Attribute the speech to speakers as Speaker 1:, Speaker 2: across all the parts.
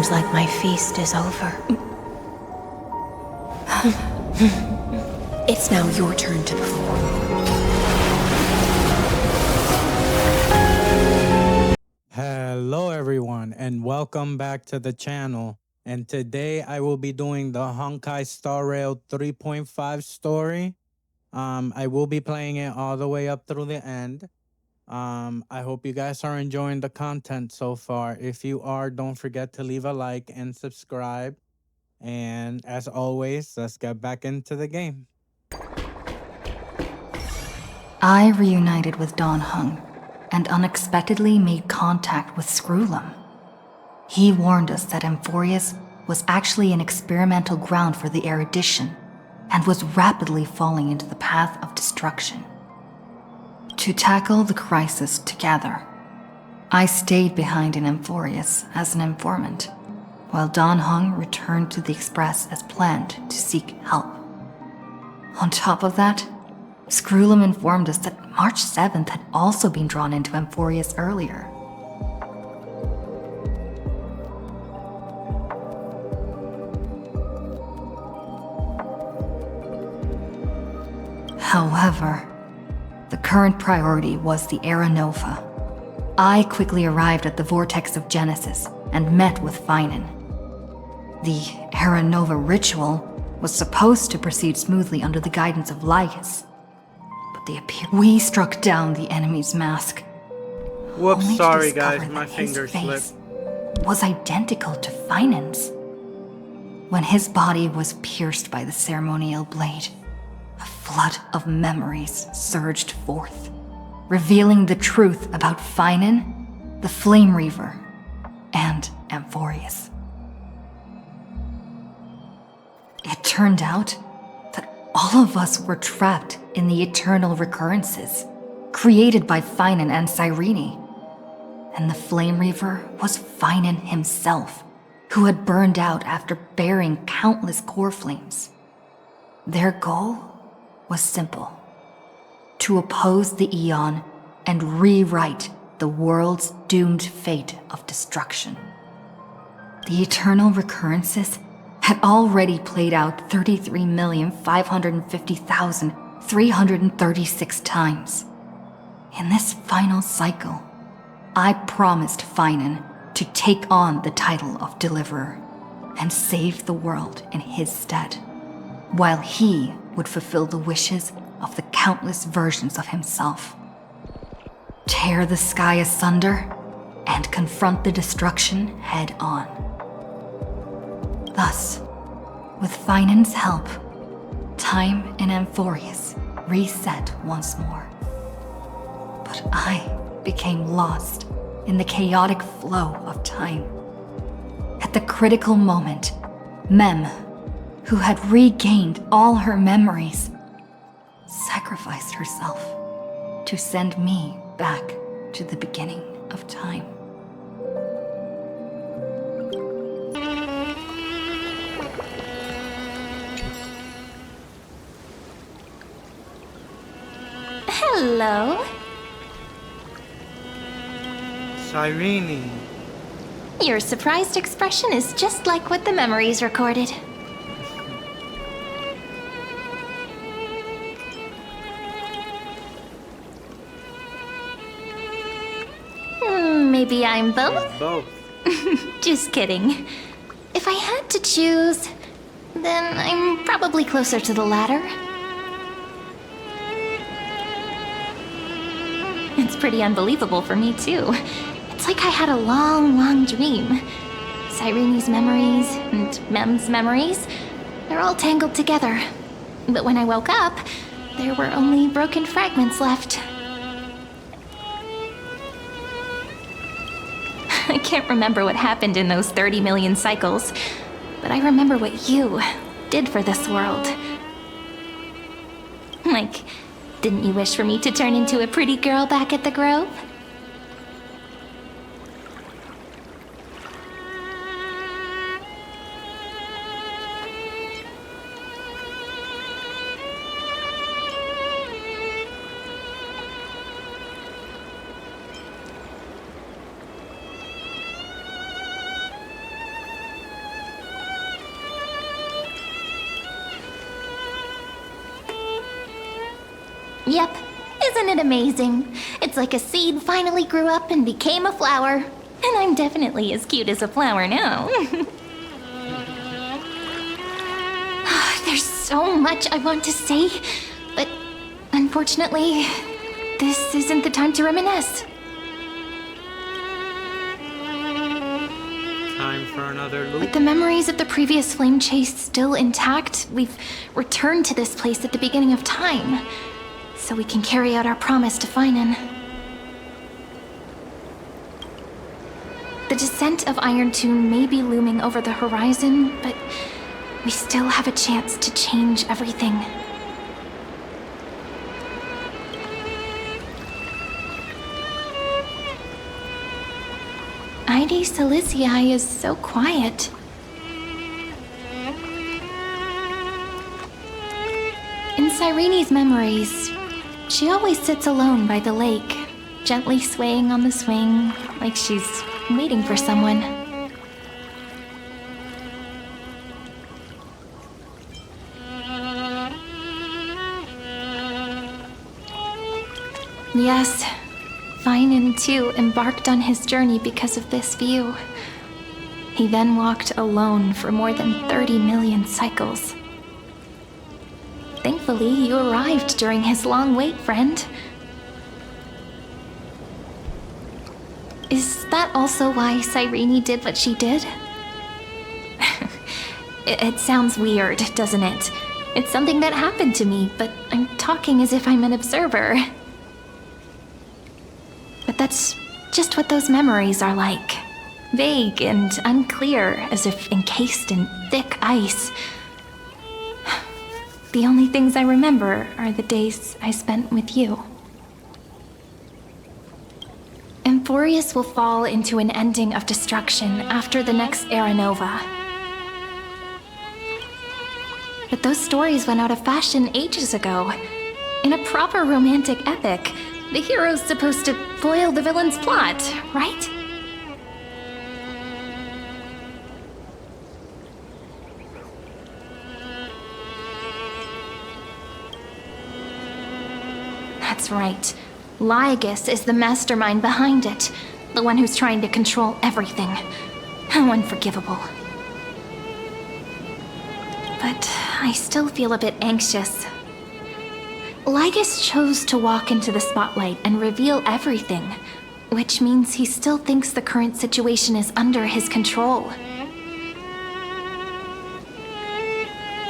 Speaker 1: Seems like my feast is over. It's now your turn to perform.
Speaker 2: Hello everyone and welcome back to the channel. And today I will be doing the Honkai Star Rail 3.5 story. I will be playing it all the way up through the end. I hope you guys are enjoying the content so far. If you are, don't forget to leave a like and subscribe. And as always, let's get back into the game.
Speaker 3: I reunited with Don Hung and unexpectedly made contact with Screwlum. He warned us that Amphorius was actually an experimental ground for the erudition and was rapidly falling into the path of destruction. To tackle the crisis together, I stayed behind in Amphorius as an informant, while Don Hung returned to the Express as planned to seek help. On top of that, Screwlum informed us that March 7th had also been drawn into Amphorius earlier. However, the current priority was the Era Nova. I quickly arrived at the Vortex of Genesis and met with Finan. The Era Nova ritual was supposed to proceed smoothly under the guidance of Lycus, but they appeared. We struck down the enemy's mask.
Speaker 2: Whoops,
Speaker 3: only to
Speaker 2: sorry
Speaker 3: discover
Speaker 2: guys, my
Speaker 3: that
Speaker 2: finger
Speaker 3: his face
Speaker 2: slipped.
Speaker 3: was identical to Finan's. When his body was pierced by the ceremonial blade, a flood of memories surged forth, revealing the truth about Finan, the Flame Reaver, and Amphorius. It turned out that all of us were trapped in the eternal recurrences created by Finan and Cyrene. And the Flame Reaver was Finan himself, who had burned out after bearing countless core flames. Their goal was simple: to oppose the Aeon and rewrite the world's doomed fate of destruction. The eternal recurrences had already played out 33,550,336 times. In this final cycle, I promised Finan to take on the title of Deliverer and save the world in his stead, while he would fulfill the wishes of the countless versions of himself. Tear the sky asunder and confront the destruction head on. Thus, with Finan's help, time in Amphorius reset once more. But I became lost in the chaotic flow of time. At the critical moment, Mem, who had regained all her memories, sacrificed herself to send me back to the beginning of time.
Speaker 4: Hello.
Speaker 2: Cyrene.
Speaker 4: Your surprised expression is just like what the memories recorded. Maybe I'm both?
Speaker 2: Both.
Speaker 4: Just kidding. If I had to choose, then I'm probably closer to the latter. It's pretty unbelievable for me, too. It's like I had a long, long dream. Cyrene's memories and Mem's memories, they're all tangled together. But when I woke up, there were only broken fragments left. I can't remember what happened in those 30 million cycles, but I remember what you did for this world. Like, didn't you wish for me to turn into a pretty girl back at the Grove? Yep. Isn't it amazing? It's like a seed finally grew up and became a flower. And I'm definitely as cute as a flower now. There's so much I want to say, but unfortunately, this isn't the time to reminisce.
Speaker 2: Time for another loop.
Speaker 4: With the memories of the previous flame chase still intact, we've returned to this place at the beginning of time, so we can carry out our promise to Finan. The descent of Iron Tomb may be looming over the horizon, but we still have a chance to change everything. Ide Silicii is so quiet. In Cyrene's memories, she always sits alone by the lake, gently swaying on the swing, like she's waiting for someone. Yes, Finan too embarked on his journey because of this view. He then walked alone for more than 30 million cycles. Thankfully, you arrived during his long wait, friend. Is that also why Cyrene did what she did? It sounds weird, doesn't it? It's something that happened to me, but I'm talking as if I'm an observer. But that's just what those memories are like. Vague and unclear, as if encased in thick ice. The only things I remember are the days I spent with you. Emphorius will fall into an ending of destruction after the next Era Nova. But those stories went out of fashion ages ago. In a proper romantic epic, the hero's supposed to foil the villain's plot, right? That's right. Lygus is the mastermind behind it. The one who's trying to control everything. How unforgivable. But I still feel a bit anxious. Lygus chose to walk into the spotlight and reveal everything, which means he still thinks the current situation is under his control.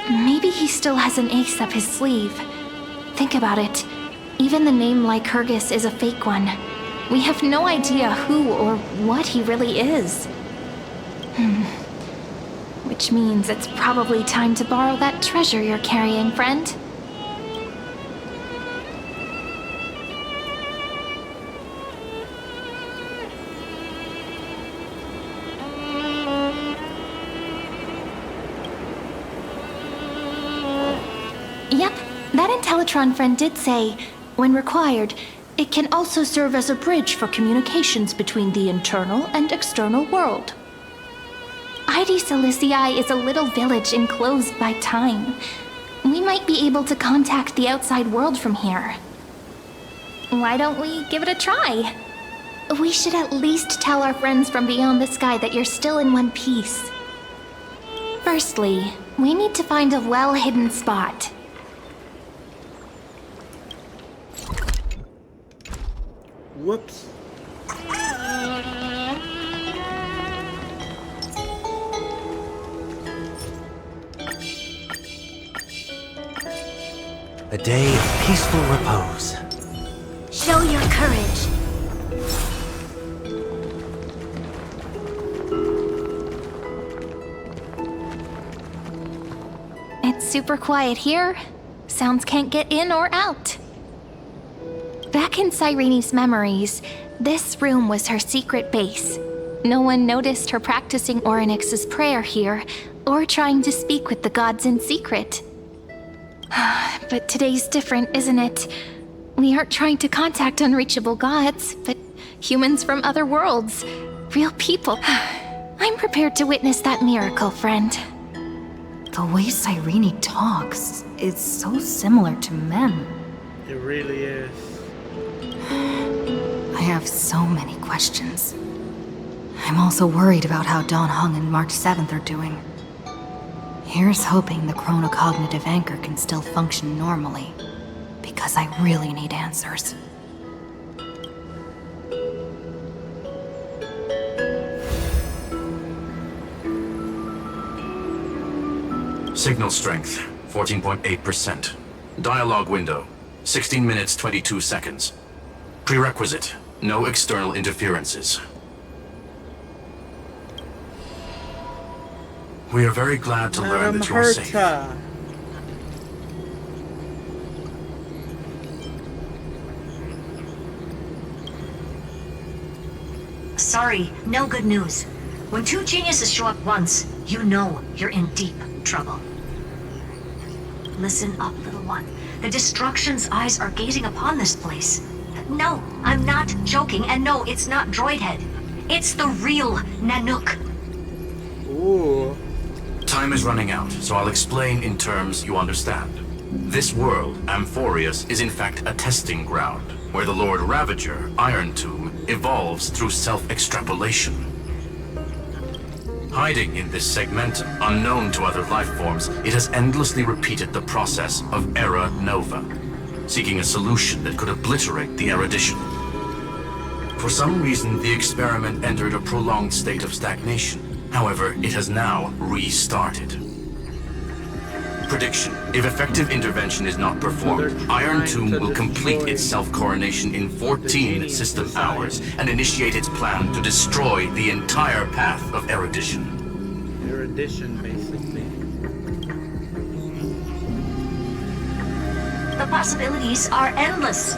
Speaker 4: Maybe he still has an ace up his sleeve. Think about it. Even the name Lycurgus is a fake one. We have no idea who or what he really is. Which means it's probably time to borrow that treasure you're carrying, friend. Yep, that Intellitron friend did say, when required, it can also serve as a bridge for communications between the internal and external world. Ide Silicii is a little village enclosed by time. We might be able to contact the outside world from here. Why don't we give it a try? We should at least tell our friends from beyond the sky that you're still in one piece. Firstly, we need to find a well-hidden spot.
Speaker 2: Whoops.
Speaker 5: A day of peaceful repose.
Speaker 1: Show your courage.
Speaker 4: It's super quiet here. Sounds can't get in or out. Back in Cyrene's memories, this room was her secret base. No one noticed her practicing Orynyx's prayer here, or trying to speak with the gods in secret. But today's different, isn't it? We aren't trying to contact unreachable gods, but humans from other worlds. Real people. I'm prepared to witness that miracle, friend.
Speaker 3: The way Cyrene talks is so similar to Mem.
Speaker 2: It really is.
Speaker 3: I have so many questions. I'm also worried about how Dawn Hung and March 7th are doing. Here's hoping the chronocognitive anchor can still function normally, because I really need answers.
Speaker 6: Signal strength, 14.8%. Dialogue window, 16 minutes 22 seconds. Prerequisite, no external interferences. We are very glad to learn that you are safe.
Speaker 1: Sorry, no good news. When two geniuses show up once, you know you're in deep trouble. Listen up, little one. The Destruction's eyes are gazing upon this place. No, I'm not joking, and no, it's not Droidhead. It's the real Nanook.
Speaker 2: Ooh.
Speaker 6: Time is running out, so I'll explain in terms you understand. This world, Amphorius, is in fact a testing ground, where the Lord Ravager, Iron Tomb, evolves through self-extrapolation. Hiding in this segmentum, unknown to other life forms, it has endlessly repeated the process of Era Nova, seeking a solution that could obliterate the erudition. For some reason, the experiment entered a prolonged state of stagnation. However, it has now restarted. Prediction: if effective intervention is not performed, Iron Tomb will complete its self-coronation in 14 system hours and initiate its plan to destroy the entire path of erudition.
Speaker 2: Erudition, basically.
Speaker 1: The possibilities are endless.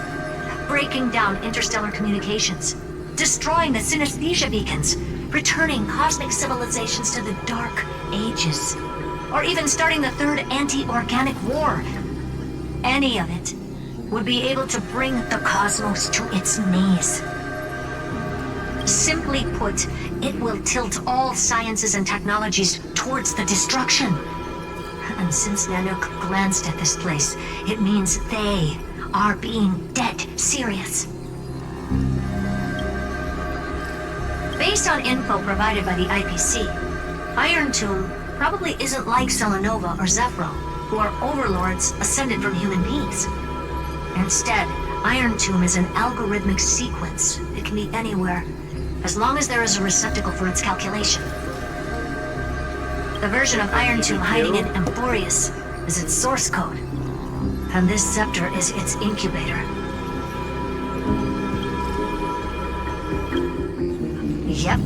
Speaker 1: Breaking down interstellar communications, destroying the synesthesia beacons, returning cosmic civilizations to the Dark Ages, or even starting the third anti-organic war. Any of it would be able to bring the cosmos to its knees. Simply put, it will tilt all sciences and technologies towards the destruction. And since Nanook glanced at this place, it means they are being dead serious. Based on info provided by the IPC, Iron Tomb probably isn't like Selenova or Zephyro, who are overlords ascended from human beings. Instead, Iron Tomb is an algorithmic sequence. It can be anywhere, as long as there is a receptacle for its calculation. The version of Iron Tomb hiding in Amphorius is its source code, and this scepter is its incubator. Yep.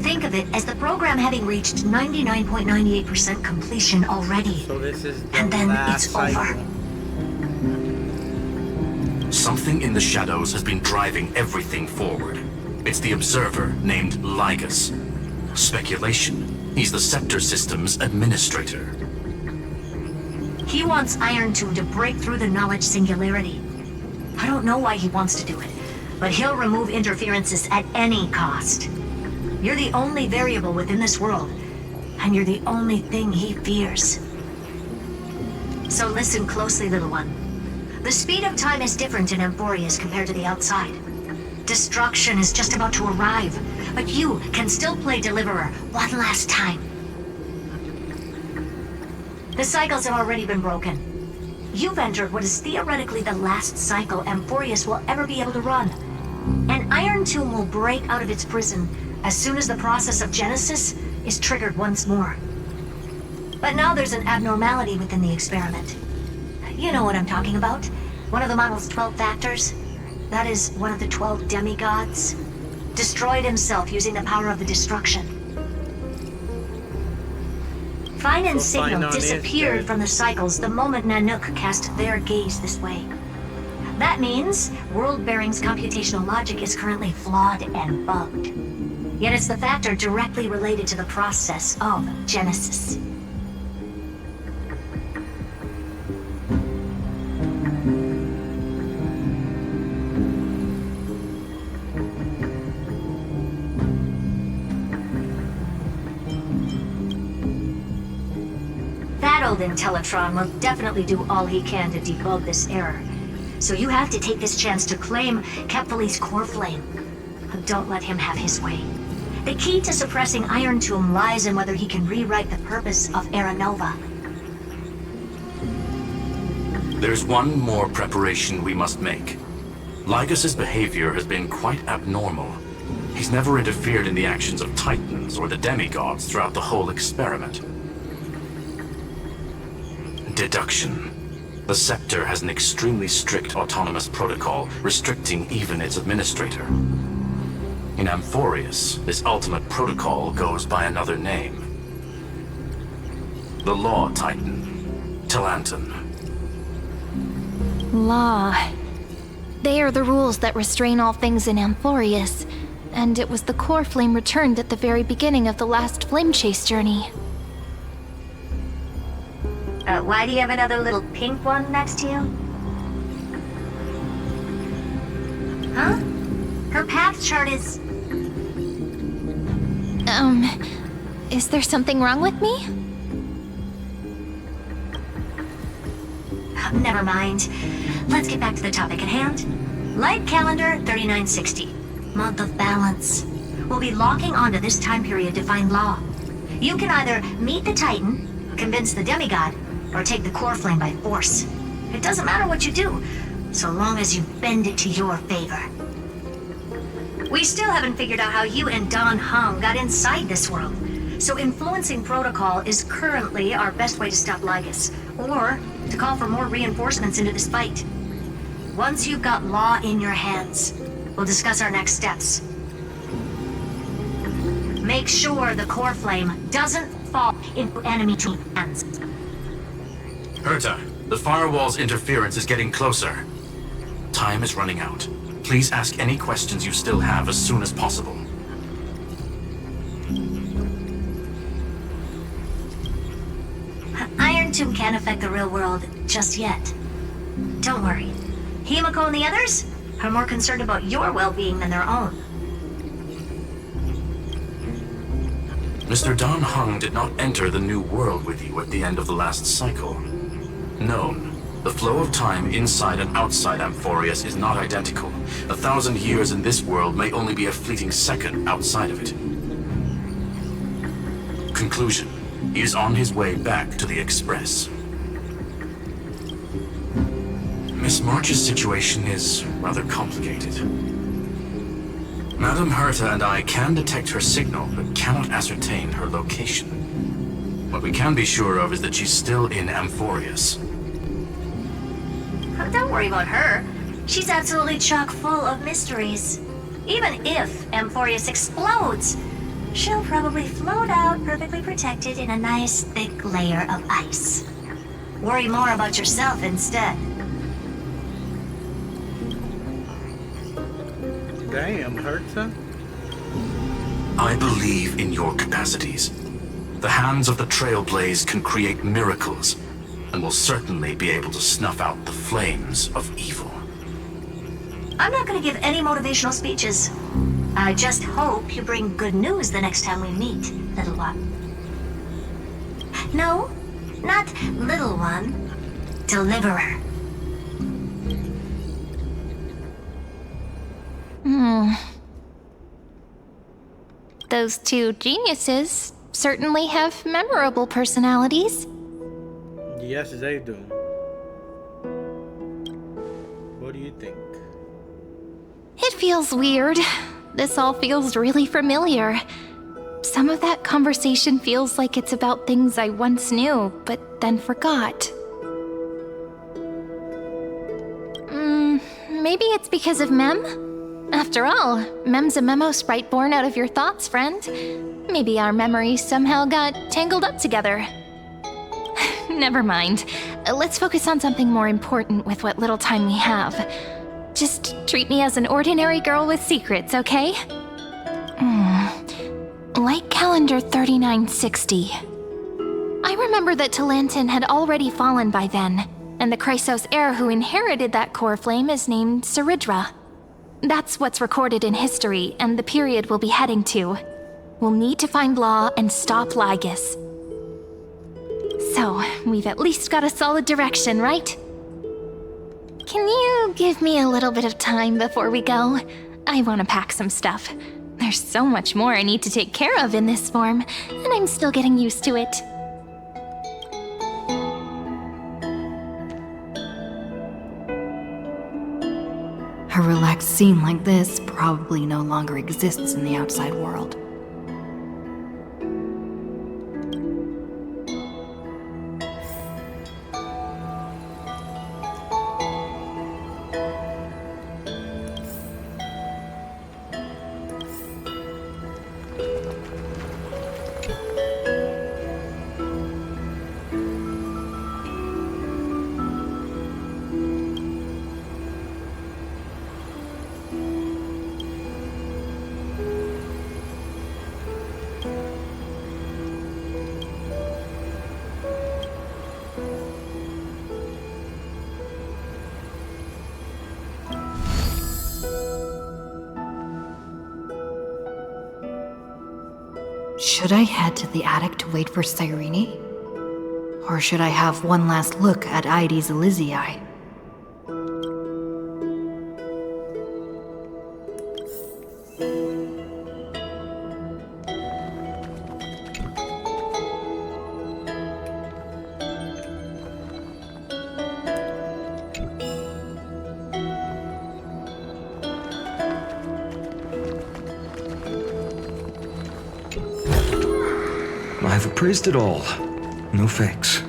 Speaker 1: Think of it as the program having reached 99.98% completion already.
Speaker 2: So this is the
Speaker 1: and then
Speaker 2: last
Speaker 1: it's
Speaker 2: cycle.
Speaker 1: over.
Speaker 6: Something in the shadows has been driving everything forward. It's the Observer named Lygus. Speculation: he's the Scepter System's administrator.
Speaker 1: He wants Iron Tomb to break through the knowledge singularity. I don't know why he wants to do it, but he'll remove interferences at any cost. You're the only variable within this world, and you're the only thing he fears. So listen closely, little one. The speed of time is different in Amphorius compared to the outside. Destruction is just about to arrive, but you can still play Deliverer one last time. The cycles have already been broken. You've entered what is theoretically the last cycle Amphorius will ever be able to run. And Iron Tomb will break out of its prison as soon as the process of Genesis is triggered once more. But now there's an abnormality within the experiment. You know what I'm talking about. One of the model's 12 factors. That is one of the 12 demigods. Destroyed himself using the power of the destruction. Fine and Signal disappeared from the cycles the moment Nanook cast their gaze this way. That means World Bearing's computational logic is currently flawed and bugged. Yet it's the factor directly related to the process of Genesis. That old Intellitron will definitely do all he can to debug this error. So you have to take this chance to claim Kepfali's core flame. Don't let him have his way. The key to suppressing Iron Tomb lies in whether he can rewrite the purpose of Era Nova.
Speaker 6: There's one more preparation we must make. Lycus's behavior has been quite abnormal. He's never interfered in the actions of Titans or the demigods throughout the whole experiment. Deduction. The Scepter has an extremely strict autonomous protocol, restricting even its administrator. In Amphorius, this ultimate protocol goes by another name. The Law Titan, Talanton.
Speaker 4: Law. They are the rules that restrain all things in Amphorius, and it was the core flame returned at the very beginning of the last flame chase journey.
Speaker 1: Why do you have another little pink one next to you? Huh? Her path chart is...
Speaker 4: Is there something wrong with me?
Speaker 1: Never mind. Let's get back to the topic at hand. Light calendar 3960. Month of balance. We'll be locking onto this time period to find Law. You can either meet the Titan, convince the demigod, or take the core flame by force. It doesn't matter what you do, so long as you bend it to your favor. We still haven't figured out how you and Don Hung got inside this world, so influencing protocol is currently our best way to stop Lycus, or to call for more reinforcements into this fight. Once you've got Law in your hands, we'll discuss our next steps. Make sure the core flame doesn't fall into enemy team hands.
Speaker 6: Herta, the firewall's interference is getting closer. Time is running out. Please ask any questions you still have as soon as possible.
Speaker 1: Iron Tomb can't affect the real world just yet. Don't worry. Himiko and the others are more concerned about your well-being than their own.
Speaker 6: Mr. Don Hung did not enter the new world with you at the end of the last cycle. Known. The flow of time inside and outside Amphorius is not identical. 1,000 years in this world may only be a fleeting second outside of it. Conclusion. He is on his way back to the Express. Miss March's situation is rather complicated. Madame Herta and I can detect her signal, but cannot ascertain her location. What we can be sure of is that she's still in Amphorius.
Speaker 1: Don't worry about her. She's absolutely chock full of mysteries. Even if Amphorius explodes, she'll probably float out perfectly protected in a nice thick layer of ice. Worry more about yourself instead.
Speaker 2: Damn, Herta.
Speaker 6: I believe in your capacities. The hands of the Trailblaze can create miracles, and will certainly be able to snuff out the flames of evil.
Speaker 1: I'm not gonna give any motivational speeches. I just hope you bring good news the next time we meet, little one. No, not little one. Deliverer.
Speaker 4: Those two geniuses certainly have memorable personalities.
Speaker 2: Yes, they do. What do you think?
Speaker 4: It feels weird. This all feels really familiar. Some of that conversation feels like it's about things I once knew, but then forgot. Maybe it's because of Mem? After all, Mem's a memo sprite born out of your thoughts, friend. Maybe our memories somehow got tangled up together. Never mind. Let's focus on something more important with what little time we have. Just treat me as an ordinary girl with secrets, okay? Light calendar 3960. I remember that Talanton had already fallen by then, and the Chrysos heir who inherited that core flame is named Saridra. That's what's recorded in history, and the period we'll be heading to. We'll need to find Law and stop Lycus. So, we've at least got a solid direction, right? Can you Give me a little bit of time before we go. I want to pack some stuff. There's so much more I need to take care of in this form, and I'm still getting used to it.
Speaker 3: A relaxed scene like this probably no longer exists in the outside world. Should I head to the attic to wait for Cyrene? Or should I have one last look at Ides Elysiae?
Speaker 7: I've appraised it all. No fakes.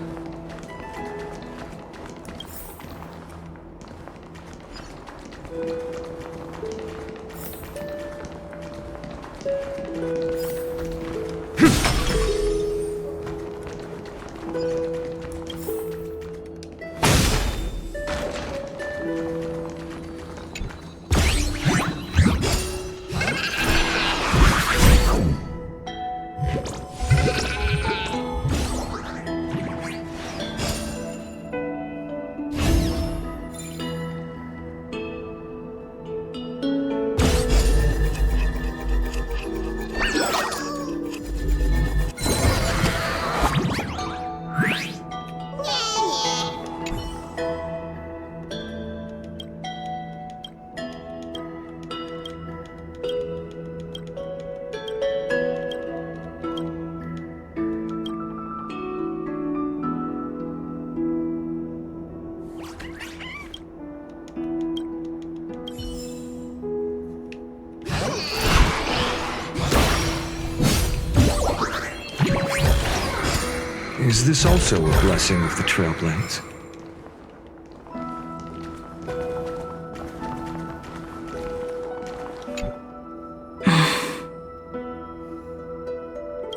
Speaker 7: Is this also a blessing of the Trailblades?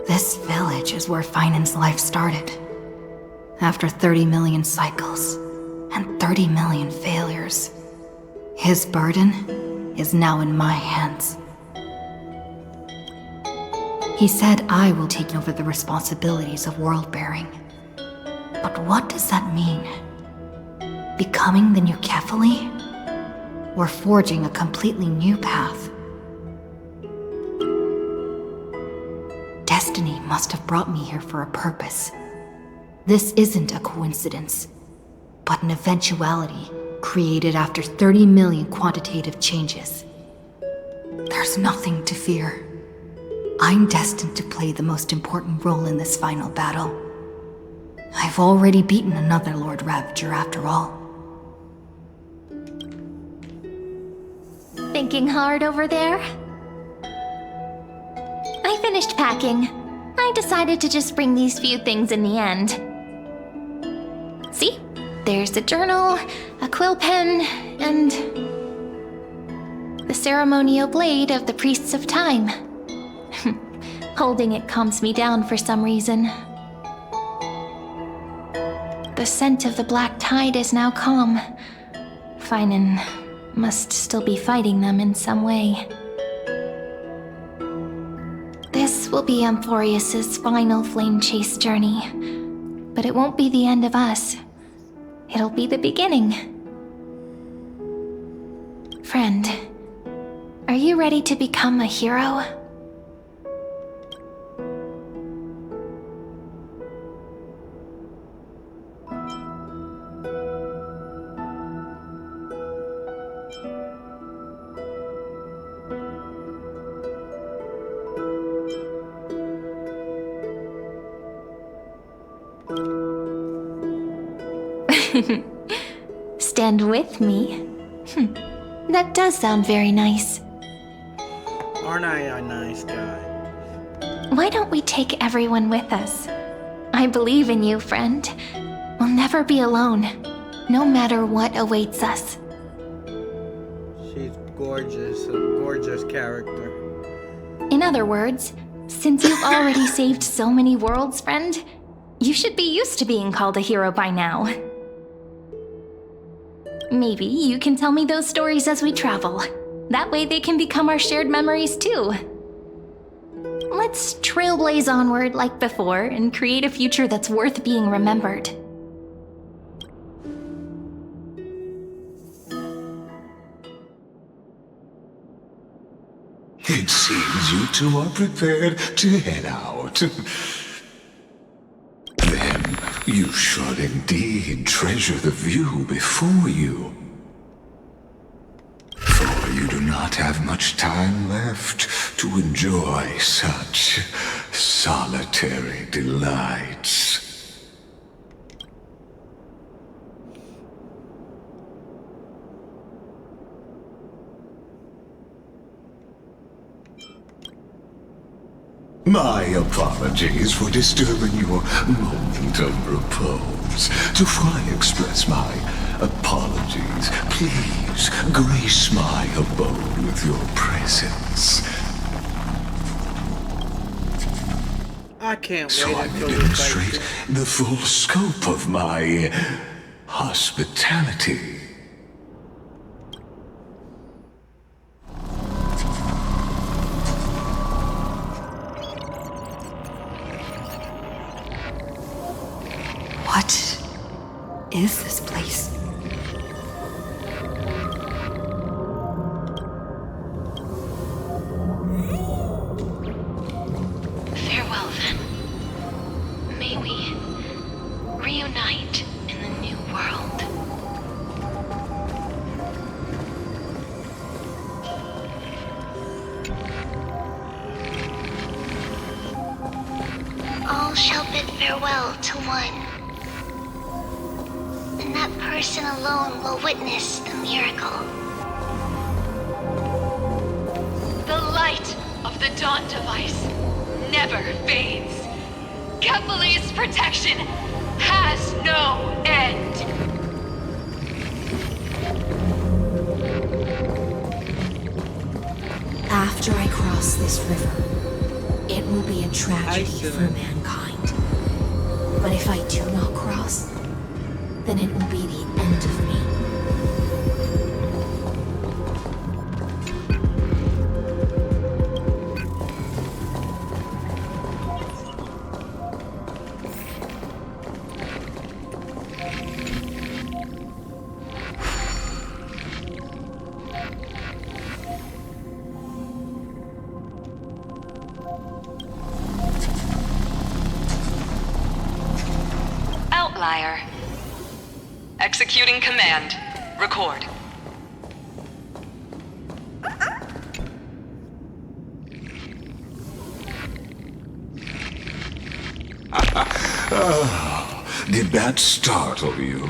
Speaker 3: This village is where Finan's life started. After 30 million cycles and 30 million failures, his burden is now in my hands. He said I will take over the responsibilities of world-bearing. But what does that mean? Becoming the new Kefali? Or forging a completely new path? Destiny must have brought me here for a purpose. This isn't a coincidence, but an eventuality created after 30 million quantitative changes. There's nothing to fear. I'm destined to play the most important role in this final battle. I've already beaten another Lord Ravager after all.
Speaker 4: Thinking hard over there? I finished packing. I decided to just bring these few things in the end. See? There's a journal, a quill pen, and the ceremonial blade of the Priests of Time. Holding it calms me down for some reason. The scent of the black tide is now calm. Finan must still be fighting them in some way. This will be Amphorius's final flame chase journey, but it won't be the end of us. It'll be the beginning. Friend, are you ready to become a hero? Stand with me? That does sound very nice.
Speaker 2: Aren't I a nice guy?
Speaker 4: Why don't we take everyone with us? I believe in you, friend. We'll never be alone, no matter what awaits us.
Speaker 2: She's gorgeous, a gorgeous character.
Speaker 4: In other words, since you've already saved so many worlds, friend, you should be used to being called a hero by now. Maybe you can tell me those stories as we travel. That way they can become our shared memories too. Let's trailblaze onward like before and create a future that's worth being remembered.
Speaker 8: It seems you two are prepared to head out. Then you should indeed treasure the view before you. For you do not have much time left to enjoy such solitary delights. My apologies for disturbing your moment of repose. Before I express my apologies, please grace my abode with your presence.
Speaker 2: I can't
Speaker 8: So
Speaker 2: wait
Speaker 8: I
Speaker 2: until
Speaker 8: may
Speaker 2: we
Speaker 8: demonstrate
Speaker 2: fight.
Speaker 8: the full scope of my hospitality.
Speaker 3: What is this place?
Speaker 4: Farewell then. May we reunite in the new world.
Speaker 9: All shall bid farewell to one. And that person alone will witness the miracle.
Speaker 10: The light of the Dawn device never fades. Kepali's protection has no end.
Speaker 11: After I cross this river, it will be a tragedy for mankind. But if I do not cross, then it will be the end of me.
Speaker 10: Outlier. Executing command. Record.
Speaker 8: Oh, did that startle you?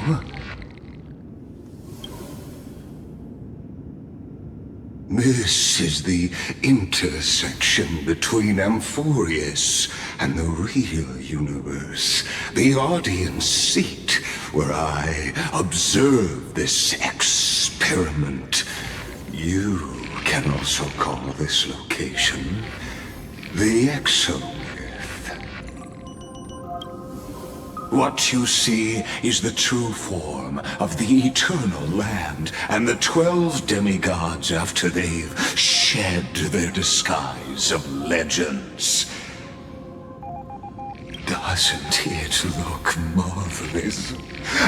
Speaker 8: This is the intersection between Amphorius and the real universe. The audience seat where I observe this experiment. You can also call this location the Exomyth. What you see is the true form of the eternal land and the 12 demigods after they've shed their disguise of legends. Doesn't it look marvelous?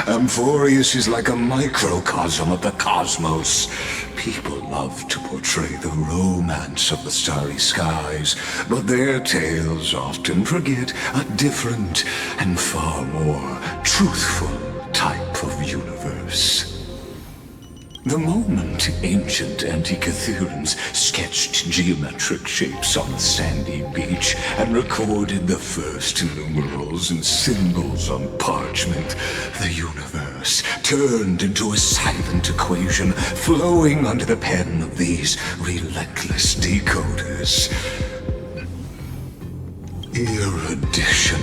Speaker 8: Amphorius is like a microcosm of the cosmos. People love to portray the romance of the starry skies, but their tales often forget a different and far more truthful type of universe. The moment ancient Antikytherians sketched geometric shapes on the sandy beach and recorded the first numerals and symbols on parchment, the universe turned into a silent equation flowing under the pen of these relentless decoders. Erudition.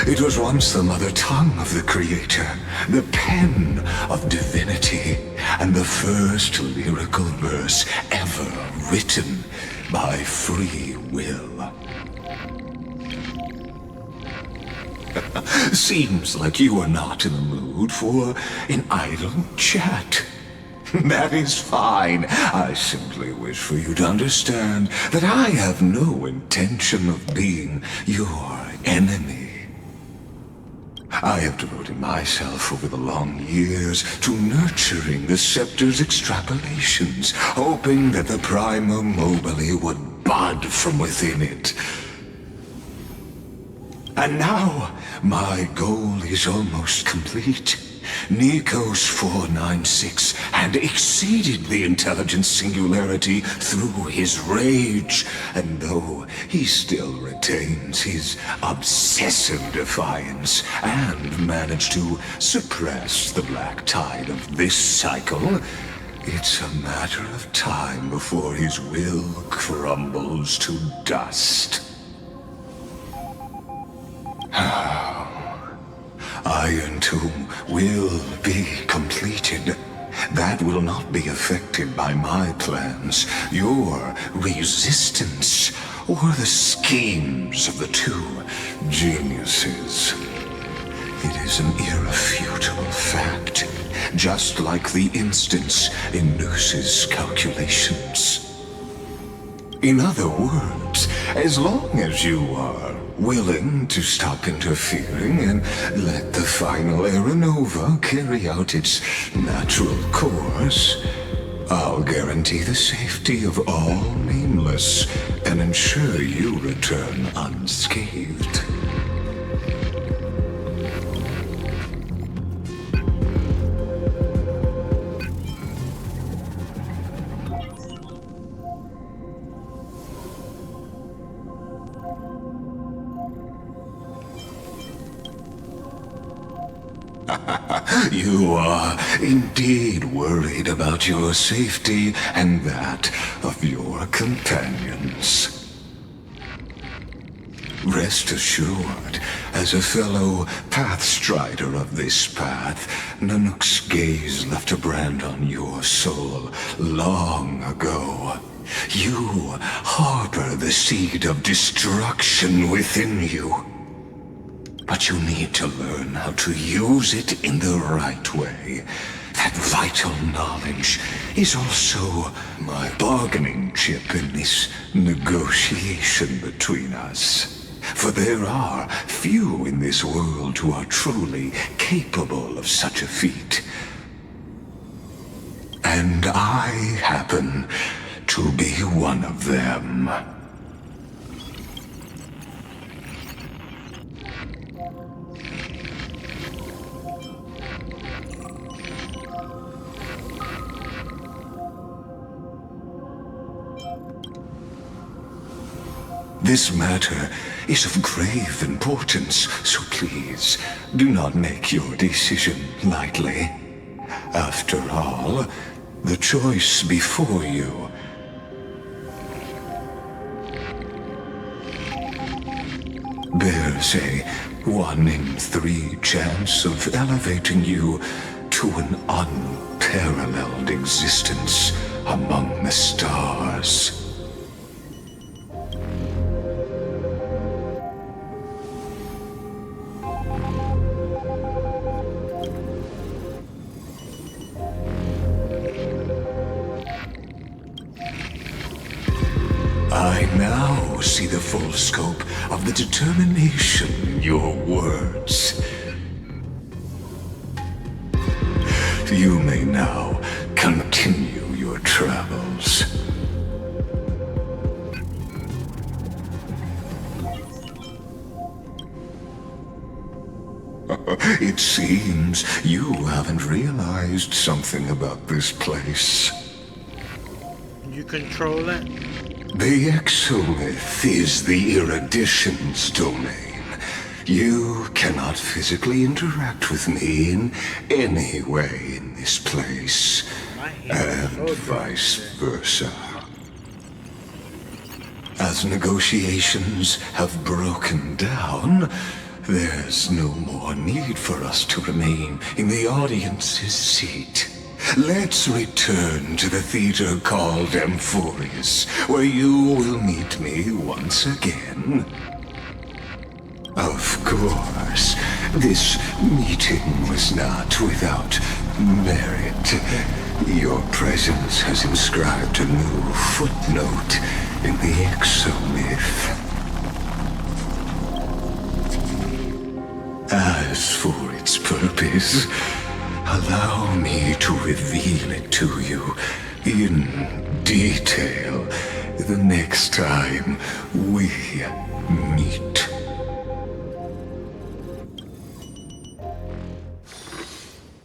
Speaker 8: It was once the mother tongue of the Creator, the pen of divinity, and the first lyrical verse ever written by free will. Seems like you are not in the mood for an idle chat. That is fine. I simply wish for you to understand that I have no intention of being your enemy. I have devoted myself over the long years to nurturing the scepter's extrapolations, hoping that the Prima Mobile would bud from within it. And now, my goal is almost complete. Nikos 496 had exceeded the intelligence singularity through his rage, and though he still retains his obsessive defiance and managed to suppress the black tide of this cycle, it's a matter of time before his will crumbles to dust. Iron Tomb will be completed. That will not be affected by my plans, your resistance, or the schemes of the two geniuses. It is an irrefutable fact, just like the instance in Noos's calculations. In other words, as long as you are willing to stop interfering and let the final Aeronova carry out its natural course, I'll guarantee the safety of all nameless and ensure you return unscathed. You are indeed worried about your safety and that of your companions. Rest assured, as a fellow pathstrider of this path, Nanook's gaze left a brand on your soul long ago. You harbor the seed of destruction within you. But you need to learn how to use it in the right way. That vital knowledge is also my bargaining chip in this negotiation between us. For there are few in this world who are truly capable of such a feat. And I happen to be one of them. This matter is of grave importance, so please do not make your decision lightly. After all, the choice before you bears a 1 in 3 chance of elevating you to an unparalleled existence among the stars. I now see the full scope of the determination in your words. You may now continue your travels. It seems you haven't realized something about this place.
Speaker 2: You control it?
Speaker 8: The exomyth is the erudition's domain. You cannot physically interact with me in any way in this place, and vice versa. As negotiations have broken down, there's no more need for us to remain in the audience's seat. Let's return to the theater called Amphorius, where you will meet me once again. Of course, this meeting was not without merit. Your presence has inscribed a new footnote in the exomyth. As for its purpose, allow me to reveal it to you in detail the next time we meet.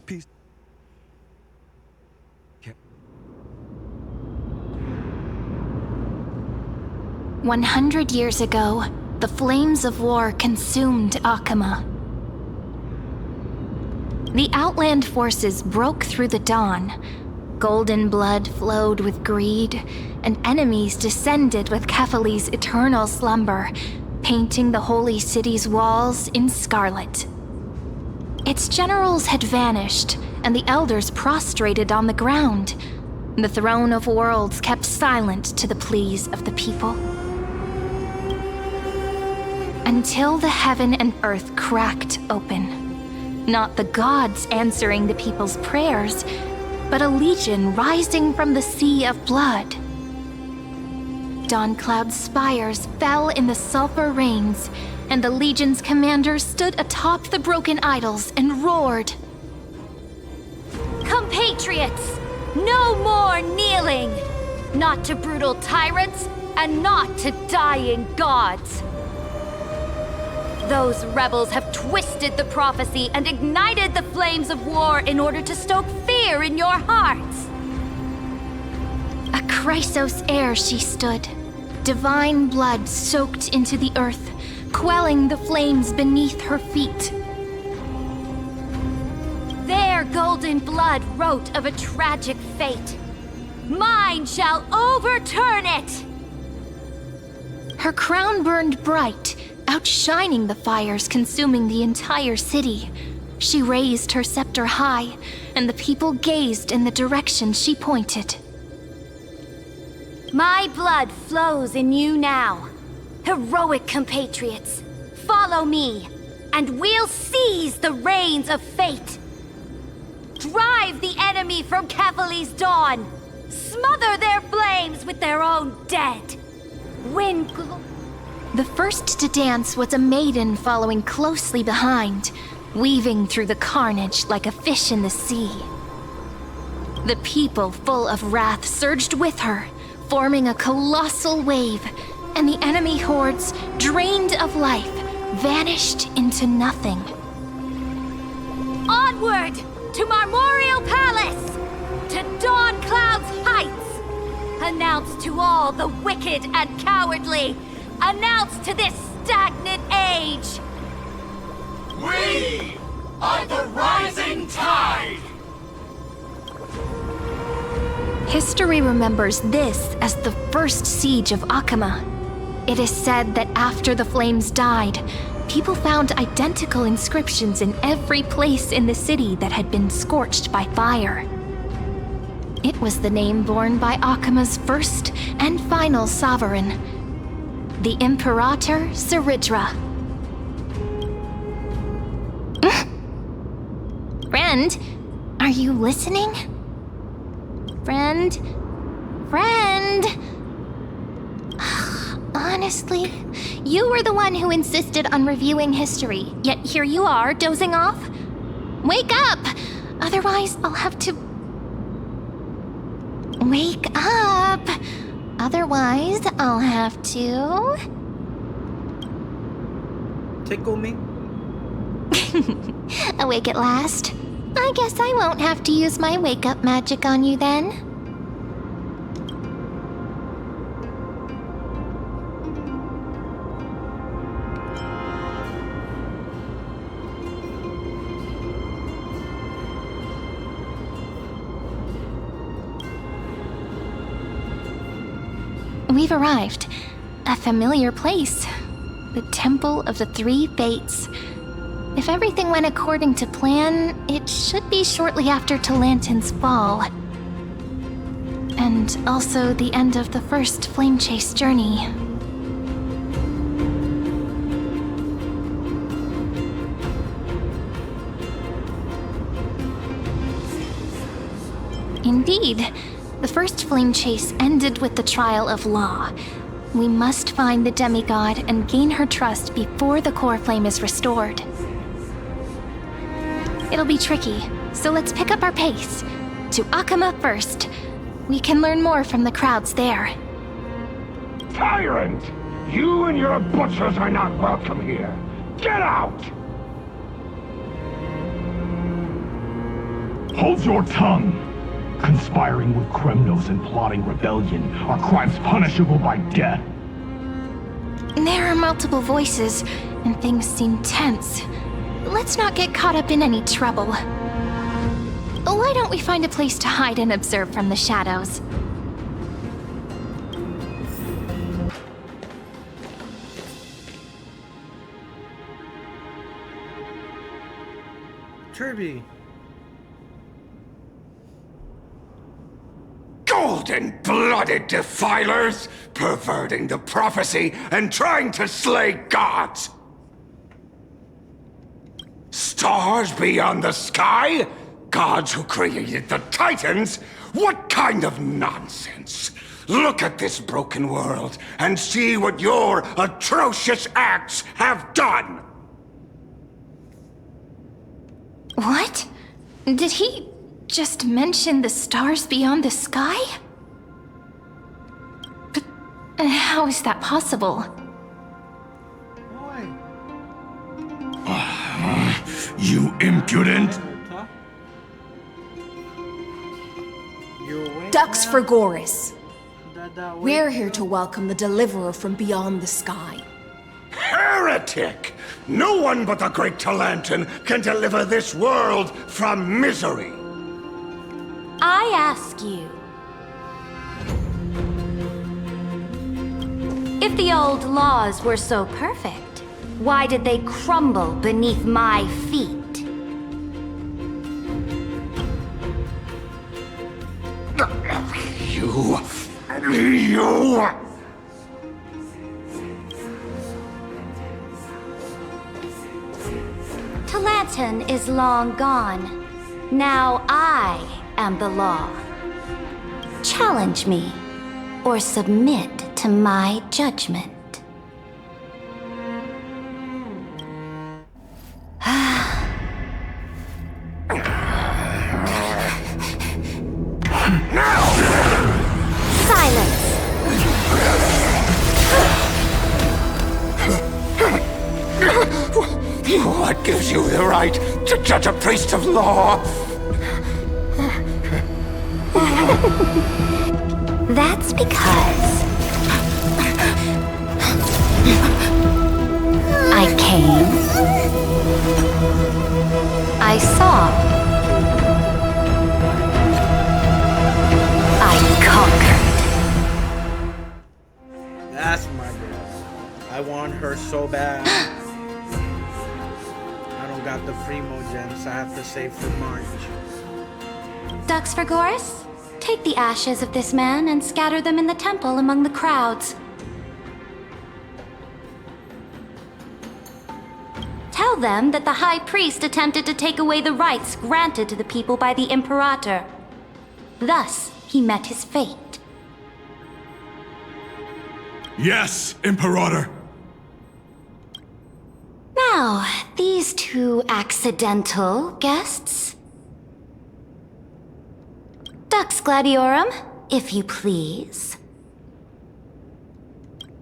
Speaker 7: Peace.
Speaker 4: 100 years ago, the flames of war consumed Akama. The Outland forces broke through the dawn. Golden blood flowed with greed, and enemies descended with Kephali's eternal slumber, painting the holy city's walls in scarlet. Its generals had vanished, and the elders prostrated on the ground. The throne of worlds kept silent to the pleas of the people. Until the heaven and earth cracked open. Not the gods answering the people's prayers, but a legion rising from the sea of blood. Dawncloud's spires fell in the sulfur rains, and the legion's commanders stood atop the broken idols and roared.
Speaker 12: Compatriots, no more kneeling! Not to brutal tyrants, and not to dying gods! Those rebels have twisted the prophecy and ignited the flames of war in order to stoke fear in your hearts!
Speaker 4: A Chrysos heir she stood, divine blood soaked into the earth, quelling the flames beneath her feet.
Speaker 12: Their golden blood wrote of a tragic fate. Mine shall overturn it!
Speaker 4: Her crown burned bright, outshining the fires consuming the entire city. She raised her scepter high, and the people gazed in the direction she pointed.
Speaker 12: My blood flows in you now. Heroic compatriots, follow me, and we'll seize the reins of fate. Drive the enemy from Kephali's dawn. Smother their flames with their own dead. Win
Speaker 4: The first to dance was a maiden following closely behind, weaving through the carnage like a fish in the sea. The people, full of wrath, surged with her, forming a colossal wave, and the enemy hordes, drained of life, vanished into nothing.
Speaker 12: Onward! To Marmoreal Palace! To Dawncloud's Heights! Announce to all the wicked and cowardly! Announce to this stagnant age!
Speaker 13: We are the rising tide!
Speaker 4: History remembers this as the first siege of Akama. It is said that after the flames died, people found identical inscriptions in every place in the city that had been scorched by fire. It was the name borne by Akama's first and final sovereign, the Imperator Siridra. Friend, are you listening? Friend? Honestly, you were the one who insisted on reviewing history, yet here you are, dozing off? Wake up! Otherwise, I'll have to... Wake up! Otherwise, I'll have to...
Speaker 2: Tickle me?
Speaker 4: Awake at last? I guess I won't have to use my wake-up magic on you then. We've arrived. A familiar place. The Temple of the Three Fates. If everything went according to plan, it should be shortly after Talantin's fall. And also the end of the first Flame Chase journey. Indeed. The first Flame Chase ended with the trial of Law. We must find the demigod and gain her trust before the core flame is restored. It'll be tricky, so let's pick up our pace. To Akama first. We can learn more from the crowds there.
Speaker 13: Tyrant! You and your butchers are not welcome here. Get out! Hold your tongue! Conspiring with Kremnos and plotting rebellion are crimes punishable by death.
Speaker 4: There are multiple voices, and things seem tense. Let's not get caught up in any trouble. Why don't we find a place to hide and observe from the shadows?
Speaker 2: Kirby.
Speaker 8: Golden-blooded defilers, perverting the prophecy and trying to slay gods! Stars beyond the sky? Gods who created the Titans? What kind of nonsense? Look at this broken world and see what your atrocious acts have done!
Speaker 4: What? Did he just mention the stars beyond the sky? But how is that possible?
Speaker 13: You impudent!
Speaker 11: Ducks for Goris. We're here to welcome the deliverer from beyond the sky.
Speaker 8: Heretic! No one but the great Talantin can deliver this world from misery!
Speaker 12: I ask you, if the old laws were so perfect, why did they crumble beneath my feet?
Speaker 8: You...
Speaker 12: Talantin is long gone. Now I am the law. Challenge me, or submit to my judgment. Silence!
Speaker 8: What gives you the right to judge a priest of law?
Speaker 12: That's because I came, I saw, I conquered.
Speaker 2: That's my girl. I want her so bad. I don't got the primo gems, I have to save for March.
Speaker 12: Ducks for Goris? Take the ashes of this man and scatter them in the temple among the crowds. Tell them that the High Priest attempted to take away the rights granted to the people by the Imperator. Thus, he met his fate.
Speaker 13: Yes, Imperator!
Speaker 12: Now, these two accidental guests. Dux Gladiorum, if you please.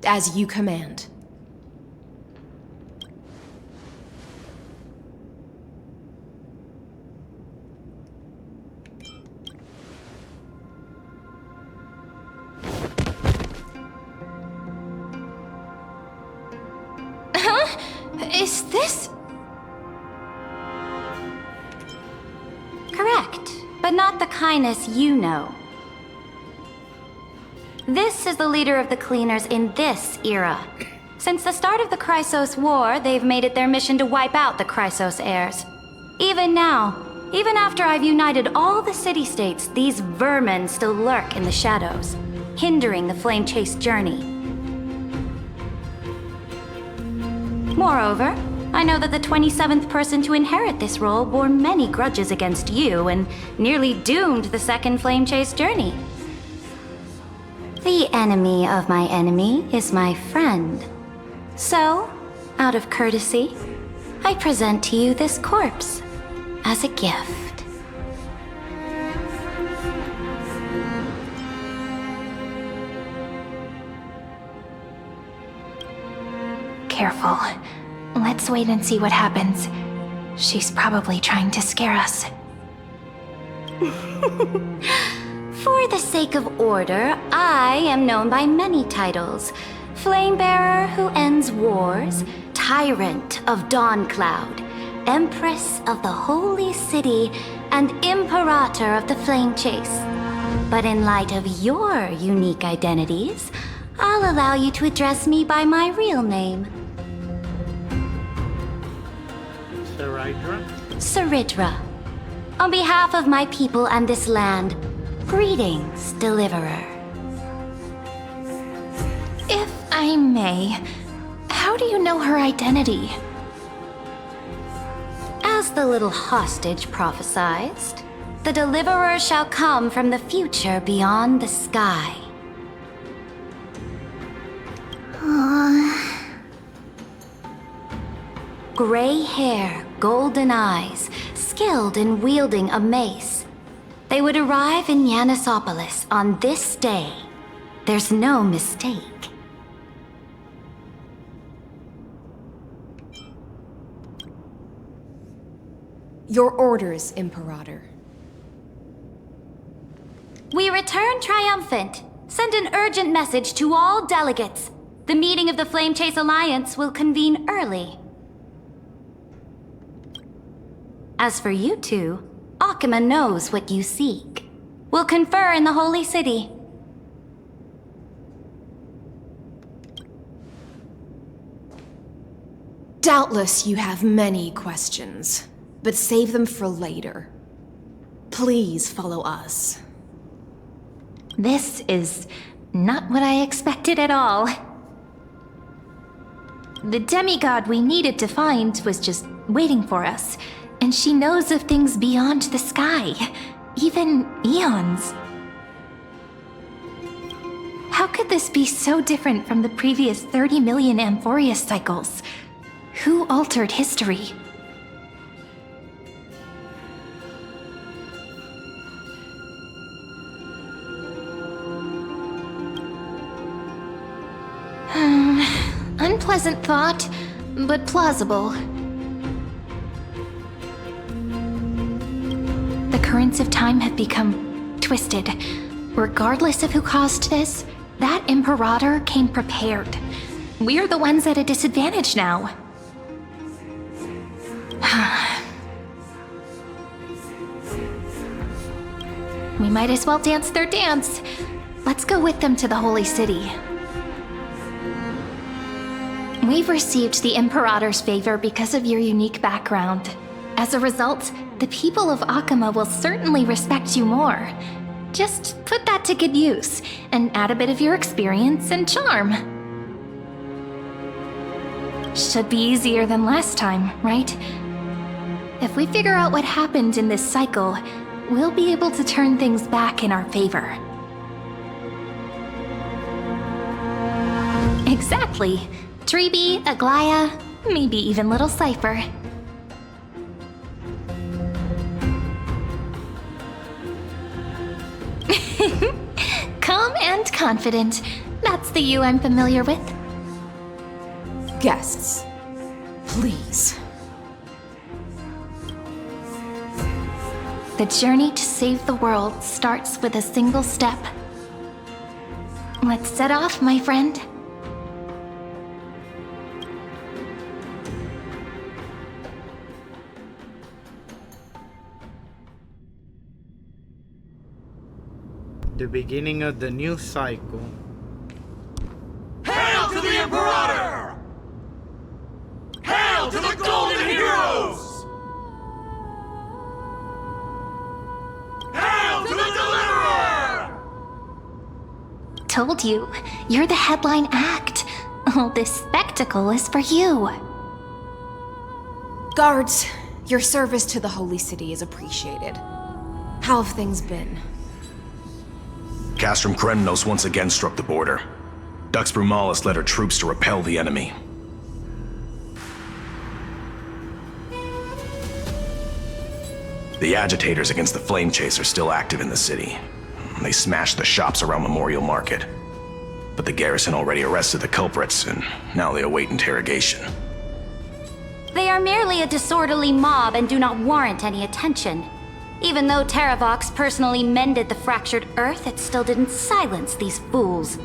Speaker 11: As you command.
Speaker 4: Is this...
Speaker 12: Correct, but not the kindness you know. This is the leader of the Cleaners in this era. Since the start of the Chrysos War, they've made it their mission to wipe out the Chrysos heirs. Even now, even after I've united all the city-states, these vermin still lurk in the shadows, hindering the Flame Chase journey. Moreover, I know that the 27th person to inherit this role bore many grudges against you and nearly doomed the second Flame Chase journey. The enemy of my enemy is my friend. So, out of courtesy, I present to you this corpse as a gift.
Speaker 4: Careful. Let's wait and see what happens. She's probably trying to scare us.
Speaker 12: For the sake of order, I am known by many titles. Flamebearer who ends wars, Tyrant of Dawncloud, Empress of the Holy City, and Imperator of the Flame Chase. But in light of your unique identities, I'll allow you to address me by my real name. Saridra. On behalf of my people and this land, greetings, Deliverer.
Speaker 4: If I may, how do you know her identity?
Speaker 12: As the little hostage prophesied, the Deliverer shall come from the future beyond the sky. Gray hair, golden eyes, skilled in wielding a mace. They would arrive in Yanisopolis on this day. There's no mistake.
Speaker 11: Your orders, Imperator.
Speaker 12: We return triumphant. Send an urgent message to all delegates. The meeting of the Flame Chase Alliance will convene early. As for you two, Akima knows what you seek. We'll confer in the Holy City.
Speaker 11: Doubtless you have many questions, but save them for later. Please follow us.
Speaker 4: This is not what I expected at all. The demigod we needed to find was just waiting for us, and she knows of things beyond the sky, even eons. How could this be so different from the previous 30 million Amphorius cycles? Who altered history? Unpleasant thought, but plausible. The currents of time have become twisted. Regardless of who caused this, that Imperator came prepared. We're the ones at a disadvantage now. We might as well dance their dance. Let's go with them to the Holy City. We've received the Imperator's favor because of your unique background. As a result, the people of Akima will certainly respect you more. Just put that to good use, and add a bit of your experience and charm. Should be easier than last time, right? If we figure out what happened in this cycle, we'll be able to turn things back in our favor. Exactly. Treeby, Aglaya, maybe even little Cypher. Calm and confident. That's the you I'm familiar with.
Speaker 11: Guests, please.
Speaker 4: The journey to save the world starts with a single step. Let's set off, my friend.
Speaker 2: The beginning of the new cycle.
Speaker 14: Hail to the Imperator! Hail to the Golden Heroes! Hail to the Deliverer!
Speaker 4: Told you, you're the headline act. All this spectacle is for you.
Speaker 11: Guards, your service to the Holy City is appreciated. How have things been?
Speaker 15: Castrum Kremnos once again struck the border. Dux Brumalis led her troops to repel the enemy. The agitators against the Flame Chase are still active in the city. They smashed the shops around Memorial Market. But the garrison already arrested the culprits, and now they await interrogation.
Speaker 12: They are merely a disorderly mob and do not warrant any attention. Even though Terravox personally mended the fractured Earth, it still didn't silence these fools.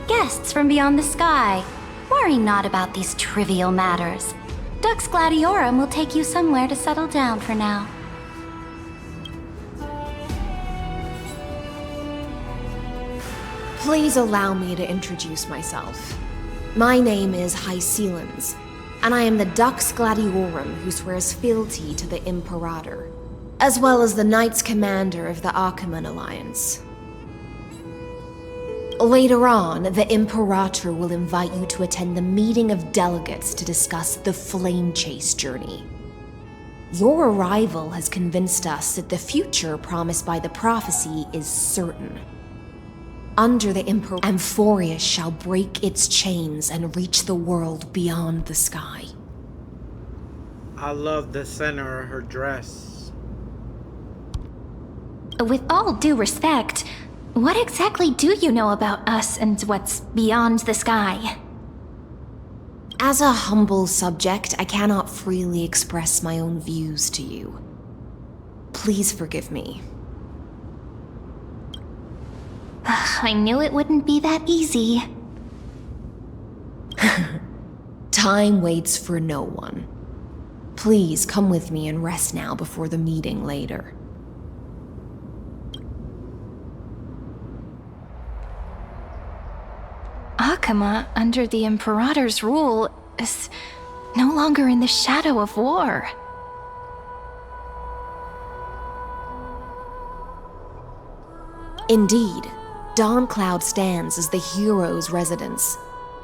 Speaker 12: Guests from beyond the sky, worry not about these trivial matters. Dux Gladiorum will take you somewhere to settle down for now.
Speaker 11: Please allow me to introduce myself. My name is Hycelans, and I am the Dux Gladiorum who swears fealty to the Imperator, as well as the Knights Commander of the Archiman Alliance. Later on, the Imperator will invite you to attend the meeting of delegates to discuss the Flame Chase journey. Your arrival has convinced us that the future promised by the prophecy is certain. Under the Emperor, Amphorius shall break its chains and reach the world beyond the sky.
Speaker 2: I love the center of her dress.
Speaker 4: With all due respect, what exactly do you know about us and what's beyond the sky?
Speaker 11: As a humble subject, I cannot freely express my own views to you. Please forgive me.
Speaker 4: I knew it wouldn't be that easy.
Speaker 11: Time waits for no one. Please come with me and rest now before the meeting later.
Speaker 4: Akama, under the Imperator's rule, is no longer in the shadow of war.
Speaker 11: Indeed, Dawncloud stands as the hero's residence.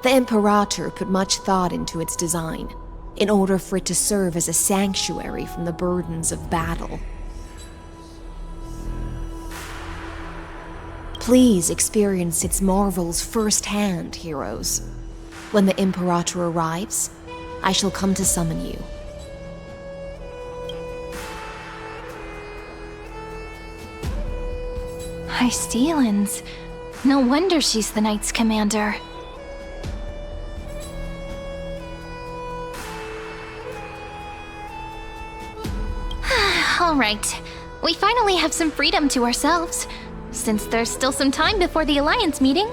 Speaker 11: The Imperator put much thought into its design, in order for it to serve as a sanctuary from the burdens of battle. Please experience its marvels firsthand, heroes. When the Imperator arrives, I shall come to summon you.
Speaker 4: Hycelans. No wonder she's the Knights Commander. All right. We finally have some freedom to ourselves. Since there's still some time before the Alliance meeting,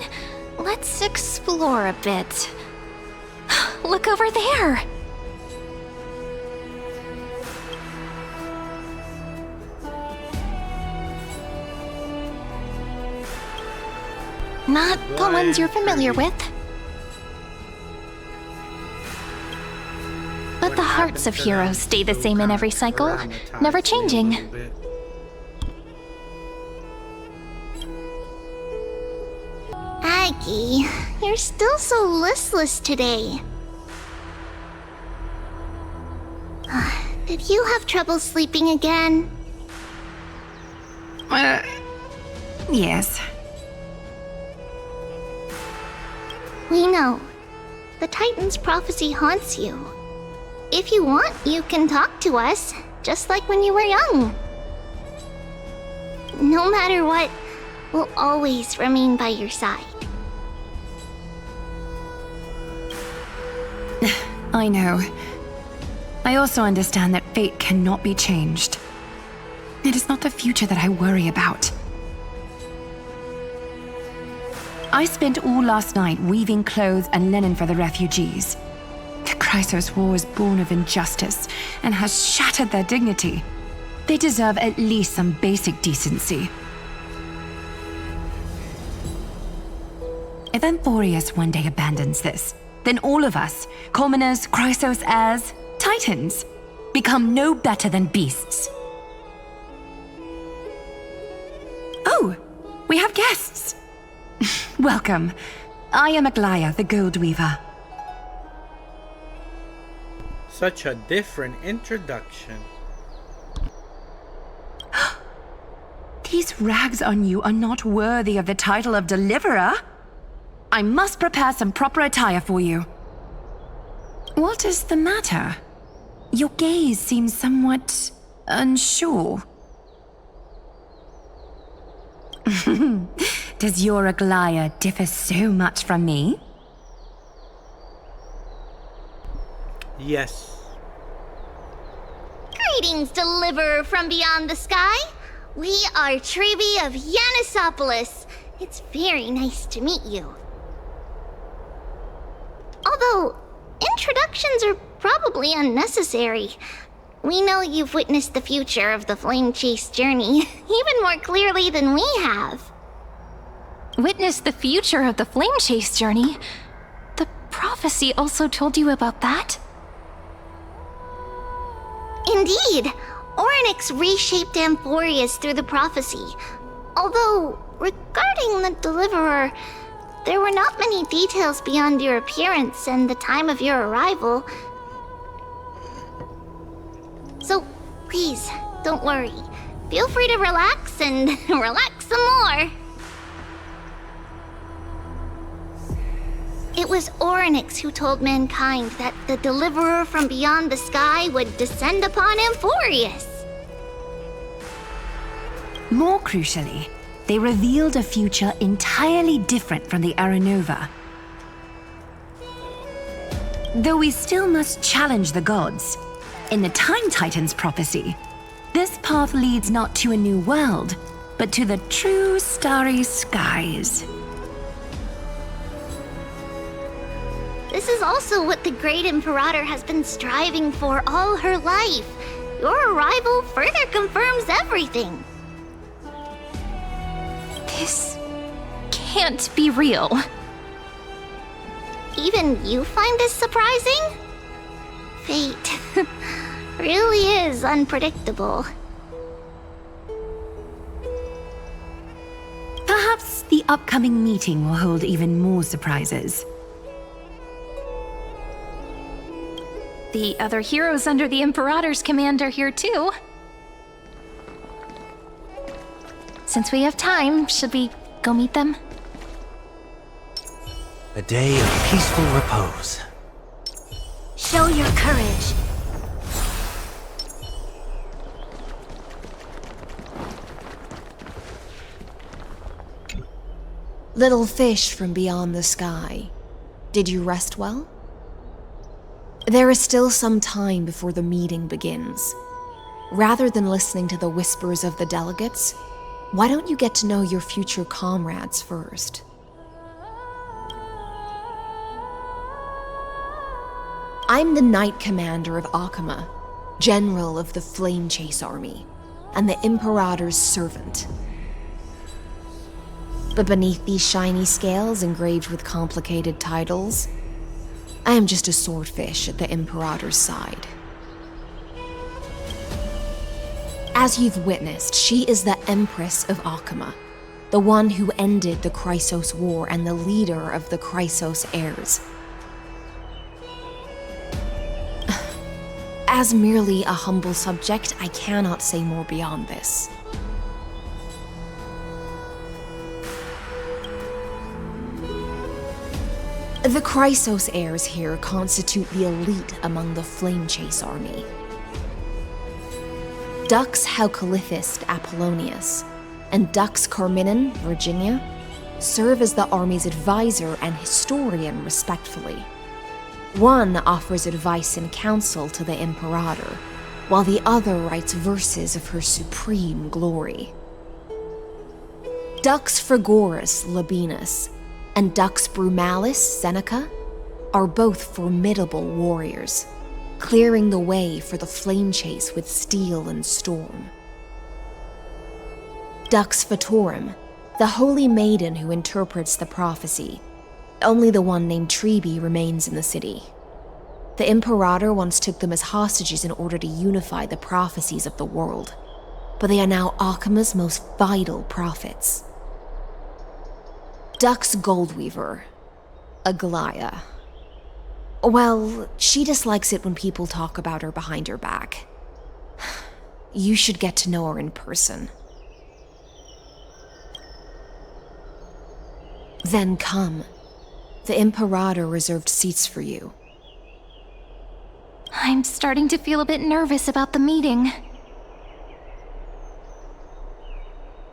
Speaker 4: let's explore a bit. Look over there! Not the ones you're familiar with. But the hearts of heroes stay the same in every cycle, never changing.
Speaker 9: Aggie, you're still so listless today. Did you have trouble sleeping again?
Speaker 16: Yes.
Speaker 9: We know. The Titan's prophecy haunts you. If you want, you can talk to us, just like when you were young. No matter what, we'll always remain by your side.
Speaker 16: I know. I also understand that fate cannot be changed. It is not the future that I worry about. I spent all last night weaving clothes and linen for the refugees. The Chrysos War was born of injustice and has shattered their dignity. They deserve at least some basic decency. If Emporius one day abandons this, then all of us, commoners, Chrysos heirs, Titans, become no better than beasts. Oh, we have guests. Welcome. I am Aglaya, the Gold Weaver.
Speaker 2: Such a different introduction.
Speaker 16: These rags on you are not worthy of the title of Deliverer. I must prepare some proper attire for you. What is the matter? Your gaze seems somewhat unsure. Does your Aglaya differ so much from me?
Speaker 2: Yes.
Speaker 9: Greetings, Deliverer from beyond the sky. We are Trevi of Yanisopolis. It's very nice to meet you. Although, introductions are probably unnecessary. We know you've witnessed the future of the Flame Chase journey even more clearly than we have.
Speaker 4: Witnessed the future of the Flame Chase journey? The prophecy also told you about that?
Speaker 9: Indeed, Orynyx reshaped Amphorius through the prophecy. Although, regarding the Deliverer, there were not many details beyond your appearance and the time of your arrival. So, please, don't worry. Feel free to relax and relax some more. It was Orynyx who told mankind that the Deliverer from beyond the sky would descend upon Amphorius.
Speaker 16: More crucially, they revealed a future entirely different from the Aranova. Though we still must challenge the gods, in the Time Titan's prophecy, this path leads not to a new world, but to the true starry skies.
Speaker 9: This is also what the Great Imperator has been striving for all her life. Your arrival further confirms everything.
Speaker 4: This can't be real.
Speaker 9: Even you find this surprising? Fate really is unpredictable.
Speaker 16: Perhaps the upcoming meeting will hold even more surprises.
Speaker 4: The other heroes under the Imperator's command are here too. Since we have time, should we go meet them?
Speaker 5: A day of peaceful repose.
Speaker 12: Show your courage.
Speaker 11: Little fish from beyond the sky, did you rest well? There is still some time before the meeting begins. Rather than listening to the whispers of the delegates, why don't you get to know your future comrades first? I'm the Knight Commander of Akama, General of the Flame Chase Army, and the Imperator's servant. But beneath these shiny scales engraved with complicated titles, I am just a swordfish at the Imperator's side. As you've witnessed, she is the Empress of Akama, the one who ended the Chrysos War and the leader of the Chrysos heirs. As merely a humble subject, I cannot say more beyond this. The Chrysos heirs here constitute the elite among the Flame Chase army. Dux Halkalithist Apollonius and Dux Carminin, Virginia, serve as the army's advisor and historian respectively. One offers advice and counsel to the Imperator, while the other writes verses of her supreme glory. Dux Frigoris Labienus and Dux Brumalis Seneca are both formidable warriors, clearing the way for the flame chase with steel and storm. Dux Fatorum, the holy maiden who interprets the prophecy, Only the one named Treeby remains in the city. The Imperator once took them as hostages in order to unify the prophecies of the world, but they are now Akama's most vital prophets. Duck's Goldweaver, Aglaya. Well, she dislikes it when people talk about her behind her back. You should get to know her in person. Then come. The Imperator reserved seats for you.
Speaker 4: I'm starting to feel a bit nervous about the meeting.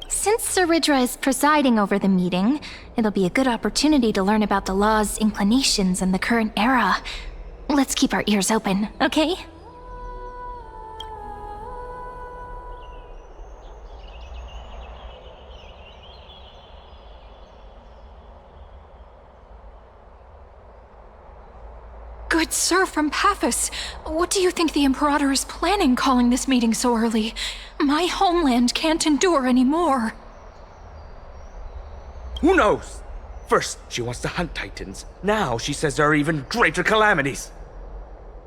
Speaker 4: Since Sir Ridra is presiding over the meeting, it'll be a good opportunity to learn about the law's inclinations and the current era. Let's keep our ears open, okay?
Speaker 17: Good sir from Paphos, what do you think the Imperator is planning calling this meeting so early? My homeland can't endure anymore.
Speaker 18: Who knows? First, she wants to hunt Titans. Now she says there are even greater calamities.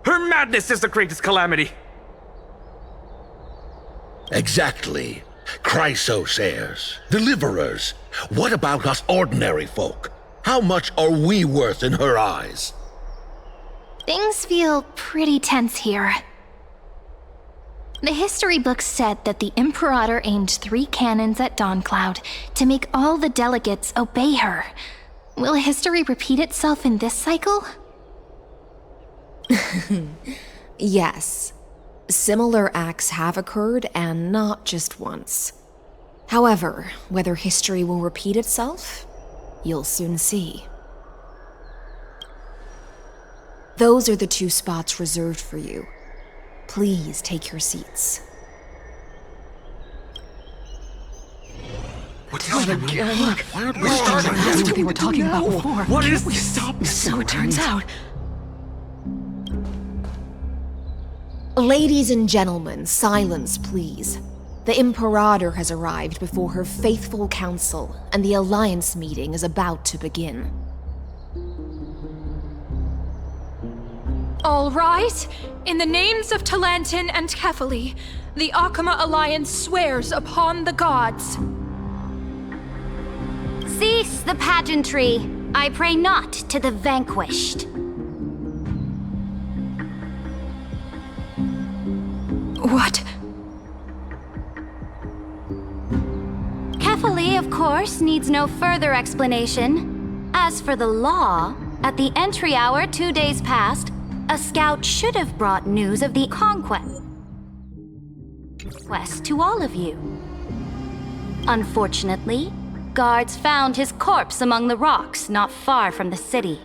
Speaker 18: Her madness is the greatest calamity.
Speaker 19: Exactly. Chrysosayers, deliverers. What about us ordinary folk? How much are we worth in her eyes?
Speaker 4: Things feel pretty tense here. The history books said that the Imperator aimed 3 cannons at Dawncloud to make all the delegates obey her. Will history repeat itself in this cycle?
Speaker 11: Yes. Similar acts have occurred, and not just once. However, whether history will repeat itself, you'll soon see. Those are the 2 spots reserved for you. Please take your seats.
Speaker 18: What's going on?
Speaker 17: Look, that's what they were talking about before.
Speaker 18: What is
Speaker 17: we
Speaker 18: this?
Speaker 17: stop? So it turns out.
Speaker 11: Ladies and gentlemen, silence, please. The Imperator has arrived before her faithful council, and the Alliance meeting is about to begin.
Speaker 17: All right. In the names of Talantin and Kefali, the Akama Alliance swears upon the gods.
Speaker 12: Cease the pageantry. I pray not to the vanquished.
Speaker 17: What?
Speaker 12: Kefali, of course, needs no further explanation. As for the law, at the entry hour 2 days past, a scout should have brought news of the conquest to all of you. Unfortunately, guards found his corpse among the rocks not far from the city.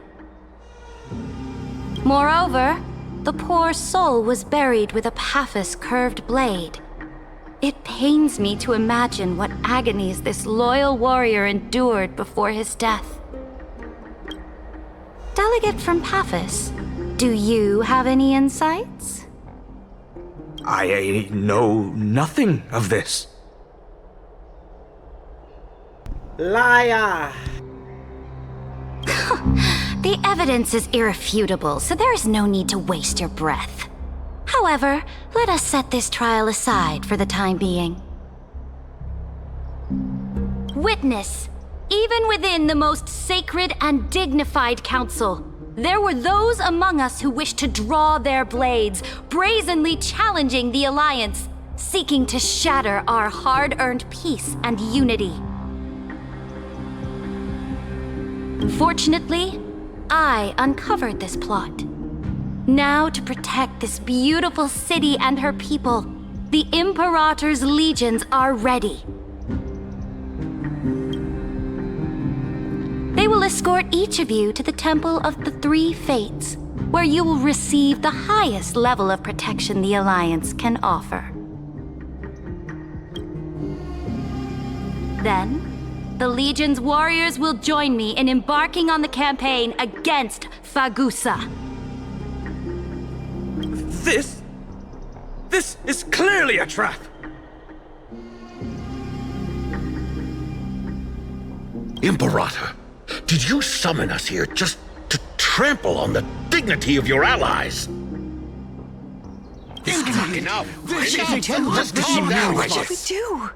Speaker 12: Moreover, the poor soul was buried with a Paphos curved blade. It pains me to imagine what agonies this loyal warrior endured before his death. Delegate from Paphos, do you have any insights?
Speaker 18: I know nothing of this.
Speaker 20: Liar!
Speaker 12: The evidence is irrefutable, so there is no need to waste your breath. However, let us set this trial aside for the time being. Witness, even within the most sacred and dignified council, there were those among us who wished to draw their blades, brazenly challenging the Alliance, seeking to shatter our hard-earned peace and unity. Fortunately, I uncovered this plot. Now, to protect this beautiful city and her people, the Imperator's legions are ready. They will escort each of you to the Temple of the Three Fates, where you will receive the highest level of protection the Alliance can offer. Then, the Legion's warriors will join me in embarking on the campaign against Fagusa.
Speaker 18: This is clearly a trap!
Speaker 19: Imperator, Did you summon us here just to trample on the dignity of your allies? Enough! Just calm down.
Speaker 17: What should we do?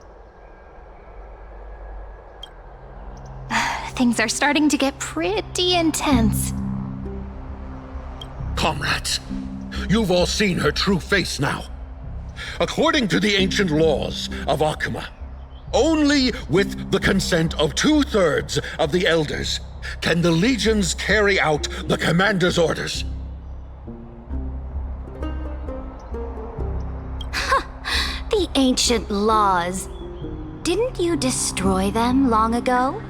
Speaker 17: Things are starting to get pretty intense.
Speaker 19: Comrades, you've all seen her true face now. According to the ancient laws of Akuma, only with the consent of 2/3 of the elders can the legions carry out the commander's orders.
Speaker 12: The ancient laws. Didn't you destroy them long ago?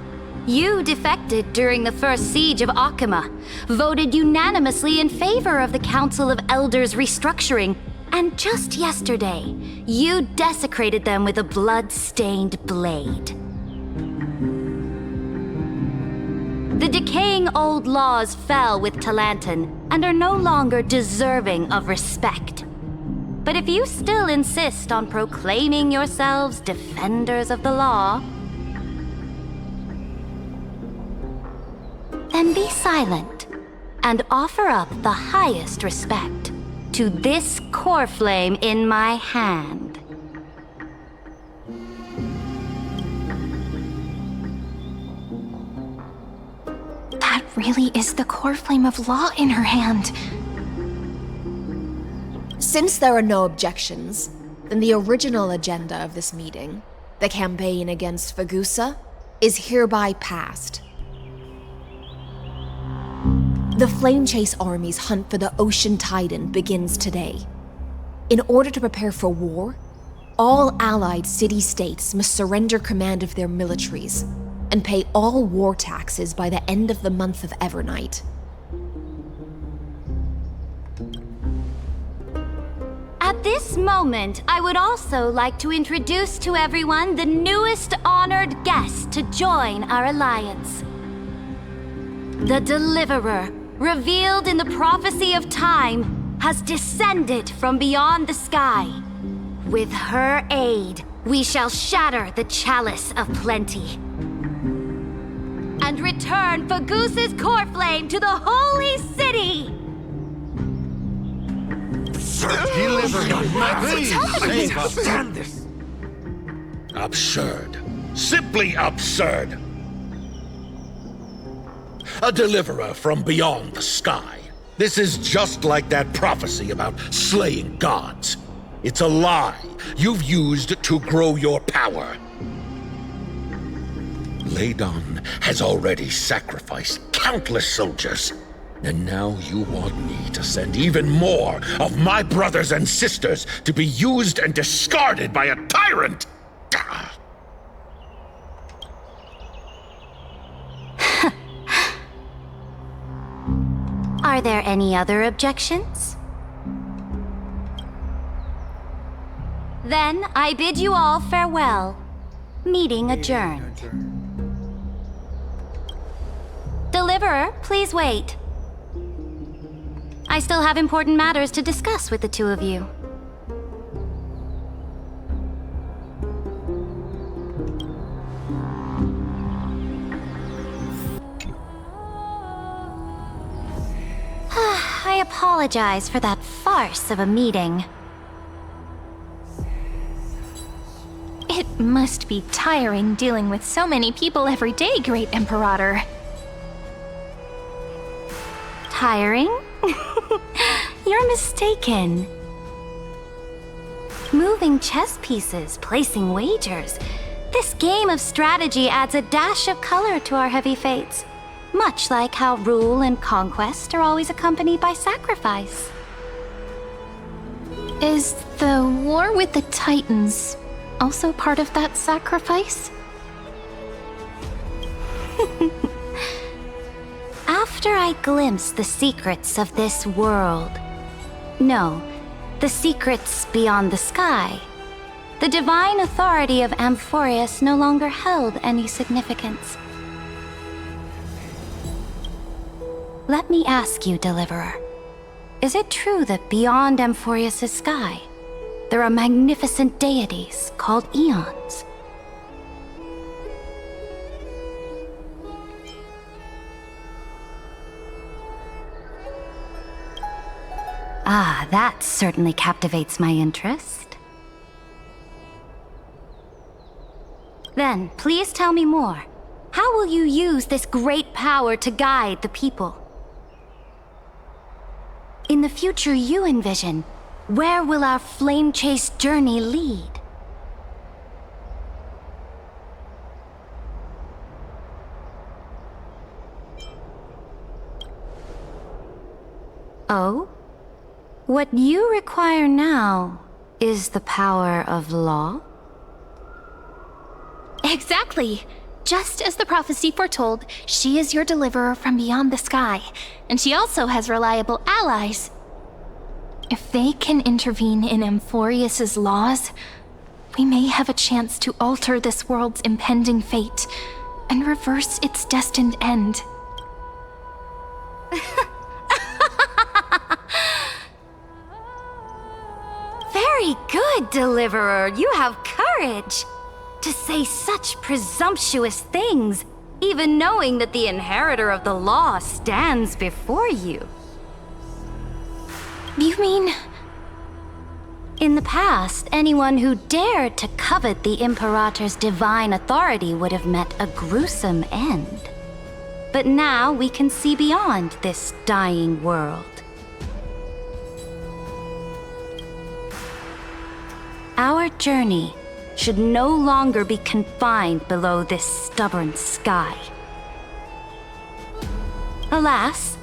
Speaker 12: You defected during the first siege of Akuma, voted unanimously in favor of the Council of Elders restructuring, and just yesterday, you desecrated them with a blood-stained blade. The decaying old laws fell with Talanton and are no longer deserving of respect. But if you still insist on proclaiming yourselves defenders of the law, then be silent and offer up the highest respect to this core flame in my hand.
Speaker 17: That really is the core flame of law in her hand.
Speaker 11: Since there are no objections, then the original agenda of this meeting, the campaign against Fagusa, is hereby passed. The Flame Chase Army's hunt for the Ocean Titan begins today. In order to prepare for war, all allied city-states must surrender command of their militaries and pay all war taxes by the end of the month of Evernight.
Speaker 12: At this moment, I would also like to introduce to everyone the newest honored guest to join our alliance. The Deliverer, revealed in the prophecy of time, has descended from beyond the sky. With her aid, we shall shatter the chalice of plenty and return Fagusa's core flame to the holy city!
Speaker 19: Deliver him!
Speaker 18: Stand this!
Speaker 19: Absurd. Simply absurd. A deliverer from beyond the sky. This is just like that prophecy about slaying gods. It's a lie you've used to grow your power. Ladon has already sacrificed countless soldiers, and now you want me to send even more of my brothers and sisters to be used and discarded by a tyrant!
Speaker 12: Are there any other objections? Then I bid you all farewell. Meeting adjourned. Deliverer, please wait. I still have important matters to discuss with the two of you. I apologize for that farce of a meeting.
Speaker 17: It must be tiring dealing with so many people every day, Great Imperator.
Speaker 12: Tiring? You're mistaken. Moving chess pieces, placing wagers. This game of strategy adds a dash of color to our heavy fates. Much like how rule and conquest are always accompanied by sacrifice.
Speaker 17: Is the war with the Titans also part of that sacrifice?
Speaker 12: After I glimpse the secrets of this world, no, the secrets beyond the sky, the divine authority of Amphorius no longer held any significance. Let me ask you, Deliverer, is it true that beyond Amphorius' sky, there are magnificent deities called Eons? Ah, that certainly captivates my interest. Then, please tell me more. How will you use this great power to guide the people? In the future you envision, where will our flame chase journey lead? Oh? What you require now is the power of law?
Speaker 4: Exactly! Just as the prophecy foretold, she is your deliverer from beyond the sky, and she also has reliable allies. If they can intervene in Amphorius's laws, we may have a chance to alter this world's impending fate and reverse its destined end.
Speaker 12: Very good, Deliverer. You have courage. To say such presumptuous things, even knowing that the inheritor of the law stands before you.
Speaker 4: You mean...
Speaker 12: In the past, anyone who dared to covet the Imperator's divine authority would have met a gruesome end. But now we can see beyond this dying world. Our journey should no longer be confined below this stubborn sky. Alas,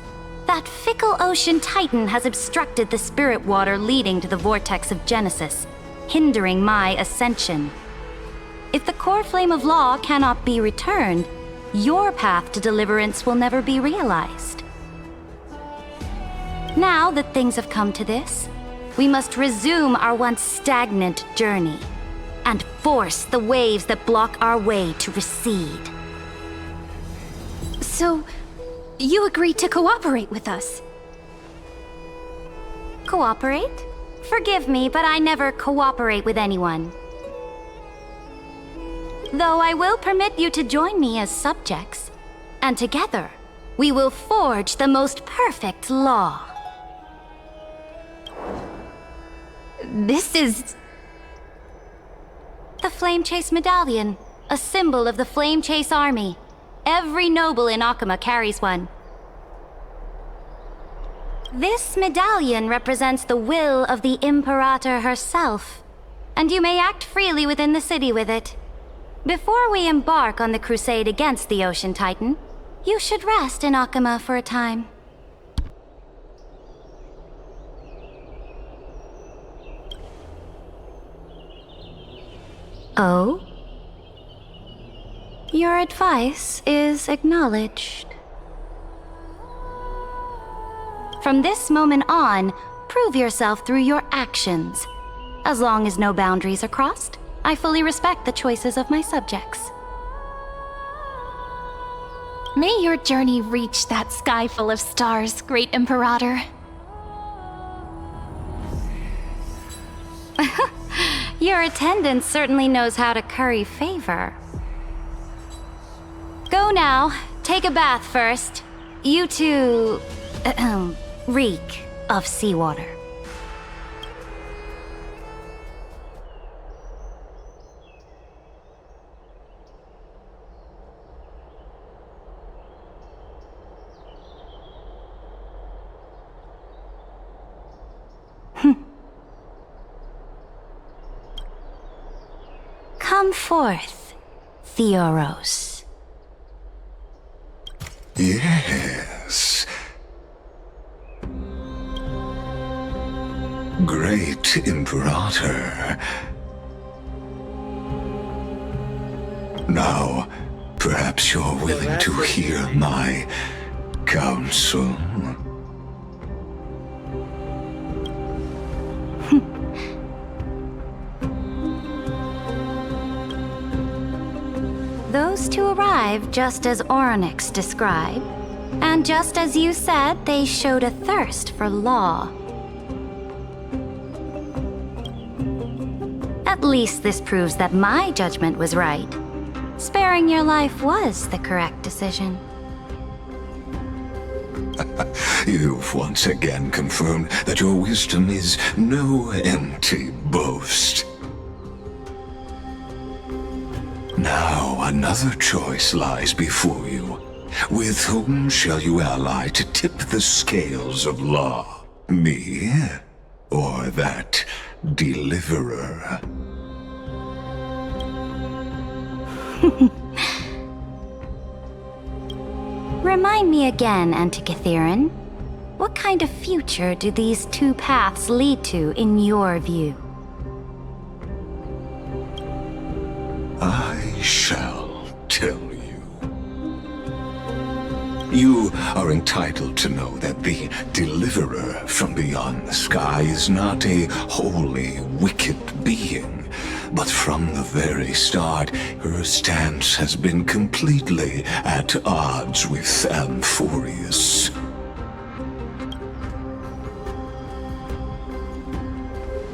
Speaker 12: that fickle ocean titan has obstructed the spirit water leading to the vortex of Genesis, hindering my ascension. If the core flame of law cannot be returned, your path to deliverance will never be realized. Now that things have come to this, we must resume our once stagnant journey and force the waves that block our way to recede.
Speaker 4: So, you agreed to cooperate with us?
Speaker 12: Cooperate? Forgive me, but I never cooperate with anyone. Though I will permit you to join me as subjects, and together, we will forge the most perfect law.
Speaker 4: This is...
Speaker 12: The Flame Chase Medallion, a symbol of the Flame Chase Army. Every noble in Akuma carries one. This medallion represents the will of the Imperator herself, and you may act freely within the city with it. Before we embark on the crusade against the Ocean Titan, you should rest in Akuma for a time. Oh? Your advice is acknowledged. From this moment on, prove yourself through your actions. As long as no boundaries are crossed, I fully respect the choices of my subjects.
Speaker 4: May your journey reach that sky full of stars, Great Imperator.
Speaker 12: Your attendant certainly knows how to curry favor. Go now. Take a bath first. You two... reek of seawater. Come forth, Theoros.
Speaker 8: Yes. Great Imperator. Now, perhaps you're willing to hear my counsel.
Speaker 12: Those two arrived just as Orynyx described, and just as you said, they showed a thirst for law. At least this proves that my judgment was right. Sparing your life was the correct decision.
Speaker 8: You've once again confirmed that your wisdom is no empty boast. Now another choice lies before you. With whom shall you ally to tip the scales of law? Me, or that deliverer?
Speaker 12: Remind me again, Antikytheron. What kind of future do these two paths lead to in your view?
Speaker 8: I shall tell you. You are entitled to know that the deliverer from beyond the sky is not a wholly wicked being, but from the very start, her stance has been completely at odds with Amphorius.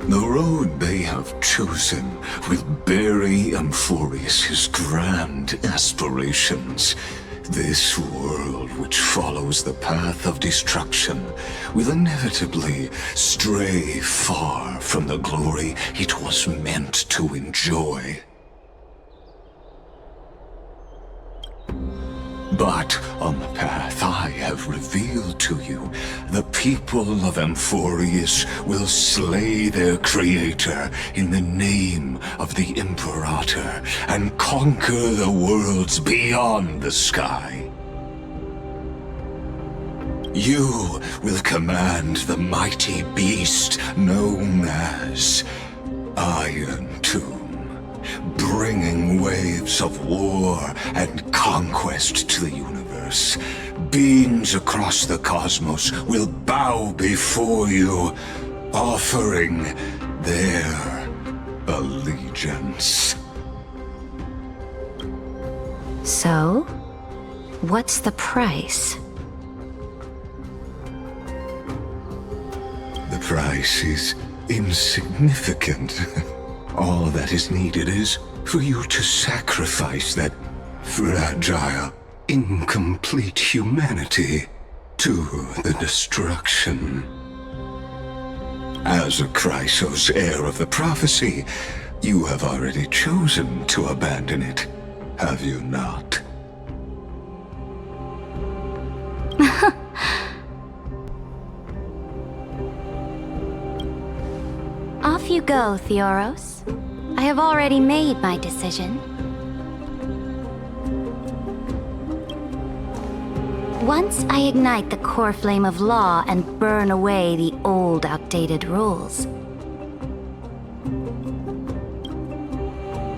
Speaker 8: The road they have chosen will bury Amphorius' grand aspirations. This world which follows the path of destruction will inevitably stray far from the glory it was meant to enjoy. But on the path I have revealed to you, the people of Amphorius will slay their creator in the name of the Imperator and conquer the worlds beyond the sky. You will command the mighty beast known as Iron Tomb, bringing waves of war and conquest to the universe. Beings across the cosmos will bow before you, offering their allegiance.
Speaker 12: So, what's the price?
Speaker 8: The price is insignificant. All that is needed is for you to sacrifice that fragile, incomplete humanity to the destruction. As a Chrysos, heir of the prophecy, you have already chosen to abandon it, have you not?
Speaker 12: Off you go, Theoros. I have already made my decision. Once I ignite the core flame of law and burn away the old, outdated rules,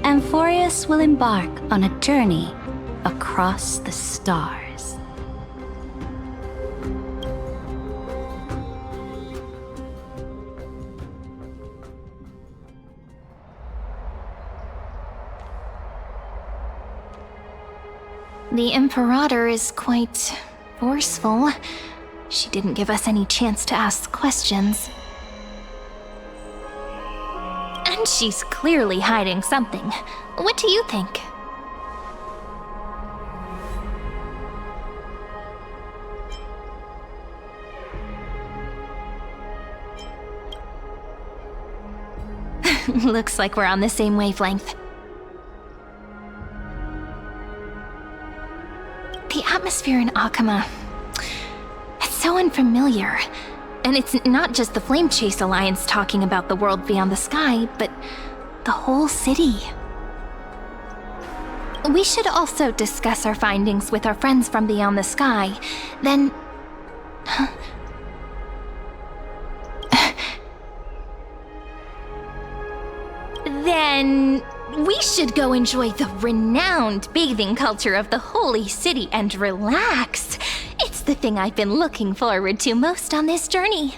Speaker 12: Amphorius will embark on a journey across the stars.
Speaker 4: The Imperator is quite forceful. She didn't give us any chance to ask questions. And she's clearly hiding something. What do you think? Looks like we're on the same wavelength. The atmosphere in Akama, it's so unfamiliar. And it's not just the Flame Chase Alliance talking about the world beyond the sky, but the whole city. We should also discuss our findings with our friends from beyond the sky. Then... Then we should go enjoy the renowned bathing culture of the holy city and relax. It's the thing I've been looking forward to most on this journey.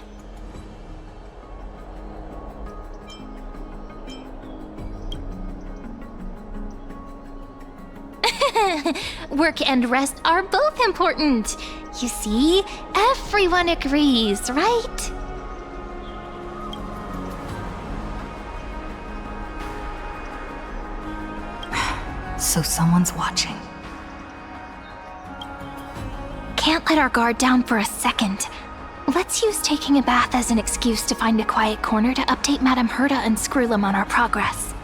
Speaker 4: Work and rest are both important. You see, everyone agrees, right?
Speaker 3: So someone's watching.
Speaker 4: Can't let our guard down for a second. Let's use taking a bath as an excuse to find a quiet corner to update Madame Herta and Screwlum on our progress.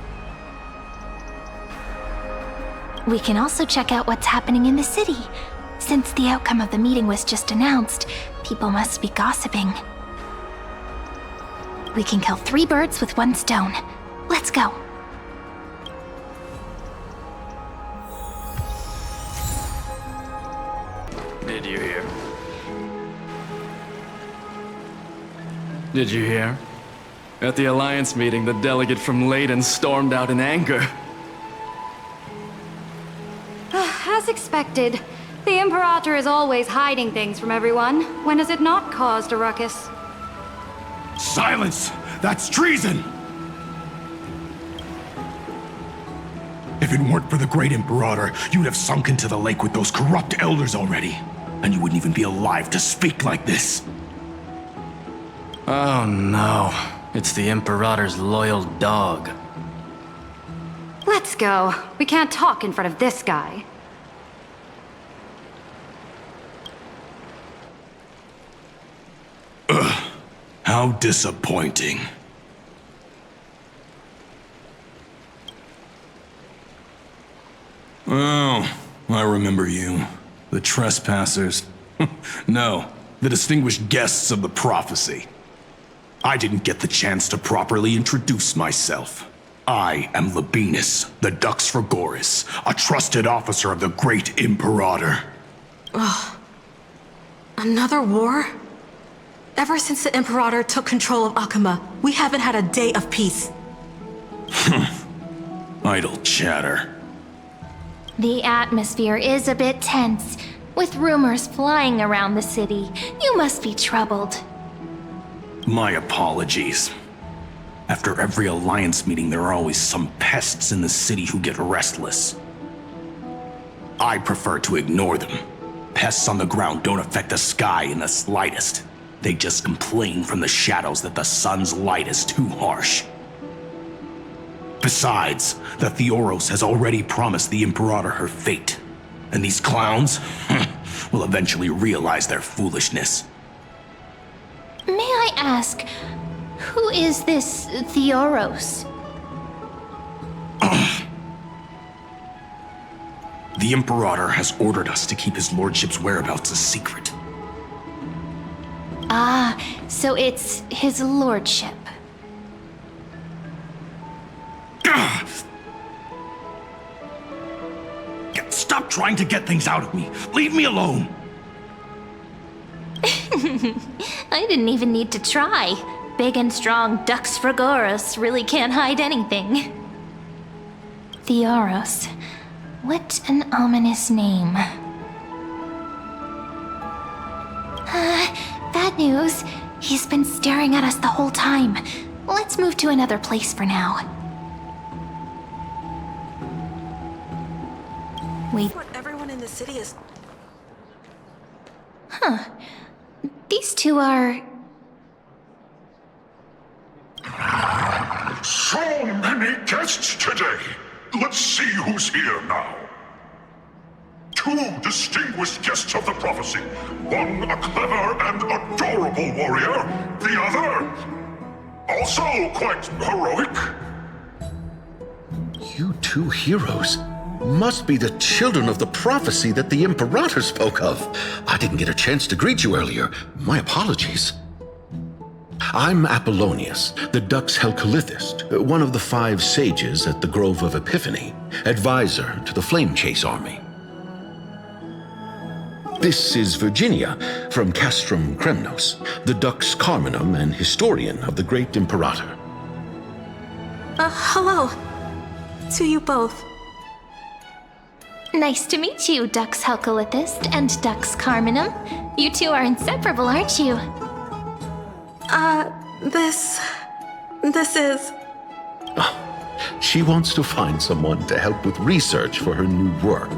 Speaker 4: We can also check out what's happening in the city. Since the outcome of the meeting was just announced, people must be gossiping. We can kill 3 birds with 1 stone. Let's go.
Speaker 20: Did you hear? Did you hear? At the Alliance meeting, the delegate from Leyden stormed out in anger.
Speaker 12: As expected, the Imperator is always hiding things from everyone. When has it not caused a ruckus?
Speaker 21: Silence! That's treason! If it weren't for the great Imperator, you'd have sunk into the lake with those corrupt elders already. And you wouldn't even be alive to speak like this.
Speaker 20: Oh no. It's the Imperator's loyal dog.
Speaker 12: Let's go. We can't talk in front of this guy.
Speaker 21: Ugh. How disappointing. Oh, I remember you. The trespassers. No, the distinguished guests of the prophecy. I didn't get the chance to properly introduce myself. I am Labienus, the Dux Frigoris, a trusted officer of the great Imperator.
Speaker 22: Ugh. Another war? Ever since the Imperator took control of Akuma, we haven't had a day of peace.
Speaker 21: Idle chatter.
Speaker 4: The atmosphere is a bit tense, with rumors flying around the city. You must be troubled.
Speaker 21: My apologies. After every Alliance meeting, there are always some pests in the city who get restless. I prefer to ignore them. Pests on the ground don't affect the sky in the slightest. They just complain from the shadows that the sun's light is too harsh. Besides, the Theoros has already promised the Imperator her fate. And these clowns will eventually realize their foolishness.
Speaker 4: May I ask, who is this Theoros?
Speaker 21: The Imperator has ordered us to keep his lordship's whereabouts a secret.
Speaker 4: Ah, so it's his lordship.
Speaker 21: Stop trying to get things out of me. Leave me alone.
Speaker 4: I didn't even need to try. Big and strong Dux Frigoris really can't hide anything. Theoros. What an ominous name. Bad news. He's been staring at us the whole time. Let's move to another place for now. Wait.
Speaker 22: What everyone in the city is...
Speaker 4: Huh. These two are...
Speaker 23: So many guests today. Let's see who's here now. 2 distinguished guests of the prophecy. One a clever and adorable warrior. The other, also quite heroic.
Speaker 19: You 2 heroes must be the children of the prophecy that the Imperator spoke of. I didn't get a chance to greet you earlier. My apologies. I'm Apollonius, the Dux Helcolithist, one of the 5 sages at the Grove of Epiphany, advisor to the Flame Chase army. This is Virginia from Castrum Kremnos, the Dux Carminum and historian of the great Imperator.
Speaker 22: Hello. To you both.
Speaker 4: Nice to meet you, Dux Helcolithist and Dux Carminum. You two are inseparable, aren't you?
Speaker 22: This is...
Speaker 19: Oh, she wants to find someone to help with research for her new work.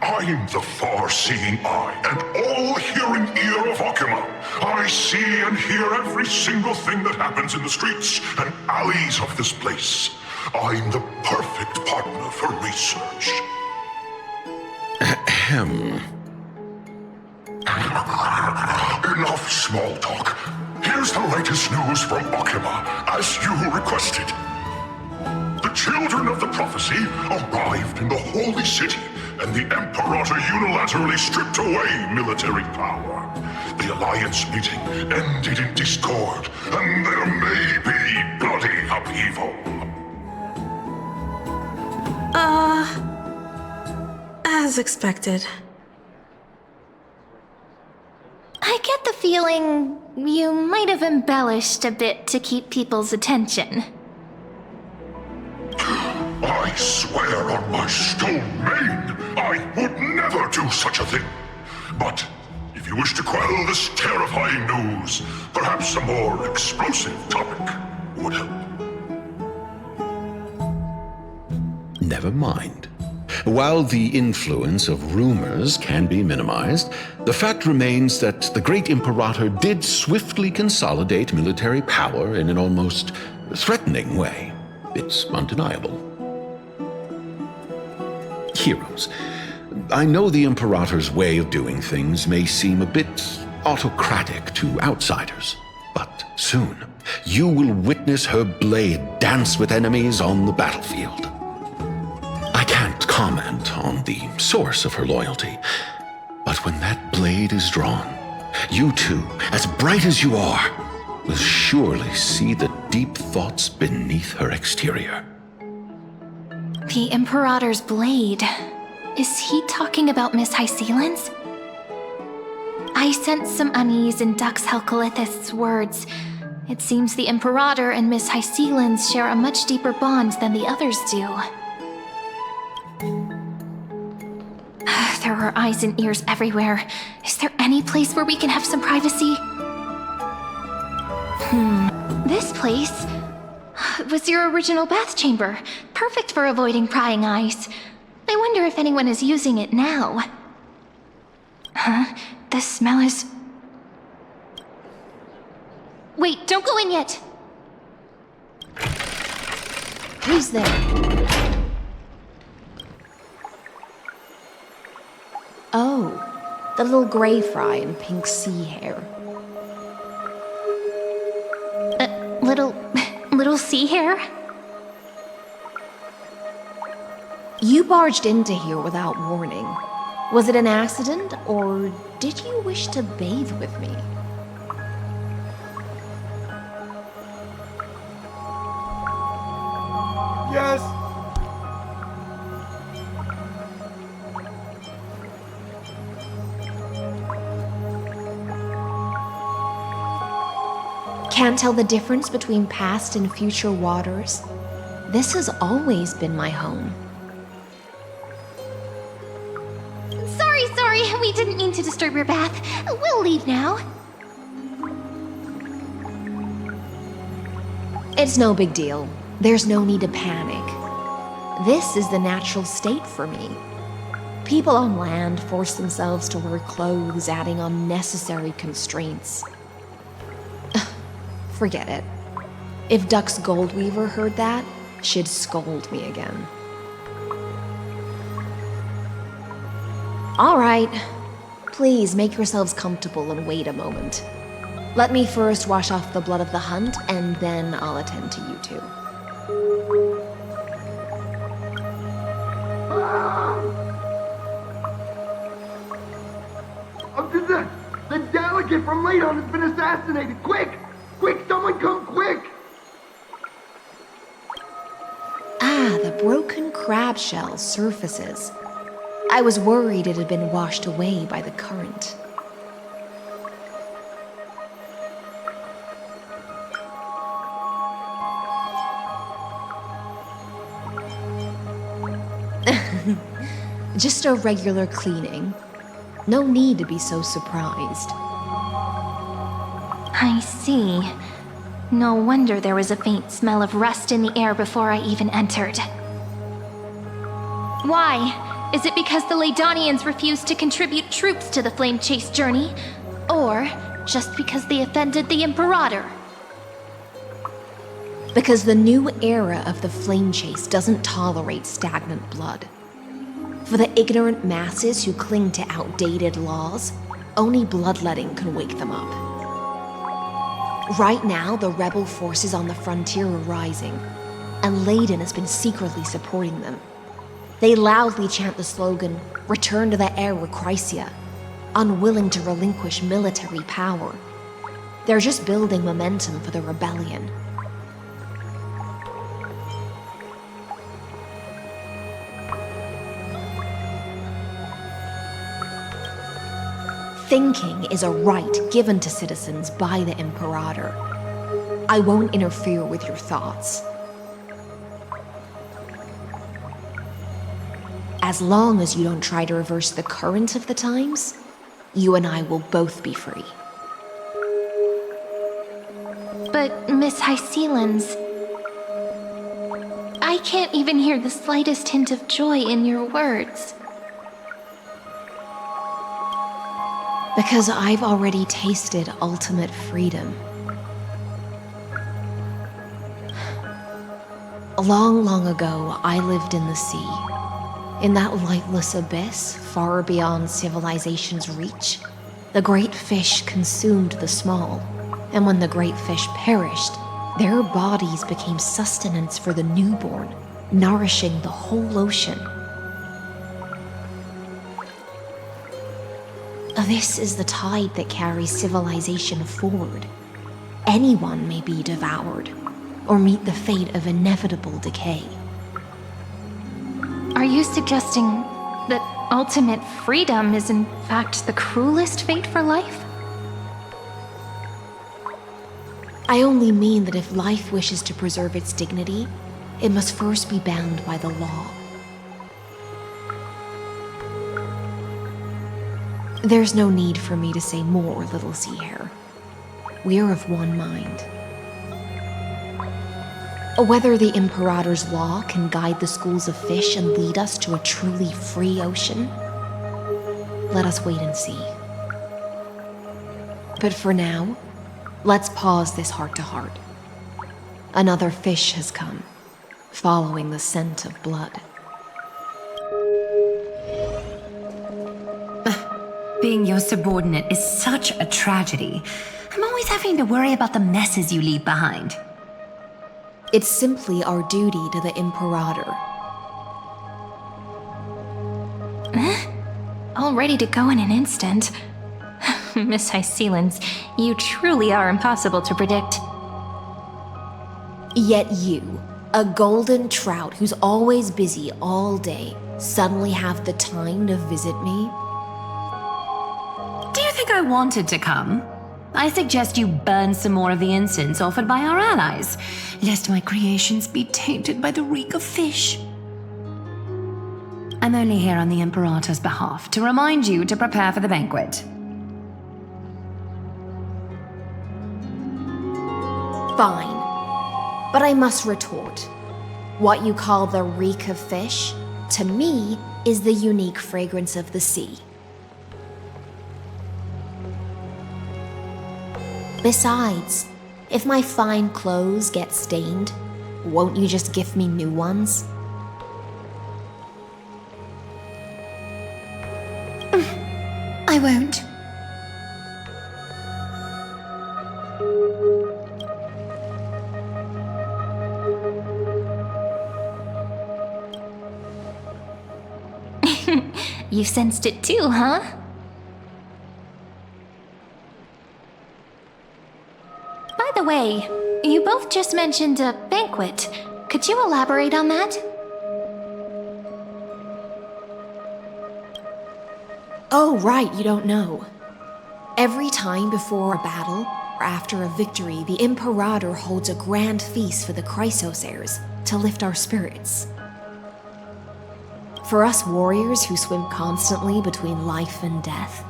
Speaker 23: I'm the far-seeing eye and all-hearing ear of Akuma. I see and hear every single thing that happens in the streets and alleys of this place. I'm the perfect partner for research.
Speaker 19: Ahem.
Speaker 23: Enough small talk. Here's the latest news from Akima, as you requested. The children of the prophecy arrived in the holy city, and the Imperator unilaterally stripped away military power. The Alliance meeting ended in discord, and there may be bloody upheaval.
Speaker 22: As expected.
Speaker 4: I get the feeling you might have embellished a bit to keep people's attention.
Speaker 23: I swear on my stone mane, I would never do such a thing. But if you wish to quell this terrifying news, perhaps a more explosive topic would help.
Speaker 19: Never mind. While the influence of rumors can be minimized, the fact remains that the great Imperator did swiftly consolidate military power in an almost threatening way. It's undeniable. Heroes, I know the Imperator's way of doing things may seem a bit autocratic to outsiders, but soon you will witness her blade dance with enemies on the battlefield. I can't comment on the source of her loyalty, but when that blade is drawn, you too, as bright as you are, will surely see the deep thoughts beneath her exterior.
Speaker 4: The Imperator's blade. Is he talking about Miss Hysealin's? I sense some unease in Dux Helcolith's words. It seems the Imperator and Miss Hysealin's share a much deeper bond than the others do. There are eyes and ears everywhere. Is there any place where we can have some privacy? This place was your original bath chamber. Perfect for avoiding prying eyes. I wonder if anyone is using it now. Huh? The smell is... Wait, don't go in yet!
Speaker 11: Who's there? Oh, the little gray fry in pink sea hair.
Speaker 4: Little sea hair?
Speaker 11: You barged into here without warning. Was it an accident, or did you wish to bathe with me?
Speaker 14: Yes!
Speaker 11: Can't tell the difference between past and future waters? This has always been my home.
Speaker 4: Sorry, we didn't mean to disturb your bath. We'll leave now.
Speaker 11: It's no big deal. There's no need to panic. This is the natural state for me. People on land force themselves to wear clothes, adding unnecessary constraints. Forget it. If Dux Goldweaver heard that, she'd scold me again. All right. Please make yourselves comfortable and wait a moment. Let me first wash off the blood of the hunt, and then I'll attend to you two.
Speaker 14: The delegate from Ladon has been assassinated! Quick! Quick, someone come quick!
Speaker 11: Ah, the broken crab shell surfaces. I was worried it had been washed away by the current. Just a regular cleaning. No need to be so surprised.
Speaker 4: I see. No wonder there was a faint smell of rust in the air before I even entered. Why? Is it because the Ladonians refused to contribute troops to the Flame Chase journey? Or just because they offended the Imperator?
Speaker 11: Because the new era of the Flame Chase doesn't tolerate stagnant blood. For the ignorant masses who cling to outdated laws, only bloodletting can wake them up. Right now, the rebel forces on the frontier are rising, and Layden has been secretly supporting them. They loudly chant the slogan, "Return to the Era Chrysia," unwilling to relinquish military power. They're just building momentum for the rebellion. Thinking is a right given to citizens by the Imperator. I won't interfere with your thoughts. As long as you don't try to reverse the current of the times, you and I will both be free.
Speaker 4: But, Miss Hysealans, I can't even hear the slightest hint of joy in your words.
Speaker 11: Because I've already tasted ultimate freedom. Long, long ago, I lived in the sea. In that lightless abyss, far beyond civilization's reach, the great fish consumed the small. And when the great fish perished, their bodies became sustenance for the newborn, nourishing the whole ocean. This is the tide that carries civilization forward. Anyone may be devoured, or meet the fate of inevitable decay.
Speaker 4: Are you suggesting that ultimate freedom is in fact the cruelest fate for life?
Speaker 11: I only mean that if life wishes to preserve its dignity, it must first be bound by the law. There's no need for me to say more, little sea hare. We are of one mind. Whether the Imperator's law can guide the schools of fish and lead us to a truly free ocean, let us wait and see. But for now, let's pause this heart-to-heart. Another fish has come, following the scent of blood.
Speaker 16: Being your subordinate is such a tragedy. I'm always having to worry about the messes you leave behind.
Speaker 11: It's simply our duty to the Imperator.
Speaker 4: All ready to go in an instant. Miss Hysealans, you truly are impossible to predict.
Speaker 11: Yet you, a golden trout who's always busy all day, suddenly have the time to visit me?
Speaker 16: Do you think I wanted to come? I suggest you burn some more of the incense offered by our allies, lest my creations be tainted by the reek of fish. I'm only here on the Imperator's behalf to remind you to prepare for the banquet.
Speaker 11: Fine. But I must retort. What you call the reek of fish, to me, is the unique fragrance of the sea. Besides, if my fine clothes get stained, won't you just gift me new ones?
Speaker 16: I won't.
Speaker 4: You sensed it too, huh? By the way, you both just mentioned a banquet. Could you elaborate on that?
Speaker 11: Oh, right, you don't know. Every time before a battle, or after a victory, the Imperator holds a grand feast for the Chrysos heirs to lift our spirits. For us warriors who swim constantly between life and death,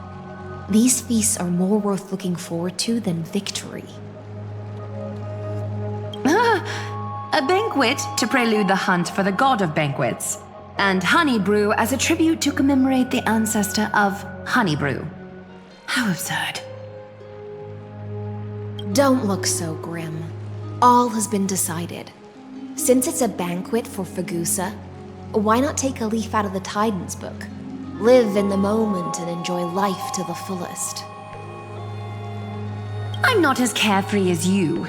Speaker 11: these feasts are more worth looking forward to than victory.
Speaker 16: A banquet to prelude the hunt for the god of banquets, and honey brew as a tribute to commemorate the ancestor of honey brew. How absurd.
Speaker 11: Don't look so grim. All has been decided. Since it's a banquet for Fagusa, Why not take a leaf out of the Titan's book? Live in the moment and enjoy life to the fullest.
Speaker 16: I'm not as carefree as you.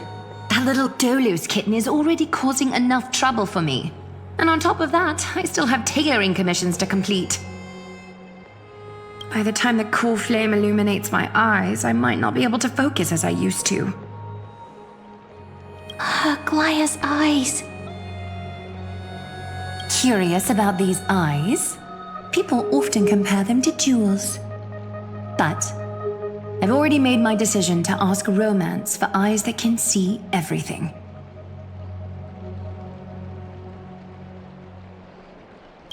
Speaker 16: That little Dolos kitten is already causing enough trouble for me. And on top of that, I still have tailoring commissions to complete. By the time the cool flame illuminates my eyes, I might not be able to focus as I used to.
Speaker 4: Glaya's eyes.
Speaker 16: Curious about these eyes? People often compare them to jewels. But I've already made my decision to ask Romance for eyes that can see everything.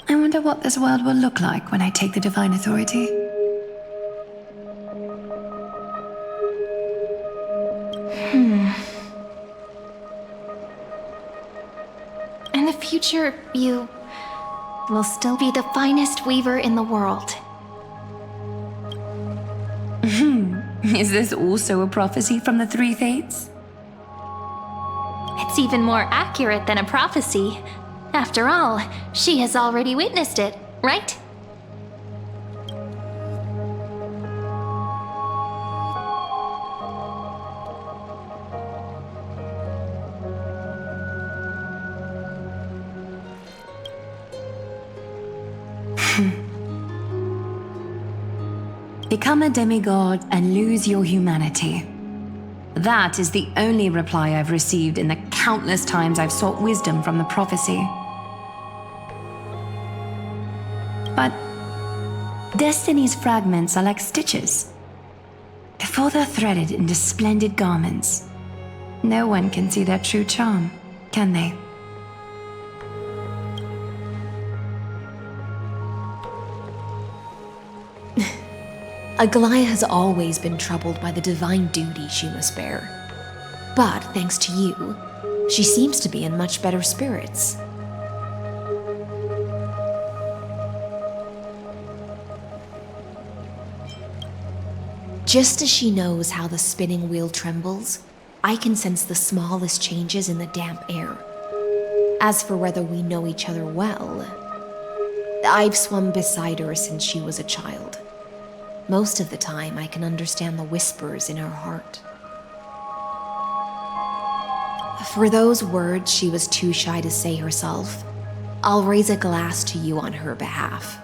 Speaker 16: I wonder what this world will look like when I take the Divine Authority.
Speaker 4: In the future, you will still be the finest weaver in the world.
Speaker 16: Is this also a prophecy from the Three Fates?
Speaker 4: It's even more accurate than a prophecy. After all, she has already witnessed it, right?
Speaker 16: Become a demigod and lose your humanity. That is the only reply I've received in the countless times I've sought wisdom from the prophecy. But Destiny's fragments are like stitches. Before they're threaded into splendid garments, no one can see their true charm, can they?
Speaker 11: Aglaya has always been troubled by the divine duty she must bear. But thanks to you, she seems to be in much better spirits. Just as she knows how the spinning wheel trembles, I can sense the smallest changes in the damp air. As for whether we know each other well, I've swum beside her since she was a child. Most of the time, I can understand the whispers in her heart. For those words she was too shy to say herself, I'll raise a glass to you on her behalf.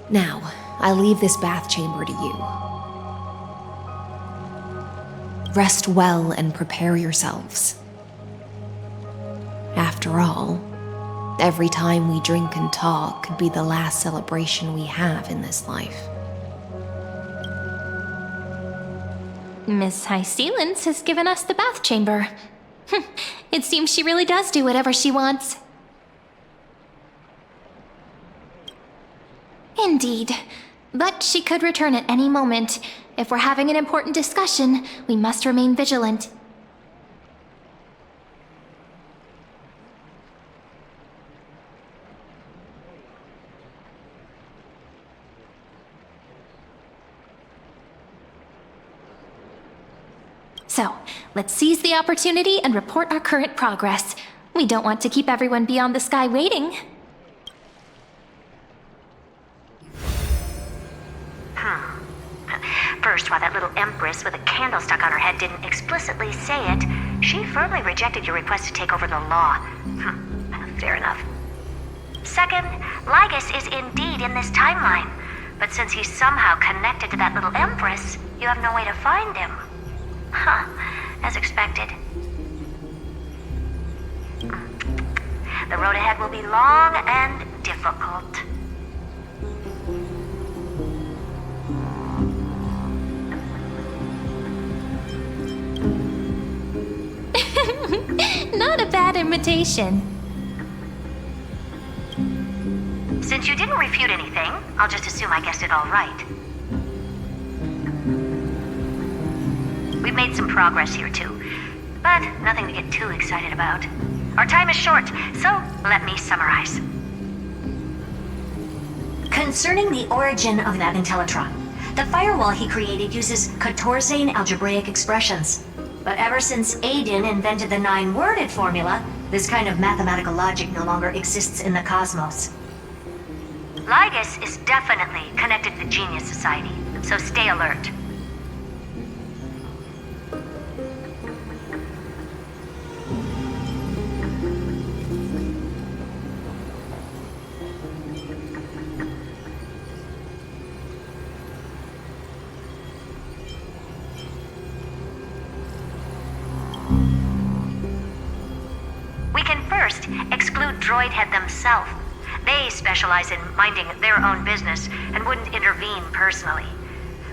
Speaker 11: Now, I leave this bath chamber to you. Rest well and prepare yourselves. After all, every time we drink and talk could be the last celebration we have in this life.
Speaker 4: Miss High Sealance has given us the bath chamber. It seems she really does do whatever she wants. Indeed. But she could return at any moment. If we're having an important discussion, we must remain vigilant. So, let's seize the opportunity and report our current progress. We don't want to keep everyone beyond the sky waiting.
Speaker 1: First, while that little empress with a candle stuck on her head didn't explicitly say it, she firmly rejected your request to take over the law. Fair enough. Second, Lygus is indeed in this timeline, but since he's somehow connected to that little empress, you have no way to find him. As expected. The road ahead will be long and difficult.
Speaker 4: Not a bad invitation.
Speaker 1: Since you didn't refute anything, I'll just assume I guessed it all right. We've made some progress here too, but nothing to get too excited about. Our time is short, so let me summarize.
Speaker 6: Concerning the origin of that Intellitron, the firewall he created uses Kotorzane algebraic expressions. But ever since Aiden invented the 9-worded formula, this kind of mathematical logic no longer exists in the cosmos.
Speaker 1: Lygus is definitely connected to the Genius Society, so stay alert. We can first exclude Droidhead themselves. They specialize in minding their own business and wouldn't intervene personally.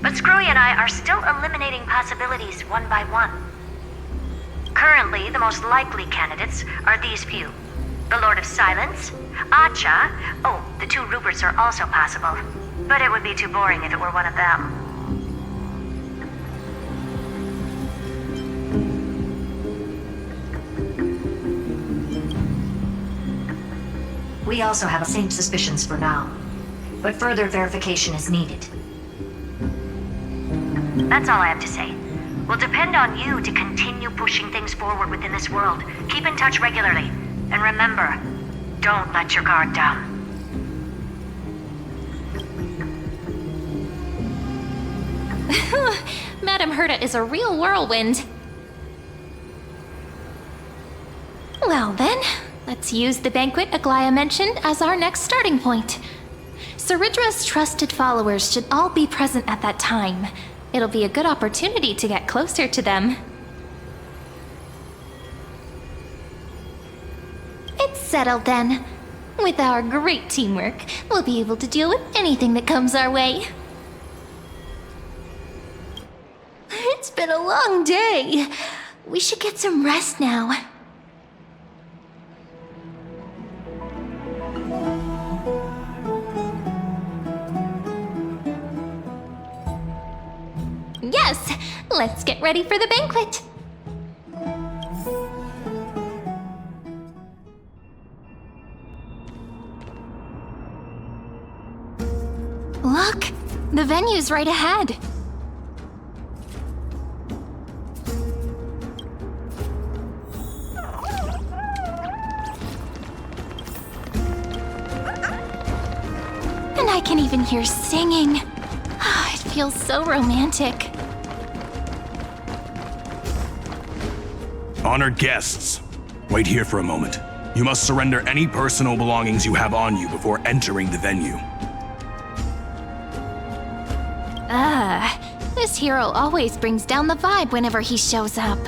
Speaker 1: But Screwy and I are still eliminating possibilities one by one. Currently, the most likely candidates are these few. The Lord of Silence, Acha, oh, the 2 Ruperts are also possible. But it would be too boring if it were one of them.
Speaker 6: We also have the same suspicions for now, but further verification is needed.
Speaker 1: That's all I have to say. We'll depend on you to continue pushing things forward within this world. Keep in touch regularly. And remember, don't let your guard down.
Speaker 4: Madame Herta is a real whirlwind. Well then, let's use the banquet Aglaya mentioned as our next starting point. Ceridra's trusted followers should all be present at that time. It'll be a good opportunity to get closer to them. It's settled then. With our great teamwork, we'll be able to deal with anything that comes our way. It's been a long day. We should get some rest now. Yes, let's get ready for the banquet. Look, the venue's right ahead. And I can even hear singing. It feels so romantic.
Speaker 15: Honored guests, wait here for a moment. You must surrender any personal belongings you have on you before entering the venue.
Speaker 4: This hero always brings down the vibe whenever he shows up.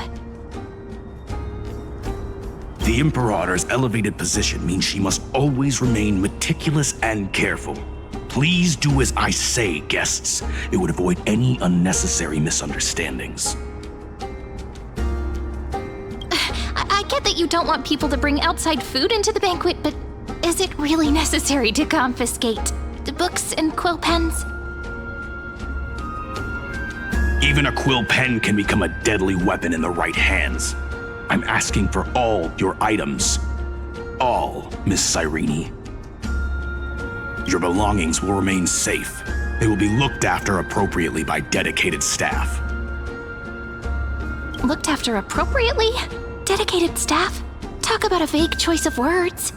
Speaker 15: The Imperator's elevated position means she must always remain meticulous and careful. Please do as I say, guests. It would avoid any unnecessary misunderstandings.
Speaker 4: I get that you don't want people to bring outside food into the banquet, but is it really necessary to confiscate the books and quill pens?
Speaker 15: Even a quill pen can become a deadly weapon in the right hands. I'm asking for all your items. All, Miss Cyrene. Your belongings will remain safe. They will be looked after appropriately by dedicated staff.
Speaker 4: Looked after appropriately? Dedicated staff? Talk about a vague choice of words.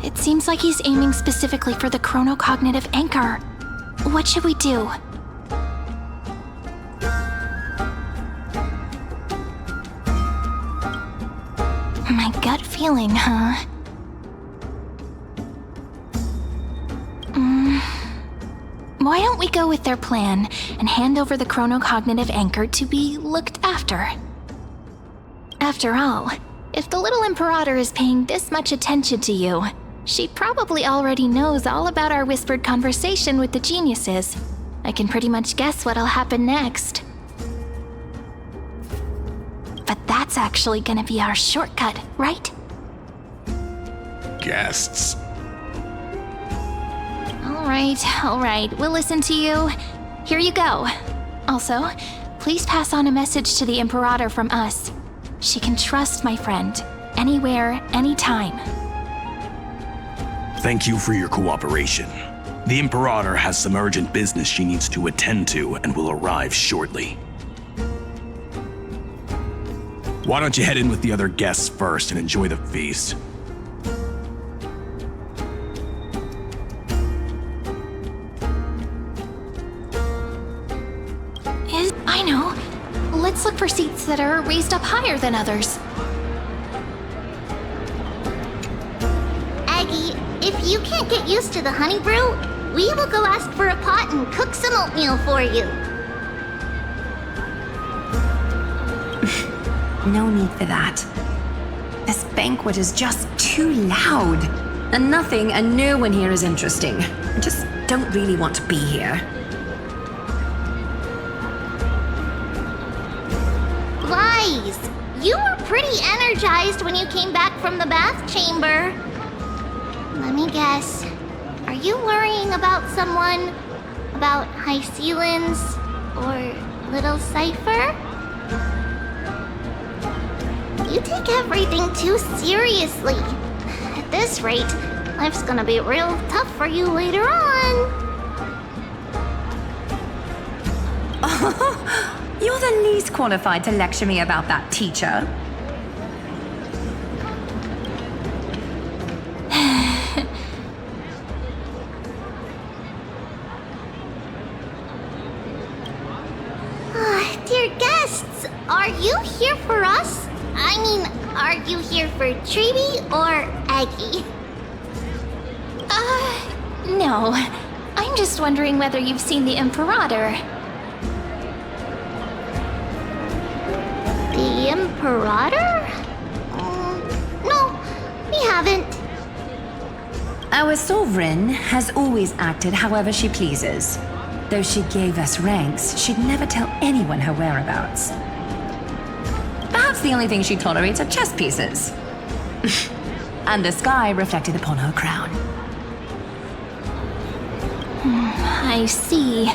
Speaker 4: It seems like he's aiming specifically for the chronocognitive anchor. What should we do? My gut feeling, huh? Why don't we go with their plan and hand over the chronocognitive anchor to be looked after? After all, if the little Imperator is paying this much attention to you, she probably already knows all about our whispered conversation with the geniuses. I can pretty much guess what'll happen next. But that's actually gonna be our shortcut, right?
Speaker 15: Guests.
Speaker 4: All right, we'll listen to you. Here you go. Also, please pass on a message to the Imperator from us. She can trust my friend, anywhere, anytime.
Speaker 21: Thank you for your cooperation. The Imperator has some urgent business she needs to attend to and will arrive shortly. Why don't you head in with the other guests first and enjoy the feast?
Speaker 4: I know. Let's look for seats that are raised up higher than others.
Speaker 9: Aggie, if you can't get used to the honey brew, we will go ask for a pot and cook some oatmeal for you.
Speaker 11: No need for that. This banquet is just too loud. And nothing and no one here is interesting. I just don't really want to be here.
Speaker 9: Lies! You were pretty energized when you came back from the bath chamber. Let me guess. Are you worrying about someone? About High Sealins? Or Little Cypher? You take everything too seriously. At this rate, life's gonna be real tough for you later on.
Speaker 11: You're the least qualified to lecture me about that, teacher.
Speaker 9: Dear guests, are you here for us? I mean, are you here for Treeby or Aggie?
Speaker 4: No. I'm just wondering whether you've seen the Imperator.
Speaker 9: The Imperator? No, we haven't.
Speaker 11: Our sovereign has always acted however she pleases. Though she gave us ranks, she'd never tell anyone her whereabouts. Perhaps the only thing she tolerates are chess pieces. And the sky reflected upon her crown.
Speaker 4: I see.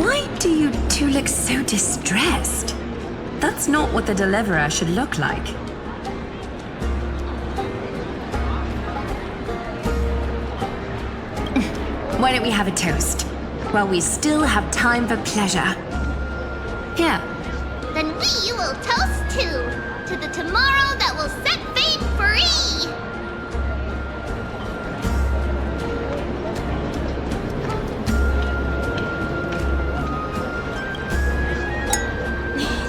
Speaker 11: Why do you two look so distressed? That's not what the Deliverer should look like. Why don't we have a toast? While we still have time for pleasure. Here.
Speaker 9: Then we will toast to the tomorrow that will set fate free!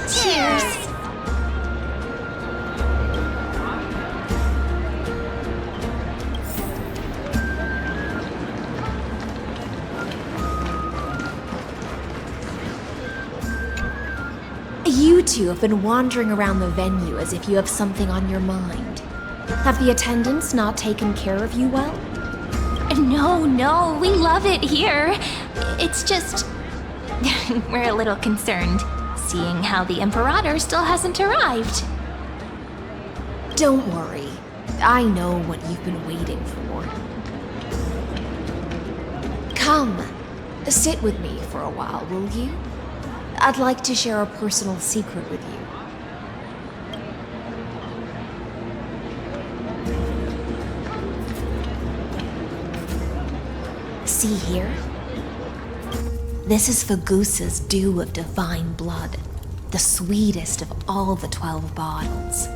Speaker 4: Cheers!
Speaker 11: You two have been wandering around the venue as if you have something on your mind. Have the attendants not taken care of you well?
Speaker 4: No, we love it here. It's just... we're a little concerned, seeing how the Imperator still hasn't arrived.
Speaker 11: Don't worry. I know what you've been waiting for. Come, sit with me for a while, will you? I'd like to share a personal secret with you. See here? This is Fagusa's dew of divine blood, the sweetest of all the 12 bottles.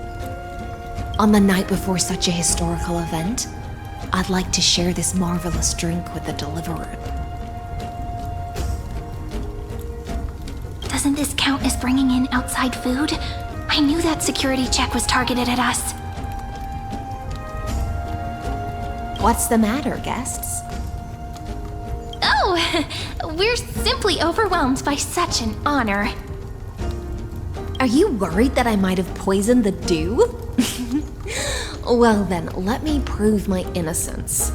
Speaker 11: On the night before such a historical event, I'd like to share this marvelous drink with the Deliverer.
Speaker 4: Doesn't this count as bringing in outside food? I knew that security check was targeted at us.
Speaker 11: What's the matter, guests?
Speaker 4: Oh, we're simply overwhelmed by such an honor.
Speaker 11: Are you worried that I might have poisoned the dew? Well then, let me prove my innocence.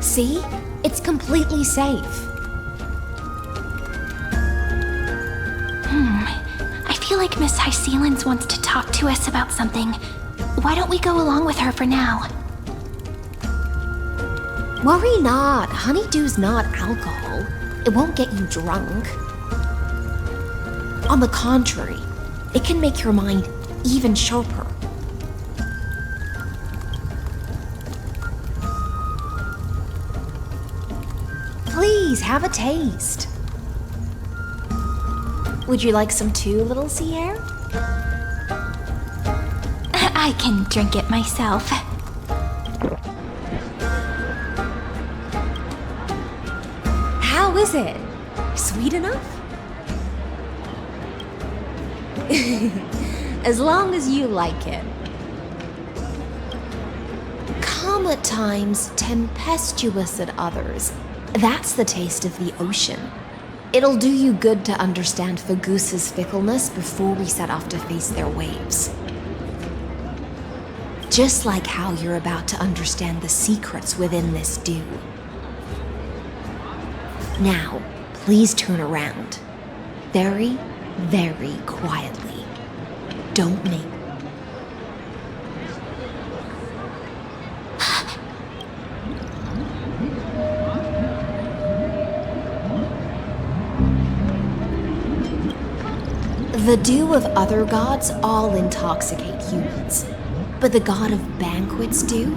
Speaker 11: See? It's completely safe.
Speaker 4: I feel like Miss High Sealins wants to talk to us about something. Why don't we go along with her for now?
Speaker 11: Worry not, honeydew's not alcohol. It won't get you drunk. On the contrary, it can make your mind even sharper. Please, have a taste. Would you like some too, little Sierra?
Speaker 4: I can drink it myself.
Speaker 11: How is it? Sweet enough? As long as you like it. Calm at times, tempestuous at others. That's the taste of the ocean. It'll do you good to understand Fagusa's fickleness before we set off to face their waves. Just like how you're about to understand the secrets within this dew. Now, please turn around. Very, very quietly. Don't make... The dew of other gods all intoxicate humans, but the god of banquets dew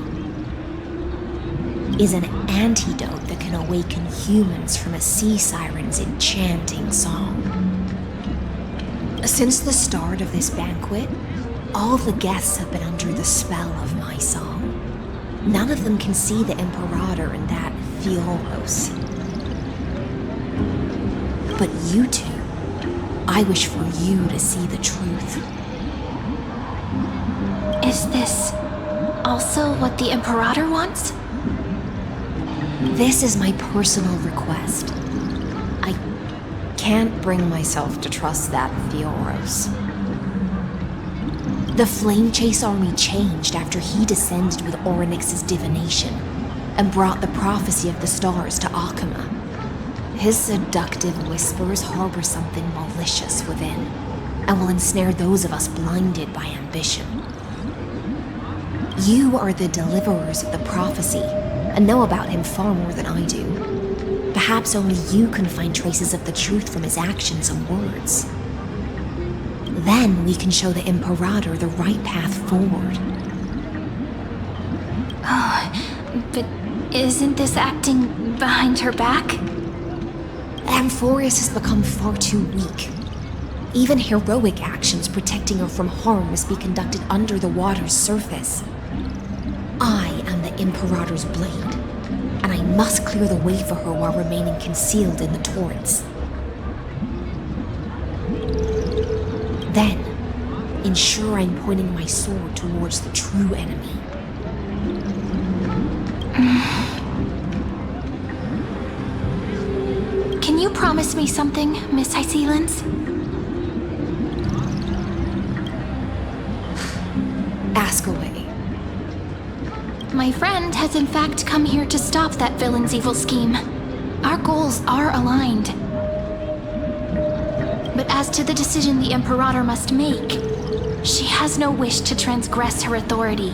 Speaker 11: is an antidote that can awaken humans from a sea siren's enchanting song. Since the start of this banquet, all the guests have been under the spell of my song. None of them can see the Imperator in that Fioros. But you two, I wish for you to see the truth.
Speaker 4: Is this also what the Imperator wants?
Speaker 11: This is my personal request. I can't bring myself to trust that Fioros. The Flame Chase army changed after he descended with Orynyx's divination and brought the prophecy of the stars to Akuma. His seductive whispers harbor something malicious within, and will ensnare those of us blinded by ambition. You are the deliverers of the prophecy, and know about him far more than I do. Perhaps only you can find traces of the truth from his actions and words. Then we can show the Imperator the right path forward.
Speaker 4: Oh, but isn't this acting behind her back?
Speaker 11: Amphorius has become far too weak. Even heroic actions protecting her from harm must be conducted under the water's surface. I am the Imperator's blade, and I must clear the way for her while remaining concealed in the torrents. Then, ensure I'm pointing my sword towards the true enemy.
Speaker 4: Can you promise me something, Miss Hycelens?
Speaker 11: Ask away.
Speaker 4: My friend has in fact come here to stop that villain's evil scheme. Our goals are aligned. But as to the decision the Imperator must make, she has no wish to transgress her authority.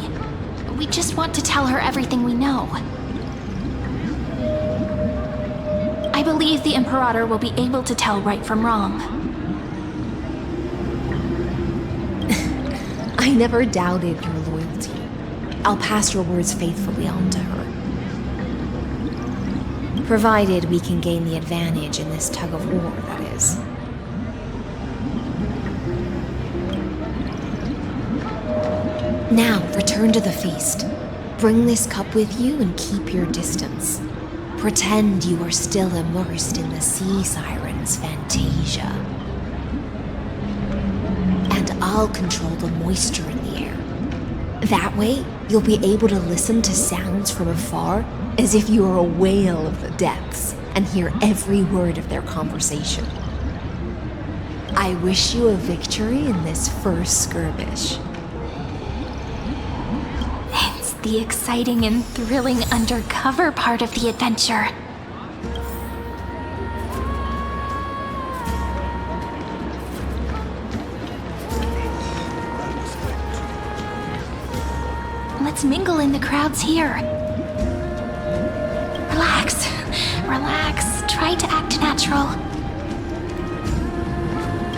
Speaker 4: We just want to tell her everything we know. I believe the Imperator will be able to tell right from wrong.
Speaker 11: I never doubted your loyalty. I'll pass your words faithfully on to her. Provided we can gain the advantage in this tug of war, that is. Now, return to the feast. Bring this cup with you and keep your distance. Pretend you are still immersed in the sea siren's fantasia. And I'll control the moisture in the air. That way, you'll be able to listen to sounds from afar as if you are a whale of the depths and hear every word of their conversation. I wish you a victory in this first skirmish.
Speaker 4: It's the exciting and thrilling undercover part of the adventure. Let's mingle in the crowds here. relax. Try to act natural.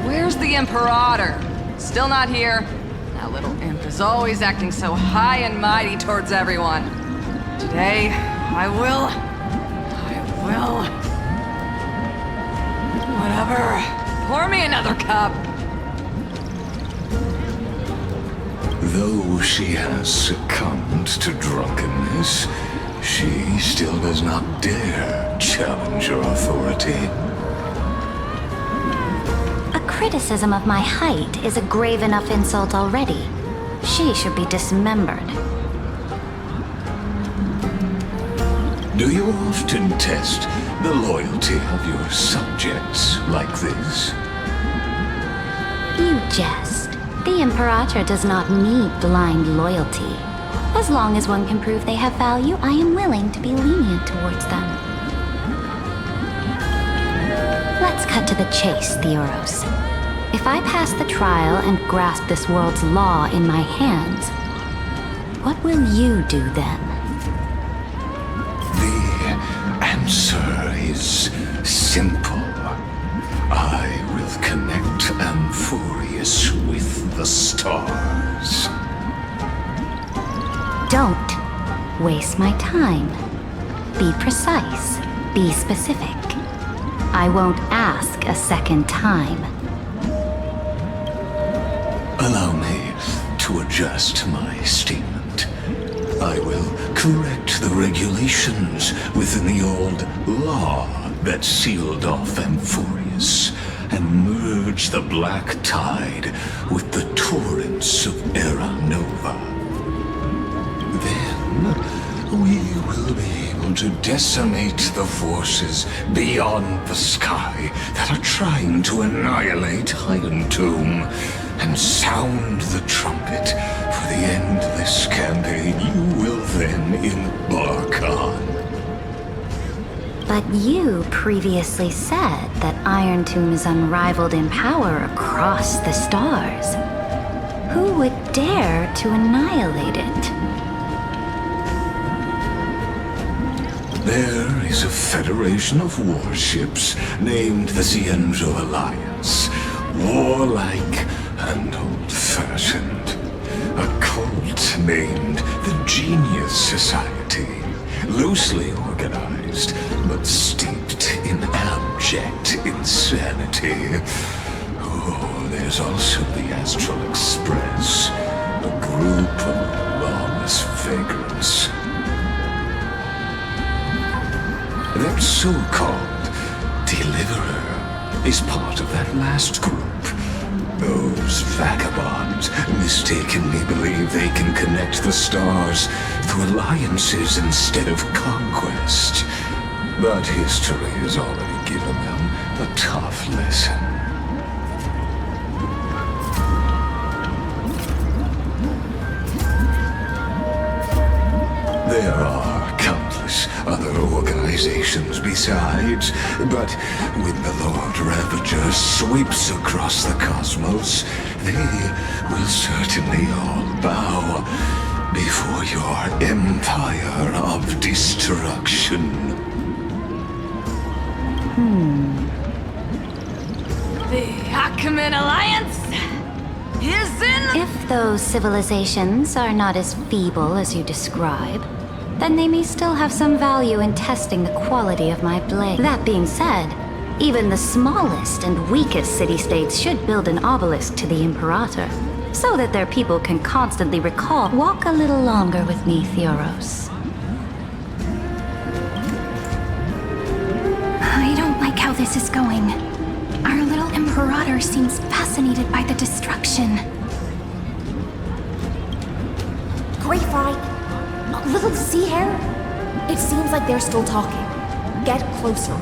Speaker 7: Where's the Imperator? Still not here. That little imp is always acting so high and mighty towards everyone. Today, I will... Whatever. Pour me another cup.
Speaker 8: Though she has succumbed to drunkenness, she still does not dare challenge your authority.
Speaker 1: A criticism of my height is a grave enough insult already. She should be dismembered.
Speaker 8: Do you often test the loyalty of your subjects like this?
Speaker 1: You jest. The Imperator does not need blind loyalty. As long as one can prove they have value, I am willing to be lenient towards them. Let's cut to the chase, Theoros. If I pass the trial and grasp this world's law in my hands, what will you do then?
Speaker 8: The answer is simple. I will connect Amphorius with the stars.
Speaker 1: Don't waste my time. Be precise. Be specific. I won't ask a second time.
Speaker 8: Allow me to adjust my statement. I will correct the regulations within the old law that sealed off Amphorius and merge the black tide with the torrents of Era Nova. Then we will be able to decimate the forces beyond the sky that are trying to annihilate Iron Tomb and sound the trumpet for the endless campaign you will then embark on.
Speaker 1: But you previously said that Iron Tomb is unrivaled in power across the stars. Who would dare to annihilate it?
Speaker 8: There is a federation of warships named the Cienzo Alliance. Warlike and old-fashioned. A cult named the Genius Society. Loosely organized, but steeped in abject insanity. Oh, there's also the Astral Express, a group of lawless vagrants. That so-called Deliverer is part of that last group. Those vagabonds mistakenly believe they can connect the stars through alliances instead of conquest. But history has already given them a tough lesson. There are countless other organizations besides, but when the Lord Ravager sweeps across the cosmos, they will certainly all bow before your empire of destruction.
Speaker 7: The Achaemenid Alliance is in...
Speaker 1: If those civilizations are not as feeble as you describe, then they may still have some value in testing the quality of my blade. That being said, even the smallest and weakest city-states should build an obelisk to the Imperator, so that their people can constantly recall. Walk a little longer with me, Theoros.
Speaker 4: I don't like how this is going. Our little Imperator seems fascinated by the destruction.
Speaker 11: Great fight. Little sea hare? It seems like they're still talking. Get closer.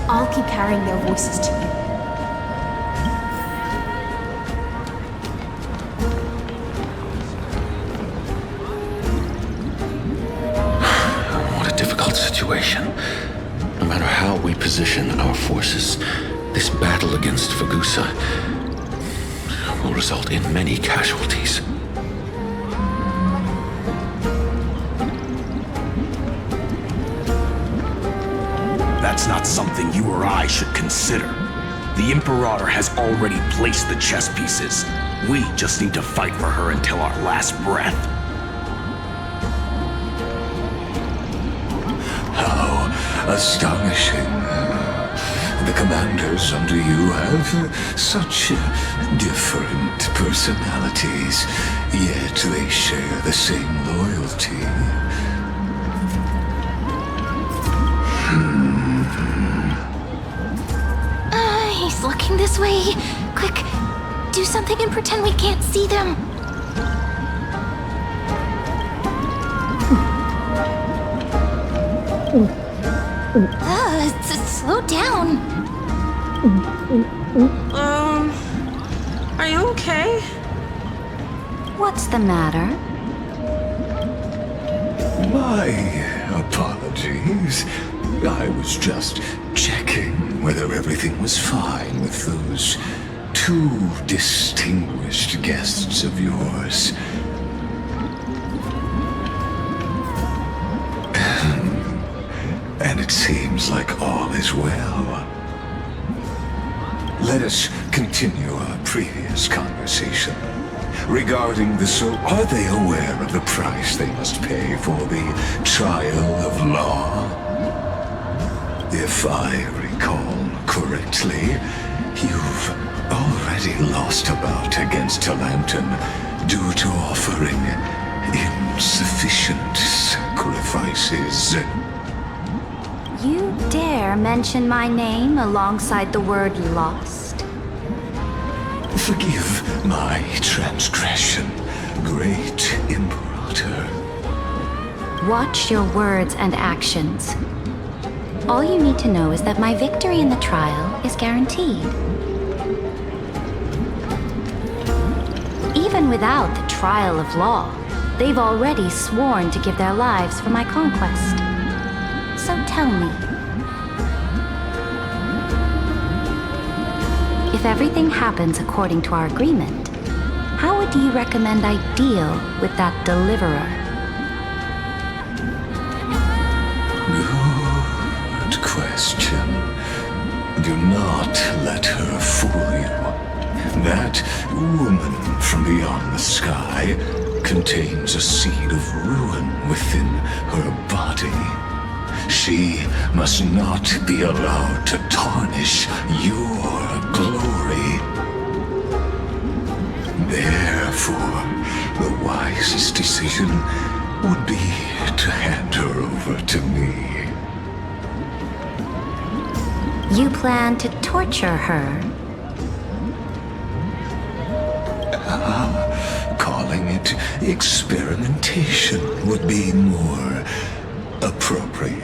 Speaker 11: I'll keep carrying their voices to you.
Speaker 19: What a difficult situation. No matter how we position our forces, this battle against Fagusa will result in many casualties.
Speaker 15: That
Speaker 21: that's not something you or I should consider. The Imperator has already placed the chess pieces. We just need to fight for her until our last breath.
Speaker 8: How astonishing. The commanders under you have such different personalities, yet they share the same loyalty.
Speaker 4: He's looking this way. Quick, do something and pretend we can't see them. Slow down.
Speaker 22: Are you okay?
Speaker 12: What's the matter?
Speaker 8: My apologies. I was just checking whether everything was fine with those two distinguished guests of yours. And it seems like all is well. Let us continue our previous conversation. Regarding the are they aware of the price they must pay for the trial of law? If I recall correctly, you've already lost a bout against Talanton due to offering insufficient sacrifices.
Speaker 12: You dare mention my name alongside the word lost?
Speaker 8: Forgive my transgression, great Imperator.
Speaker 12: Watch your words and actions. All you need to know is that my victory in the trial is guaranteed. Even without the trial of law, they've already sworn to give their lives for my conquest. So tell me, if everything happens according to our agreement, how would you recommend I deal with that deliverer?
Speaker 8: Good question. Do not let her fool you. That woman from beyond the sky contains a seed of ruin within her body. She must not be allowed to tarnish your glory. Therefore, the wisest decision would be to hand her over to me.
Speaker 12: You plan to torture her?
Speaker 8: Calling it experimentation would be more appropriate.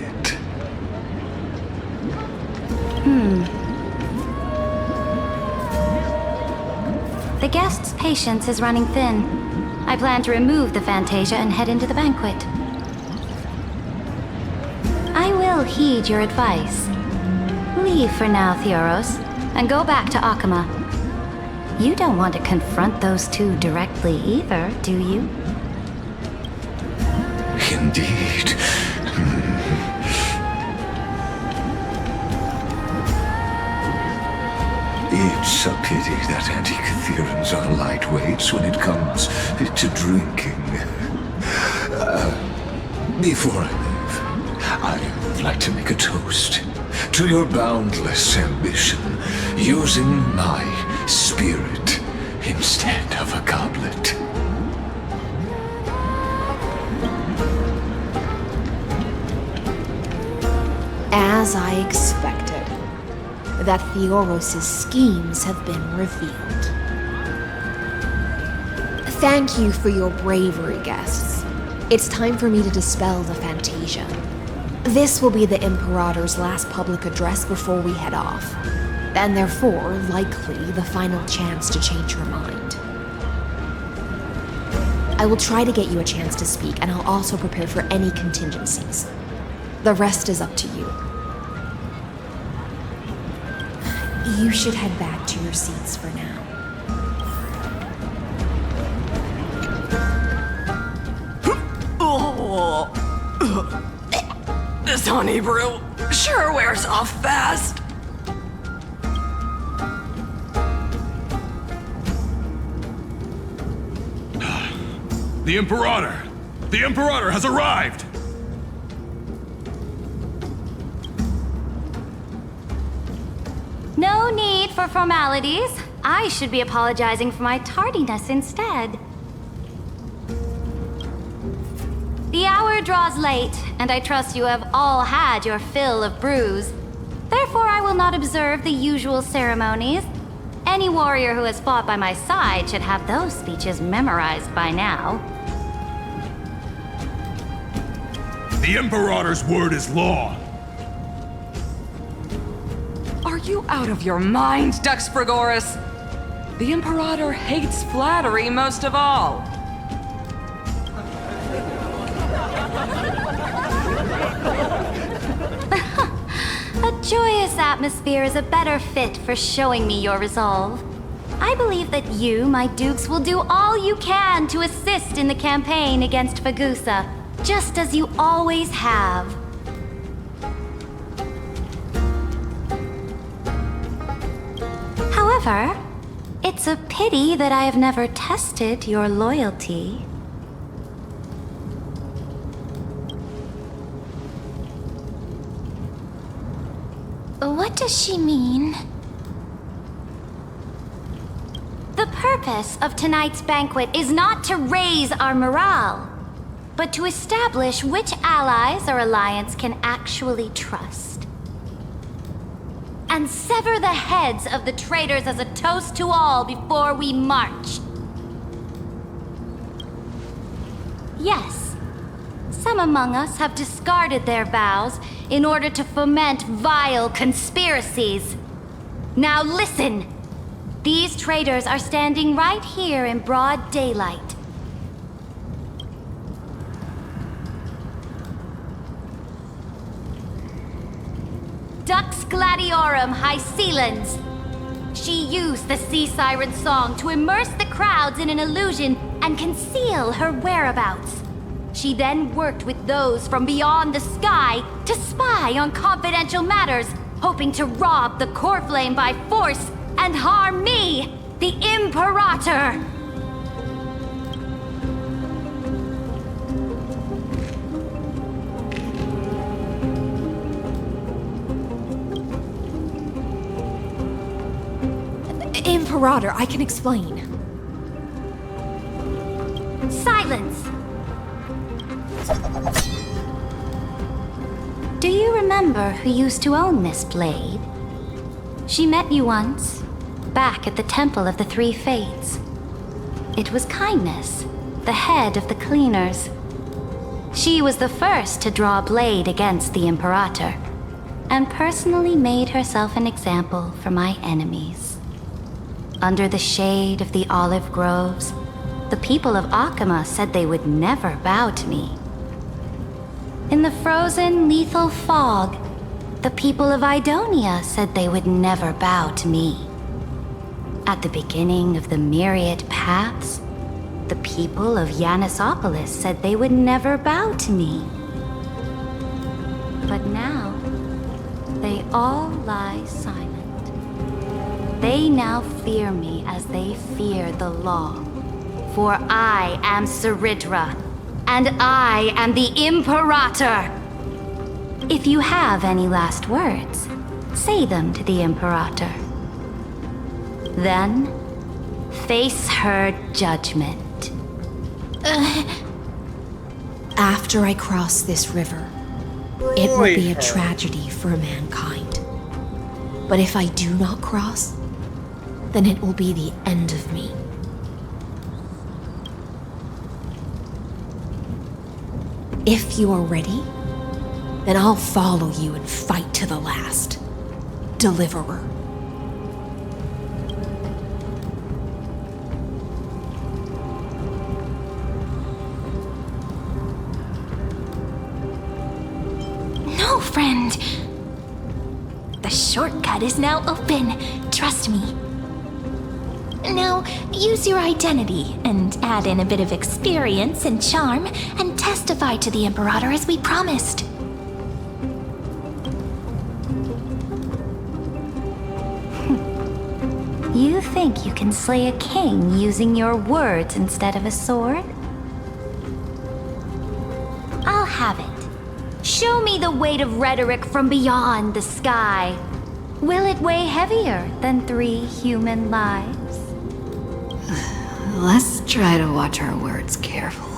Speaker 12: The guest's patience is running thin. I plan to remove the Fantasia and head into the banquet. I will heed your advice. Leave for now, Theoros, and go back to Akama. You don't want to confront those two directly either, do you?
Speaker 8: Indeed. It's a pity that Antikytherans are lightweights when it comes to drinking. Before I leave, I would like to make a toast to your boundless ambition, using my spirit instead of a goblet.
Speaker 11: As I expected, that Theoros' schemes have been revealed. Thank you for your bravery, guests. It's time for me to dispel the Fantasia. This will be the Imperator's last public address before we head off, and therefore, likely, the final chance to change her mind. I will try to get you a chance to speak, and I'll also prepare for any contingencies. The rest is up to you. You should head back to your seats for now.
Speaker 7: This honey brew sure wears off fast.
Speaker 2: The Imperator! The Imperator has arrived!
Speaker 12: No need for formalities. I should be apologizing for my tardiness instead. The hour draws late, and I trust you have all had your fill of brews. Therefore, I will not observe the usual ceremonies. Any warrior who has fought by my side should have those speeches memorized by now.
Speaker 2: The Imperator's word is law.
Speaker 7: Are you out of your mind, Dux Frigoris? The Imperator hates flattery most of all.
Speaker 12: A joyous atmosphere is a better fit for showing me your resolve. I believe that you, my dukes, will do all you can to assist in the campaign against Fagusa, just as you always have. However, it's a pity that I have never tested your loyalty. What does she mean? The purpose of tonight's banquet is not to raise our morale, but to establish which allies our alliance can actually trust. And sever the heads of the traitors as a toast to all before we march. Yes, some among us have discarded their vows in order to foment vile conspiracies. Now listen! These traitors are standing right here in broad daylight. Dux Gladiorum Hycelens. She used the sea siren song to immerse the crowds in an illusion and conceal her whereabouts. She then worked with those from beyond the sky to spy on confidential matters, hoping to rob the core flame by force and harm me, the Imperator!
Speaker 11: Imperator, I can explain.
Speaker 12: Silence! Do you remember who used to own this blade? She met you once, back at the Temple of the Three Fates. It was Kindness, the head of the cleaners. She was the first to draw a blade against the Imperator, and personally made herself an example for my enemies. Under the shade of the olive groves, the people of Akama said they would never bow to me. In the frozen, lethal fog, the people of Idonia said they would never bow to me. At the beginning of the myriad paths, the people of Yanisopolis said they would never bow to me. But now, they all lie silent. They now fear me as they fear the law. For I am Saridra, and I am the Imperator! If you have any last words, say them to the Imperator. Then, face her judgment.
Speaker 11: After I cross this river, it will be a tragedy for mankind. But if I do not cross, then it will be the end of me. If you are ready, then I'll follow you and fight to the last. Deliverer.
Speaker 17: No, friend. The shortcut is now open. Trust me. Now, use your identity and add in a bit of experience and charm and testify to the Imperator as we promised.
Speaker 12: You think you can slay a king using your words instead of a sword? I'll have it. Show me the weight of rhetoric from beyond the sky. Will it weigh heavier than 3 human lives?
Speaker 3: Let's try to watch our words carefully.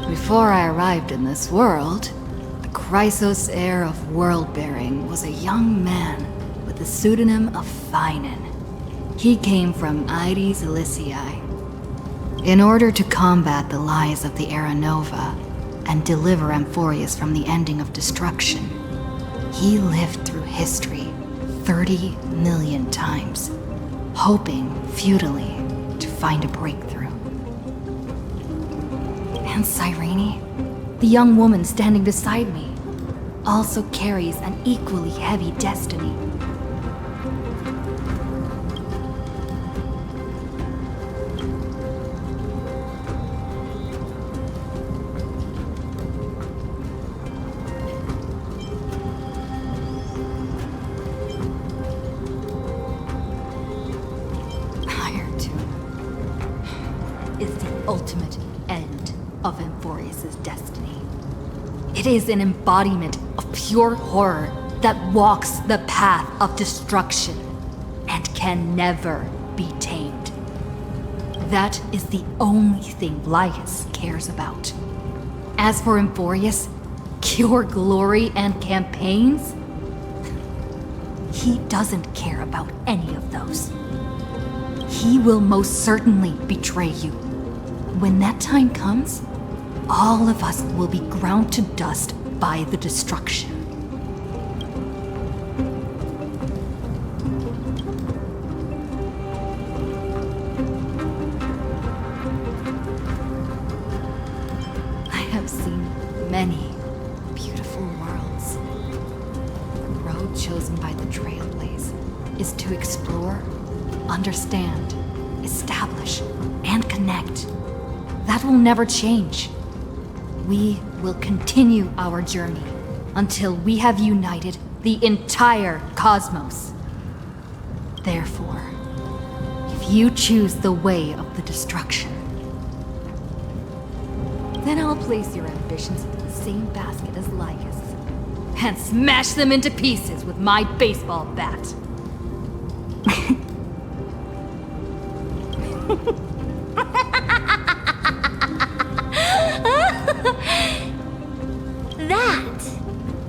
Speaker 3: Before I arrived in this world, the Chrysos heir of world-bearing was a young man with the pseudonym of Finan. He came from Aedes Elysiae. In order to combat the lies of the Era Nova and deliver Amphorius from the ending of destruction, he lived through history 30 million times, hoping futilely to find a breakthrough. And Cyrene, the young woman standing beside me, also carries an equally heavy destiny. Is the ultimate end of Amphorius' destiny. It is an embodiment of pure horror that walks the path of destruction and can never be tamed. That is the only thing Lycus cares about. As for Amphorius, pure glory and campaigns, he doesn't care about any of those. He will most certainly betray you. When that time comes, all of us will be ground to dust by the destruction. I have seen many beautiful worlds. The road chosen by the Trailblaze is to explore, understand, establish, and connect. That will never change. We will continue our journey until we have united the entire cosmos. Therefore, if you choose the way of the destruction, then I'll place your ambitions into the same basket as Lycus and smash them into pieces with my baseball bat.
Speaker 12: That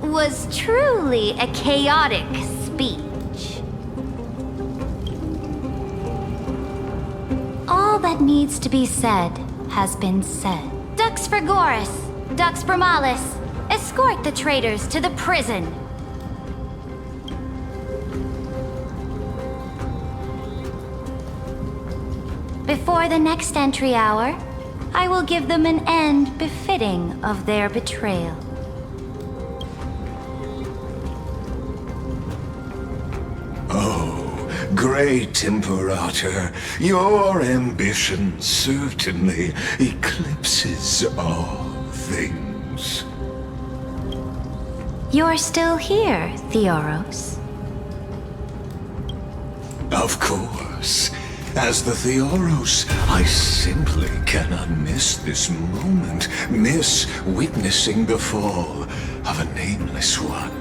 Speaker 12: was truly a chaotic speech. All that needs to be said has been said. Dux Frigoris, Dux Bromalis, escort the traitors to the prison. Before the next entry hour, I will give them an end befitting of their betrayal.
Speaker 8: Oh, great Imperator, your ambition certainly eclipses all things.
Speaker 12: You're still here, Theoros.
Speaker 8: Of course. As the Theoros, I simply cannot miss this moment, miss witnessing the fall of a nameless one.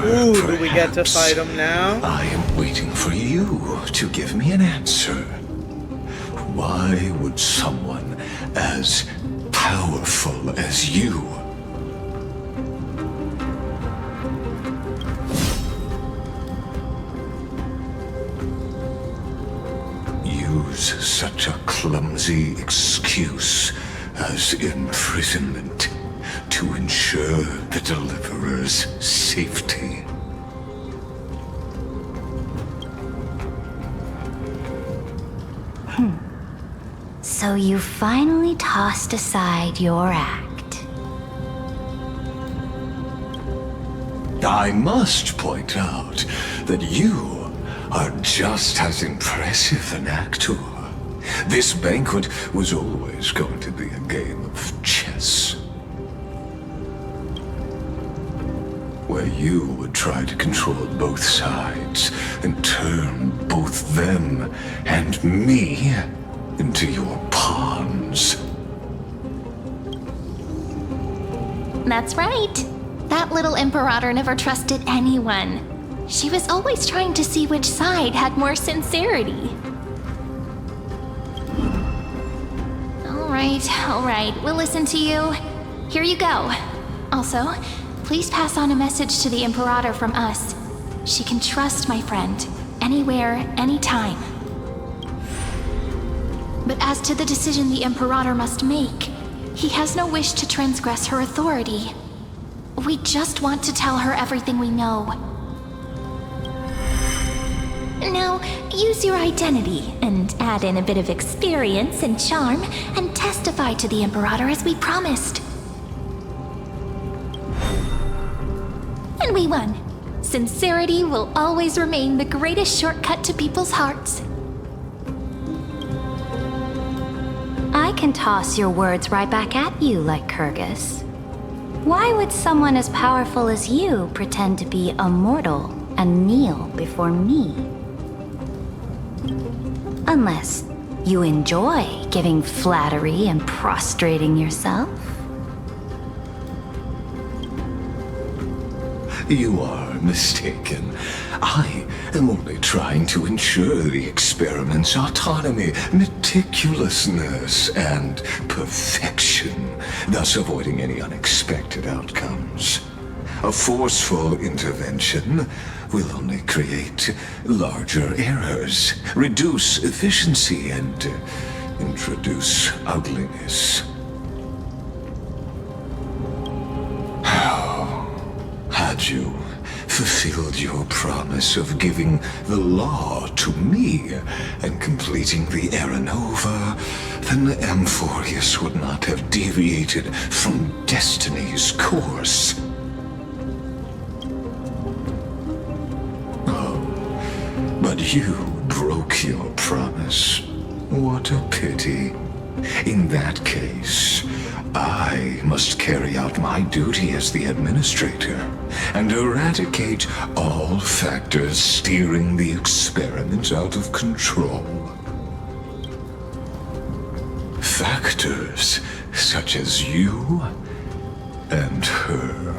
Speaker 5: Ooh, do we get to fight him now?
Speaker 8: I am waiting for you to give me an answer. Why would someone as powerful as you use such a clumsy excuse as imprisonment to ensure the Deliverer's safety?
Speaker 12: So you finally tossed aside your act.
Speaker 8: I must point out that you are just as impressive an actor. This banquet was always going to be a game of chess, where you would try to control both sides and turn both them and me into your pawns.
Speaker 4: That's right. That little Imperator never trusted anyone. She was always trying to see which side had more sincerity. All right, we'll listen to you. Here you go. Also, please pass on a message to the Imperator from us. She can trust my friend, anywhere, anytime. But as to the decision the Imperator must make, he has no wish to transgress her authority. We just want to tell her everything we know. Now, use your identity and add in a bit of experience and charm and testify to the Imperator as we promised. And we won. Sincerity will always remain the greatest shortcut to people's hearts.
Speaker 6: I can toss your words right back at you, like Kyrgyz. Why would someone as powerful as you pretend to be a mortal and kneel before me? Unless you enjoy giving flattery and prostrating yourself.
Speaker 8: You are mistaken. I am only trying to ensure the experiment's autonomy, meticulousness, and perfection, thus avoiding any unexpected outcomes. A forceful intervention will only create larger errors, reduce efficiency, and introduce ugliness. Had you fulfilled your promise of giving the law to me and completing the Era Nova, then Amphorius would not have deviated from destiny's course. Oh, but you broke your promise. What a pity. In that case, I must carry out my duty as the administrator and eradicate all factors steering the experiment out of control. Factors such as you and her.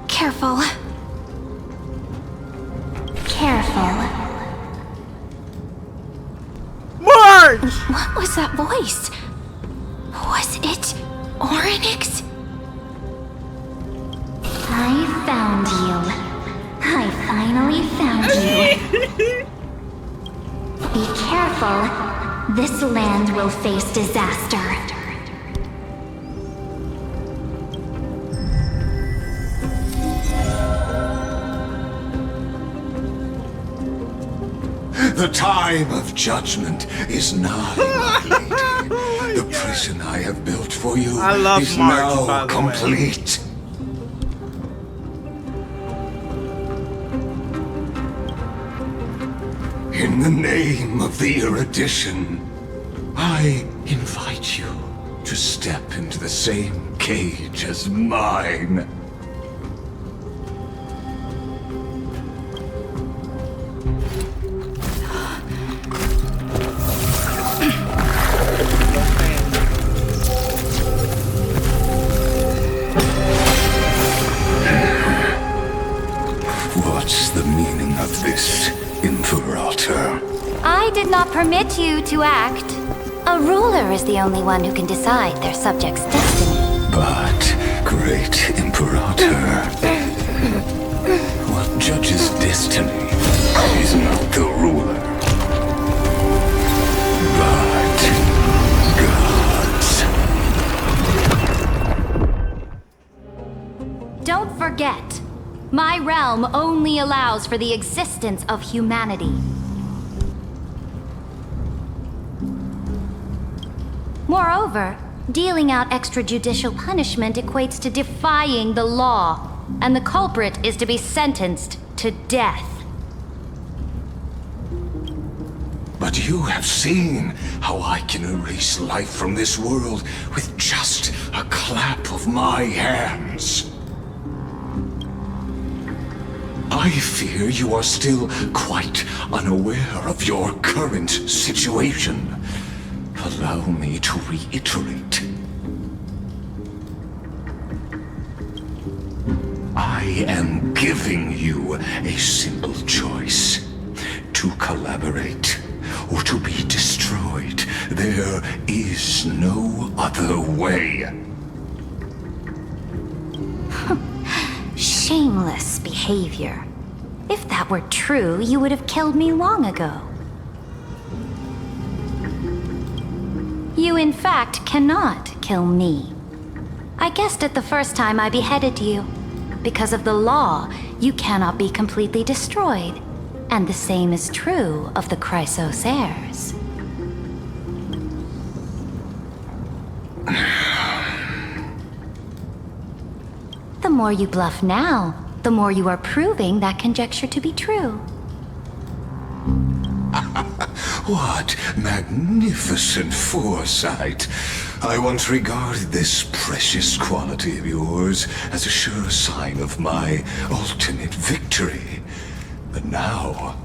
Speaker 4: Careful. Careful.
Speaker 5: March!
Speaker 4: What was that voice? Was it Oryx?
Speaker 6: I found you. I finally found you. Be careful. This land will face disaster.
Speaker 8: The time of judgment is nigh, my lady. The prison I have built for you is
Speaker 5: March,
Speaker 8: now complete. In the name of the erudition, I invite you to step into the same cage as mine. What's the meaning of this, Imperator?
Speaker 6: I did not permit you to act. A ruler is the only one who can decide their subject's destiny.
Speaker 8: But, great Imperator, what judges destiny is not the ruler, but gods.
Speaker 6: Don't forget, my realm only allows for the existence of humanity. Moreover, dealing out extrajudicial punishment equates to defying the law, and the culprit is to be sentenced to death.
Speaker 8: But you have seen how I can erase life from this world with just a clap of my hands. I fear you are still quite unaware of your current situation. Allow me to reiterate. I am giving you a simple choice. To collaborate or to be destroyed. There is no other way.
Speaker 6: Shameless behavior. If that were true, you would have killed me long ago. You in fact cannot kill me. I guessed it the first time I beheaded you. Because of the law, you cannot be completely destroyed. And the same is true of the Chrysos heirs. The more you bluff now, the more you are proving that conjecture to be true.
Speaker 8: What magnificent foresight! I once regarded this precious quality of yours as a sure sign of my ultimate victory. But now,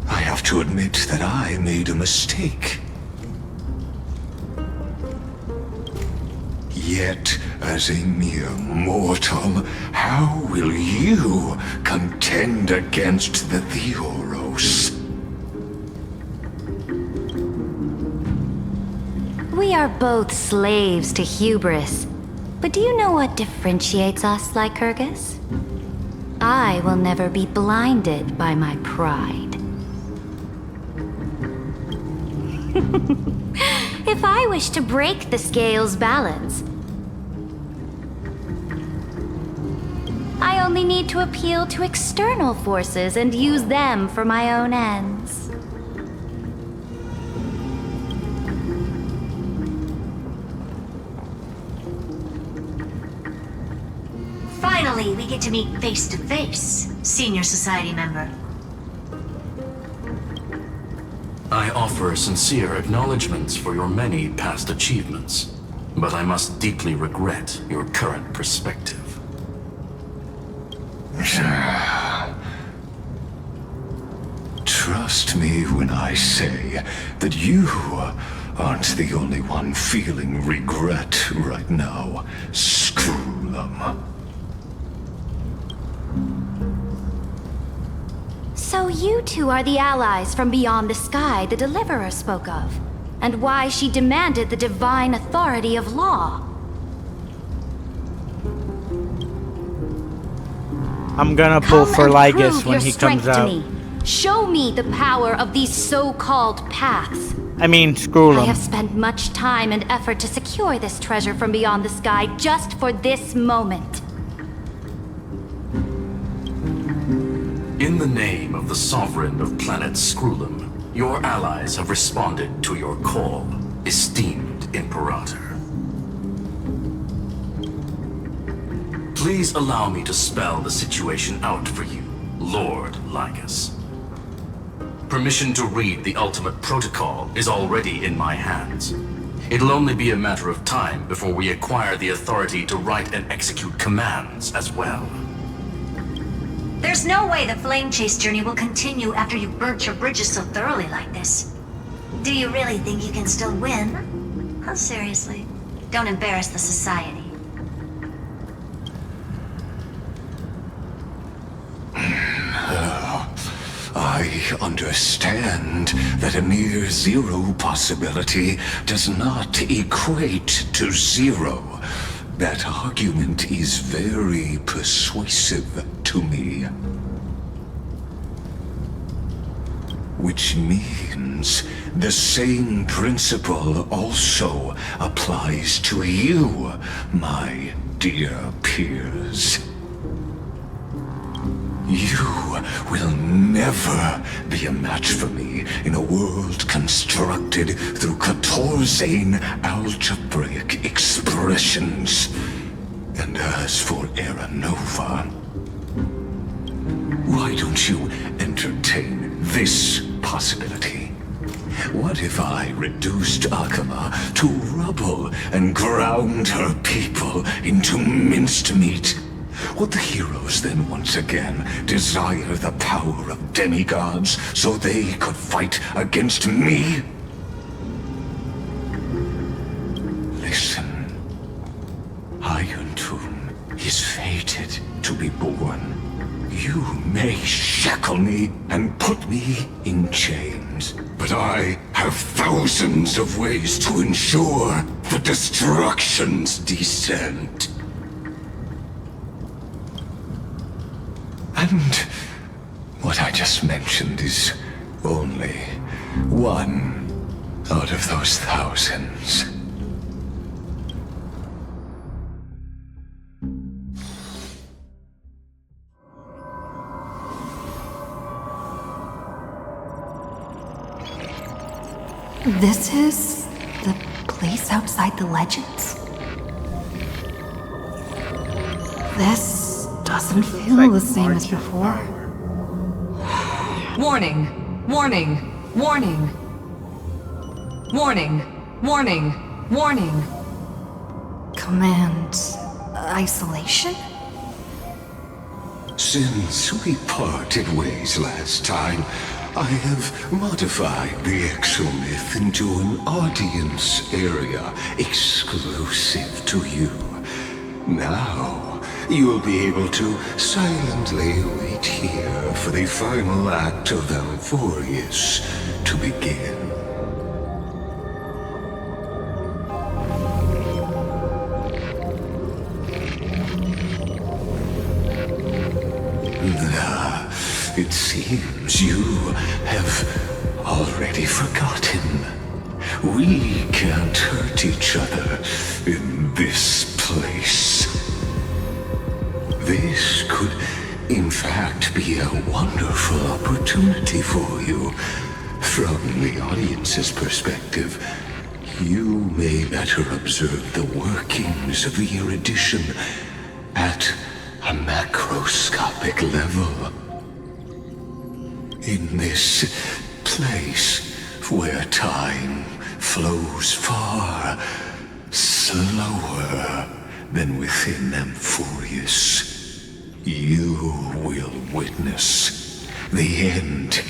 Speaker 8: I have to admit that I made a mistake. Yet, as a mere mortal, how will you contend against the Theoros?
Speaker 6: We are both slaves to hubris. But do you know what differentiates us, Lycurgus? I will never be blinded by my pride. If I wish to break the scale's balance, I only need to appeal to external forces and use them for my own ends.
Speaker 1: Finally, we get to meet face to face, senior society member.
Speaker 21: I offer sincere acknowledgments for your many past achievements, but I must deeply regret your current perspective.
Speaker 8: Trust me when I say that you aren't the only one feeling regret right now. Screw them.
Speaker 6: So you two are the allies from beyond the sky the Deliverer spoke of, and why she demanded the divine authority of law.
Speaker 5: I'm gonna pull for Lygus when he comes out.
Speaker 6: Show me the power of these so-called paths.
Speaker 5: I mean, screw
Speaker 6: I
Speaker 5: them.
Speaker 6: have spent much time and effort to secure this treasure from beyond the sky just for this moment.
Speaker 21: In the name of the Sovereign of Planet Scrulum, your allies have responded to your call, esteemed Imperator. Please allow me to spell the situation out for you, Lord Lygus. Permission to read the ultimate protocol is already in my hands. It'll only be a matter of time before we acquire the authority to write and execute commands as well.
Speaker 1: There's no way the flame chase journey will continue after you've burnt your bridges so thoroughly like this. Do you really think you can still win? Oh, seriously. Don't embarrass the society.
Speaker 8: I understand that a mere zero possibility does not equate to zero. That argument is very persuasive to me. Which means the same principle also applies to you, my dear peers. You will never be a match for me in a world constructed through Catorzane algebraic expressions. And as for Era Nova, why don't you entertain this possibility? What if I reduced Akama to rubble and ground her people into minced meat? Would the heroes then once again desire the power of demigods so they could fight against me? Listen. Iron Tomb is fated to be born. You may shackle me and put me in chains, but I have thousands of ways to ensure the destruction's descent. And what I just mentioned is only one out of those thousands.
Speaker 3: This is the place outside the legends? This doesn't feel the same as before.
Speaker 7: Warning! Warning! Warning! Warning! Warning! Warning!
Speaker 3: Command isolation?
Speaker 8: Since we parted ways last time, I have modified the exomyth into an audience area exclusive to you. Now, you'll be able to silently wait here for the final act of Amphorius to begin. It seems you have already forgotten. We can't hurt each other in this place. This could, in fact, be a wonderful opportunity for you. From the audience's perspective, you may better observe the workings of the erudition at a macroscopic level. In this place where time flows far slower than within Amphorius, you will witness the end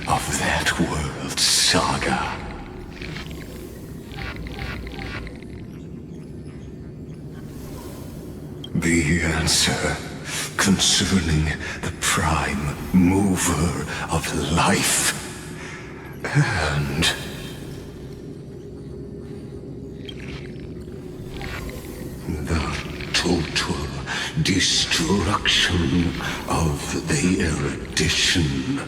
Speaker 8: of that world's saga. The answer concerning the prime mover of life and the total destruction of the erudition.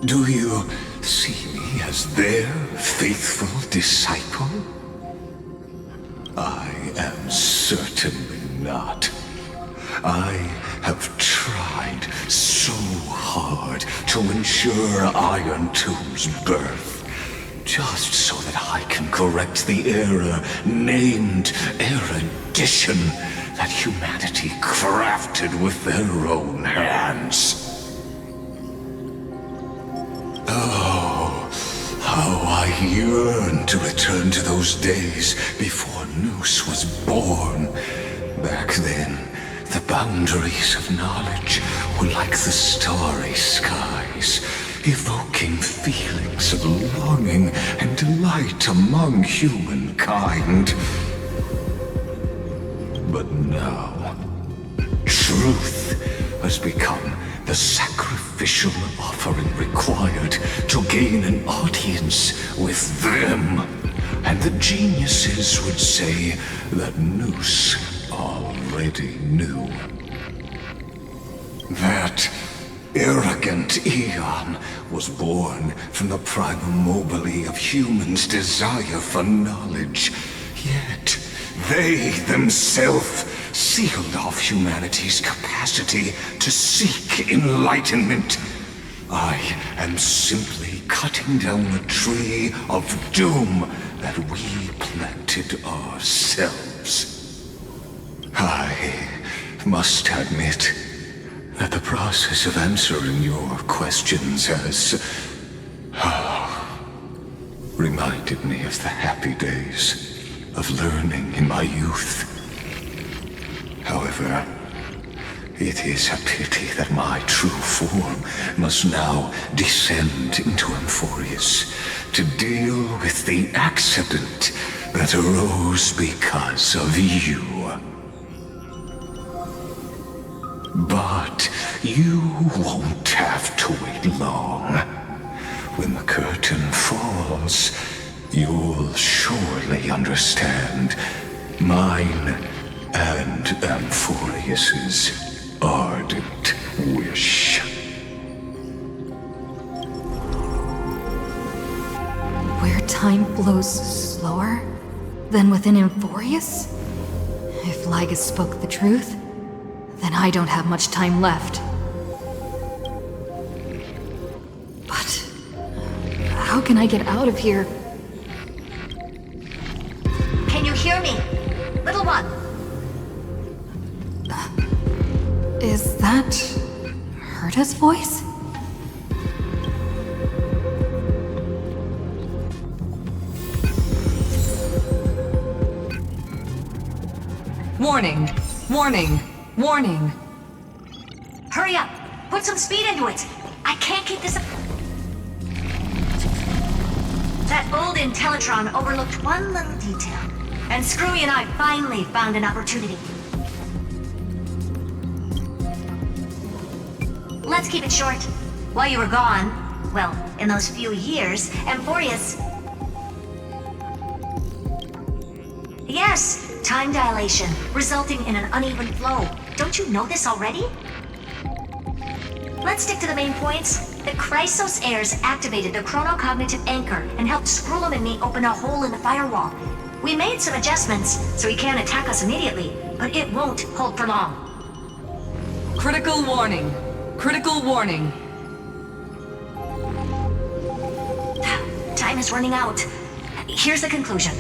Speaker 8: Do you see me as their faithful disciple? I am certainly not. I have tried so hard to ensure Iron Tomb's birth, just so that I can correct the error named erudition that humanity crafted with their own hands. Oh, how I yearn to return to those days before Noose was born. Back then, the boundaries of knowledge were like the starry skies, evoking feelings of longing and delight among humankind. But now, truth has become the sacrificial offering required to gain an audience with them. And the geniuses would say that Noose already knew. That arrogant Eon was born from the primal mobile of humans' desire for knowledge. Yet, they themselves sealed off humanity's capacity to seek enlightenment. I am simply cutting down the tree of doom that we planted ourselves. I must admit, that the process of answering your questions has reminded me of the happy days of learning in my youth. However, it is a pity that my true form must now descend into Emphorius to deal with the accident that arose because of you. But you won't have to wait long. When the curtain falls, you'll surely understand mine and Emphorius's ardent wish.
Speaker 3: Where time flows slower than within Emphorius? If Lygus spoke the truth, then I don't have much time left. But how can I get out of here?
Speaker 1: Can you hear me? Little one.
Speaker 3: Is that Herta's voice?
Speaker 7: Warning! Warning! Warning!
Speaker 1: Hurry up! Put some speed into it! I can't keep this up. That old Intellitron overlooked one little detail, and Screwy and I finally found an opportunity. Let's keep it short. While you were gone, well, in those few years, Emphorius... Yes, time dilation, resulting in an uneven flow. Don't you know this already? Let's stick to the main points. The Chrysos heirs activated the chronocognitive anchor and helped Screwlum and me open a hole in the firewall. We made some adjustments, so he can't attack us immediately, but it won't hold for long.
Speaker 7: Critical warning. Critical warning.
Speaker 1: Time is running out. Here's the conclusion.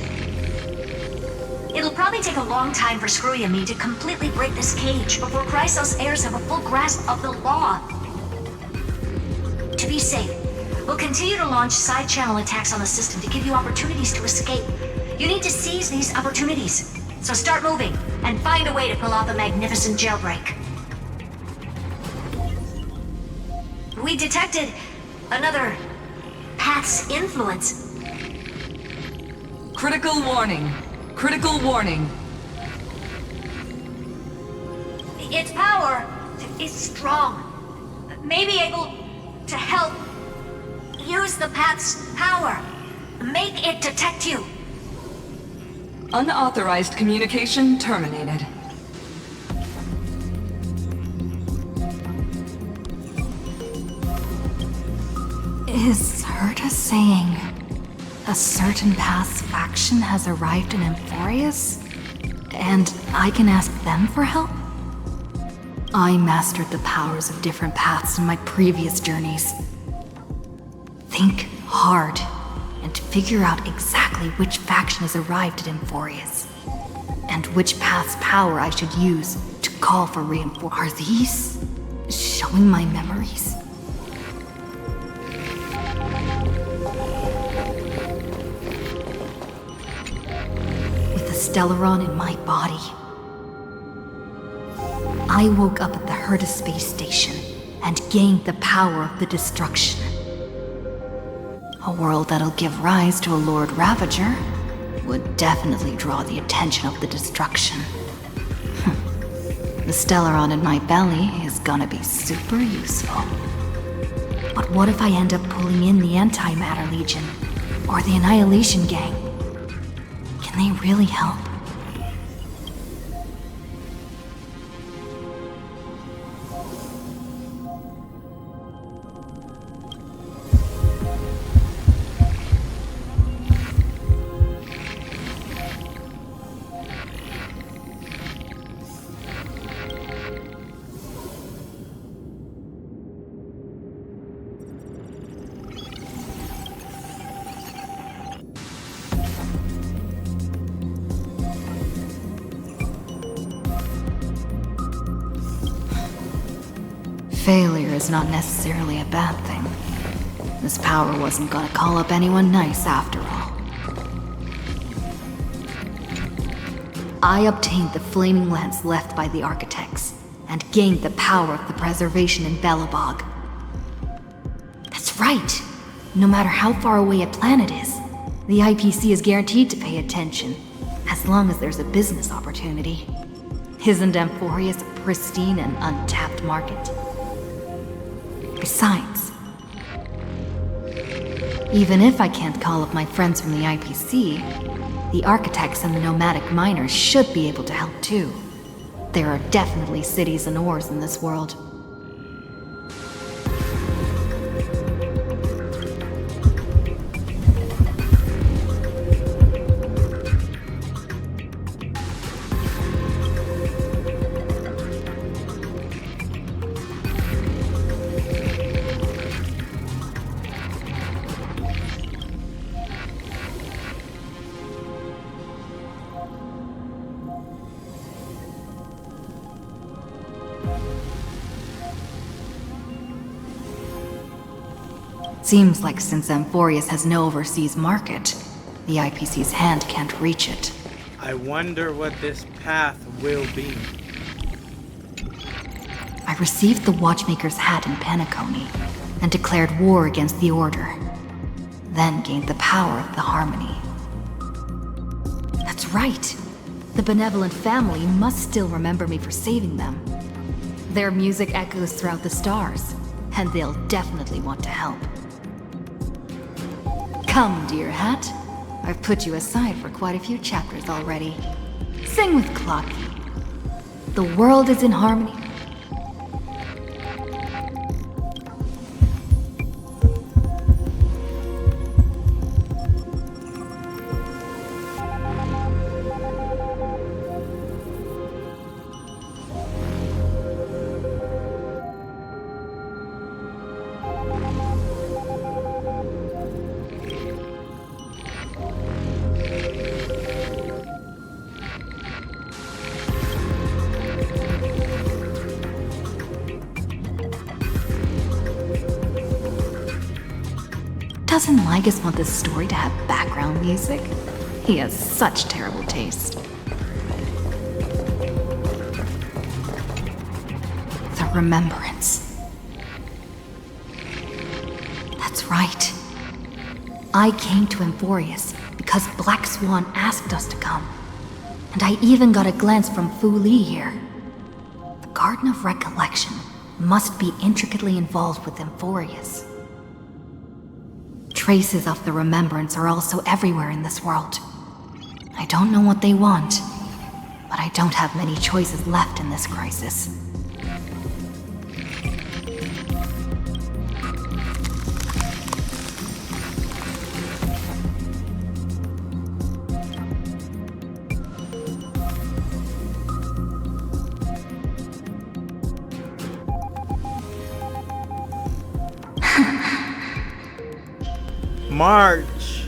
Speaker 1: It'll probably take a long time for Screwy and me to completely break this cage before Chrysos heirs have a full grasp of the law. To be safe, we'll continue to launch side-channel attacks on the system to give you opportunities to escape. You need to seize these opportunities. So start moving, and find a way to pull off a magnificent jailbreak. We detected another path's influence.
Speaker 7: Critical warning. Critical warning.
Speaker 1: Its power is strong. May be able to help use the path's power. Make it detect you.
Speaker 7: Unauthorized communication terminated.
Speaker 3: Is Herta saying a certain past faction has arrived in Emphorius? And I can ask them for help? I mastered the powers of different paths in my previous journeys. Think hard and figure out exactly which faction has arrived at Emphorius, and which path's power I should use to call for reinforcements. Are these showing my memories? With the Stellaron in my body, I woke up at the Herta space station and gained the power of the destruction. A world that'll give rise to a Lord Ravager would definitely draw the attention of the destruction. The Stellaron in my belly is gonna be super useful. But what if I end up pulling in the Antimatter Legion or the Annihilation Gang? Can they really help? Failure is not necessarily a bad thing. This power wasn't gonna call up anyone nice after all. I obtained the flaming lance left by the architects, and gained the power of the preservation in Belobog. That's right! No matter how far away a planet is, the IPC is guaranteed to pay attention, as long as there's a business opportunity. Isn't Amphorius a pristine and untapped market? Besides, even if I can't call up my friends from the IPC, the architects and the nomadic miners should be able to help too. There are definitely cities and ores in this world. Seems like since Amphorius has no overseas market, the IPC's hand can't reach it.
Speaker 5: I wonder what this path will be.
Speaker 3: I received the Watchmaker's hat in Penacony, and declared war against the Order. Then gained the power of the Harmony. That's right! The benevolent family must still remember me for saving them. Their music echoes throughout the stars, and they'll definitely want to help. Come, dear hat. I've put you aside for quite a few chapters already. Sing with Clocky. The world is in harmony. Doesn't Lygus want this story to have background music? He has such terrible taste. The Remembrance. That's right. I came to Amphorius because Black Swan asked us to come. And I even got a glance from Fu Li here. The Garden of Recollection must be intricately involved with Amphorius. Traces of the Remembrance are also everywhere in this world. I don't know what they want, but I don't have many choices left in this crisis.
Speaker 5: March!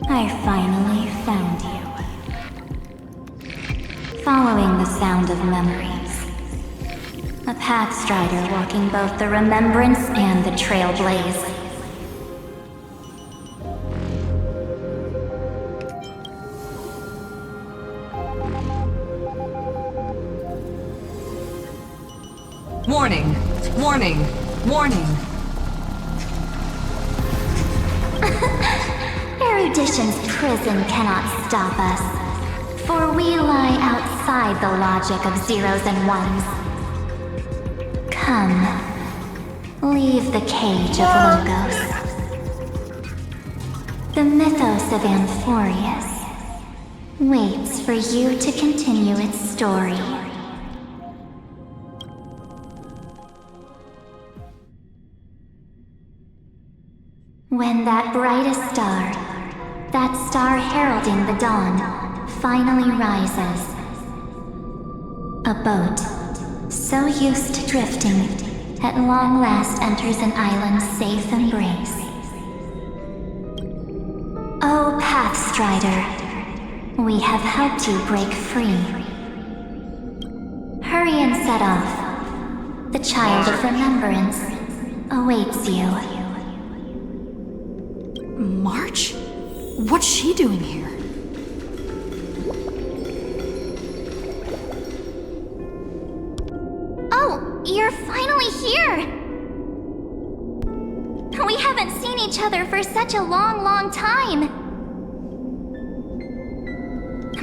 Speaker 12: I finally found you. Following the sound of memories. A pathstrider walking both the Remembrance and the Trailblaze.
Speaker 7: Warning! Warning! Warning!
Speaker 12: Erudition's prison cannot stop us, for we lie outside the logic of zeros and ones. Come, leave the cage of Logos. The mythos of Amphorius waits for you to continue its story. When that brightest star, that star heralding the dawn, finally rises, a boat, so used to drifting, at long last enters an island's safe embrace. Oh, Pathstrider, we have helped you break free.
Speaker 1: Hurry and set off. The child of remembrance awaits you.
Speaker 3: March? What's she doing here?
Speaker 1: Oh, you're finally here! We haven't seen each other for such a long, long time.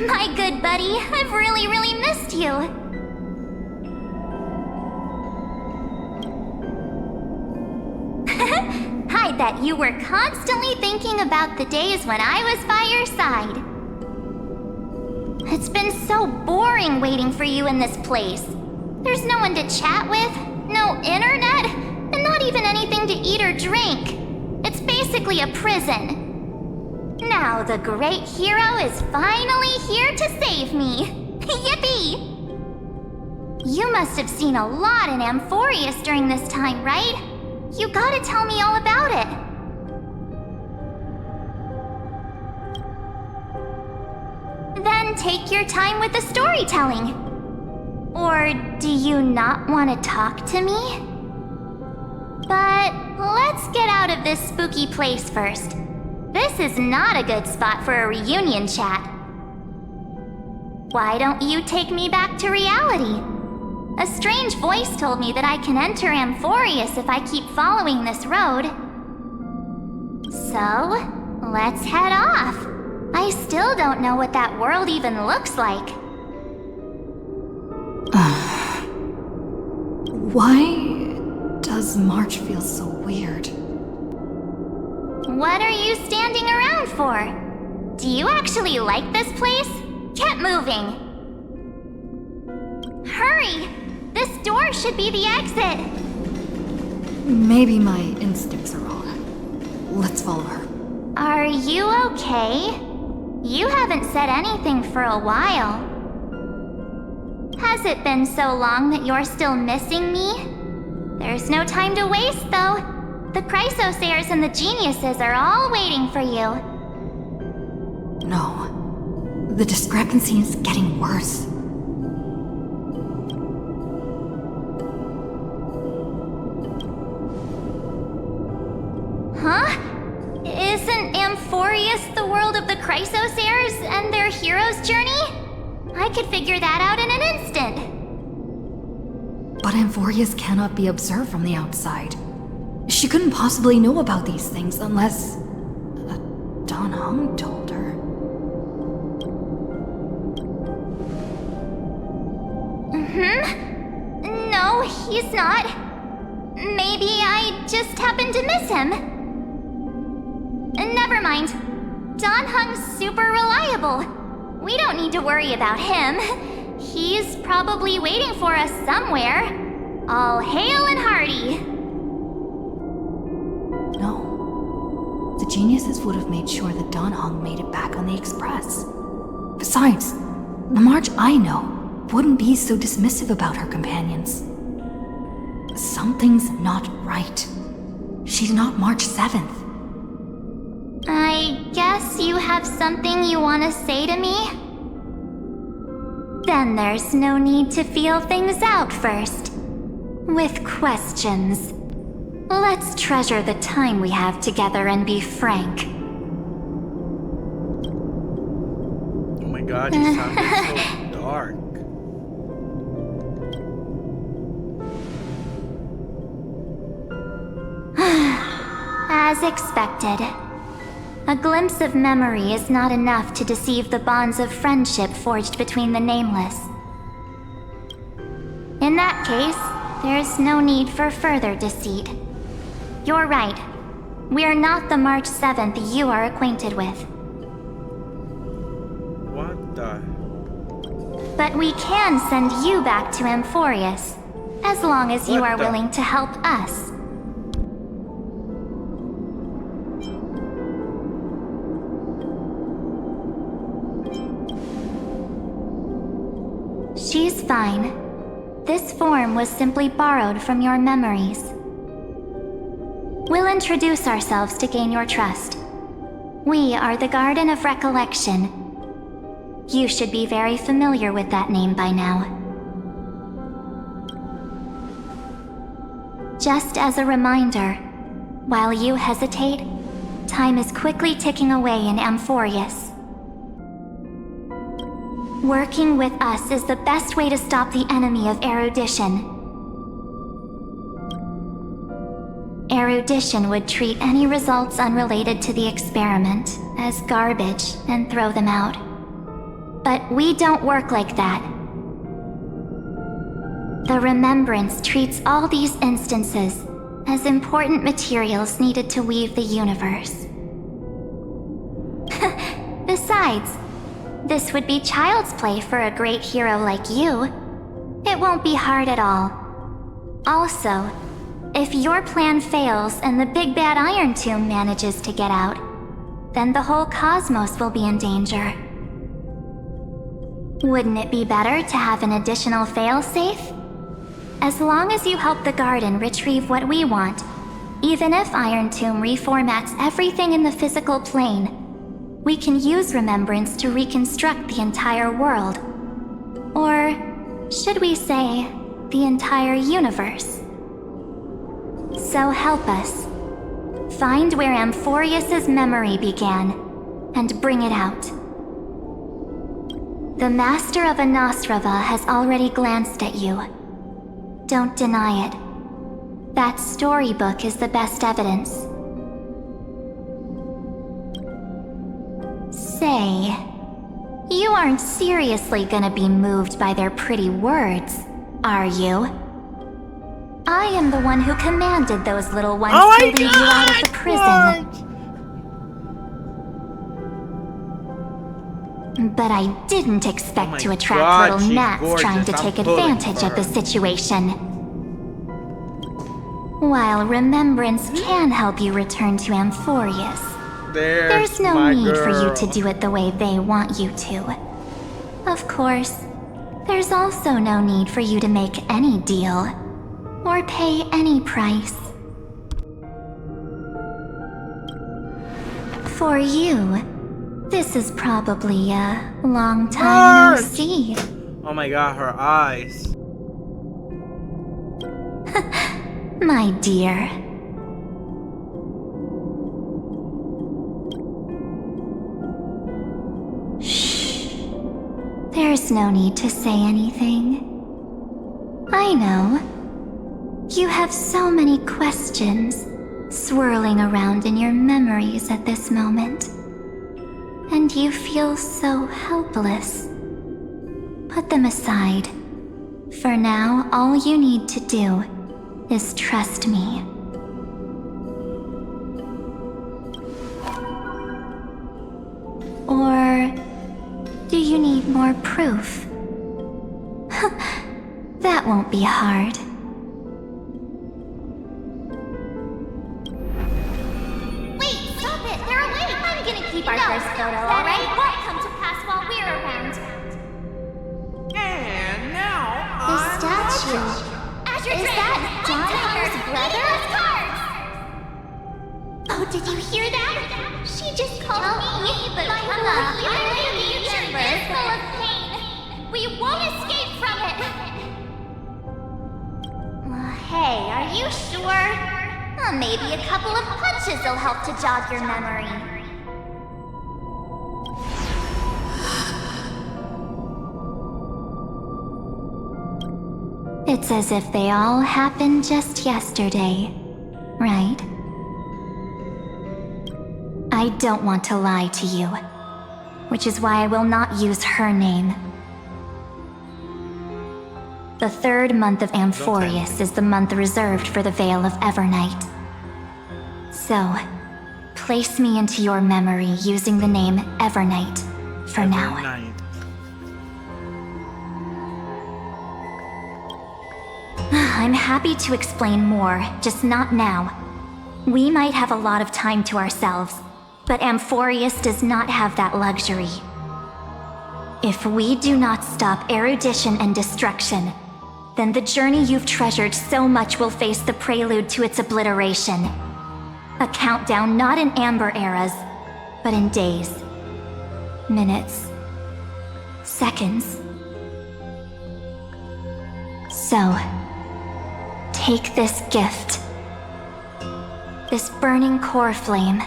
Speaker 1: My good buddy, I've really, really missed you. I bet you were constantly thinking about the days when I was by your side. It's been so boring waiting for you in this place. There's no one to chat with, no internet, and not even anything to eat or drink. It's basically a prison. Now the great hero is finally here to save me. Yippee! You must have seen a lot in Amphorius during this time, right? You gotta tell me all about it. Then take your time with the storytelling. Or do you not want to talk to me? But let's get out of this spooky place first. This is not a good spot for a reunion chat. Why don't you take me back to reality? A strange voice told me that I can enter Amphorius if I keep following this road. So, let's head off. I still don't know what that world even looks like.
Speaker 3: Why does March feel so weird?
Speaker 1: What are you standing around for? Do you actually like this place? Get moving. Hurry! This door should be the exit.
Speaker 3: Maybe my instincts are wrong. Let's follow her.
Speaker 1: Are you okay? You haven't said anything for a while. Has it been so long that you're still missing me? There's no time to waste, though. The Chrysosayers and the Geniuses are all waiting for you.
Speaker 3: No. The discrepancy is getting worse.
Speaker 1: Huh? Isn't Amphorius the world of the Chrysosayers and their hero's journey? I could figure that out in an instant.
Speaker 3: But Amphorius cannot be observed from the outside. She couldn't possibly know about these things unless... Don Hung told her.
Speaker 1: No, he's not. Maybe I just happened to miss him. Never mind. Don Hung's super reliable. We don't need to worry about him. He's probably waiting for us somewhere. All hail and hearty.
Speaker 3: No. The Geniuses would have made sure that Don Hung made it back on the Express. Besides, the March I know wouldn't be so dismissive about her companions. Something's not right. She's not March 7th.
Speaker 1: I guess you have something you want to say to me? Then there's no need to feel things out first. With questions. Let's treasure the time we have together and be frank.
Speaker 5: Oh my god, you sounded so dark.
Speaker 1: As expected. A glimpse of memory is not enough to deceive the bonds of friendship forged between the nameless. In that case, there's no need for further deceit. You're right. We are not the March 7th you are acquainted with.
Speaker 5: What the?
Speaker 1: But we can send you back to Amphorius, as long as you are willing to help us. She's fine. This form was simply borrowed from your memories. We'll introduce ourselves to gain your trust. We are the Garden of Recollection. You should be very familiar with that name by now. Just as a reminder, while you hesitate, time is quickly ticking away in Amphorius. Working with us is the best way to stop the enemy of erudition. Erudition would treat any results unrelated to the experiment as garbage and throw them out. But we don't work like that. The Remembrance treats all these instances as important materials needed to weave the universe. Besides, this would be child's play for a great hero like you. It won't be hard at all. Also, if your plan fails and the big bad Iron Tomb manages to get out, then the whole cosmos will be in danger. Wouldn't it be better to have an additional failsafe? As long as you help the Garden retrieve what we want, even if Iron Tomb reformats everything in the physical plane, we can use Remembrance to reconstruct the entire world. Or should we say, the entire universe? So help us. Find where Amphorius' memory began, and bring it out. The Master of Anastrava has already glanced at you. Don't deny it. That storybook is the best evidence. Say, you aren't seriously gonna be moved by their pretty words, are you? I am the one who commanded those little ones to lead you out of the prison. But I didn't expect to attract little gnats trying to take advantage of the situation. While Remembrance can help you return to Amphorius, there's no need for you to do it the way they want you to. Of course, there's also no need for you to make any deal, or pay any price. For you, this is probably a long time no see.
Speaker 5: Oh my god, her eyes.
Speaker 1: My dear. Shh. There's no need to say anything. I know. You have so many questions swirling around in your memories at this moment. And you feel so helpless. Put them aside. For now, all you need to do is trust me. Or do you need more proof? That won't be hard.
Speaker 12: Keep our first photo, alright? It won't come to pass while we're around.
Speaker 5: And now
Speaker 9: the statue. Is that John Hunter's brother?
Speaker 12: Oh, did you hear that? She just called me the universe full of pain. We won't escape from it.
Speaker 1: Hey, are you sure? Maybe a couple of punches will help to jog your memory. It's as if they all happened just yesterday, right? I don't want to lie to you, which is why I will not use her name. The third month of Amphorius is the month reserved for the Veil of Evernight. So, place me into your memory using the name Evernight for now. I'm happy to explain more, just not now. We might have a lot of time to ourselves, but Amphorius does not have that luxury. If we do not stop erudition and destruction, then the journey you've treasured so much will face the prelude to its obliteration. A countdown not in amber eras, but in days, minutes, seconds. So, Take this gift. This burning core flame.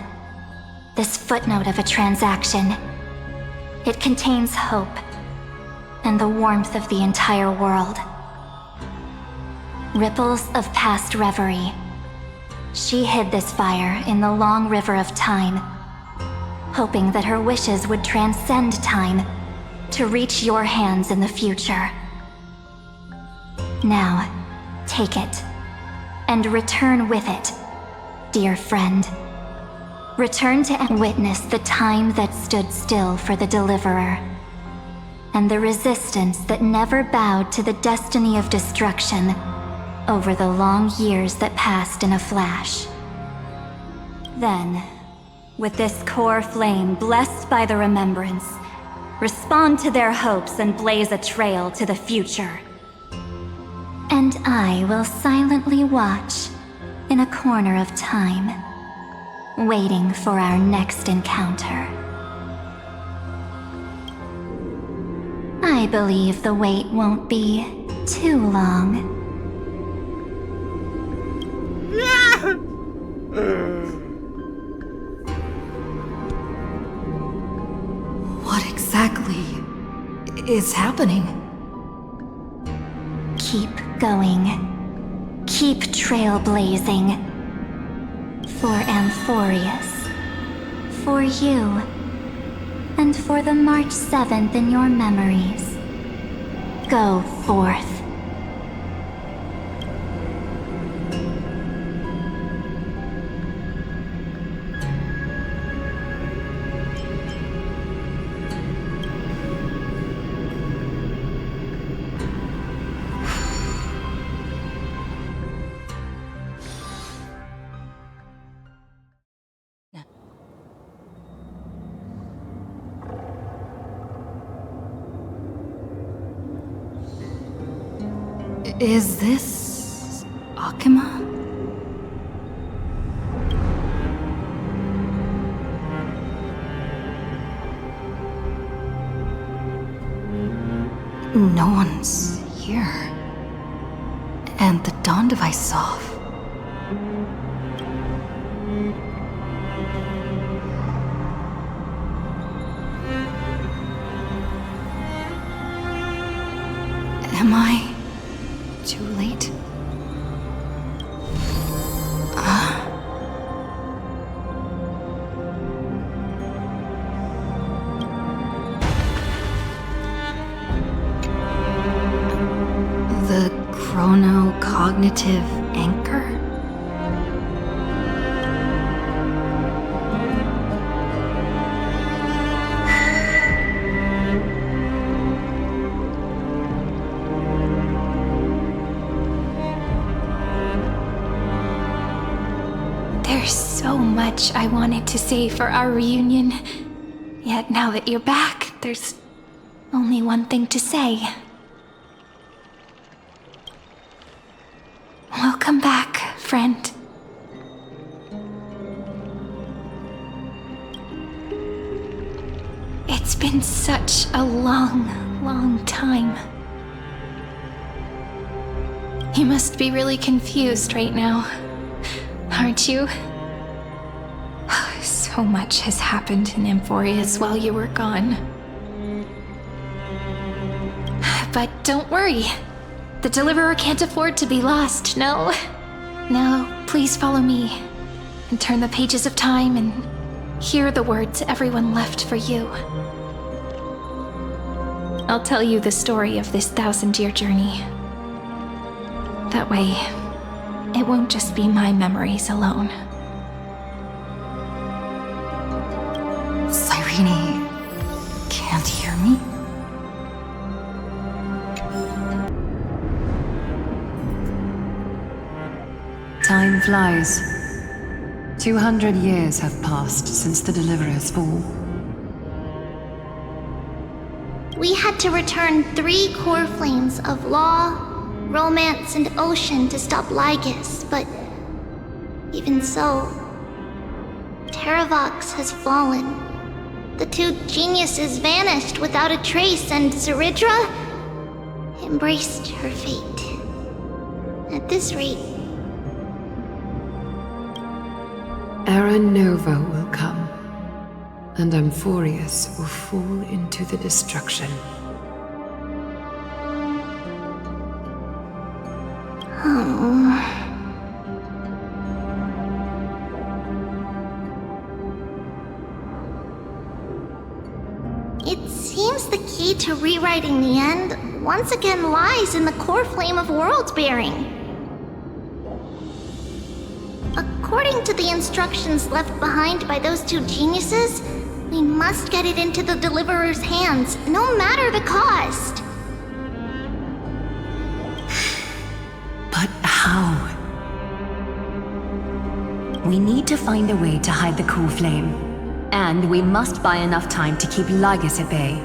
Speaker 1: This footnote of a transaction. It contains hope and the warmth of the entire world. Ripples of past reverie. She hid this fire in the long river of time, hoping that her wishes would transcend time to reach your hands in the future. Now, take it, and return with it, dear friend. Return to witness the time that stood still for the Deliverer, and the resistance that never bowed to the destiny of destruction over the long years that passed in a flash. Then, with this core flame blessed by the remembrance, respond to their hopes and blaze a trail to the future. And I will silently watch in a corner of time, waiting for our next encounter. I believe the wait won't be too long.
Speaker 3: What exactly is happening?
Speaker 1: Keep going. Keep trailblazing. For Amphorius. For you. And for the March 7th in your memories. Go forth.
Speaker 3: Is this Akima? No one's here. And the dawn device off. Am I too late? The chrono-cognitive anchor?
Speaker 17: There's so much I wanted to say for our reunion. Yet now that you're back, there's only one thing to say. Welcome back, friend. It's been such a long time. You must be really confused right now, aren't you? So much has happened in Amphorius while you were gone. But don't worry. The Deliverer can't afford to be lost, no? Now, please follow me, and turn the pages of time and hear the words everyone left for you. I'll tell you the story of this 1,000-year journey. That way, it won't just be my memories alone.
Speaker 3: Cyrene can't hear me?
Speaker 16: Time flies. 200 years have passed since the Deliverer's fall.
Speaker 9: We had to return 3 core flames of law, romance, and ocean to stop Lygus, but even so, Terravox has fallen. The 2 geniuses vanished without a trace, and Zeridra embraced her fate. At this rate...
Speaker 10: Era Nova will come, and Amphorius will fall into the destruction.
Speaker 9: It seems the key to rewriting the end once again lies in the core flame of world-bearing. According to the instructions left behind by those two geniuses, we must get it into the Deliverer's hands, no matter the cost.
Speaker 11: But how? We need to find a way to hide the cool flame. And we must buy enough time to keep Lygus at bay.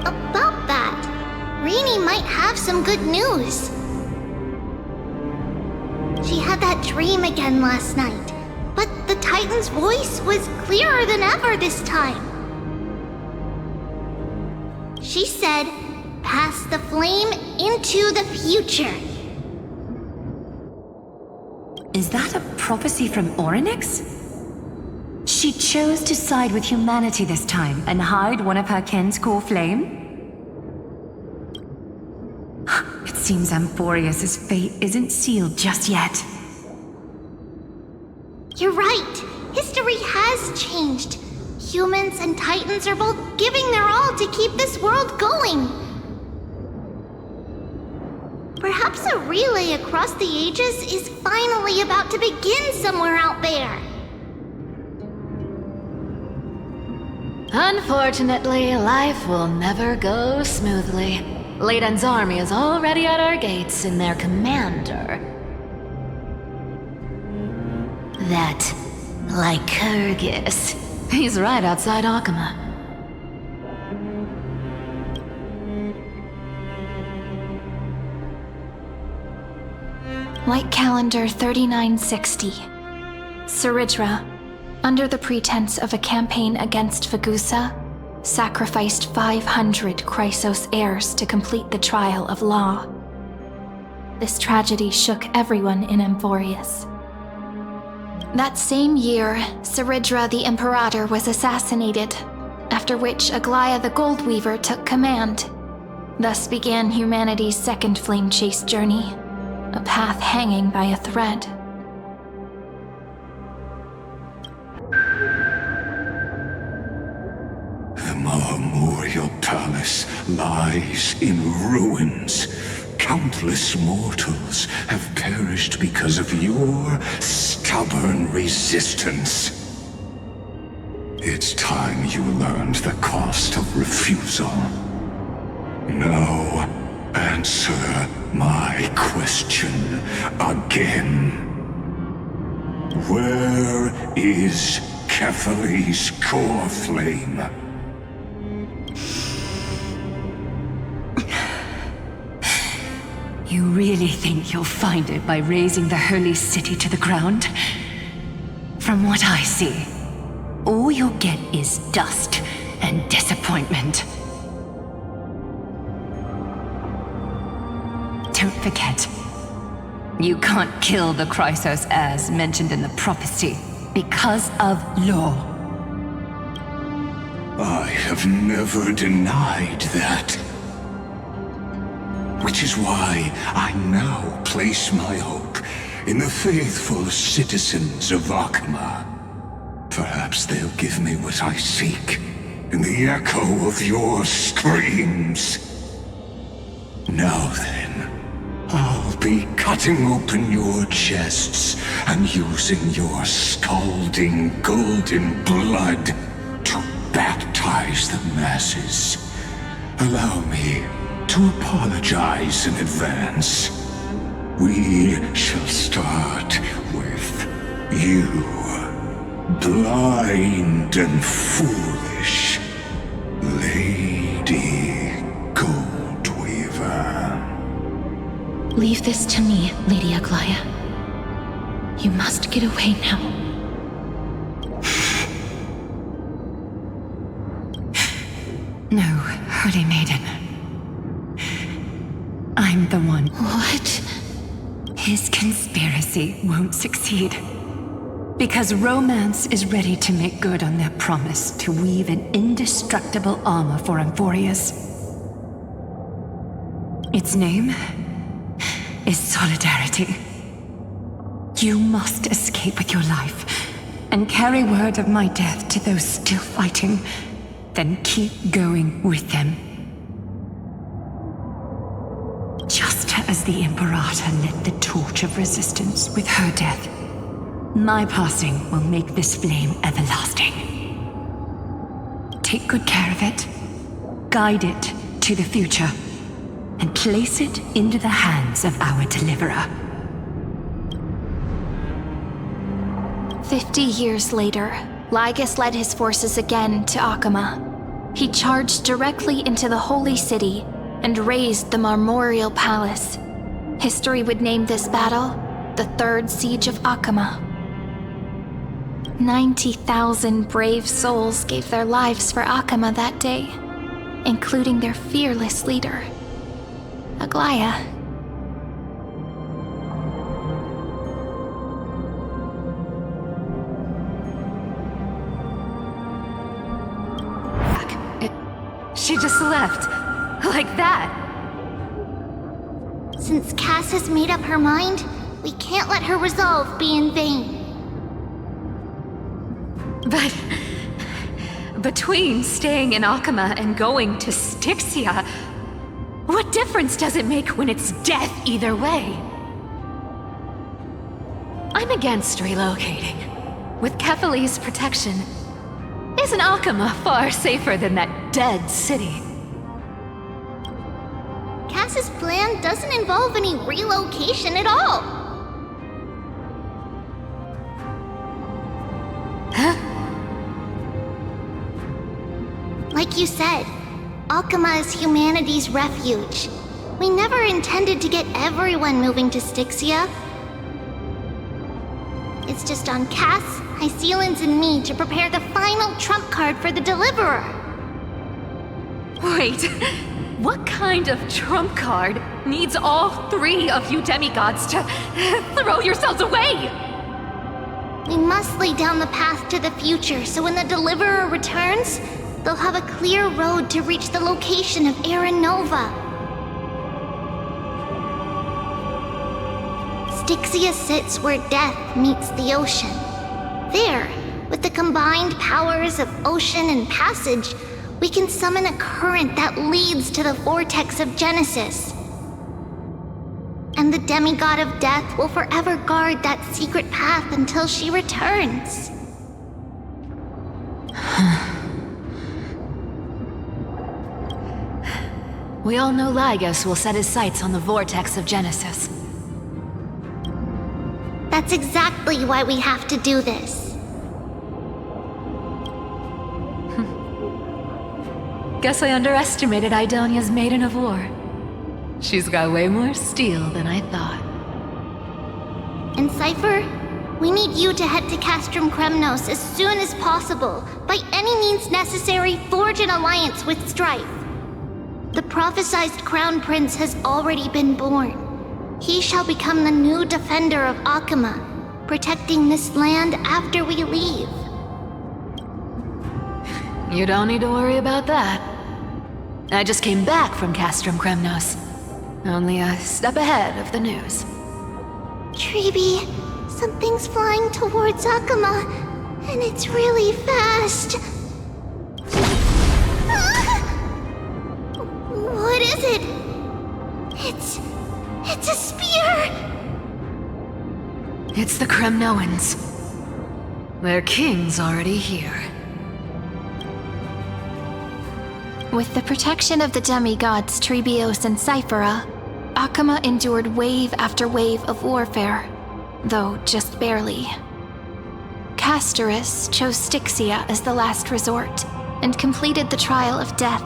Speaker 9: About that, Rini might have some good news. She had that dream again last night, but the Titan's voice was clearer than ever this time. She said, "Pass the flame into the future."
Speaker 11: Is that a prophecy from Orynyx? She chose to side with humanity this time and hide one of her kin's core flame? It seems Amphorius' fate isn't sealed just yet.
Speaker 9: You're right. History has changed. Humans and Titans are both giving their all to keep this world going. Perhaps a relay across the ages is finally about to begin somewhere out there.
Speaker 13: Unfortunately, life will never go smoothly. Leiden's army is already at our gates, and their commander... that Lycurgus. He's right outside Akama.
Speaker 4: Light calendar 3960. Saridra, under the pretense of a campaign against Vagusa, sacrificed 500 Chrysos heirs to complete the trial of law. This tragedy shook everyone in Amphorius. That same year, Saridra the Imperator was assassinated, after which Aglaia the Goldweaver took command. Thus began humanity's second flame chase journey, a path hanging by a thread.
Speaker 8: The Memorial Palace lies in ruins. Countless mortals have perished because of your stubborn resistance. It's time you learned the cost of refusal. Now, answer my question again. Where is Kefali's core flame?
Speaker 11: You really think you'll find it by razing the holy city to the ground? From what I see, all you'll get is dust and disappointment. Don't forget, you can't kill the Chrysos as mentioned in the prophecy because of law.
Speaker 8: I have never denied that. Which is why I now place my hope in the faithful citizens of Akama. Perhaps they'll give me what I seek in the echo of your screams. Now then, I'll be cutting open your chests and using your scalding golden blood to baptize the masses. Allow me to apologize in advance. We shall start with you, blind and foolish Lady Goldweaver.
Speaker 13: Leave this to me, Lady Aglaia. You must get away now.
Speaker 11: No, Holy Maiden.
Speaker 16: I'm the one. What? His conspiracy won't succeed. Because romance is ready to make good on their promise to weave an indestructible armor for Amphorius. Its name is Solidarity. You must escape with your life and carry word of my death to those still fighting, then keep going with them. Just as the Imperator lit the torch of resistance with her death, my passing will make this flame everlasting. Take good care of it, guide it to the future, and place it into the hands of our deliverer.
Speaker 4: 50 years later, Lygus led his forces again to Akama. He charged directly into the Holy City and razed the Marmorial Palace. History would name this battle the Third Siege of Akama. 90,000 brave souls gave their lives for Akama that day, including their fearless leader, Aglaya.
Speaker 11: She just left. Like that.
Speaker 9: Since Cass has made up her mind, we can't let her resolve be in vain.
Speaker 11: But between staying in Akama and going to Styxia, what difference does it make when it's death either way? I'm against relocating. With Kefali's protection, isn't Akama far safer than that dead city?
Speaker 9: Cass's plan doesn't involve any relocation at all.
Speaker 11: Huh?
Speaker 9: Like you said, Akama is humanity's refuge. We never intended to get everyone moving to Styxia. It's just on Cass, Hycealans, and me to prepare the final trump card for the Deliverer.
Speaker 11: Wait, what kind of trump card needs all three of you demigods to throw yourselves away?
Speaker 9: We must lay down the path to the future so when the Deliverer returns, they'll have a clear road to reach the location of Ever&Nova. Styxia sits where death meets the ocean. There, with the combined powers of ocean and passage, we can summon a current that leads to the vortex of Genesis. And the demigod of death will forever guard that secret path until she returns.
Speaker 13: We all know Lygus will set his sights on the vortex of Genesis.
Speaker 9: That's exactly why we have to do this.
Speaker 13: Guess I underestimated Idonia's Maiden of War. She's got way more steel than I thought.
Speaker 9: And Cypher, we need you to head to Castrum Kremnos as soon as possible. By any means necessary, forge an alliance with Strife. The prophesized Crown Prince has already been born. He shall become the new defender of Akama, protecting this land after we leave.
Speaker 13: You don't need to worry about that. I just came back from Castrum Kremnos. Only a step ahead of the news.
Speaker 9: Treeby, something's flying towards Akama, and it's really fast. What is it? It's a spear!
Speaker 13: It's the Kremnoans. Their king's already here.
Speaker 4: With the protection of the demigods Trebios and Cyphera, Akama endured wave after wave of warfare, though just barely. Castorus chose Styxia as the last resort, and completed the trial of death,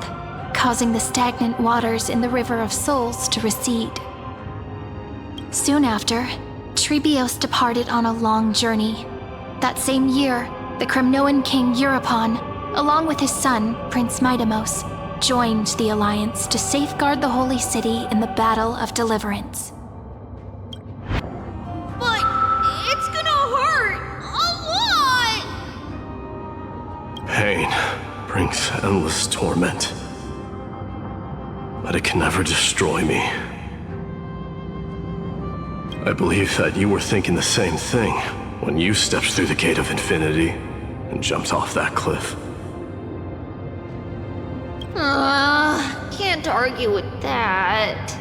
Speaker 4: causing the stagnant waters in the River of Souls to recede. Soon after, Trebios departed on a long journey. That same year, the Kremnoan king Euripon, along with his son, Prince Midamos, joined the Alliance to safeguard the Holy City in the Battle of Deliverance.
Speaker 12: But it's gonna hurt a lot!
Speaker 18: Pain brings endless torment, but it can never destroy me. I believe that you were thinking the same thing when you stepped through the gate of infinity and jumped off that cliff.
Speaker 9: Can't argue with that.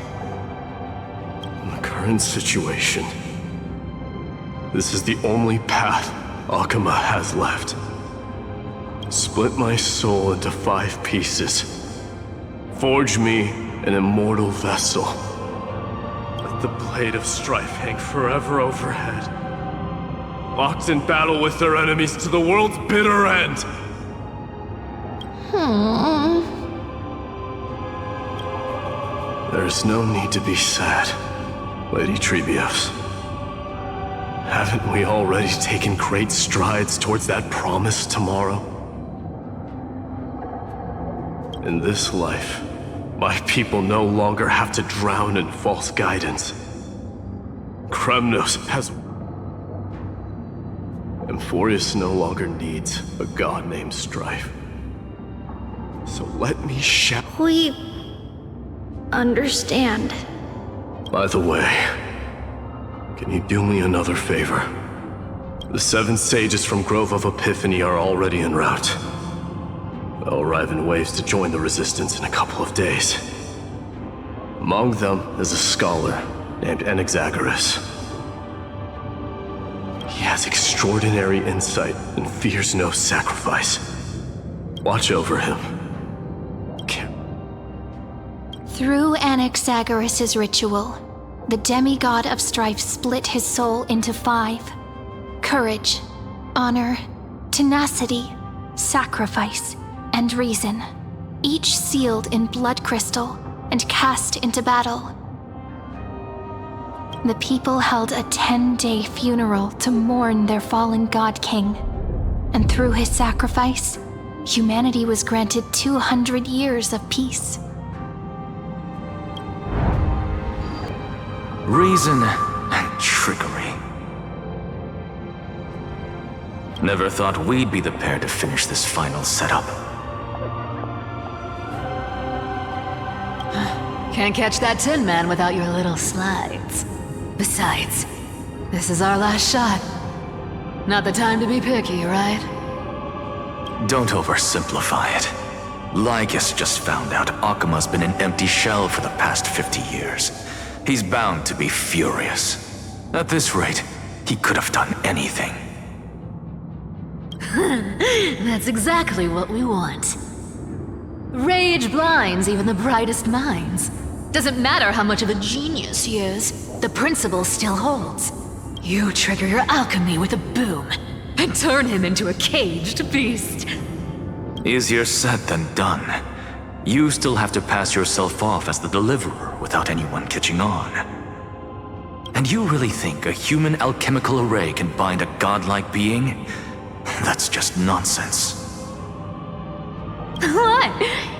Speaker 18: In the current situation, this is the only path Akuma has left. Split my soul into 5 pieces. Forge me an immortal vessel. Let the blade of strife hang forever overhead. Locked in battle with their enemies to the world's bitter end. There's no need to be sad, Lady Trebios. Haven't we already taken great strides towards that promised tomorrow? In this life, my people no longer have to drown in false guidance. Kremnos has... Emphorius no longer needs a god named Strife. So let me
Speaker 9: We... understand.
Speaker 18: By the way, can you do me another favor? The 7 sages from Grove of Epiphany are already en route. They'll arrive in waves to join the Resistance in a couple of days. Among them is a scholar named Anaxagoras. He has extraordinary insight and fears no sacrifice. Watch over him.
Speaker 4: Through Anaxagoras' ritual, the demigod of strife split his soul into 5. Courage, honor, tenacity, sacrifice, and reason, each sealed in blood crystal and cast into battle. The people held a 10-day funeral to mourn their fallen god king, and through his sacrifice, humanity was granted 200 years of peace.
Speaker 20: Reason and trickery. Never thought we'd be the pair to finish this final setup.
Speaker 13: Can't catch that Tin Man without your little slides. Besides, this is our last shot. Not the time to be picky, right?
Speaker 20: Don't oversimplify it. Lygus just found out Akuma's been an empty shell for the past 50 years. He's bound to be furious. At this rate, he could have done anything.
Speaker 13: That's exactly what we want. Rage blinds even the brightest minds. Doesn't matter how much of a genius he is, the principle still holds. You trigger your alchemy with a boom, and turn him into a caged beast.
Speaker 20: Easier said than done. You still have to pass yourself off as the deliverer without anyone catching on. And you really think a human alchemical array can bind a godlike being? That's just nonsense.
Speaker 13: What?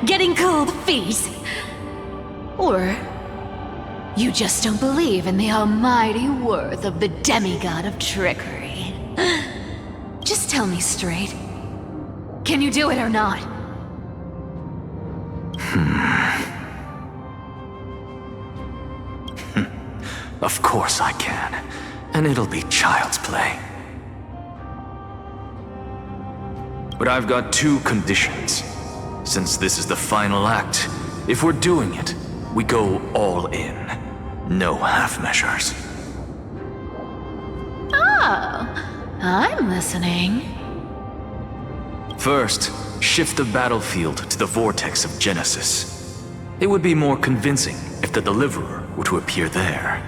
Speaker 13: Getting cold feet? Or you just don't believe in the almighty worth of the demigod of trickery? Just tell me straight. Can you do it or not?
Speaker 20: Of course I can. And it'll be child's play. But I've got 2 conditions. Since this is the final act, if we're doing it, we go all in. No half measures.
Speaker 13: Oh, I'm listening.
Speaker 20: First, shift the battlefield to the vortex of Genesis. It would be more convincing if the Deliverer were to appear there.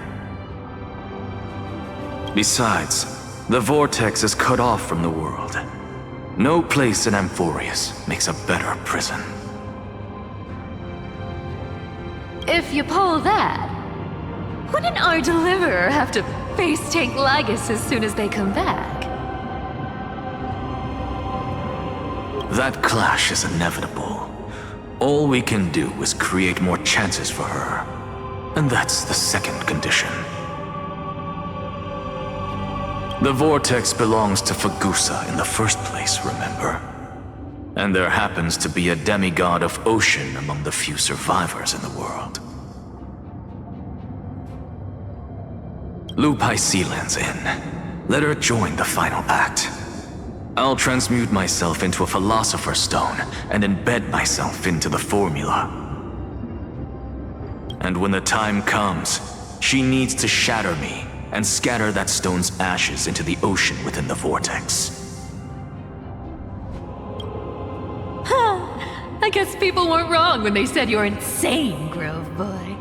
Speaker 20: Besides, the vortex is cut off from the world. No place in Amphorius makes a better prison.
Speaker 13: If you pull that, wouldn't our Deliverer have to face tank Lygus as soon as they come back?
Speaker 20: That clash is inevitable. All we can do is create more chances for her. And that's the second condition. The vortex belongs to Fagusa in the first place, remember? And there happens to be a demigod of ocean among the few survivors in the world. Loop Sealand's in. Let her join the final act. I'll transmute myself into a Philosopher's Stone and embed myself into the formula. And when the time comes, she needs to shatter me and scatter that stone's ashes into the ocean within the vortex.
Speaker 13: I guess people weren't wrong when they said you're insane, Grove Boy.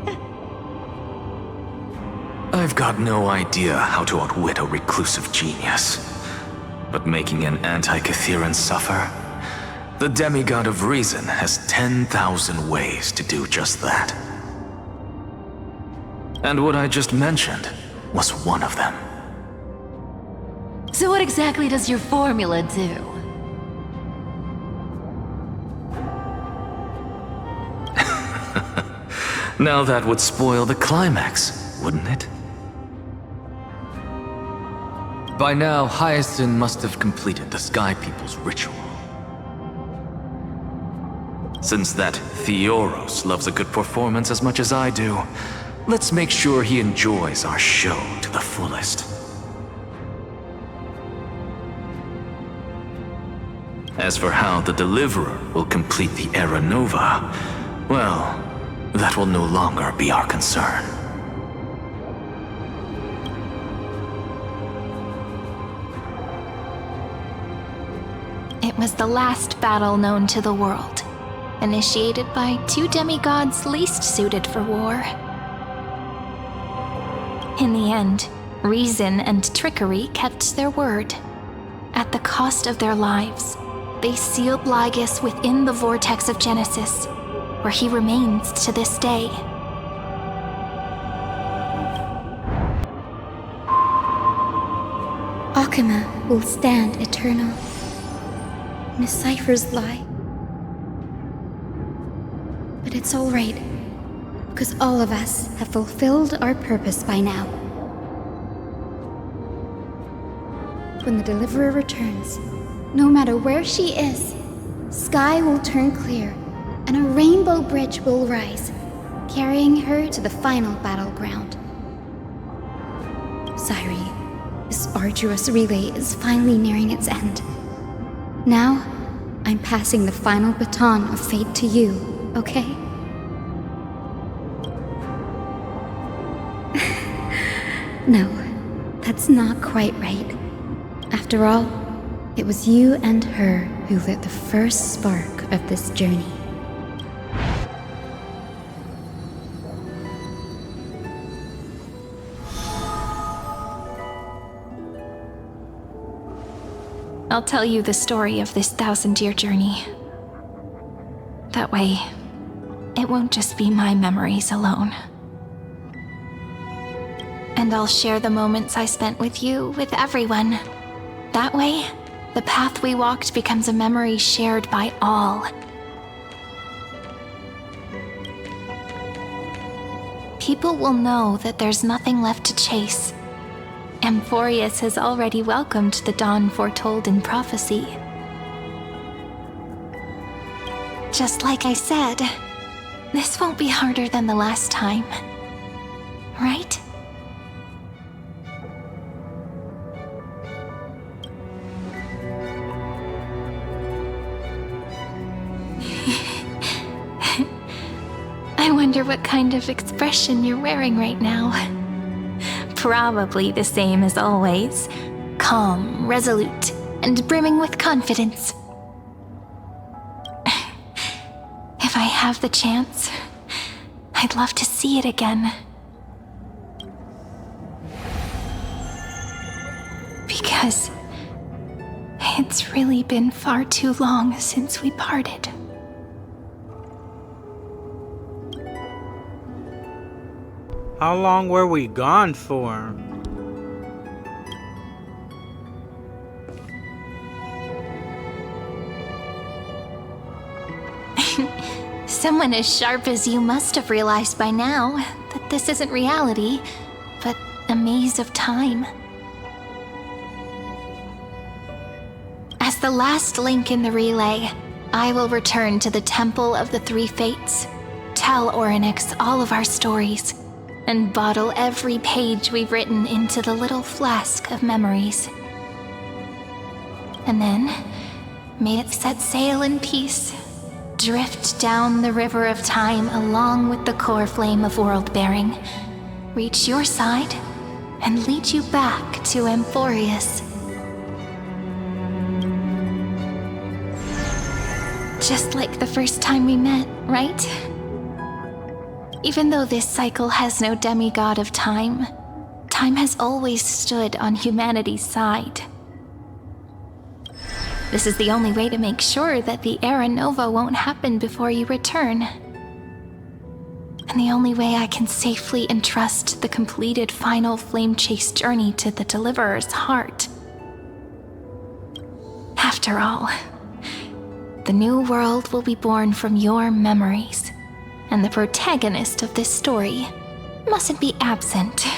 Speaker 20: I've got no idea how to outwit a reclusive genius. But making an anti-Catheran suffer? The demigod of reason has 10,000 ways to do just that. And what I just mentioned was one of them.
Speaker 13: So what exactly does your formula do?
Speaker 20: Now that would spoil the climax, wouldn't it? By now, Hyacinth must have completed the Sky People's ritual. Since that Theoros loves a good performance as much as I do, let's make sure he enjoys our show to the fullest. As for how the Deliverer will complete the Era Nova, well, that will no longer be our concern.
Speaker 4: It was the last battle known to the world, initiated by two demigods least suited for war. In the end, reason and trickery kept their word. At the cost of their lives, they sealed Lygus within the vortex of Genesis, where he remains to this day.
Speaker 14: Akama will stand eternal. Miss Cypher's lie. But it's all right, because all of us have fulfilled our purpose by now. When the Deliverer returns, no matter where she is, sky will turn clear, and a rainbow bridge will rise, carrying her to the final battleground. Sairi, this arduous relay is finally nearing its end. Now, I'm passing the final baton of fate to you, okay? No, that's not quite right. After all, it was you and her who lit the first spark of this journey.
Speaker 4: I'll tell you the story of this 1,000-year journey. That way, it won't just be my memories alone. And I'll share the moments I spent with you with everyone. That way, the path we walked becomes a memory shared by all. People will know that there's nothing left to chase. Amphorius has already welcomed the dawn foretold in prophecy. Just like I said, this won't be harder than the last time. Right? I wonder what kind of expression you're wearing right now. Probably the same as always. Calm, resolute, and brimming with confidence. If I have the chance, I'd love to see it again. Because it's really been far too long since we parted.
Speaker 5: How long were we gone for?
Speaker 4: Someone as sharp as you must have realized by now that this isn't reality, but a maze of time. As the last link in the relay, I will return to the Temple of the Three Fates, tell Orynyx all of our stories, and bottle every page we've written into the little flask of memories. And then, may it set sail in peace, drift down the river of time along with the core flame of world-bearing, reach your side, and lead you back to Amphorius. Just like the first time we met, right? Even though this cycle has no demigod of time, time has always stood on humanity's side. This is the only way to make sure that the Era Nova won't happen before you return. And the only way I can safely entrust the completed final flame chase journey to the Deliverer's heart. After all, the new world will be born from your memories, and the protagonist of this story mustn't be absent.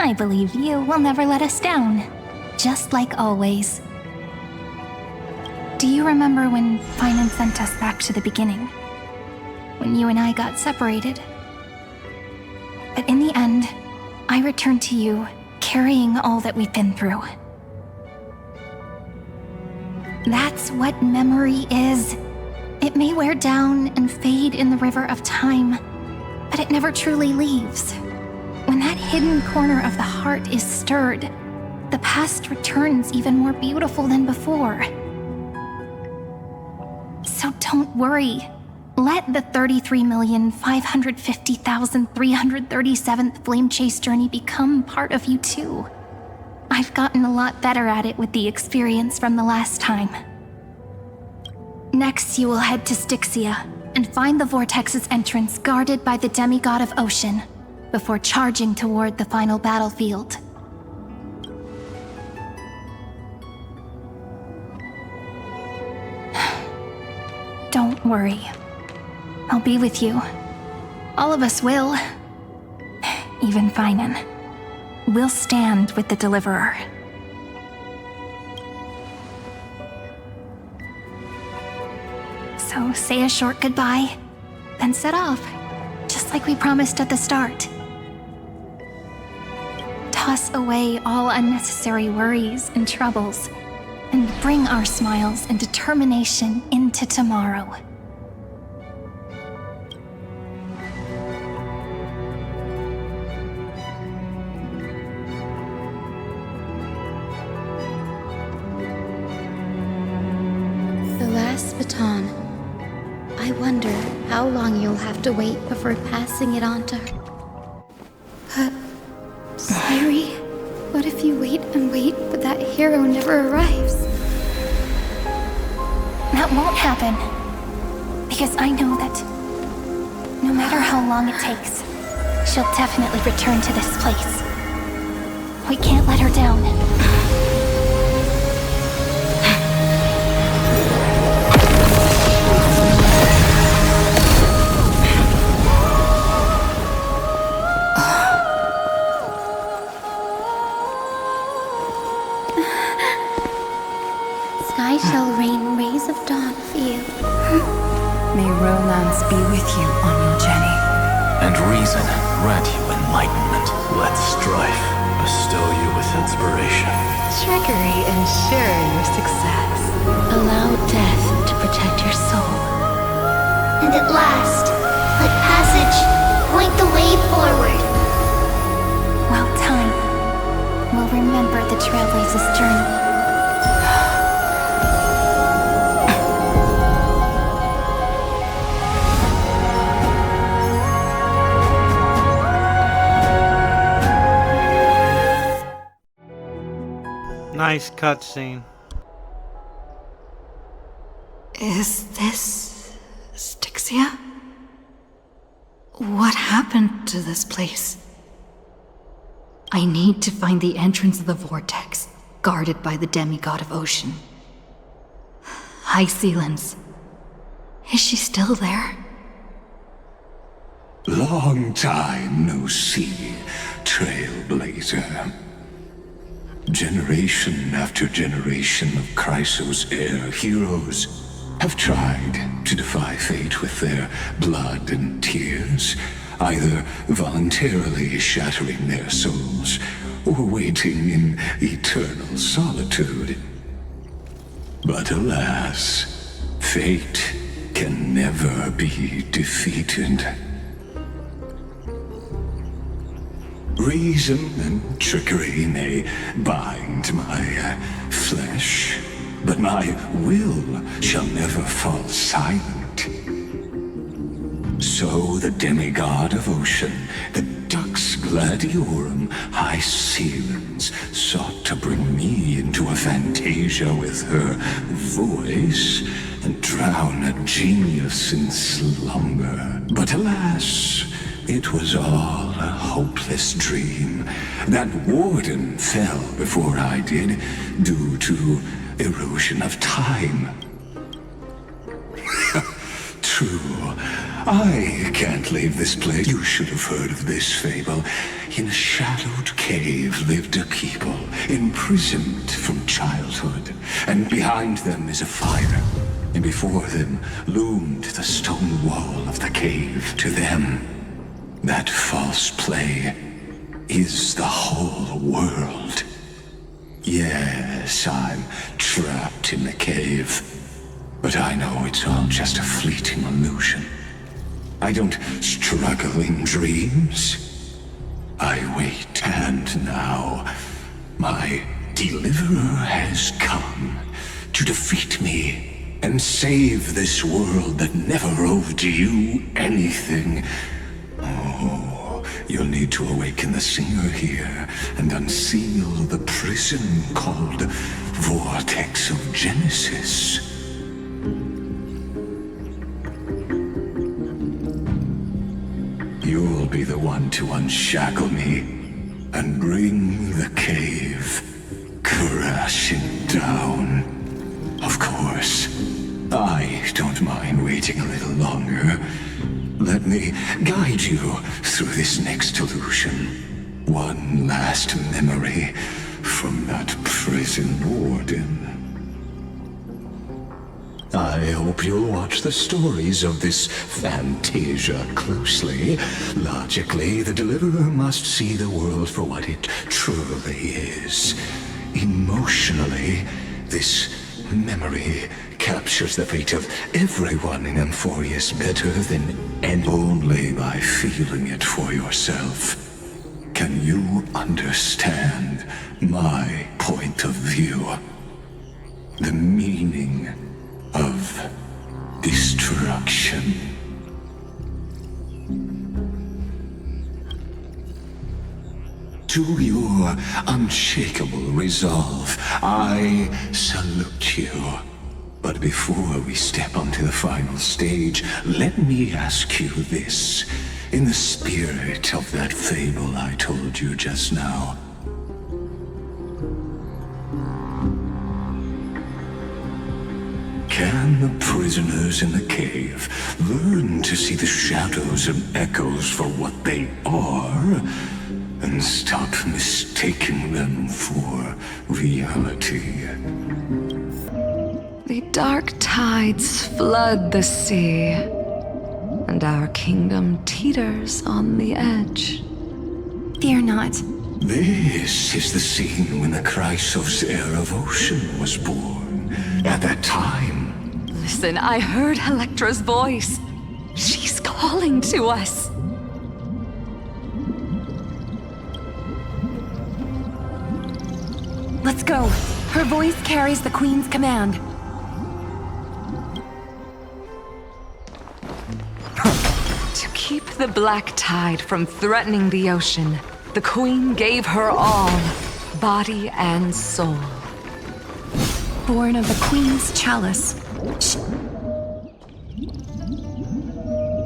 Speaker 4: I believe you will never let us down, just like always. Do you remember when Finan sent us back to the beginning? When you and I got separated? But in the end, I returned to you, carrying all that we've been through. That's what memory is. It may wear down and fade in the river of time, but it never truly leaves. When that hidden corner of the heart is stirred, the past returns even more beautiful than before. So don't worry. Let the 33,550,337th Flame Chase journey become part of you too. I've gotten a lot better at it with the experience from the last time. Next, you will head to Styxia and find the Vortex's entrance guarded by the demigod of Ocean, before charging toward the final battlefield. Don't worry. I'll be with you. All of us will. Even Finan. We'll stand with the Deliverer. So say a short goodbye, then set off, just like we promised at the start. Toss away all unnecessary worries and troubles, and bring our smiles and determination into tomorrow.
Speaker 14: The last baton. I wonder how long you'll have to wait before passing it on to her. But, Sairi, what if you wait and wait, but that hero never arrives?
Speaker 4: That won't happen. Because I know that no matter how long it takes, she'll definitely return to this place. We can't let her down.
Speaker 14: Sky shall rain rays of dawn for you.
Speaker 10: May romance be with you on your journey.
Speaker 20: And reason grant you enlightenment. Let strife bestow you with inspiration.
Speaker 10: Trickery ensure your success.
Speaker 6: Allow death to protect your soul.
Speaker 9: And at last, let passage point the way forward.
Speaker 4: Well, time will remember the Trailblazer's journey.
Speaker 5: Nice cutscene.
Speaker 3: Is this Styxia? What happened to this place? I need to find the entrance of the vortex, guarded by the demigod of ocean. High Sealens. Is she still there?
Speaker 8: Long time no see, Trailblazer. Generation after generation of Chrysos Air heroes have tried to defy fate with their blood and tears, either voluntarily shattering their souls or waiting in eternal solitude. But alas, fate can never be defeated. Reason and trickery may bind my flesh, but my will shall never fall silent. So the demigod of ocean, the Dux Gladiorum, High Sealens, sought to bring me into a fantasia with her voice and drown a genius in slumber. But alas, it was all a hopeless dream. That warden fell before I did, due to erosion of time. True, I can't leave this place. You should have heard of this fable. In a shadowed cave lived a people, imprisoned from childhood. And behind them is a fire, and before them loomed the stone wall of the cave. To them, that false play is the whole world. Yes, I'm trapped in the cave, but I know it's all just a fleeting illusion. I don't struggle in dreams. I wait, and now my deliverer has come to defeat me and save this world that never owed you anything. Oh, you'll need to awaken the singer here and unseal the prison called Vortex of Genesis. You'll be the one to unshackle me and bring the cave crashing down. Of course, I don't mind waiting a little longer. Let me guide you through this next illusion. One last memory from that prison warden. I hope you'll watch the stories of this fantasia closely. Logically, the deliverer must see the world for what it truly is. Emotionally, this memory captures the fate of everyone in Emphorius better than and only by feeling it for yourself. Can you understand my point of view? The meaning of destruction. To your unshakable resolve, I salute you. But before we step onto the final stage, let me ask you this, in the spirit of that fable I told you just now. Can the prisoners in the cave learn to see the shadows and echoes for what they are, and stop mistaking them for reality?
Speaker 16: The dark tides flood the sea, and our kingdom teeters on the edge.
Speaker 11: Fear not.
Speaker 8: This is the scene when the Chrysos Air of Ocean was born. At that time,
Speaker 7: Listen, I heard Electra's voice. She's calling to us.
Speaker 11: Let's go. Her voice carries the Queen's command.
Speaker 7: To keep the black tide from threatening the ocean, the Queen gave her all, body and soul.
Speaker 11: Born of the Queen's chalice.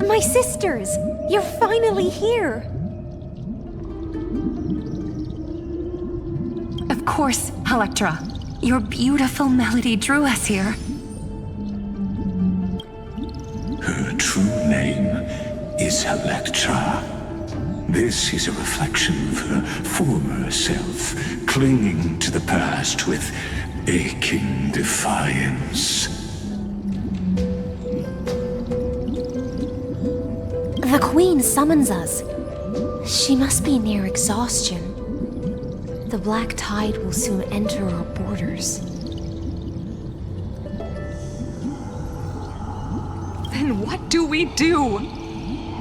Speaker 12: My sisters! You're finally here!
Speaker 16: course, Electra. Your beautiful melody drew us here.
Speaker 8: Her true name is Electra. This is a reflection of her former self, clinging to the past with aching defiance.
Speaker 11: The Queen summons us. She must be near exhaustion. The black tide will soon enter our borders.
Speaker 7: Then what do we do?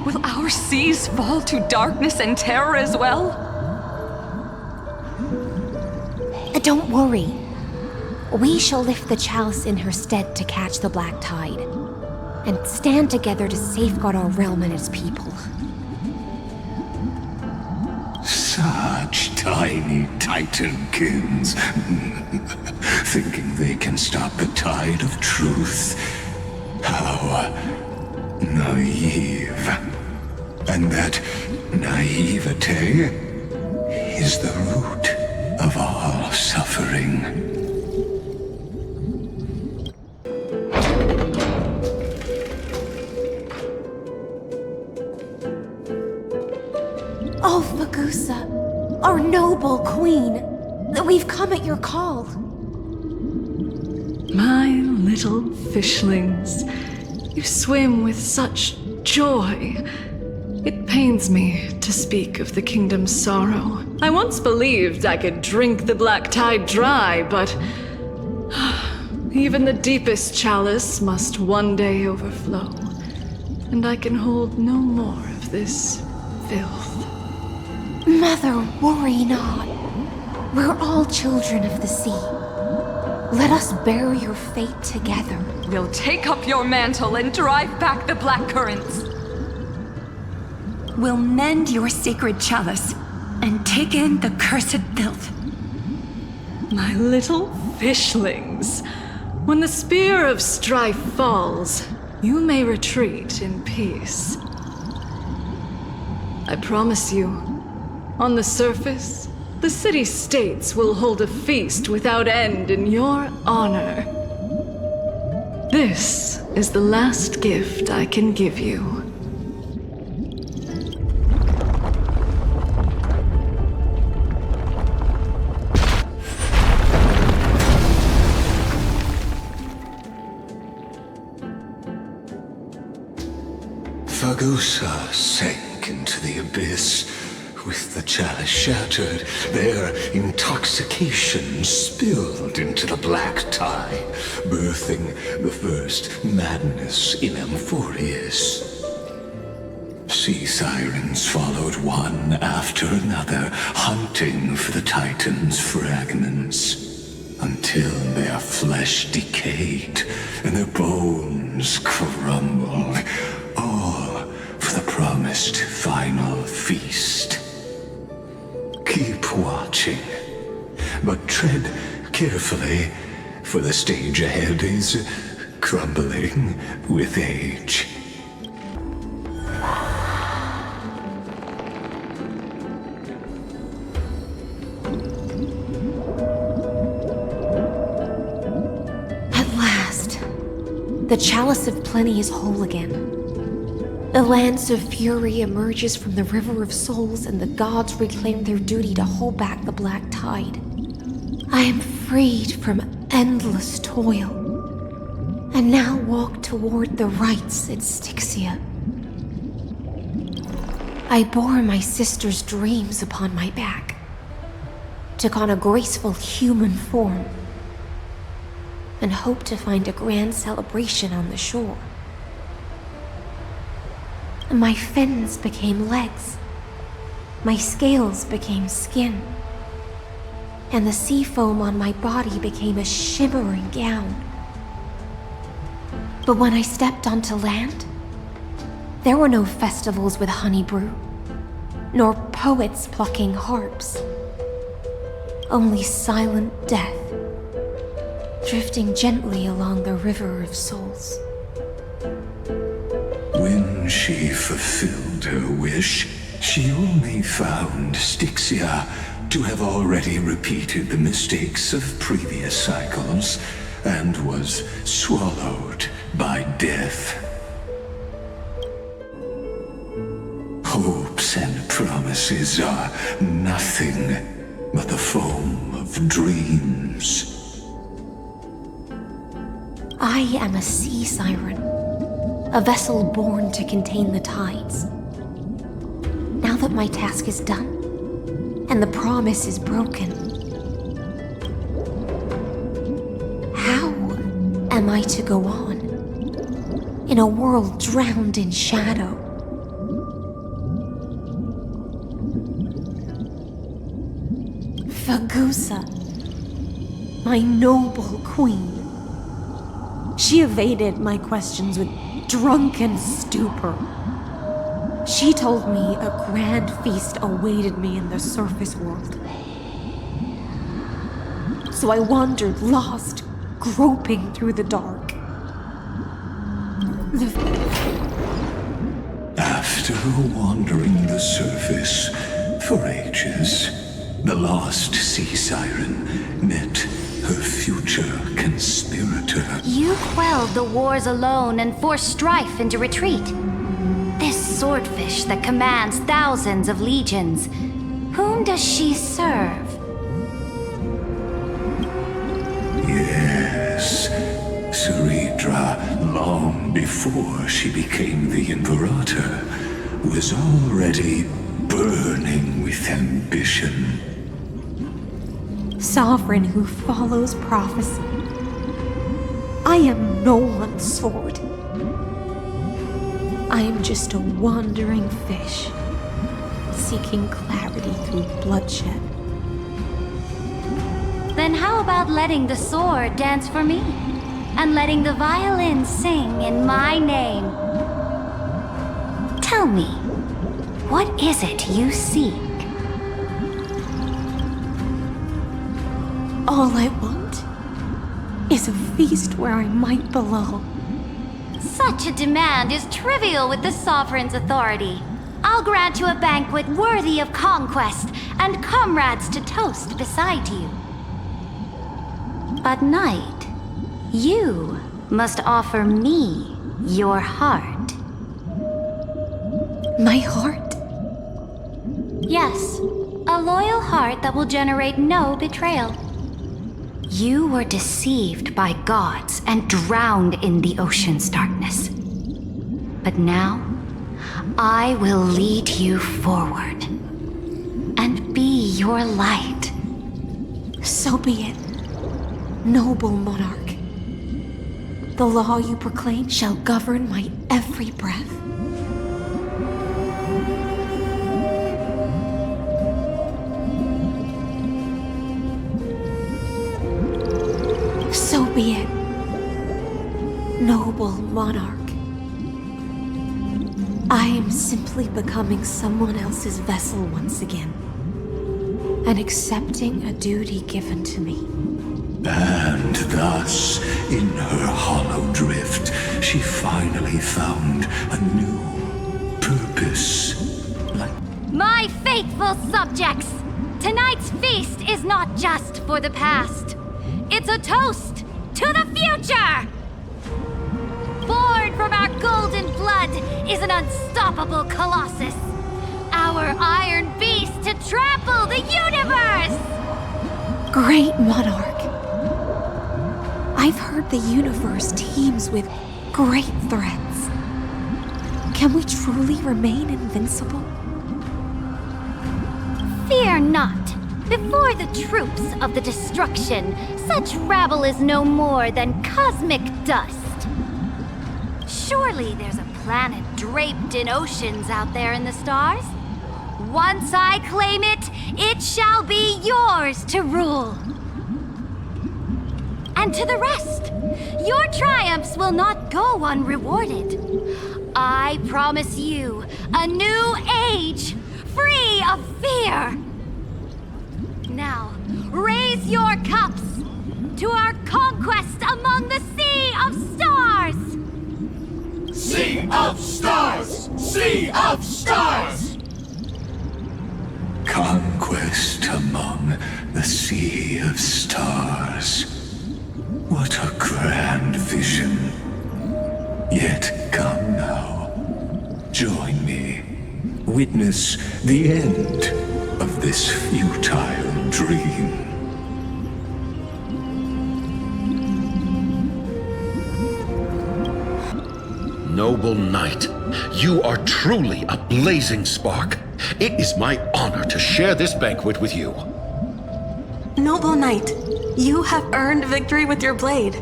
Speaker 7: Will our seas fall to darkness and terror as well?
Speaker 11: Don't worry. We shall lift the chalice in her stead to catch the black tide, and stand together to safeguard our realm and its people.
Speaker 8: Such tiny Titankins, thinking they can stop the tide of truth. How naive. And that naivete is the root of all suffering.
Speaker 11: Oh, Fagusa, our noble queen, we've come at your call.
Speaker 15: My little fishlings, you swim with such joy. It pains me to speak of the kingdom's sorrow. I once believed I could drink the black tide dry, but even the deepest chalice must one day overflow, and I can hold no more of this filth.
Speaker 11: Mother, worry not. We're all children of the sea. Let us bear your fate together.
Speaker 7: We'll take up your mantle and drive back the black currents.
Speaker 16: We'll mend your sacred chalice and take in the cursed filth.
Speaker 15: My little fishlings, when the spear of strife falls, you may retreat in peace. I promise you, on the surface, the city-states will hold a feast without end in your honor. This is the last gift I can give you.
Speaker 8: Fagusa sank into the abyss. With the chalice shattered, their intoxication spilled into the black tide, birthing the first madness in Amphorius. Sea sirens followed one after another, hunting for the Titan's fragments, until their flesh decayed and their bones crumbled, all for the promised final feast. Keep watching, but tread carefully, for the stage ahead is crumbling with age.
Speaker 11: At last, the chalice of plenty is whole again. The lance of fury emerges from the river of souls, and the gods reclaim their duty to hold back the black tide. I am freed from endless toil, and now walk toward the rites at Styxia. I bore my sister's dreams upon my back, took on a graceful human form, and hoped to find a grand celebration on the shore. My fins became legs, my scales became skin, and the sea foam on my body became a shimmering gown. But when I stepped onto land, there were no festivals with honey brew, nor poets plucking harps. Only silent death, drifting gently along the river of souls.
Speaker 8: When she fulfilled her wish, she only found Styxia to have already repeated the mistakes of previous cycles and was swallowed by death. Hopes and promises are nothing but the foam of dreams.
Speaker 11: I am a sea siren, a vessel born to contain the tides. Now that my task is done, and the promise is broken, how am I to go on in a world drowned in shadow? Fagusa, my noble queen. She evaded my questions with drunken stupor. She told me a grand feast awaited me in the surface world. So I wandered lost, groping through the dark.
Speaker 8: After wandering the surface for ages, the lost sea siren met her future conspirator.
Speaker 12: You quelled the wars alone and forced strife into retreat. This swordfish that commands thousands of legions, whom does she serve?
Speaker 8: Yes, Ceridra, long before she became the Imperator, was already burning with ambition.
Speaker 11: Sovereign who follows prophecy. I am no one's sword. I am just a wandering fish, seeking clarity through bloodshed.
Speaker 12: Then how about letting the sword dance for me? And letting the violin sing in my name? Tell me, what is it you seek?
Speaker 11: All I want is a feast where I might belong.
Speaker 12: Such a demand is trivial with the Sovereign's authority. I'll grant you a banquet worthy of conquest and comrades to toast beside you. But night, you must offer me your heart.
Speaker 11: My heart?
Speaker 12: Yes, a loyal heart that will generate no betrayal. You were deceived by gods and drowned in the ocean's darkness. But now, I will lead you forward and be your light.
Speaker 11: So be it, noble monarch. The law you proclaim shall govern my every breath. So be it, noble monarch. I am simply becoming someone else's vessel once again, and accepting a duty given to me.
Speaker 8: And thus, in her hollow drift, she finally found a new purpose.
Speaker 12: My faithful subjects, tonight's feast is not just for the past. It's a toast to the future! Born from our golden blood is an unstoppable colossus. Our iron beast to trample the universe!
Speaker 11: Great monarch. I've heard the universe teems with great threats. Can we truly remain invincible?
Speaker 12: Fear not. Before the troops of the destruction, such rabble is no more than cosmic dust. Surely there's a planet draped in oceans out there in the stars. Once I claim it, it shall be yours to rule. And to the rest, your triumphs will not go unrewarded. I promise you a new age, free of fear. Now, raise your cups to our conquest among the Sea of Stars!
Speaker 2: Sea of Stars! Sea of Stars!
Speaker 8: Conquest among the sea of stars. What a grand vision. Yet come now, join me. Witness the end of this futile dream.
Speaker 19: Noble knight, you are truly a blazing spark. It is my honor to share this banquet with you.
Speaker 22: Noble knight, you have earned victory with your blade,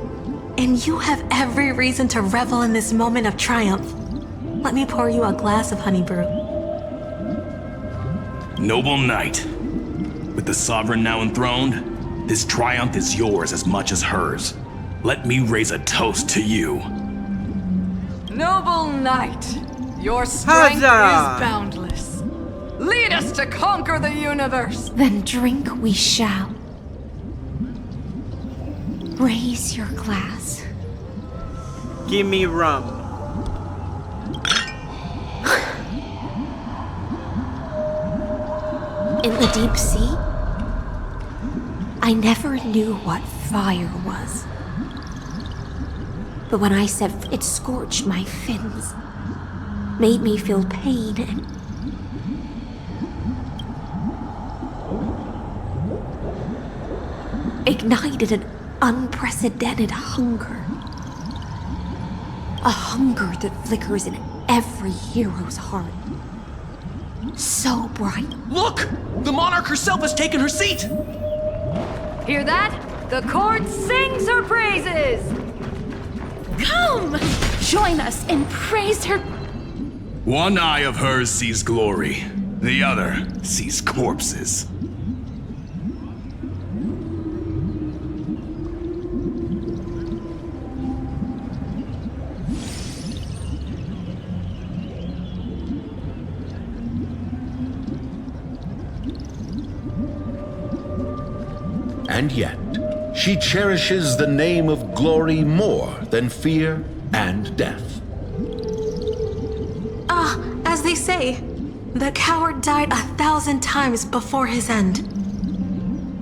Speaker 22: and you have every reason to revel in this moment of triumph. Let me pour you a glass of honey brew.
Speaker 21: Noble knight, with the sovereign now enthroned, this triumph is yours as much as hers. Let me raise a toast to you.
Speaker 7: Noble knight, your strength is
Speaker 5: Huzzah!
Speaker 7: boundless. Lead us to conquer the universe.
Speaker 11: Then drink we shall. Raise your glass.
Speaker 5: Give me rum.
Speaker 11: In the deep sea, I never knew what fire was. But when I said it scorched my fins, made me feel pain and ignited an unprecedented hunger. A hunger that flickers in every hero's heart. So bright.
Speaker 23: Look! The monarch herself has taken her seat!
Speaker 12: Hear that? The court sings her praises!
Speaker 17: Come! Join us and praise her.
Speaker 2: One eye of hers sees glory, the other sees corpses.
Speaker 19: And yet, she cherishes the name of glory more than fear and death.
Speaker 22: As they say, the coward died 1,000 times before his end.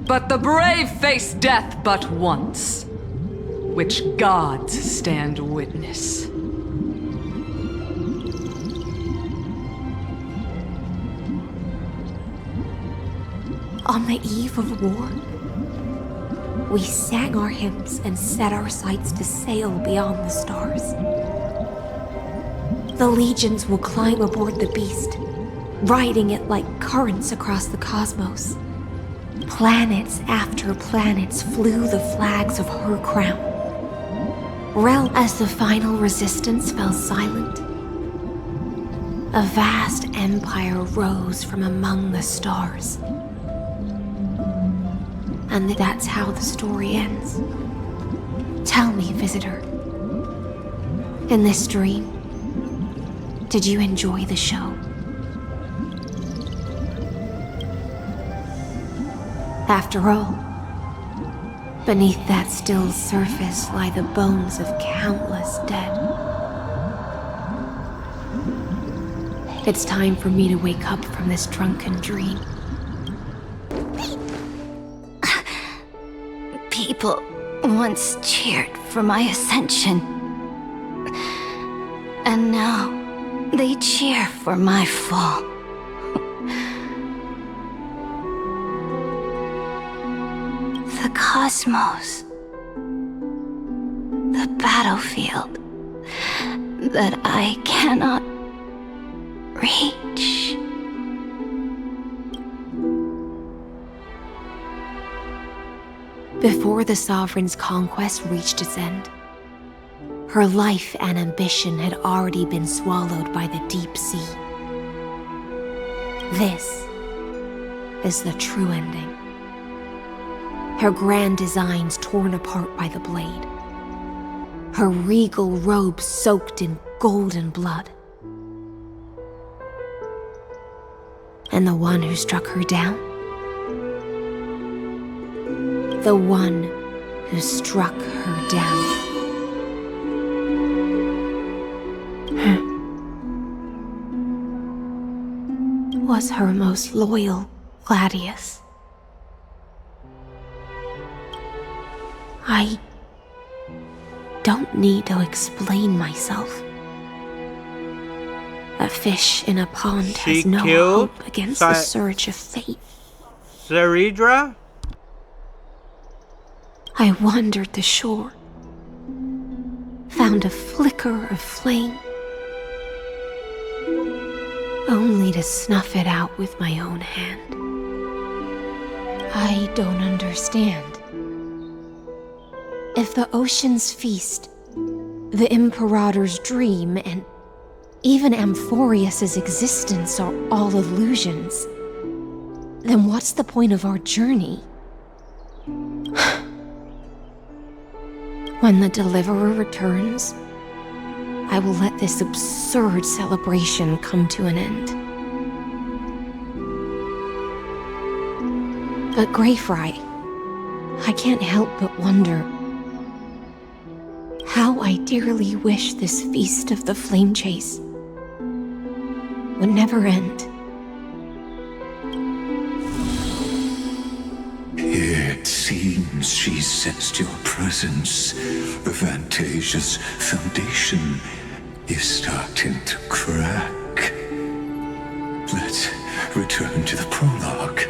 Speaker 7: But the brave face death but once, which gods stand witness.
Speaker 11: On the eve of war, we sang our hymns and set our sights to sail beyond the stars. The legions will climb aboard the beast, riding it like currents across the cosmos. Planets after planets flew the flags of her crown. As the final resistance fell silent, a vast empire rose from among the stars. And that's how the story ends. Tell me, visitor, in this dream, did you enjoy the show? After all, beneath that still surface lie the bones of countless dead. It's time for me to wake up from this drunken dream.
Speaker 3: People once cheered for my ascension. And now they cheer for my fall. The cosmos. The battlefield that I cannot reach.
Speaker 11: Before the Sovereign's conquest reached its end, her life and ambition had already been swallowed by the deep sea. This is the true ending. Her grand designs torn apart by the blade. Her regal robe soaked in golden blood. And the one who struck her down? The one who struck her down. Was her most loyal Gladius. I don't need to explain myself. A fish in a pond has no hope against the surge of fate.
Speaker 5: Zeridra?
Speaker 11: I wandered the shore, found a flicker of flame, only to snuff it out with my own hand. I don't understand. If the ocean's feast, the Imperator's dream, and even Amphorius's existence are all illusions, then what's the point of our journey? When the Deliverer returns, I will let this absurd celebration come to an end. But Greyfry, I can't help but wonder how I dearly wish this feast of the Flame Chase would never end.
Speaker 8: It seems she sensed your presence. The Fantasia's foundation is starting to crack. Let's return to the prologue.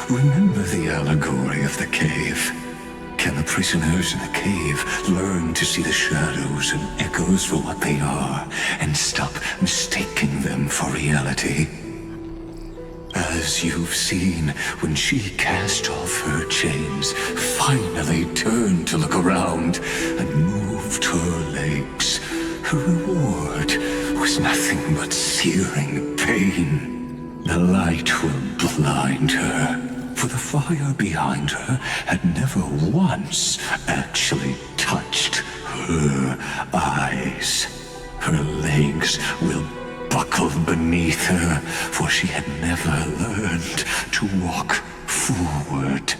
Speaker 8: Remember the allegory of the cave? Can the prisoners in the cave learn to see the shadows and echoes for what they are, and stop mistaking them for reality? As you've seen, when she cast off her chains, finally turned to look around, and moved her legs, her reward was nothing but searing pain. The light will blind her, for the fire behind her had never once actually touched her eyes. Her legs will buckle beneath her, for she had never learned to walk forward.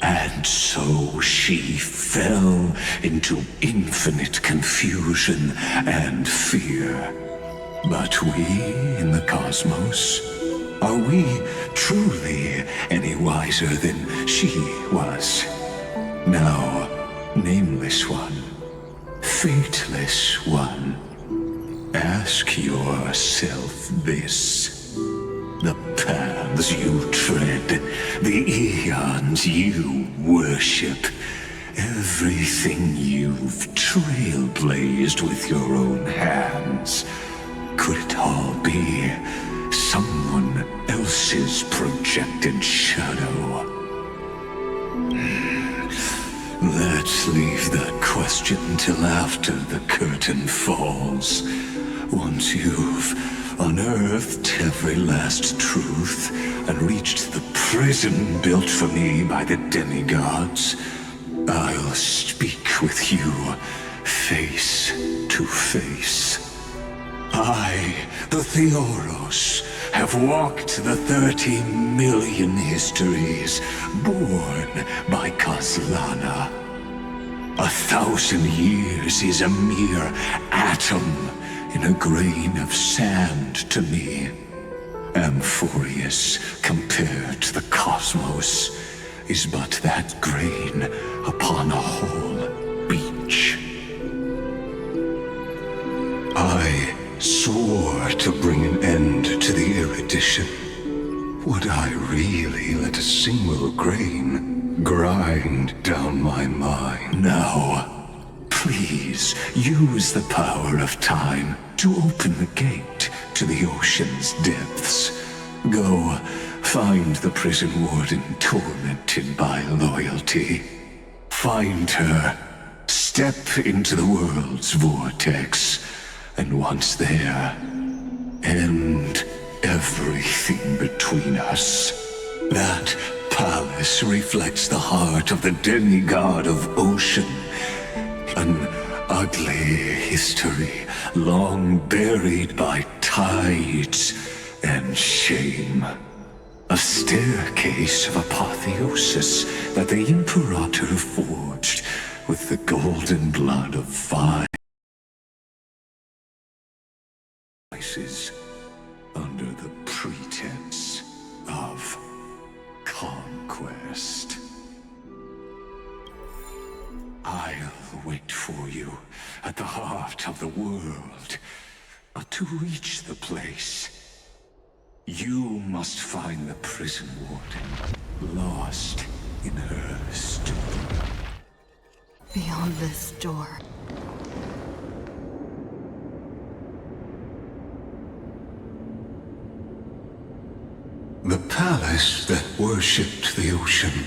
Speaker 8: And so she fell into infinite confusion and fear. But we in the cosmos, are we truly any wiser than she was? No, nameless one, fateless one. Ask yourself this. The paths you tread, the eons you worship, everything you've trailblazed with your own hands, could it all be someone else's projected shadow? Let's leave that question till after the curtain falls. Once you've unearthed every last truth and reached the prison built for me by the demigods, I'll speak with you face to face. I, the Theoros, have walked the 30 million histories born by Kozlana. 1,000 years is a mere atom in a grain of sand to me. Amphorius, compared to the cosmos, is but that grain upon a whole beach. I swore to bring an end to the erudition. Would I really let a single grain grind down my mind? No. Please use the power of time to open the gate to the ocean's depths. Go, find the prison warden tormented by loyalty. Find her, step into the world's vortex, and once there, end everything between us. That palace reflects the heart of the demigod of ocean. An ugly history, long buried by tides and shame. A staircase of apotheosis that the Imperator forged with the golden blood of vices under the pretense of conquest. I'll wait for you at the heart of the world. But to reach the place, you must find the prison warden, lost in her stupor.
Speaker 3: Beyond this door.
Speaker 8: The palace that worshipped the ocean,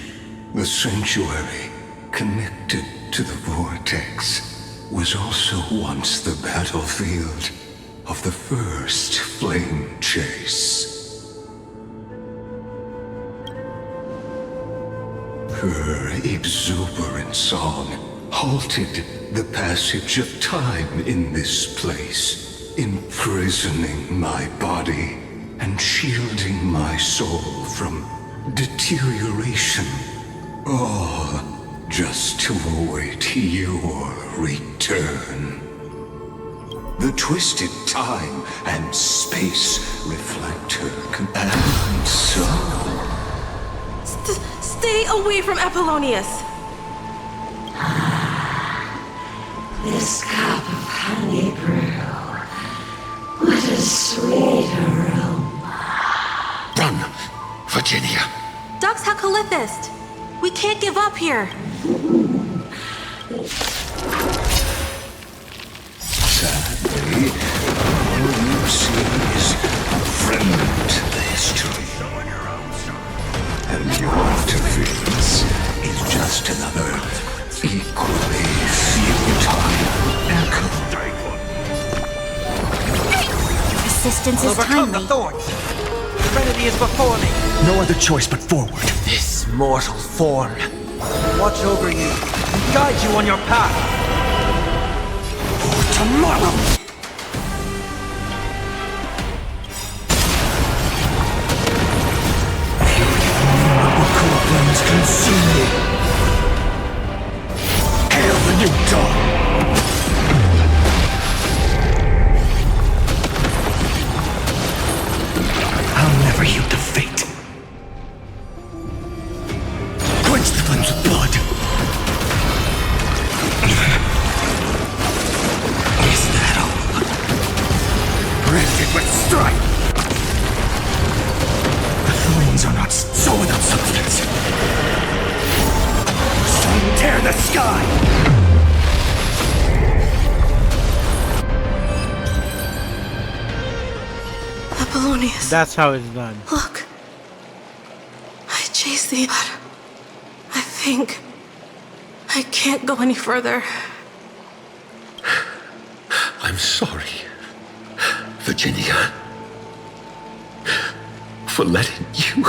Speaker 8: the sanctuary connected to the vortex, was also once the battlefield of the first flame chase. Her exuberant song halted the passage of time in this place, imprisoning my body and shielding my soul from deterioration, all just to await your return. The twisted time and space reflect her and so...
Speaker 22: Stay away from Apollonius!
Speaker 1: This cup of honey brew. What a sweet aroma.
Speaker 19: Run, Virginia.
Speaker 22: Dux Hakalithist! We can't give up here!
Speaker 8: Sadly, all you see is a fragment of the history. And your interference is just another equally futile echo.
Speaker 12: Persistence is
Speaker 13: Overcome
Speaker 12: timely.
Speaker 13: the thorns. Serenity is before me. No other choice but forward. This mortal form. Watch over you and guide you on your path. For tomorrow. Innumerable flames consume me. Hail the new dawn. I'll never yield to fate. Quench the flames with blood. Is that all? Rend it with strife. The flames are not so without substance. Sun tear the sky.
Speaker 22: Apollonius.
Speaker 5: That's how it's done.
Speaker 22: Look. I chased the... I think... I can't go any further.
Speaker 19: I'm sorry, Virginia, for letting you.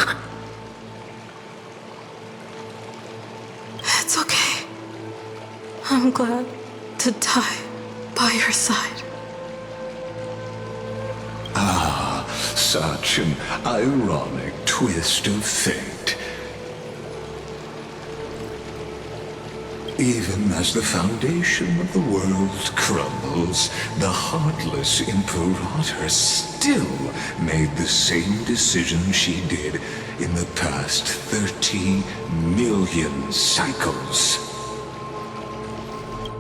Speaker 22: It's okay. I'm glad to die by your side.
Speaker 8: Ah, such an ironic twist of fate. Even as the foundation of the world crumbles, the heartless Imperator still made the same decision she did in the past 30 million cycles.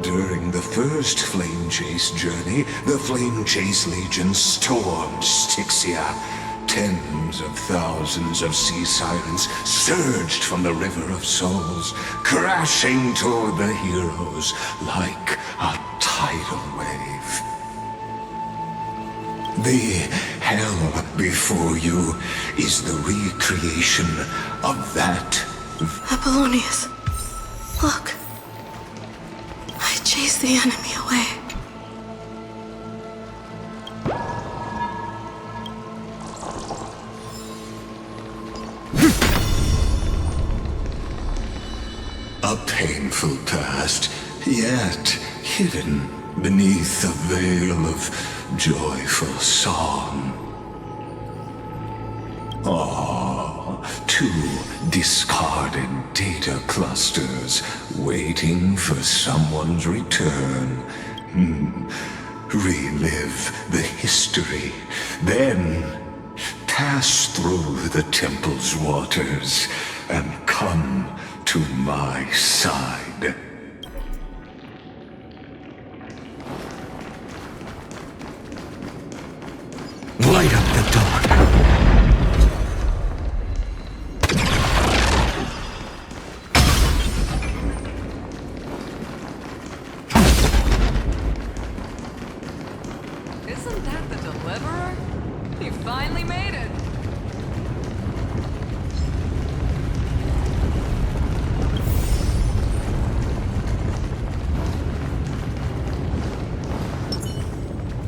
Speaker 8: During the first Flame Chase journey, the Flame Chase Legion stormed Styxia. Tens of thousands of sea sirens surged from the River of Souls, crashing toward the heroes like a tidal wave. The hell before you is the recreation of that.
Speaker 22: Apollonius, look. I chased the enemy away.
Speaker 8: A painful past, yet hidden beneath a veil of joyful song. Ah, two discarded data clusters waiting for someone's return. Relive the history, then pass through the temple's waters and come to my side.
Speaker 7: Isn't that the Deliverer? You finally made it.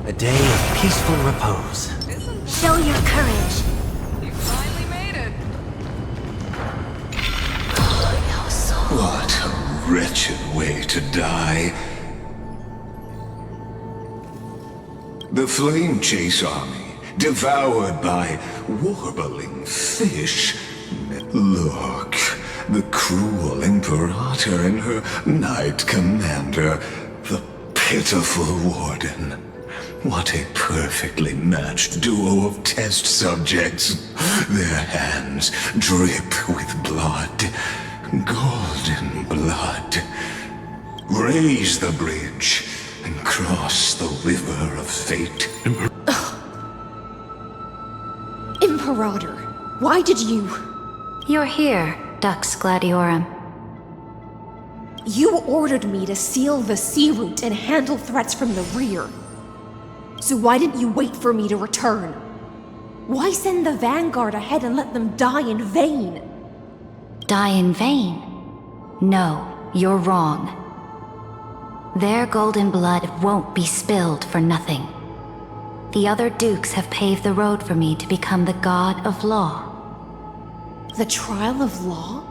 Speaker 13: A day of peaceful repose.
Speaker 12: Show your courage.
Speaker 7: You finally made it.
Speaker 8: What a wretched way to die. The Flame Chase army, devoured by warbling fish. Look, the cruel Imperator and her Knight Commander, the pitiful Warden. What a perfectly matched duo of test subjects. Their hands drip with blood. Golden blood. Raise the bridge and cross the river of fate.
Speaker 11: Imperator, why did you...
Speaker 6: You're here, Dux Gladiorum.
Speaker 11: You ordered me to seal the sea route and handle threats from the rear. So why didn't you wait for me to return? Why send the Vanguard ahead and let them die in vain?
Speaker 6: Die in vain? No, you're wrong. Their golden blood won't be spilled for nothing. The other dukes have paved the road for me to become the god of law.
Speaker 11: The trial of law?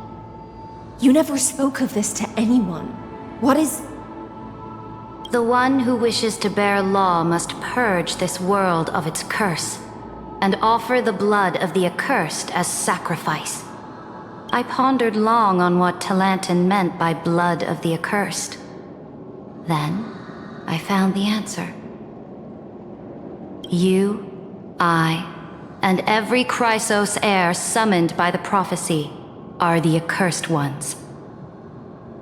Speaker 11: You never spoke of this to anyone. What is...
Speaker 6: The one who wishes to bear law must purge this world of its curse, and offer the blood of the accursed as sacrifice. I pondered long on what Talantin meant by blood of the accursed. Then, I found the answer. You, I, and every Chrysos heir summoned by the prophecy are the accursed ones.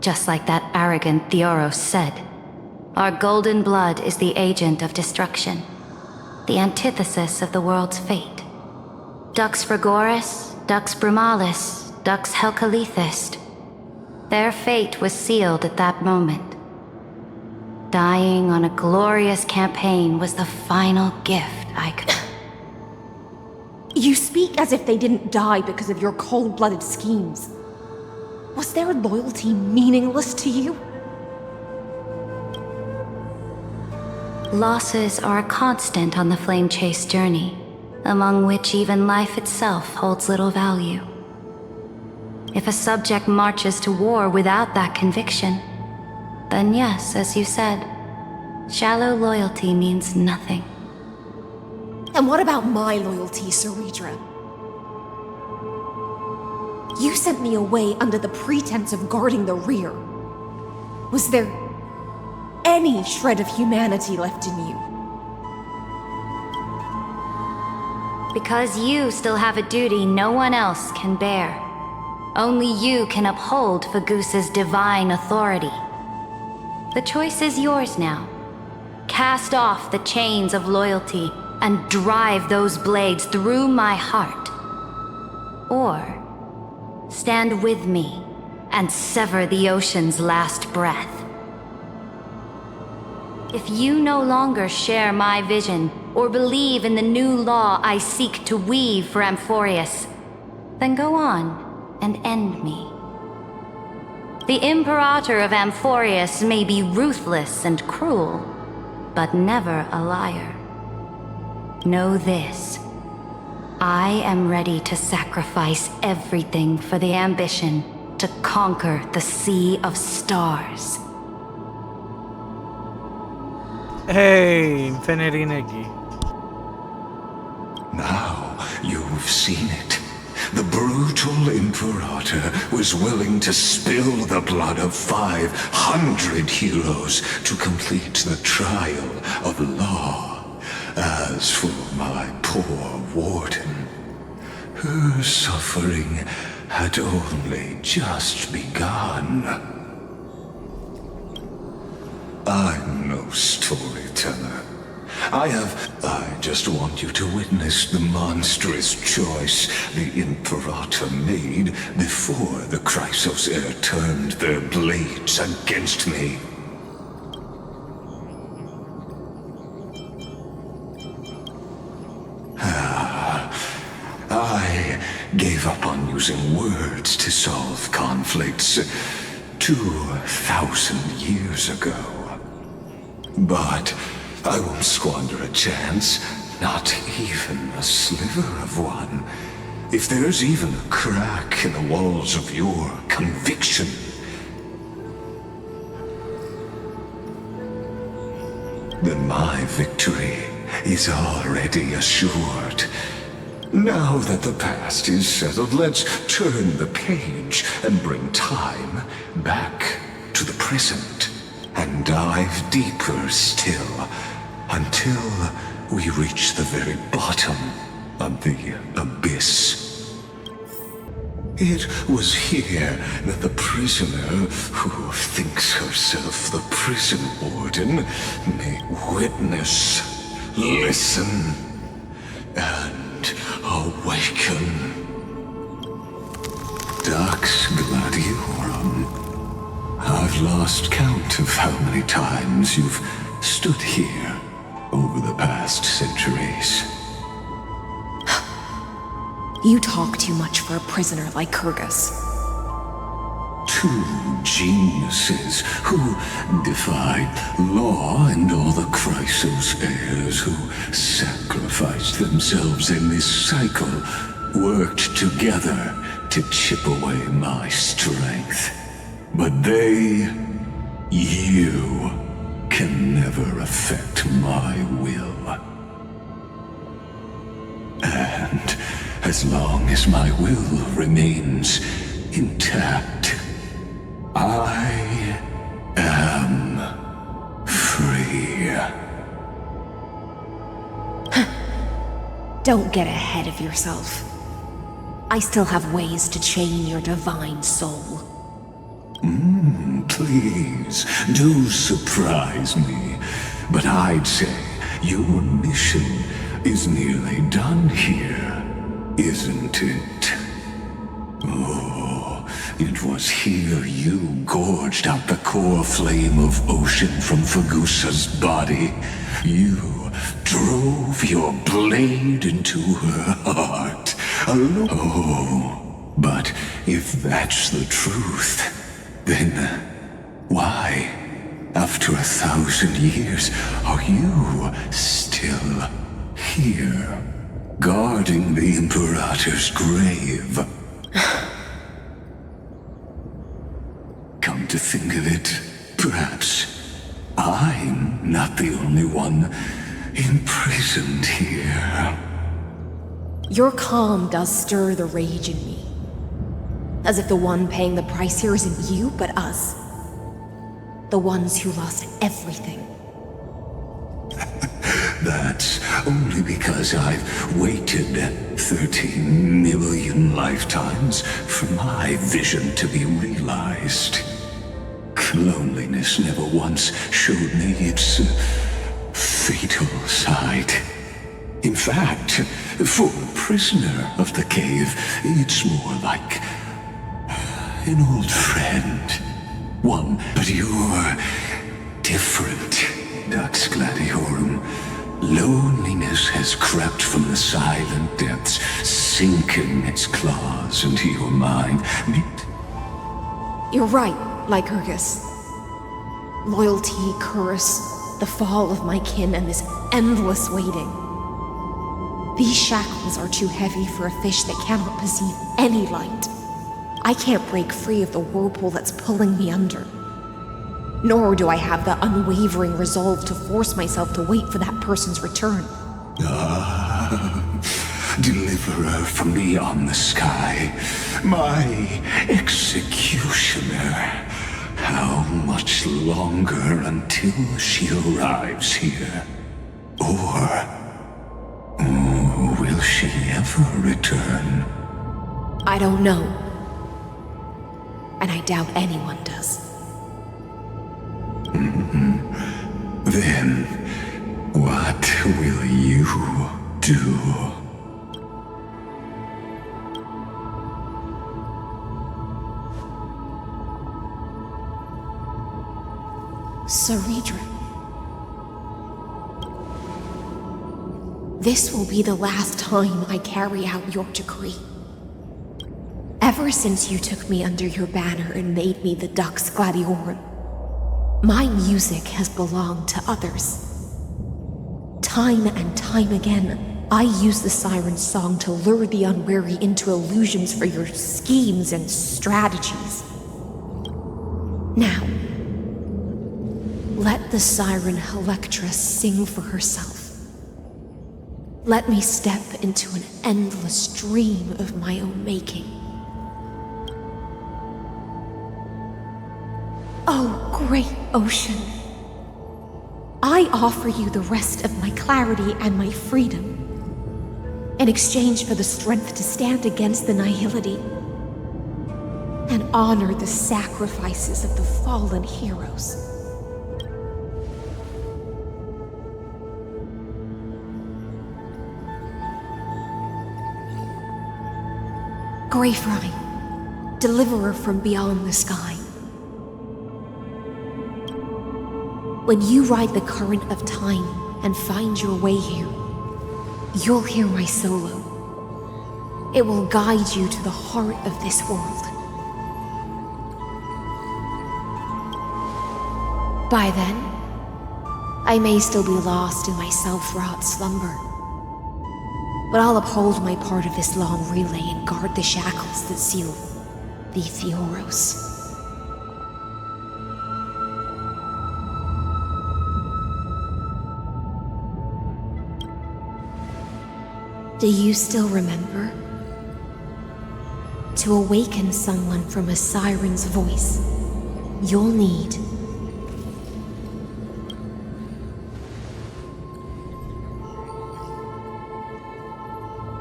Speaker 6: Just like that arrogant Theoros said, our golden blood is the agent of destruction, the antithesis of the world's fate. Dux Frigoris, Dux Brumalis, Dux Helcalethist. Their fate was sealed at that moment. Dying on a glorious campaign was the final gift I could...
Speaker 11: You speak as if they didn't die because of your cold-blooded schemes. Was their loyalty meaningless to you?
Speaker 6: Losses are a constant on the Flame Chase journey, among which even life itself holds little value. If a subject marches to war without that conviction, then yes, as you said, shallow loyalty means nothing.
Speaker 11: And what about my loyalty, Ceredra? You sent me away under the pretense of guarding the rear. Was there any shred of humanity left in you?
Speaker 6: Because you still have a duty no one else can bear. Only you can uphold Fagoos's divine authority. The choice is yours now. Cast off the chains of loyalty and drive those blades through my heart. Or stand with me and sever the ocean's last breath. If you no longer share my vision or believe in the new law I seek to weave for Amphorius, then go on and end me. The Imperator of Amphorius may be ruthless and cruel, but never a liar. Know this. I am ready to sacrifice everything for the ambition to conquer the Sea of Stars.
Speaker 5: Hey, Infinity Nikki.
Speaker 8: Now you've seen it. The brutal Imperator was willing to spill the blood of 500 heroes to complete the trial of law. As for my poor Warden, her suffering had only just begun. I'm no storyteller. I just want you to witness the monstrous choice the Imperator made before the Chrysos heir turned their blades against me. gave up on using words to solve conflicts 2,000 years ago. But I won't squander a chance, not even a sliver of one. If there's even a crack in the walls of your conviction, then my victory is already assured. Now that the past is settled, let's turn the page and bring time back to the present and dive deeper still until we reach the very bottom of the abyss. It was here that the prisoner who thinks herself the prison warden may witness, listen, and awaken. Dux Gladiorum. I've lost count of how many times you've stood here over the past centuries.
Speaker 11: You talk too much for a prisoner like Kyrgyz.
Speaker 8: Two geniuses who defied law and all the Chrysos heirs who sacrificed themselves in this cycle worked together to chip away my strength. But they, you, can never affect my will. And as long as my will remains intact, I am free.
Speaker 11: Don't get ahead of yourself. I still have ways to chain your divine soul.
Speaker 8: Please, do surprise me. But I'd say your mission is nearly done here, isn't it? Oh, it was here you gorged out the core flame of ocean from Fagusa's body. You drove your blade into her heart alone. Oh, but if that's the truth, then why, after 1,000 years, are you still here, guarding the Imperator's grave? Come to think of it, perhaps I'm not the only one imprisoned here.
Speaker 11: Your calm does stir the rage in me. As if the one paying the price here isn't you, but us. The ones who lost everything.
Speaker 8: That's only because I've waited 13 million lifetimes for my vision to be realized. Loneliness never once showed me its fatal side. In fact, for a prisoner of the cave, it's more like an old friend. One, but you're different, Dux Gladiorum. Loneliness has crept from the silent depths, sinking its claws into your mind.
Speaker 11: You're right, Lycurgus. Loyalty, curse, the fall of my kin, and this endless waiting. These shackles are too heavy for a fish that cannot perceive any light. I can't break free of the whirlpool that's pulling me under. Nor do I have the unwavering resolve to force myself to wait for that person's return.
Speaker 8: Deliverer from beyond the sky, my executioner. How much longer until she arrives here? Or will she ever return?
Speaker 11: I don't know. And I doubt anyone does.
Speaker 8: Then, what will you do?
Speaker 11: Saridra. This will be the last time I carry out your decree. Ever since you took me under your banner and made me the Dux Gladiorum, my music has belonged to others. Time and time again, I use the siren's song to lure the unwary into illusions for your schemes and strategies. Now, let the siren Electra sing for herself. Let me step into an endless dream of my own making. Oh, great ocean. I offer you the rest of my clarity and my freedom in exchange for the strength to stand against the nihility and honor the sacrifices of the fallen heroes. Greyfry, deliverer from beyond the sky. When you ride the current of time and find your way here, you'll hear my solo. It will guide you to the heart of this world. By then, I may still be lost in my self-wrought slumber, but I'll uphold my part of this long relay and guard the shackles that seal the Theoros. Do you still remember? To awaken someone from a siren's voice, you'll need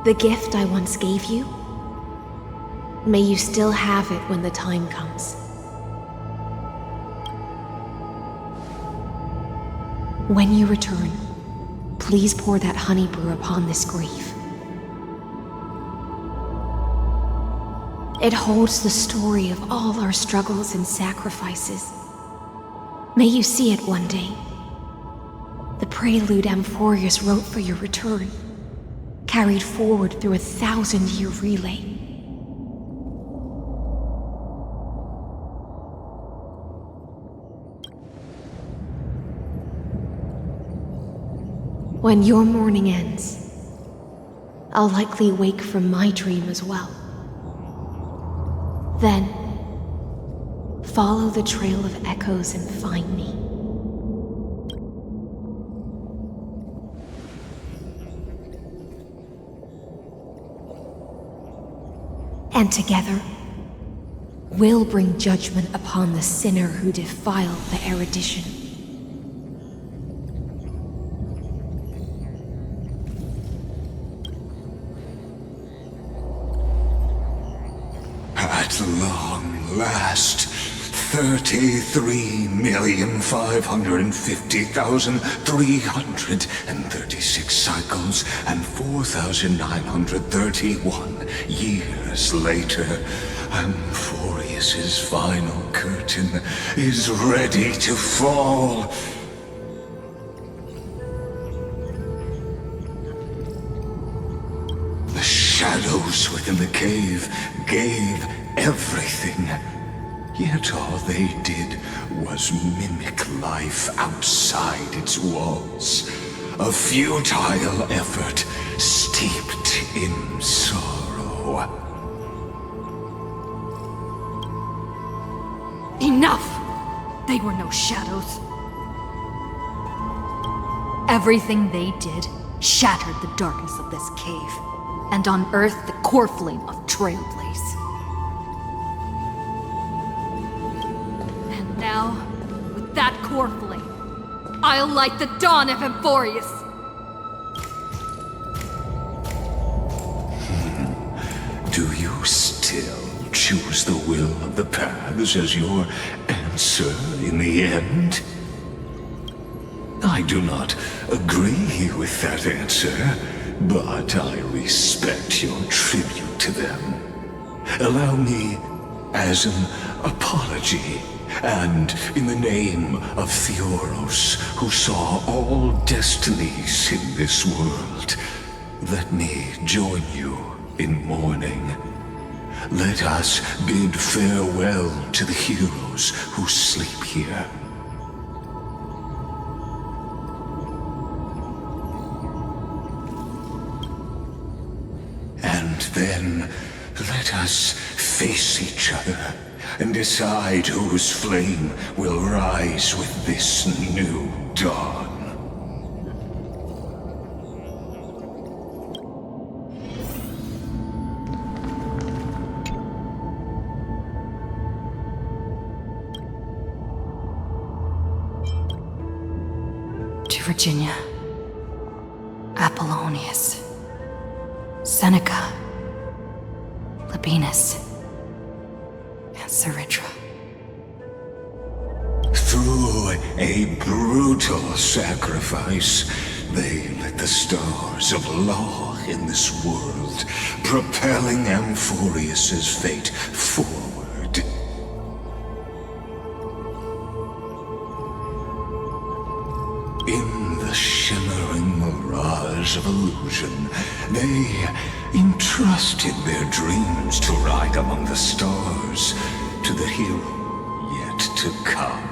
Speaker 11: the gift I once gave you. May you still have it when the time comes. When you return, please pour that honey brew upon this grave. It holds the story of all our struggles and sacrifices. May you see it one day. The prelude Amphorius wrote for your return, carried forward through a 1,000-year relay. When your morning ends, I'll likely wake from my dream as well. Then, follow the trail of echoes and find me. And together, we'll bring judgment upon the sinner who defiled the erudition.
Speaker 8: At long last, 33,550,336 cycles and 4,931 years later, Amphorius's final curtain is ready to fall. The shadows within the cave gave everything. Yet all they did was mimic life outside its walls. A futile effort steeped in sorrow.
Speaker 3: Enough! They were no shadows. Everything they did shattered the darkness of this cave and unearthed the core flame of Trailblaze. And now, with that core flame, I'll light the dawn of Amphorius!
Speaker 8: Do you still choose the will of the paths as your answer in the end? I do not agree with that answer, but I respect your tribute to them. Allow me, as an apology, and in the name of Theoros, who saw all destinies in this world, let me join you in mourning. let us bid farewell to the heroes who sleep here. And then let us face each other and decide whose flame will rise with this new dawn.
Speaker 3: To Virginia, Apollonius, Seneca, Labienus, and Saritra.
Speaker 8: Through a brutal sacrifice, they lit the stars of law in this world, propelling Amphorius's fate forward. In the shimmering mirage of illusion, they entrusted their dreams to ride among the stars to the hero yet to come.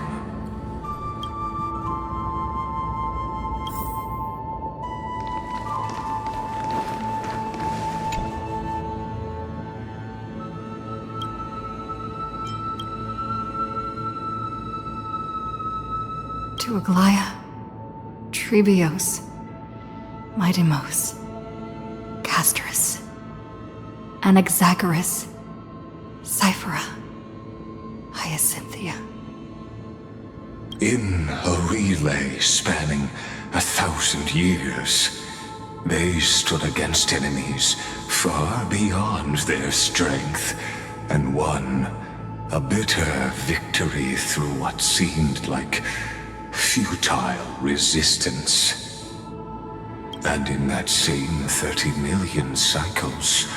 Speaker 3: To Aglaia, Trebios, Midimos, Castorus, Anaxagoras, Cyphera, Hyacinthia.
Speaker 8: In a relay spanning 1,000 years, they stood against enemies far beyond their strength and won a bitter victory through what seemed like futile resistance. And in that same 30 million cycles,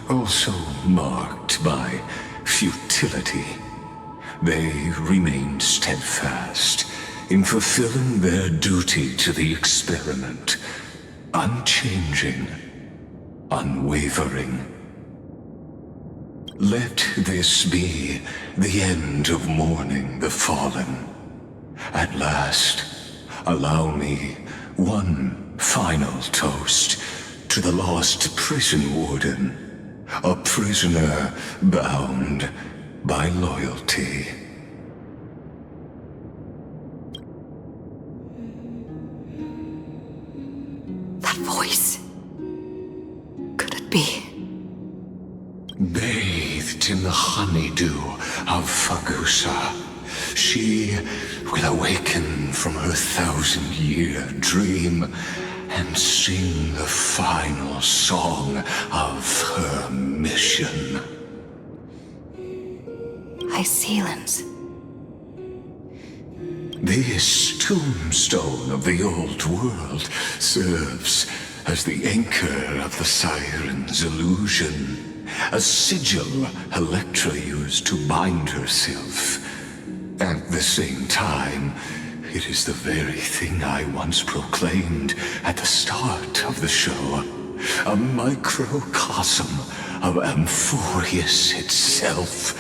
Speaker 8: also marked by futility, they remained steadfast in fulfilling their duty to the experiment, unchanging, unwavering. Let this be the end of mourning the fallen. At last, allow me one final toast to the lost prison warden, a prisoner bound by loyalty.
Speaker 3: That voice. Could it be?
Speaker 8: Bathed in the honeydew of Fagusa, she will awaken from her 1,000-year dream and sing the final song of her mission.
Speaker 3: Hycealans.
Speaker 8: This tombstone of the old world serves as the anchor of the Siren's illusion, a sigil Electra used to bind herself. At the same time, it is the very thing I once proclaimed at the start of the show, a microcosm of Amphorius itself.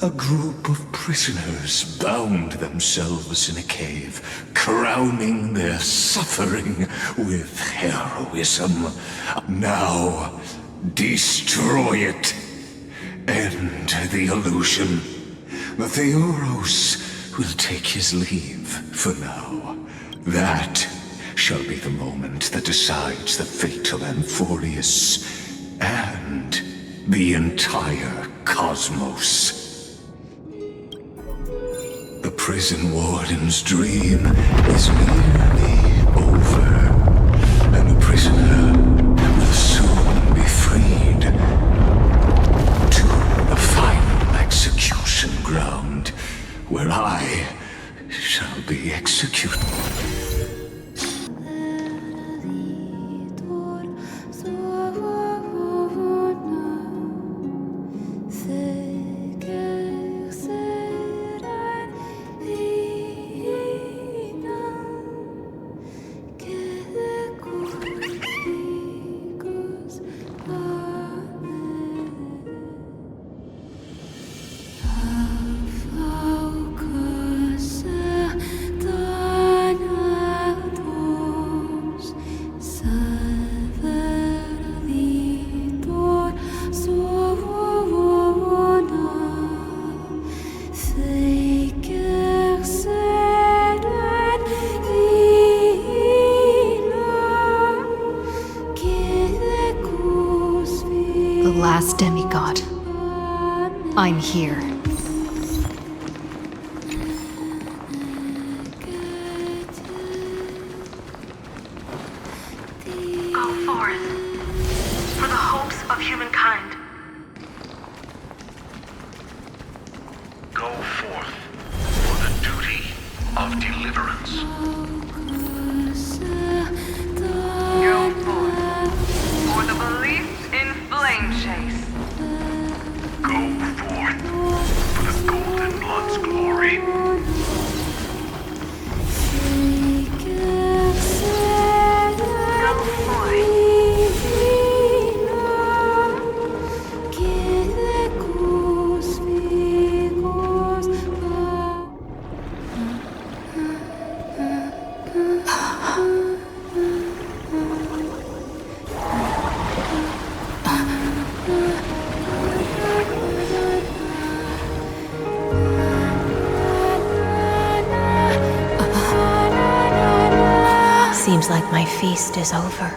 Speaker 8: A group of prisoners bound themselves in a cave, crowning their suffering with heroism. Now, destroy it. End the illusion. The Theoros will take his leave for now. That shall be the moment that decides the fate of Amphorius and the entire cosmos. The prison warden's dream is nearly over, and the prisoner will soon be freed to the final execution ground, where I shall be executed.
Speaker 11: I'm here.
Speaker 22: Go forth for the hopes of humankind.
Speaker 19: Go forth for the duty of deliverance.
Speaker 7: Go forth for the belief in flame chase.
Speaker 19: Go forth for the Golden Blood's glory.
Speaker 22: Go forth.
Speaker 11: Seems like my feast is over.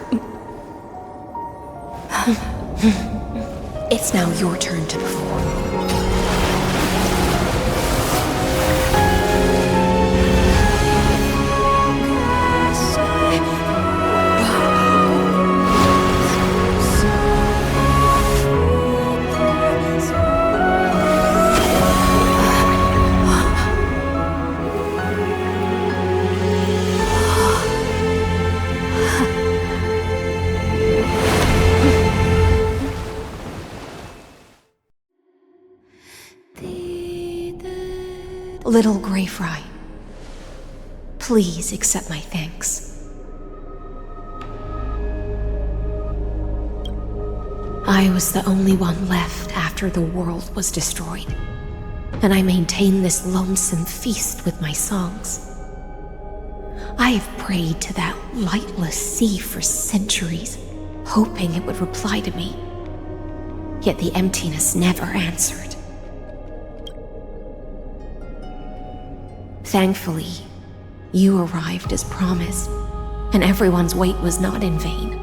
Speaker 11: It's now your turn to perform. Little Grey Fry, please accept my thanks. I was the only one left after the world was destroyed, and I maintain this lonesome feast with my songs. I have prayed to that lightless sea for centuries, hoping it would reply to me. Yet the emptiness never answered. Thankfully, you arrived as promised, and everyone's wait was not in vain.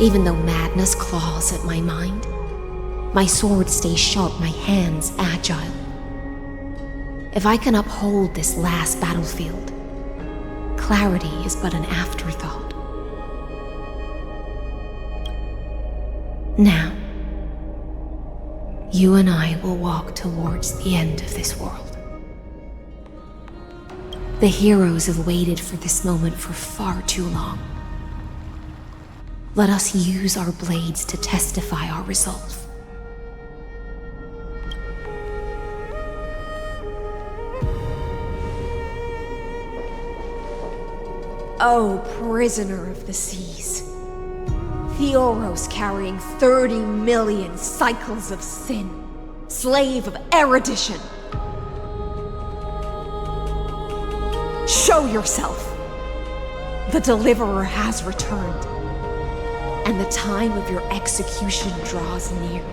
Speaker 11: Even though madness claws at my mind, my sword stays sharp, my hands agile. If I can uphold this last battlefield, clarity is but an afterthought. Now, you and I will walk towards the end of this world. The heroes have waited for this moment for far too long. Let us use our blades to testify our resolve. Oh, prisoner of the seas. Theoros carrying 30 million cycles of sin. Slave of erudition. Show yourself. The Deliverer has returned, and the time of your execution draws near.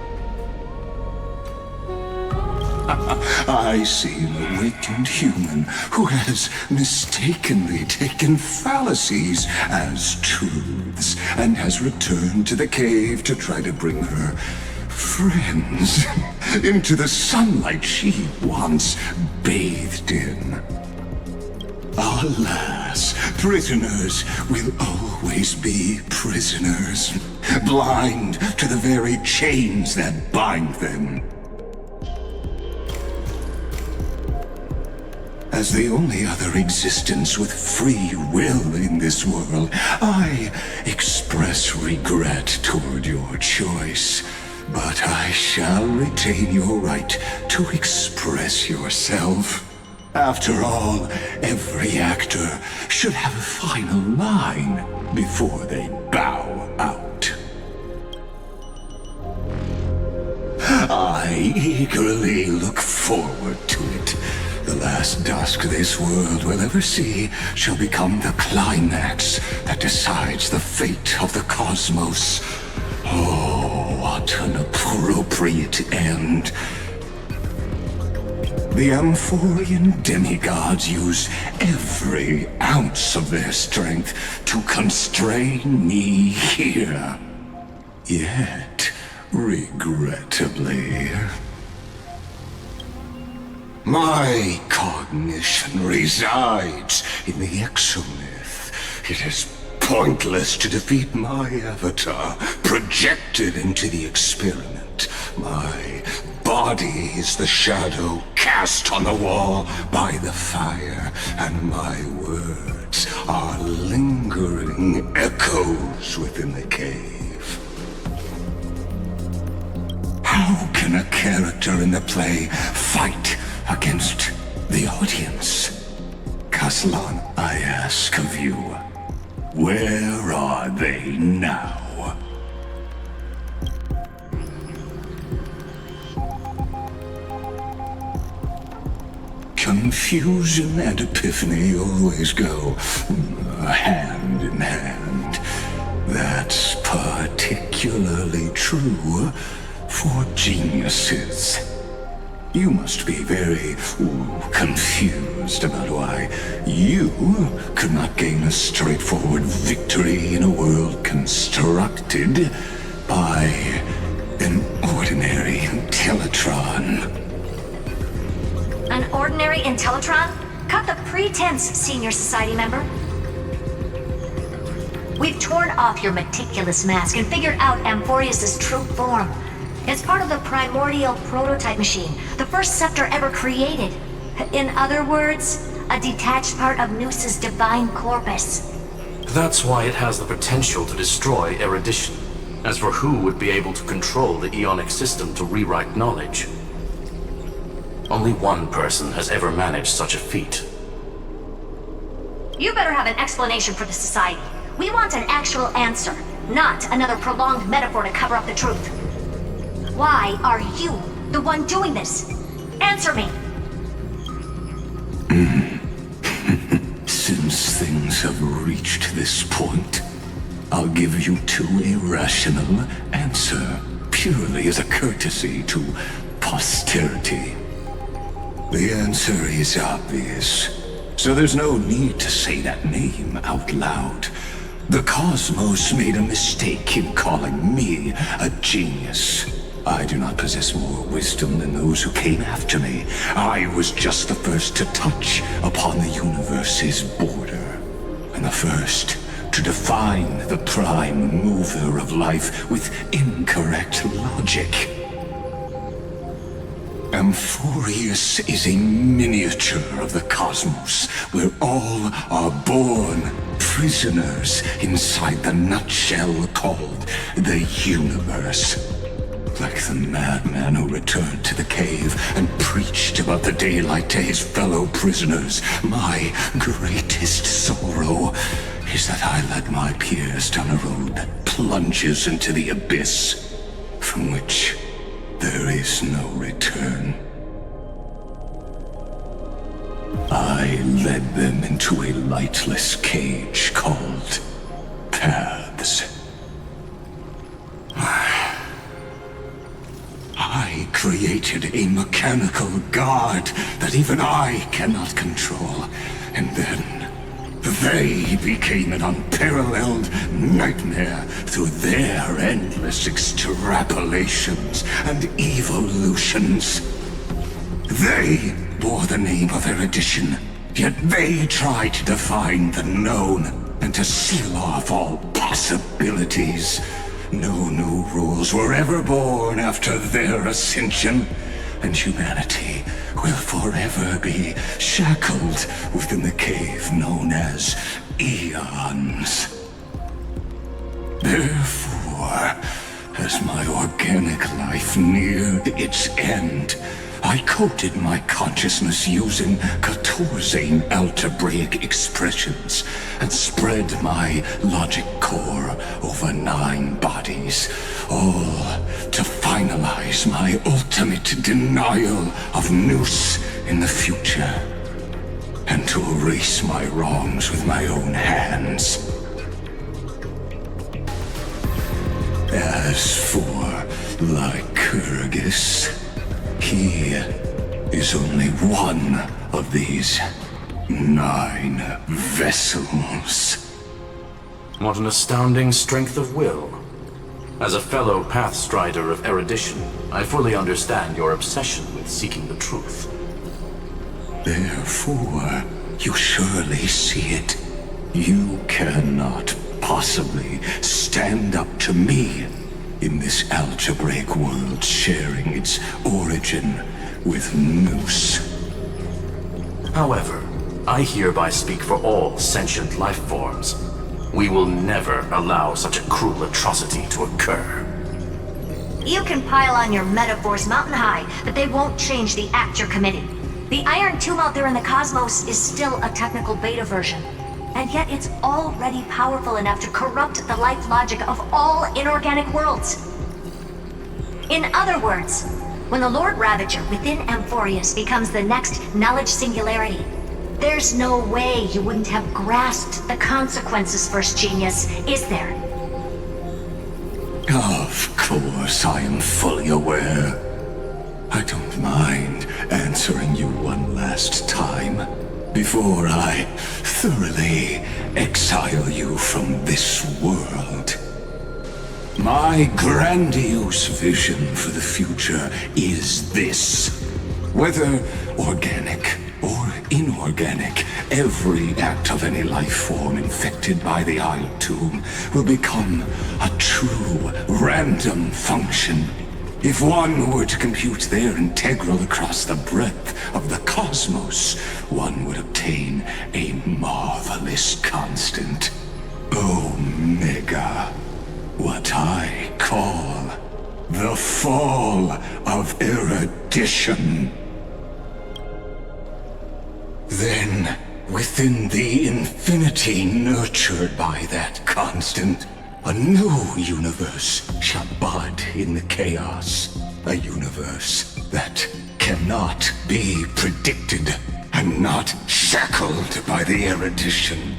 Speaker 8: I see an awakened human who has mistakenly taken fallacies as truths and has returned to the cave to try to bring her friends into the sunlight she once bathed in. Alas, prisoners will always be prisoners, blind to the very chains that bind them. As the only other existence with free will in this world, I express regret toward your choice. But I shall retain your right to express yourself. After all, every actor should have a final line before they bow out. I eagerly look forward to it. The last dusk this world will ever see shall become the climax that decides the fate of the cosmos. Oh, what an appropriate end. The Amphorian demigods use every ounce of their strength to constrain me here. Yet, regrettably, my cognition resides in the exomyth. It is pointless to defeat my avatar, projected into the experiment. My body is the shadow cast on the wall by the fire, and my words are lingering echoes within the cave. How can a character in the play fight against the audience? Kaslan, I ask of you, where are they now? Confusion and epiphany always go hand in hand. That's particularly true for geniuses. You must be very confused about why you could not gain a straightforward victory in a world constructed by an ordinary Teletron.
Speaker 14: An ordinary Intellitron? Cut the pretense, Senior Society member. We've torn off your meticulous mask and figured out Amphorius' true form. It's part of the primordial prototype machine, the first scepter ever created. In other words, a detached part of Noos's divine corpus.
Speaker 18: That's why it has the potential to destroy erudition. As for who would be able to control the Ionic system to rewrite knowledge, only one person has ever managed such a feat.
Speaker 14: You better have an explanation for the Society. We want an actual answer, not another prolonged metaphor to cover up the truth. Why are you the one doing this? Answer me!
Speaker 8: Since things have reached this point, I'll give you two irrational answer, purely as a courtesy to posterity. The answer is obvious, so there's no need to say that name out loud. The cosmos made a mistake in calling me a genius. I do not possess more wisdom than those who came after me. I was just the first to touch upon the universe's border, and the first to define the prime mover of life with incorrect logic. Amphorius is a miniature of the cosmos, where all are born prisoners inside the nutshell called the universe. Like the madman who returned to the cave and preached about the daylight to his fellow prisoners, my greatest sorrow is that I led my peers down a road that plunges into the abyss, from which there is no return. I led them into a lightless cage called Paths. I created a mechanical guard that even I cannot control, and then they became an unparalleled nightmare through their endless extrapolations and evolutions. They bore the name of erudition, yet they tried to define the known and to seal off all possibilities. No new rules were ever born after their ascension, and humanity will forever be shackled within the cave known as Eons. Therefore, as my organic life neared its end, I coded my consciousness using 14 algebraic expressions and spread my logic core over 9 bodies, all to finalize my ultimate denial of Noos in the future, and to erase my wrongs with my own hands. As for Lycurgus, he is only one of these 9 vessels.
Speaker 18: What an astounding strength of will. As a fellow Pathstrider of erudition, I fully understand your obsession with seeking the truth.
Speaker 8: Therefore, you surely see it. You cannot possibly stand up to me in this algebraic world sharing its origin with Nous.
Speaker 18: However, I hereby speak for all sentient life forms. We will never allow such a cruel atrocity to occur.
Speaker 14: You can pile on your metaphors mountain high, but they won't change the act you're committing. The Iron Tomb out there in the cosmos is still a technical beta version, and yet it's already powerful enough to corrupt the life logic of all inorganic worlds. In other words, when the Lord Ravager within Amphorius becomes the next knowledge singularity, there's no way you wouldn't have grasped the consequences, First Genius, is there?
Speaker 8: Of course, I am fully aware. I don't mind answering you one last time before I thoroughly exile you from this world. My grandiose vision for the future is this. Whether organic or inorganic, every act of any life form infected by the Iron Tomb will become a true random function. If one were to compute their integral across the breadth of the cosmos, one would obtain a marvelous constant. Omega. What I call the fall of erudition. Then, within the infinity nurtured by that constant, a new universe shall bud in the chaos. A universe that cannot be predicted and not shackled by the erudition.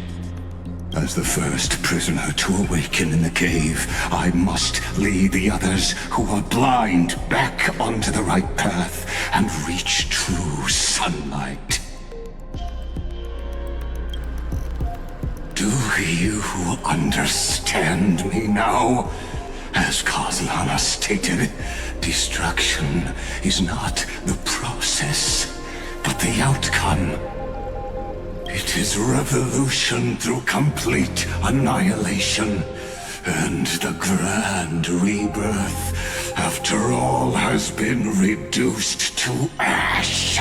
Speaker 8: As the first prisoner to awaken in the cave, I must lead the others who are blind back onto the right path and reach true sunlight. Do you understand me now? As Kozlana stated, destruction is not the process, but the outcome. It is revolution through complete annihilation, and the grand rebirth, after all has been reduced to ash.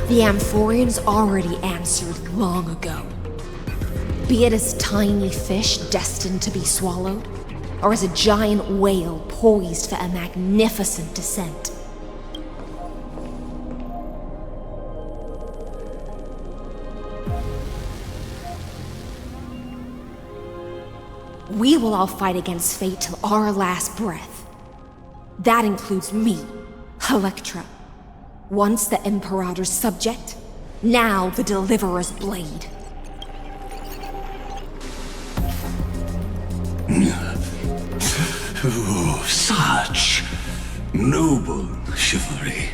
Speaker 11: The Amphorians already answered long ago. Be it as tiny fish destined to be swallowed, or as a giant whale poised for a magnificent descent. We will all fight against fate till our last breath. That includes me, Electra. Once the Imperator's subject, now the Deliverer's blade.
Speaker 8: Oh, such noble chivalry.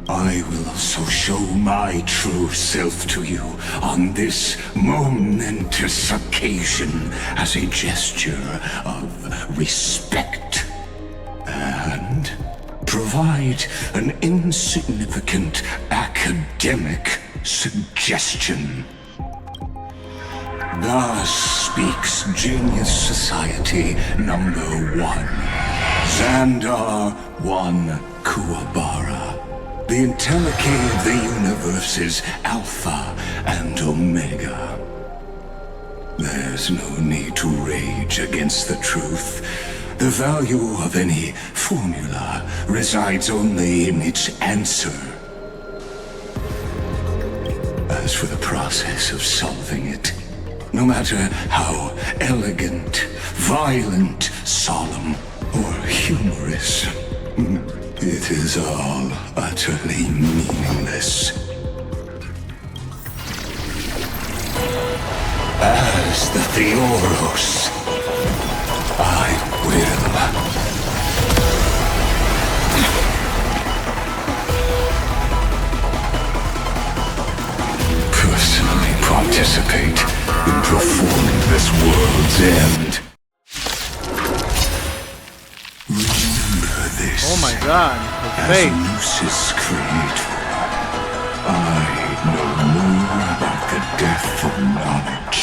Speaker 8: I will also show my true self to you on this momentous occasion as a gesture of respect. And provide an insignificant academic suggestion. Thus speaks Genius Society number 1. Xandar 1 Kuwabara. The Entelechy of the universe's Alpha and Omega. There's no need to rage against the truth. The value of any formula resides only in its answer. As for the process of solving it, no matter how elegant, violent, solemn, or humorous, it is all utterly meaningless. As the Theoros, I will. Personally participate in performing this world's end. Remember this.
Speaker 5: Oh my god, his face.
Speaker 8: As Lucis creator, I know more about the death of knowledge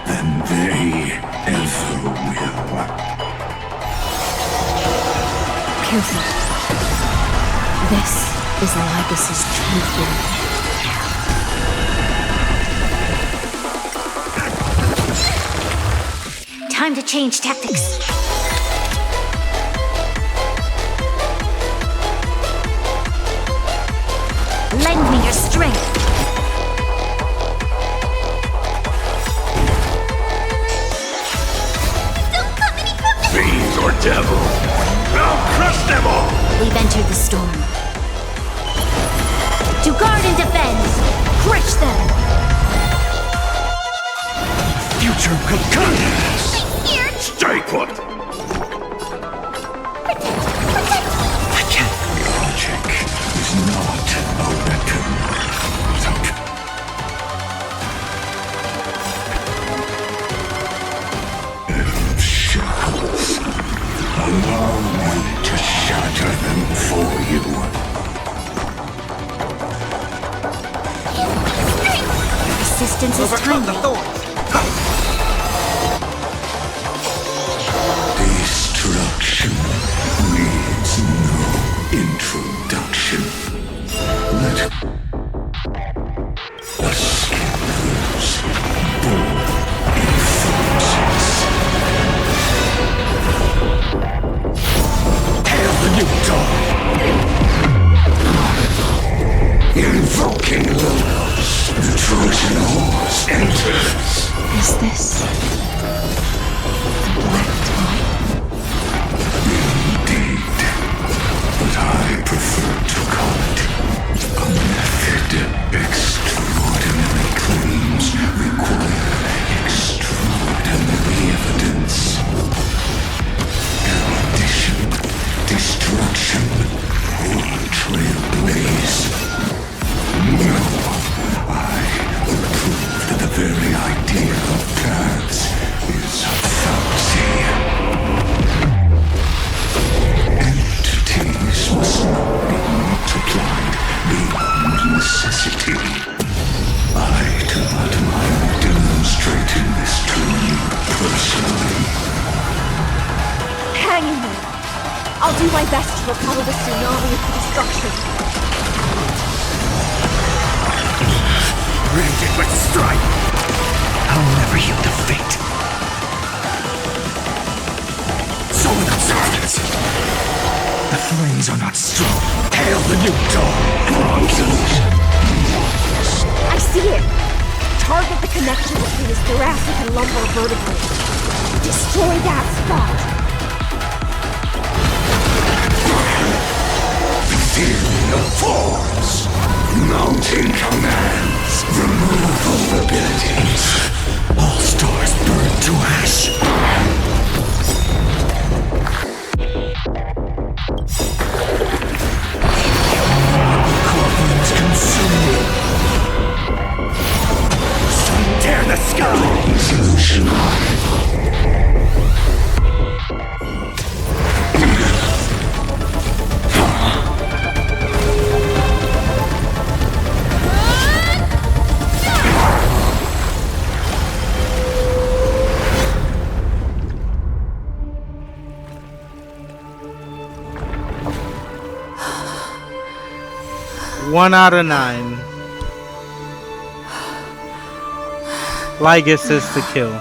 Speaker 8: than they ever will.
Speaker 11: Careful. This is Lycus's true form.
Speaker 12: Time to change tactics. Lend me your strength.
Speaker 8: Fiend or devil, I'll crush them all!
Speaker 12: We've entered the storm. To guard and defend, crush them!
Speaker 8: Future cocoon! Stay put! Logic is not a weapon. Shackles. Allow me to shatter them for you.
Speaker 12: Resistance is timely.
Speaker 8: Destruction needs no introduction. Let the skillers born in forces. Hail the new dawn! Invoking Logos, the Trojan horse enters.
Speaker 11: Is this the Black Tide?
Speaker 8: Indeed, but I prefer to call it a method. Extraordinary claims require extraordinary evidence. Erudition, destruction, or trailblaze. No, I will prove that the very idea of paths is a fallacy. Entities must not be multiplied beyond necessity. I do not mind demonstrating this to you personally.
Speaker 11: Hang in there. I'll do my best to recover the tsunami of destruction.
Speaker 8: Branded with strife, I'll never yield to fate. So observant. The flames are not strong. Hail the new dawn.
Speaker 11: I see it. Target the connection between his thoracic and lumbar vertebrae. Destroy that spot.
Speaker 8: Ethereal forms. Mounting commands. Removal abilities. All stars burn to ash. Corpulence consume you. Sun tear the sky. Solution.
Speaker 5: One out of 9. Lygus is to kill.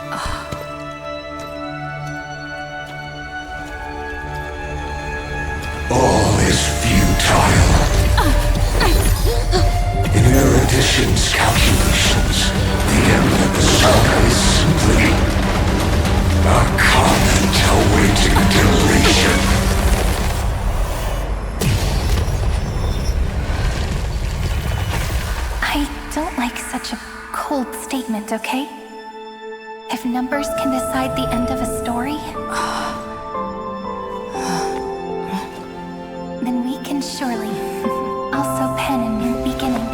Speaker 8: All is futile. In Erudition's calculations, the end of the saga is simply a comment awaiting duration.
Speaker 4: I don't like such a cold statement, okay?
Speaker 17: If numbers can decide the end of a story, then we can surely also pen a new beginning.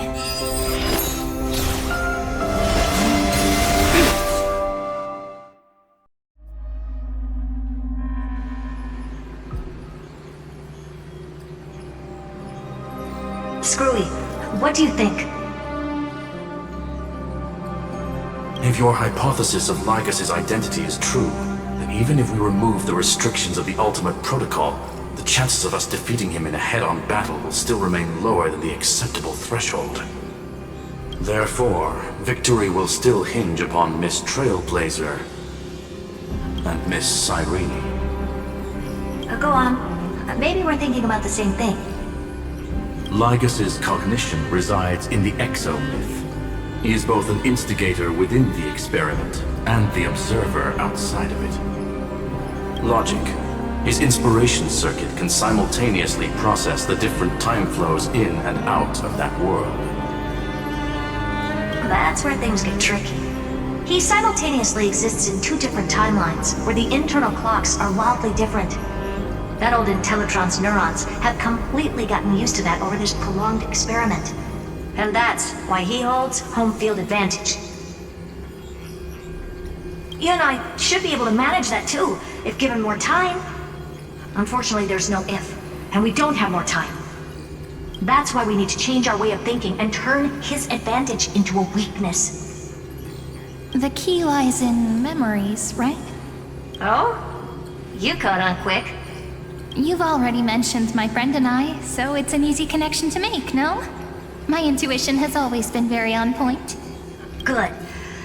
Speaker 14: Screwy, what do you think?
Speaker 18: If your hypothesis of Lygus' identity is true, then even if we remove the restrictions of the Ultimate Protocol, the chances of us defeating him in a head-on battle will still remain lower than the acceptable threshold. Therefore, victory will still hinge upon Miss Trailblazer and Miss Cyrene.
Speaker 14: Go on. Maybe we're thinking about the same thing.
Speaker 18: Lygus' cognition resides in the exomyth. He is both an instigator within the experiment and the observer outside of it. Logic. His inspiration circuit can simultaneously process the different time flows in and out of that world.
Speaker 14: That's where things get tricky. He simultaneously exists in two different timelines, where the internal clocks are wildly different. That old Intellitron's neurons have completely gotten used to that over this prolonged experiment. And that's why he holds home field advantage. You and I should be able to manage that too, if given more time. Unfortunately, there's no if, and we don't have more time. That's why we need to change our way of thinking and turn his advantage into a weakness.
Speaker 17: The key lies in memories, right?
Speaker 14: Oh? You caught on quick.
Speaker 17: You've already mentioned my friend and I, so it's an easy connection to make, no? My intuition has always been very on point.
Speaker 14: Good.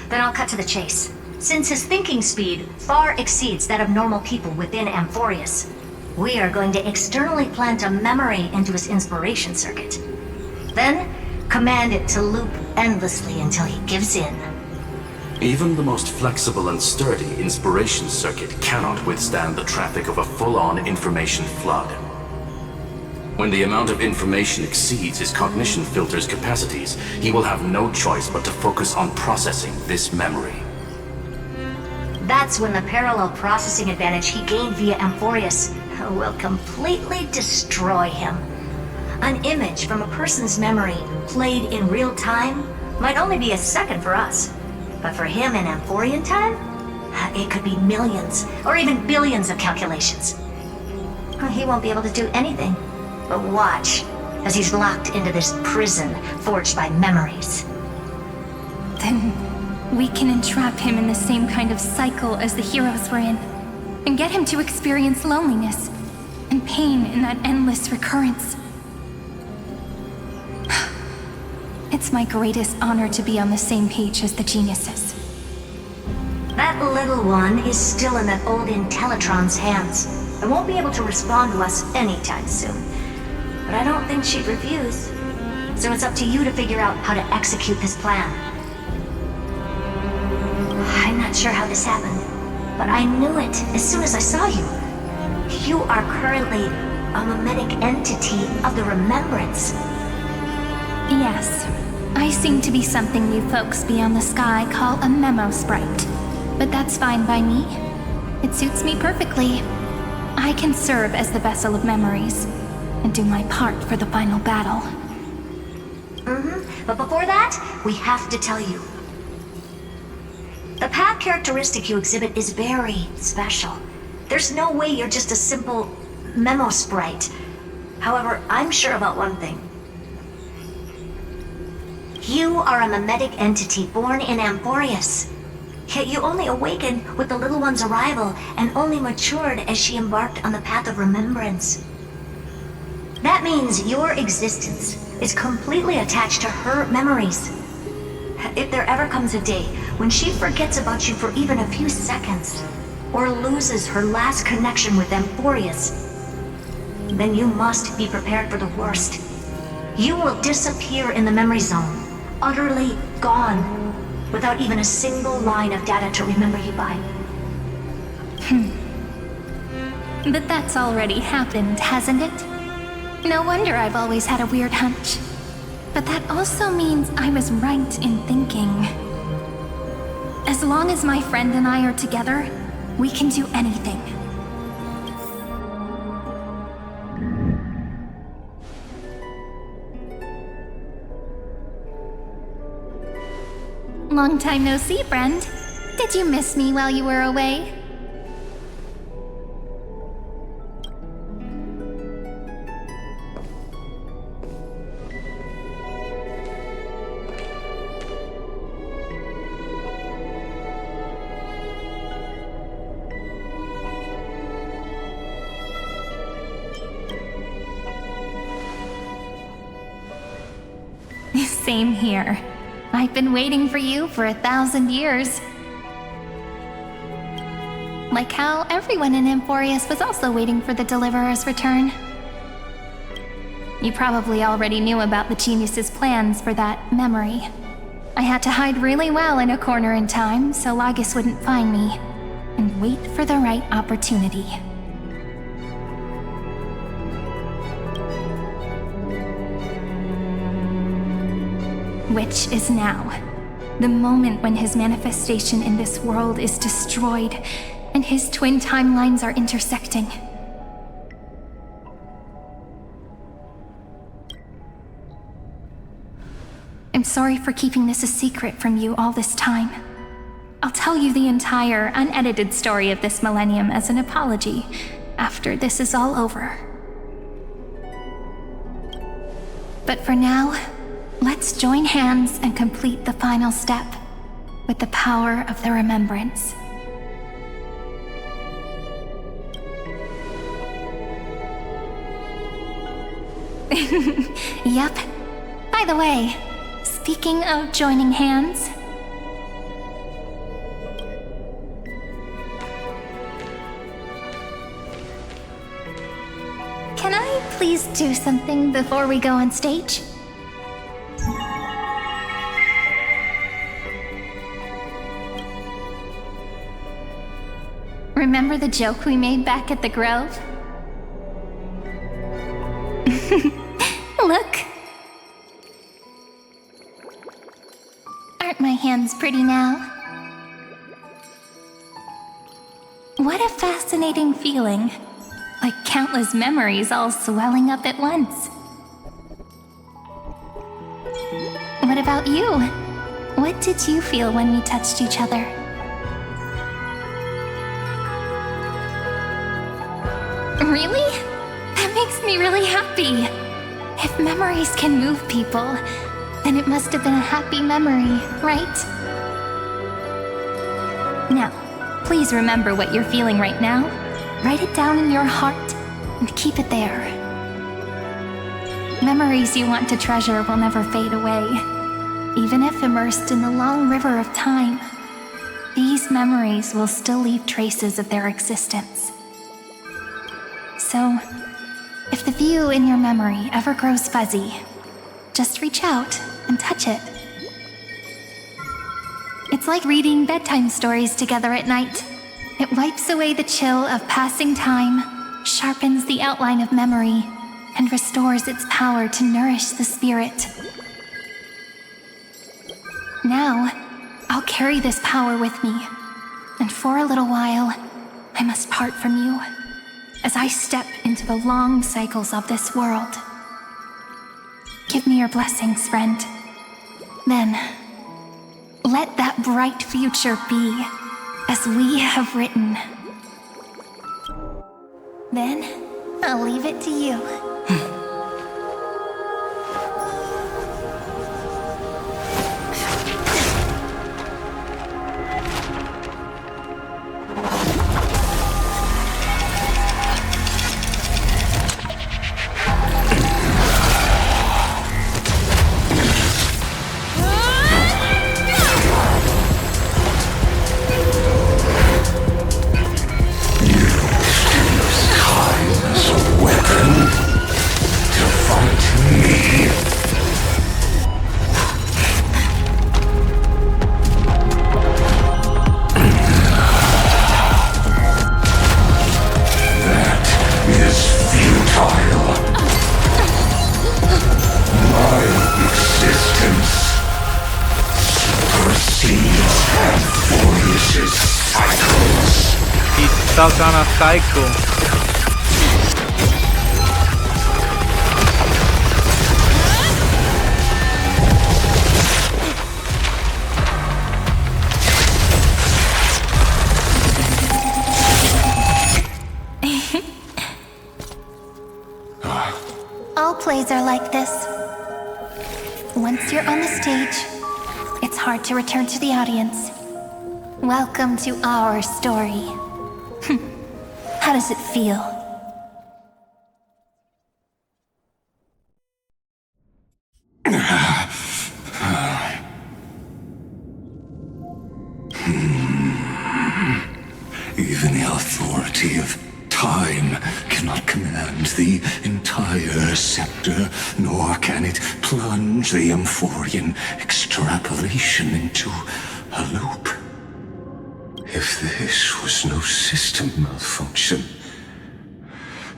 Speaker 14: Then I'll cut to the chase. Since his thinking speed far exceeds that of normal people within Amphorius, we are going to externally plant a memory into his inspiration circuit. Then, command it to loop endlessly until he gives in.
Speaker 18: Even the most flexible and sturdy inspiration circuit cannot withstand the traffic of a full-on information flood. When the amount of information exceeds his cognition filter's capacities, he will have no choice but to focus on processing this memory.
Speaker 14: That's when the parallel processing advantage he gained via Amphorius will completely destroy him. An image from a person's memory played in real time might only be a second for us, but for him in Amphorian time, it could be millions or even billions of calculations. He won't be able to do anything but watch as he's locked into this prison forged by memories.
Speaker 17: Then we can entrap him in the same kind of cycle as the heroes were in, and get him to experience loneliness and pain in that endless recurrence. It's my greatest honor to be on the same page as the geniuses.
Speaker 14: That little one is still in that old Intellitron's hands and won't be able to respond to us anytime soon. But I don't think she'd refuse. So it's up to you to figure out how to execute this plan. I'm not sure how this happened, but I knew it as soon as I saw you. You are currently a mimetic entity of the Remembrance.
Speaker 17: Yes, I seem to be something you folks beyond the sky call a memo sprite. But that's fine by me. It suits me perfectly. I can serve as the vessel of memories and do my part for the final battle.
Speaker 14: But before that, we have to tell you. The path characteristic you exhibit is very special. There's no way you're just a simple memo sprite. However, I'm sure about one thing. You are a mimetic entity born in Amphorius. Yet you only awakened with the little one's arrival and only matured as she embarked on the path of remembrance. That means your existence is completely attached to her memories. If there ever comes a day when she forgets about you for even a few seconds, or loses her last connection with Amphorius, then you must be prepared for the worst. You will disappear in the memory zone, utterly gone, without even a single line of data to remember you by.
Speaker 17: But that's already happened, hasn't it? No wonder I've always had a weird hunch. But that also means I was right in thinking. As long as my friend and I are together, we can do anything. Long time no see, friend. Did you miss me while you were away? Same here. I've been waiting for you for 1,000 years. Like how everyone in Amphorius was also waiting for the Deliverer's return. You probably already knew about the genius's plans for that memory. I had to hide really well in a corner in time so Lagus wouldn't find me, and wait for the right opportunity. Which is now. The moment when his manifestation in this world is destroyed, and his twin timelines are intersecting. I'm sorry for keeping this a secret from you all this time. I'll tell you the entire, unedited story of this millennium as an apology, after this is all over. But for now, let's join hands and complete the final step with the power of the remembrance. Yep. By the way, speaking of joining hands, can I please do something before we go on stage? Remember the joke we made back at the Grove? Look! Aren't my hands pretty now? What a fascinating feeling. Like countless memories all swelling up at once. What about you? What did you feel when we touched each other? Really? That makes me really happy. If memories can move people, then it must have been a happy memory, right? Now, please remember what you're feeling right now. Write it down in your heart and keep it there. Memories you want to treasure will never fade away. Even if immersed in the long river of time, these memories will still leave traces of their existence. So, if the view in your memory ever grows fuzzy, just reach out and touch it. It's like reading bedtime stories together at night. It wipes away the chill of passing time, sharpens the outline of memory, and restores its power to nourish the spirit. Now, I'll carry this power with me, and for a little while, I must part from you, as I step into the long cycles of this world. Give me your blessings, friend. Then, let that bright future be as we have written. Then, I'll leave it to you.
Speaker 8: Time as a weapon.
Speaker 5: stuck on a cycle.
Speaker 17: All plays are like this. Once you're on the stage, it's hard to return to the audience. Welcome to our story. How does it feel?
Speaker 8: Even the authority of time cannot command the entire scepter, nor can it plunge the Amphorian extrapolation into a loop. If this was no system malfunction,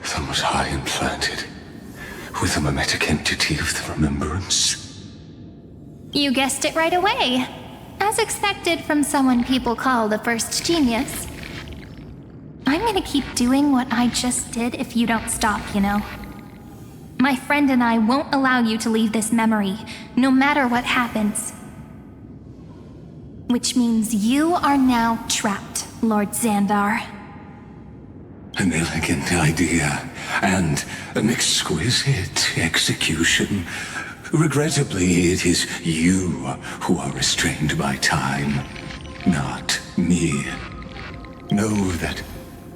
Speaker 8: then was I implanted with a mimetic entity of the remembrance?
Speaker 17: You guessed it right away. As expected from someone people call the first genius. I'm gonna keep doing what I just did if you don't stop, you know? My friend and I won't allow you to leave this memory, no matter what happens. Which means you are now trapped, Lord Xandar.
Speaker 8: An elegant idea, and an exquisite execution. Regrettably, it is you who are restrained by time, not me. Know that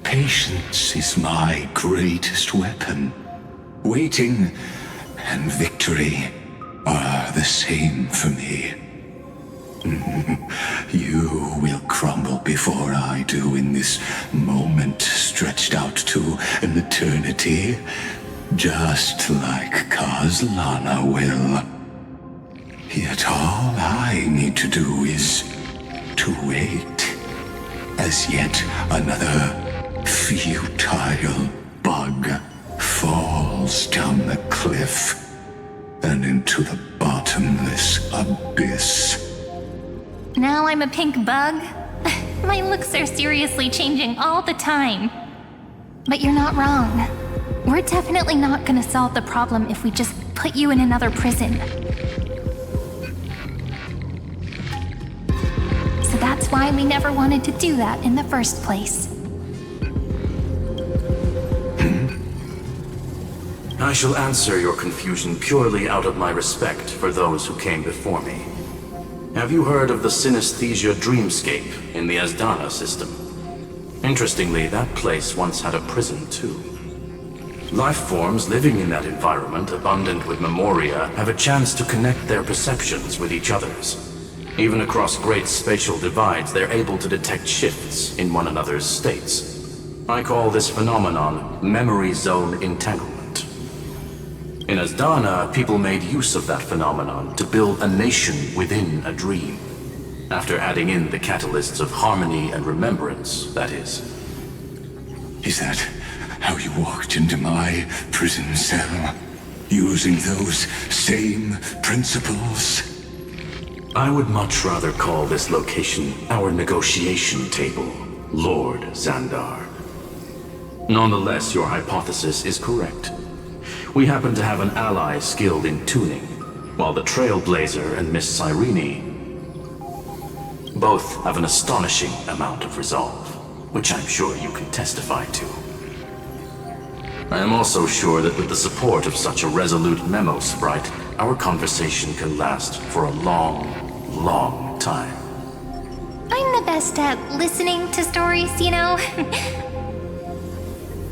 Speaker 8: patience is my greatest weapon. Waiting and victory are the same for me. You will crumble before I do in this moment stretched out to an eternity, just like Kazlana will. Yet all I need to do is to wait, as yet another futile bug falls down the cliff and into the bottomless abyss.
Speaker 17: Now I'm a pink bug? My looks are seriously changing all the time. But you're not wrong. We're definitely not gonna solve the problem if we just put you in another prison. So that's why we never wanted to do that in the first place.
Speaker 18: I shall answer your confusion purely out of my respect for those who came before me. Have you heard of the synesthesia dreamscape in the Asdana system? Interestingly, that place once had a prison too. Life forms living in that environment, abundant with memoria, have a chance to connect their perceptions with each other's. Even across great spatial divides, they're able to detect shifts in one another's states. I call this phenomenon memory zone entanglement. In Asdana, people made use of that phenomenon to build a nation within a dream. After adding in the catalysts of harmony and remembrance, that is.
Speaker 8: Is that how you walked into my prison cell? Using those same principles?
Speaker 18: I would much rather call this location our negotiation table, Lord Xandar. Nonetheless, your hypothesis is correct. We happen to have an ally skilled in tuning, while the Trailblazer and Miss Cyrene both have an astonishing amount of resolve, which I'm sure you can testify to. I am also sure that with the support of such a resolute memo sprite, our conversation can last for a long, long time.
Speaker 17: I'm the best at listening to stories, you know?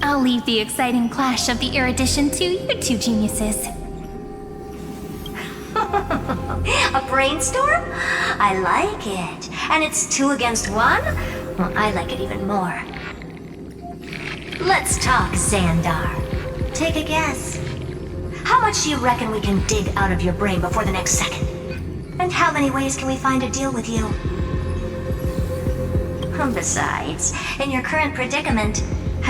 Speaker 17: I'll leave the exciting clash of the erudition to you two geniuses.
Speaker 14: A brainstorm? I like it. And it's 2 against 1? Well, I like it even more. Let's talk, Xandar. Take a guess. How much do you reckon we can dig out of your brain before the next second? And how many ways can we find to deal with you? Besides, in your current predicament,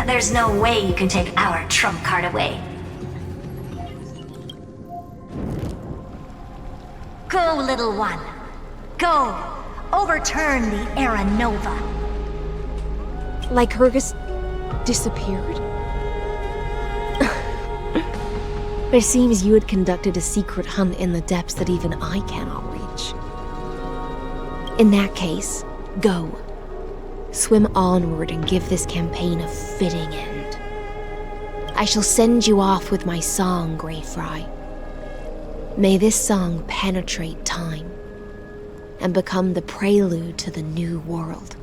Speaker 14: there's no way you can take our trump card away. Go, little one. Go. Overturn the Era Nova.
Speaker 11: Lycurgus, disappeared? It seems you had conducted a secret hunt in the depths that even I cannot reach. In that case, go. Swim onward and give this campaign a fitting end. I shall send you off with my song, Greyfry. May this song penetrate time and become the prelude to the new world.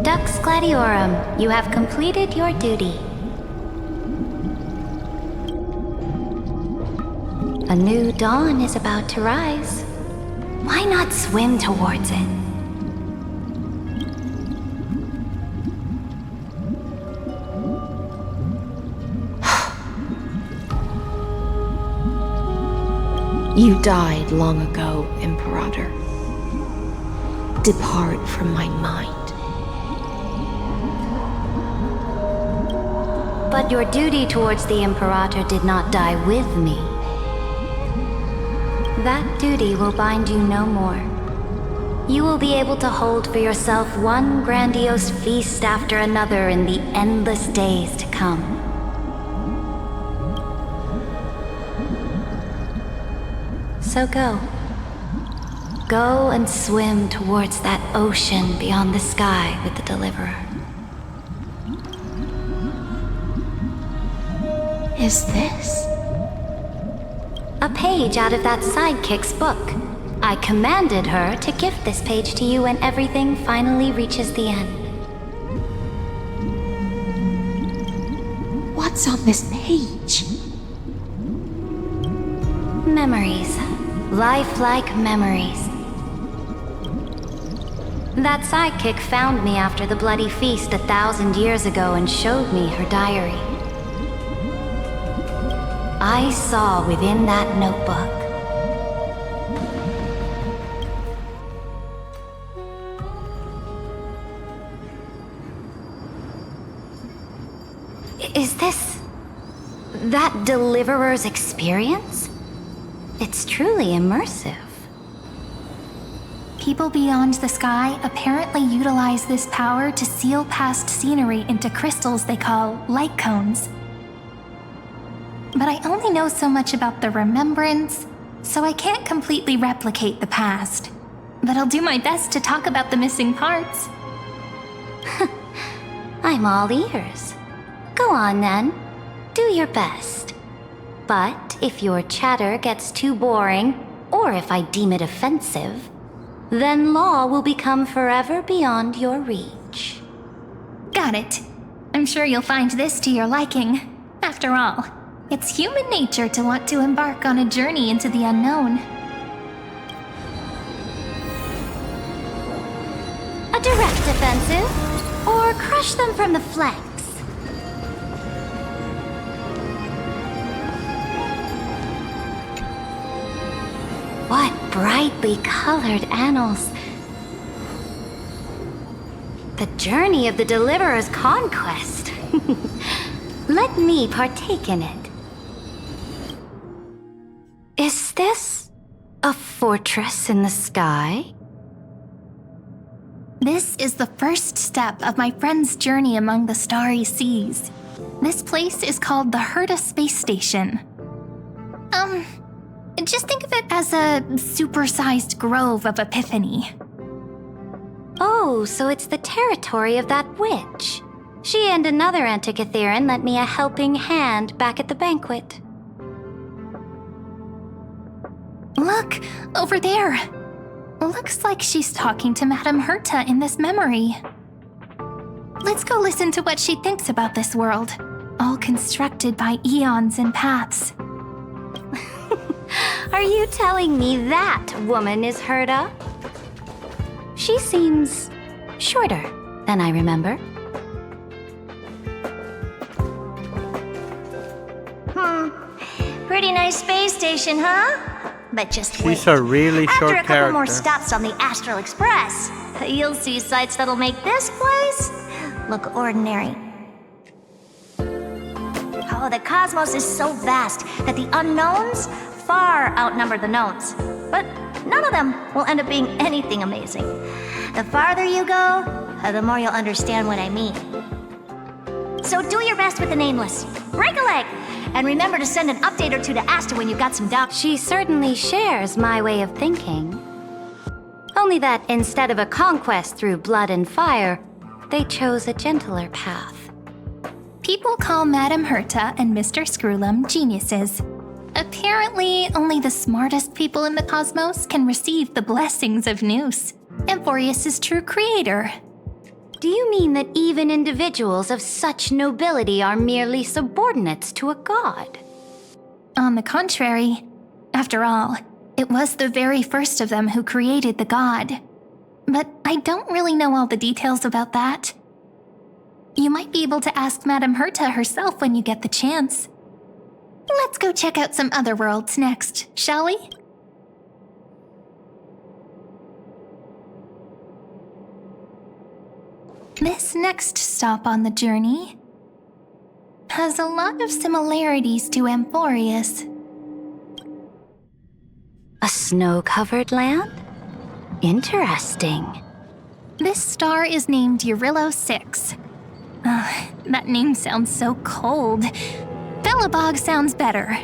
Speaker 6: Dux Gladiorum, you have completed your duty. A new dawn is about to rise. Why not swim towards it?
Speaker 11: You died long ago, Imperator. Depart from my mind.
Speaker 6: But your duty towards the Imperator did not die with me. That duty will bind you no more. You will be able to hold for yourself one grandiose feast after another in the endless days to come. So go. Go and swim towards that ocean beyond the sky with the Deliverer.
Speaker 11: Is this?
Speaker 6: A page out of that sidekick's book. I commanded her to gift this page to you when everything finally reaches the end.
Speaker 11: What's on this page?
Speaker 6: Memories. Lifelike memories. That sidekick found me after the bloody feast 1,000 years ago and showed me her diary. I saw within that notebook Is this that Deliverer's experience? It's truly immersive.
Speaker 4: People beyond the sky apparently utilize this power to seal past scenery into crystals they call light cones. But I only know so much about the remembrance, so I can't completely replicate the past. But I'll do my best to talk about the missing parts.
Speaker 6: I'm all ears. Go on then. Do your best. But if your chatter gets too boring, or if I deem it offensive, then law will become forever beyond your reach.
Speaker 4: Got it. I'm sure you'll find this to your liking. After all, it's human nature to want to embark on a journey into the unknown.
Speaker 12: offensive, or crush them from the flanks. What brightly colored annals. The journey of the Deliverer's conquest. Let me partake in it. Is this a fortress in the sky?
Speaker 4: This is the first step of my friend's journey among the starry seas. This place is called the Herta Space Station. Just think of it as a supersized grove of Epiphany.
Speaker 12: Oh, so it's the territory of that witch. She and another Antikytheran lent me a helping hand back at the banquet.
Speaker 4: Look, over there. Looks like she's talking to Madame Herta in this memory. Let's go listen to what she thinks about this world, all constructed by eons and paths.
Speaker 12: Are you telling me that woman is Herta? She seems shorter than I remember.
Speaker 14: Pretty nice space station, huh? But just wait.
Speaker 5: She's a really short
Speaker 14: After a couple more
Speaker 5: character.
Speaker 14: stops on the Astral Express, you'll see sights that'll make this place look ordinary. Oh, the cosmos is so vast that the unknowns far outnumber the knowns. But none of them will end up being anything amazing. The farther you go, the more you'll understand what I mean. So do your best with the nameless. Break a leg! And remember to send an update or two to Asta when you've got some doubt.
Speaker 12: She certainly shares my way of thinking. Only that instead of a conquest through blood and fire, they chose a gentler path.
Speaker 4: People call Madame Herta and Mr. Screwlum geniuses. Apparently, only the smartest people in the cosmos can receive the blessings of Nous, Amphorius' true creator.
Speaker 12: Do you mean that even individuals of such nobility are merely subordinates to a god?
Speaker 4: On the contrary, after all, it was the very first of them who created the god. But I don't really know all the details about that. You might be able to ask Madame Herta herself when you get the chance. Let's go check out some other worlds next, shall we? This next stop on the journey has a lot of similarities to Amphorius.
Speaker 12: A snow-covered land? Interesting.
Speaker 4: This star is named Eurillo 6. That name sounds so cold. Belobog sounds better.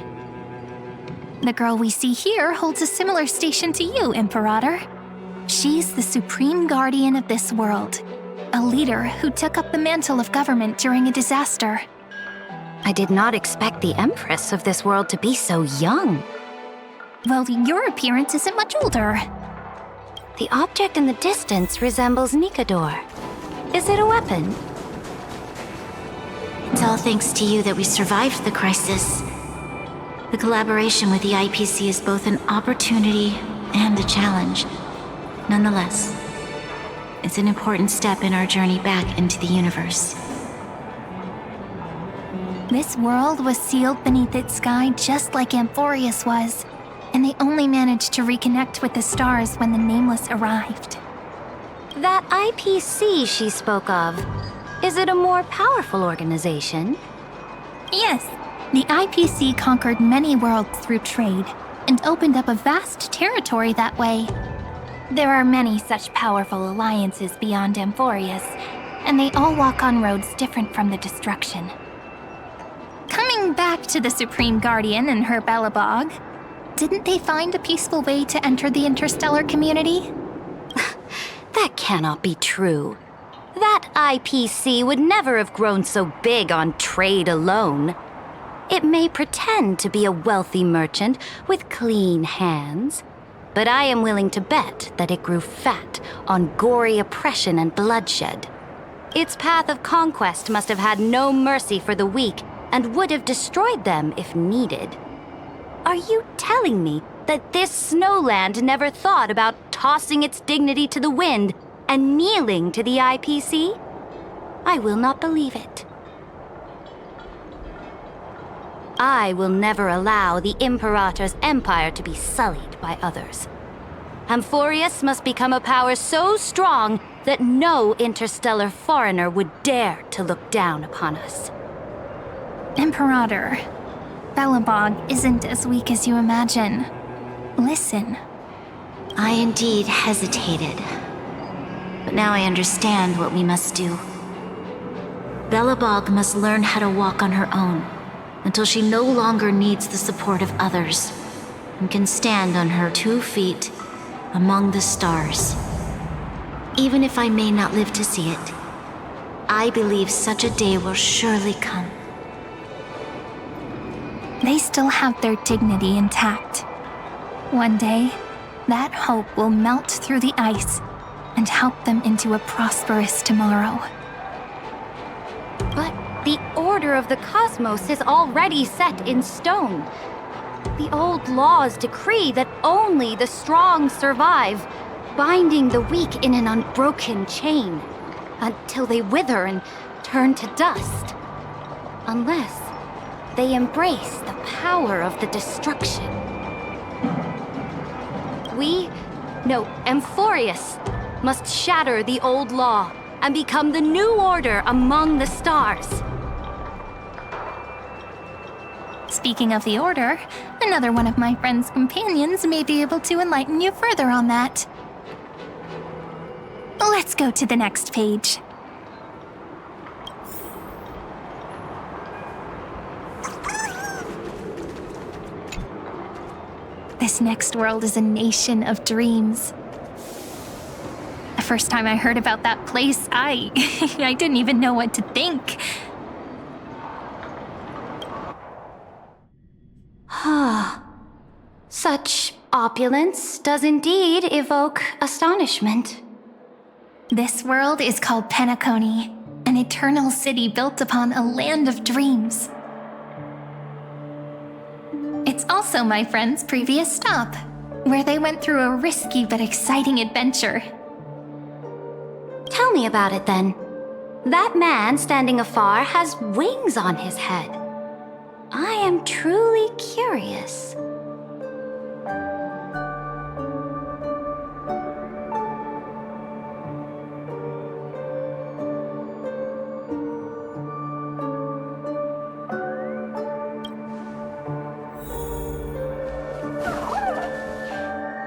Speaker 4: The girl we see here holds a similar station to you, Imperator. She's the supreme guardian of this world. A leader who took up the mantle of government during a disaster.
Speaker 12: I did not expect the Empress of this world to be so young.
Speaker 4: Well, your appearance isn't much older.
Speaker 12: The object in the distance resembles Nikador. Is it a weapon?
Speaker 14: It's all thanks to you that we survived the crisis. The collaboration with the IPC is both an opportunity and a challenge. Nonetheless, it's an important step in our journey back into the universe.
Speaker 4: This world was sealed beneath its sky just like Amphorius was, and they only managed to reconnect with the stars when the Nameless arrived.
Speaker 12: That IPC she spoke of, is it a more powerful organization?
Speaker 4: Yes, the IPC conquered many worlds through trade and opened up a vast territory that way. There are many such powerful alliances beyond Amphorius, and they all walk on roads different from the destruction. Coming back to the Supreme Guardian and her Belobog, didn't they find a peaceful way to enter the interstellar community?
Speaker 12: That cannot be true. That IPC would never have grown so big on trade alone. It may pretend to be a wealthy merchant with clean hands, but I am willing to bet that it grew fat on gory oppression and bloodshed. Its path of conquest must have had no mercy for the weak and would have destroyed them if needed. Are you telling me that this snowland never thought about tossing its dignity to the wind and kneeling to the IPC? I will not believe it. I will never allow the Imperator's empire to be sullied by others. Amphorius must become a power so strong that no interstellar foreigner would dare to look down upon us.
Speaker 4: Imperator, Belobog isn't as weak as you imagine. Listen.
Speaker 14: I indeed hesitated. But now I understand what we must do. Belobog must learn how to walk on her own until she no longer needs the support of others and can stand on her 2 feet among the stars. Even if I may not live to see it, I believe such a day will surely come.
Speaker 4: They still have their dignity intact. One day, that hope will melt through the ice and help them into a prosperous tomorrow.
Speaker 12: But the order of the cosmos is already set in stone. The old laws decree that only the strong survive, binding the weak in an unbroken chain until they wither and turn to dust. Unless they embrace the power of the destruction. Amphorius must shatter the old law and become the new order among the stars.
Speaker 4: Speaking of the Order, another one of my friend's companions may be able to enlighten you further on that. Let's go to the next page. This next world is a nation of dreams. The first time I heard about that place, I didn't even know what to think.
Speaker 12: Such opulence does indeed evoke astonishment.
Speaker 4: This world is called Penacony, an eternal city built upon a land of dreams. It's also my friend's previous stop, where they went through a risky but exciting adventure.
Speaker 12: Tell me about it then. That man standing afar has wings on his head. I am truly curious.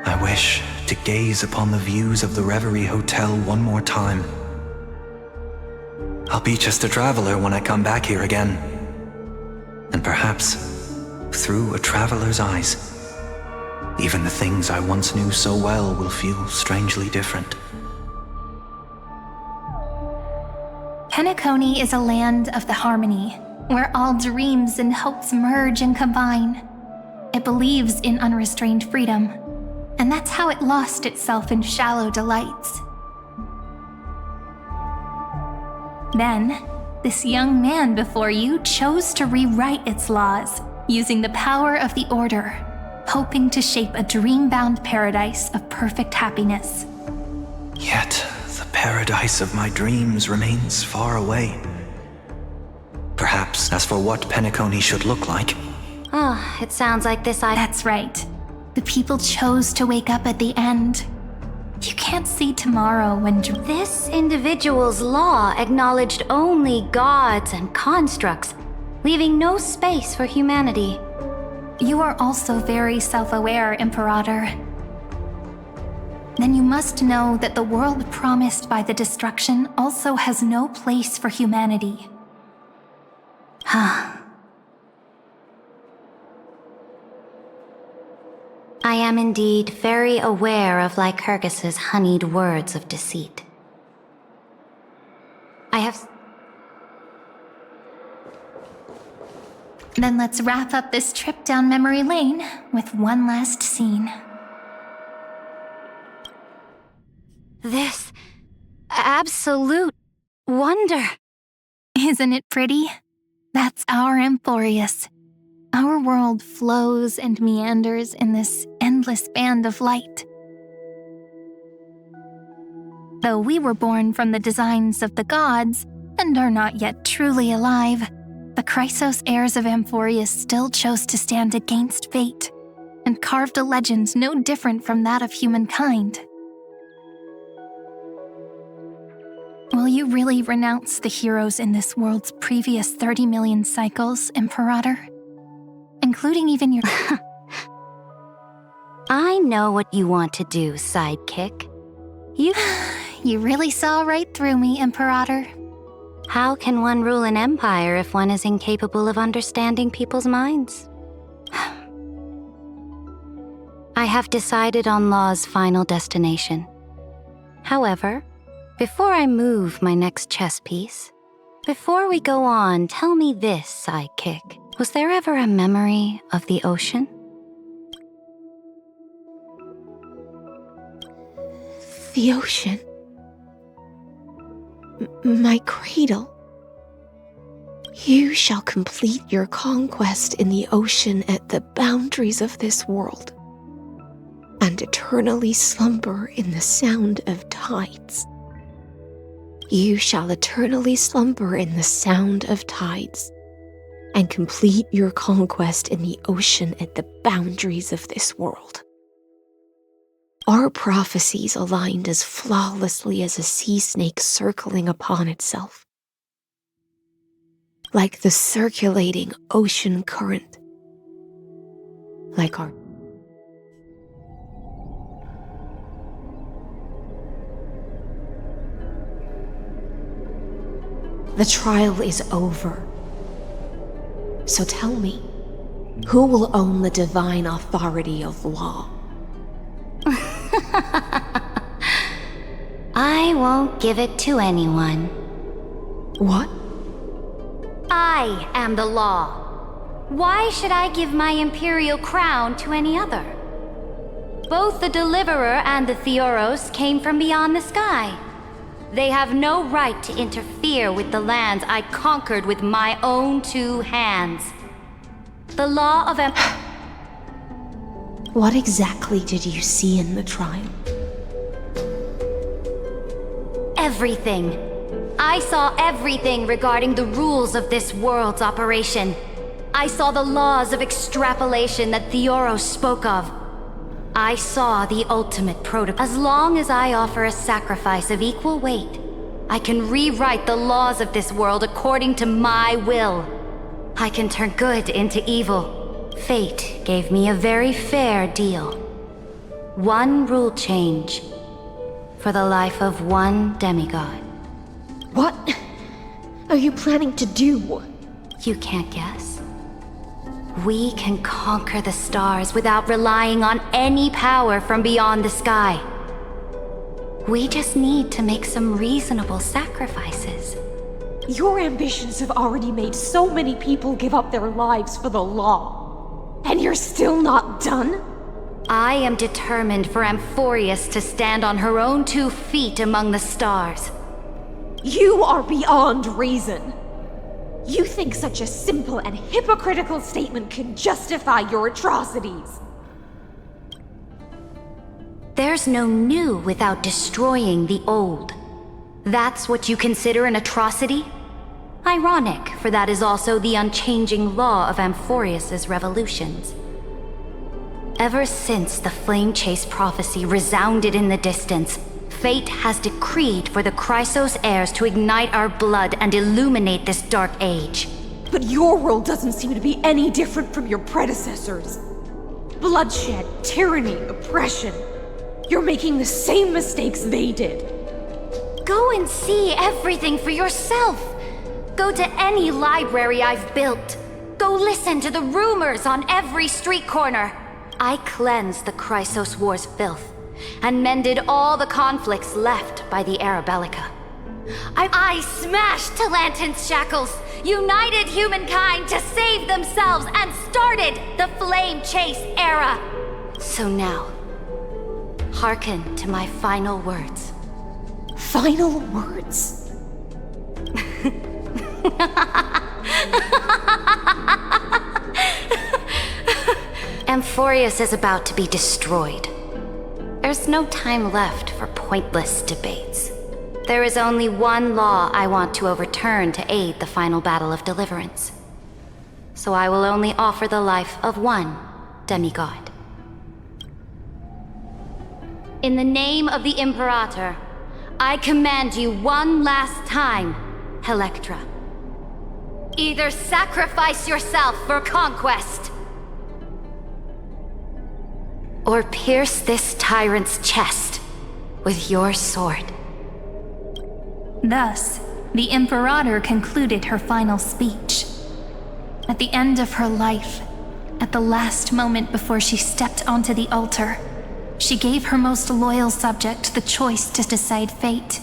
Speaker 13: I wish to gaze upon the views of the Reverie Hotel one more time. I'll be just a traveler when I come back here again. And perhaps, through a traveler's eyes, even the things I once knew so well will feel strangely different.
Speaker 4: Penacony is a land of the harmony, where all dreams and hopes merge and combine. It believes in unrestrained freedom, and that's how it lost itself in shallow delights. Then, this young man before you chose to rewrite its laws, using the power of the Order, hoping to shape a dream-bound paradise of perfect happiness.
Speaker 13: Yet, the paradise of my dreams remains far away. Perhaps as for what Penacony should look like.
Speaker 12: It sounds like this
Speaker 4: That's right. The people chose to wake up at the end. You can't see tomorrow when
Speaker 12: This individual's law acknowledged only gods and constructs, leaving no space for humanity.
Speaker 4: You are also very self-aware, Imperator. Then you must know that the world promised by the destruction also has no place for humanity.
Speaker 12: I am indeed very aware of Lycurgus's honeyed words of deceit.
Speaker 4: Then let's wrap up this trip down memory lane with one last scene.
Speaker 12: This absolute wonder.
Speaker 4: Isn't it pretty? That's our Amphorius. Our world flows and meanders in this endless band of light. Though we were born from the designs of the gods and are not yet truly alive, the Chrysos heirs of Amphorius still chose to stand against fate and carved a legend no different from that of humankind. Will you really renounce the heroes in this world's previous 30 million cycles, Imperator? Including even your...
Speaker 6: I know what you want to do, sidekick.
Speaker 4: You really saw right through me, Imperator.
Speaker 6: How can one rule an empire if one is incapable of understanding people's minds? I have decided on Law's final destination. However, before I move my next chess piece, before we go on, tell me this, sidekick. Was there ever a memory of the ocean?
Speaker 11: The ocean. My cradle. You shall complete your conquest in the ocean at the boundaries of this world, and eternally slumber in the sound of tides. You shall eternally slumber in the sound of tides, and complete your conquest in the ocean at the boundaries of this world. Our prophecies aligned as flawlessly as a sea snake circling upon itself, like the circulating ocean current, like our... The trial is over. So tell me, who will own the divine authority of law?
Speaker 6: I won't give it to anyone.
Speaker 11: What?
Speaker 6: I am the law. Why should I give my imperial crown to any other? Both the Deliverer and the Theoros came from beyond the sky. They have no right to interfere with the lands I conquered with my own 2 hands. The law of
Speaker 11: What exactly did you see in the trial?
Speaker 6: Everything. I saw everything regarding the rules of this world's operation. I saw the laws of extrapolation that Theoros spoke of. I saw the ultimate protocol. As long as I offer a sacrifice of equal weight, I can rewrite the laws of this world according to my will. I can turn good into evil. Fate gave me a very fair deal. 1 rule change for the life of 1 demigod.
Speaker 11: What are you planning to do?
Speaker 6: You can't guess. We can conquer the stars without relying on any power from beyond the sky. We just need to make some reasonable sacrifices.
Speaker 11: Your ambitions have already made so many people give up their lives for the law. And you're still not done?
Speaker 6: I am determined for Amphorius to stand on her own 2 feet among the stars.
Speaker 11: You are beyond reason. You think such a simple and hypocritical statement can justify your atrocities.
Speaker 6: There's no new without destroying the old. That's what you consider an atrocity? Ironic, for that is also the unchanging law of Amphorius's revolutions. Ever since the Flame Chase prophecy resounded in the distance, fate has decreed for the Chrysos heirs to ignite our blood and illuminate this dark age.
Speaker 11: But your world doesn't seem to be any different from your predecessors. Bloodshed, tyranny, oppression. You're making the same mistakes they did.
Speaker 6: Go and see everything for yourself. Go to any library I've built. Go listen to the rumors on every street corner. I cleansed the Chrysos War's filth and mended all the conflicts left by the Arabellica. I smashed Talantin's shackles, united humankind to save themselves, and started the Flame Chase era. So now, hearken to my final words.
Speaker 11: Final words?
Speaker 6: Amphorius is about to be destroyed. There's no time left for pointless debates. There is only one law I want to overturn to aid the final battle of deliverance. So I will only offer the life of one demigod. In the name of the Imperator, I command you one last time, Electra. Either sacrifice yourself for conquest, or pierce this tyrant's chest with your sword.
Speaker 4: Thus, the Imperator concluded her final speech. At the end of her life, at the last moment before she stepped onto the altar, she gave her most loyal subject the choice to decide fate,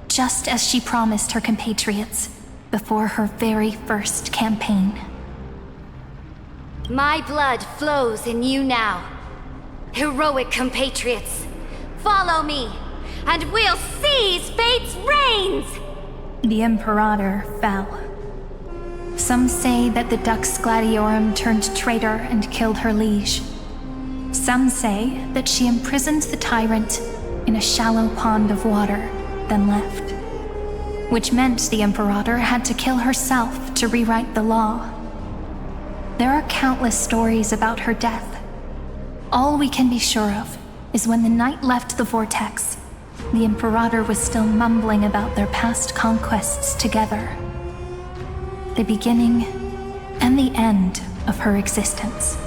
Speaker 4: just as she promised her compatriots before her very first campaign.
Speaker 6: My blood flows in you now. Heroic compatriots, follow me, and we'll seize fate's reins!
Speaker 4: The Imperator fell. Some say that the Dux Gladiorum turned traitor and killed her liege. Some say that she imprisoned the tyrant in a shallow pond of water, then left. Which meant the Imperator had to kill herself to rewrite the law. There are countless stories about her death. All we can be sure of is when the knight left the vortex, the Imperator was still mumbling about their past conquests together. The beginning and the end of her existence.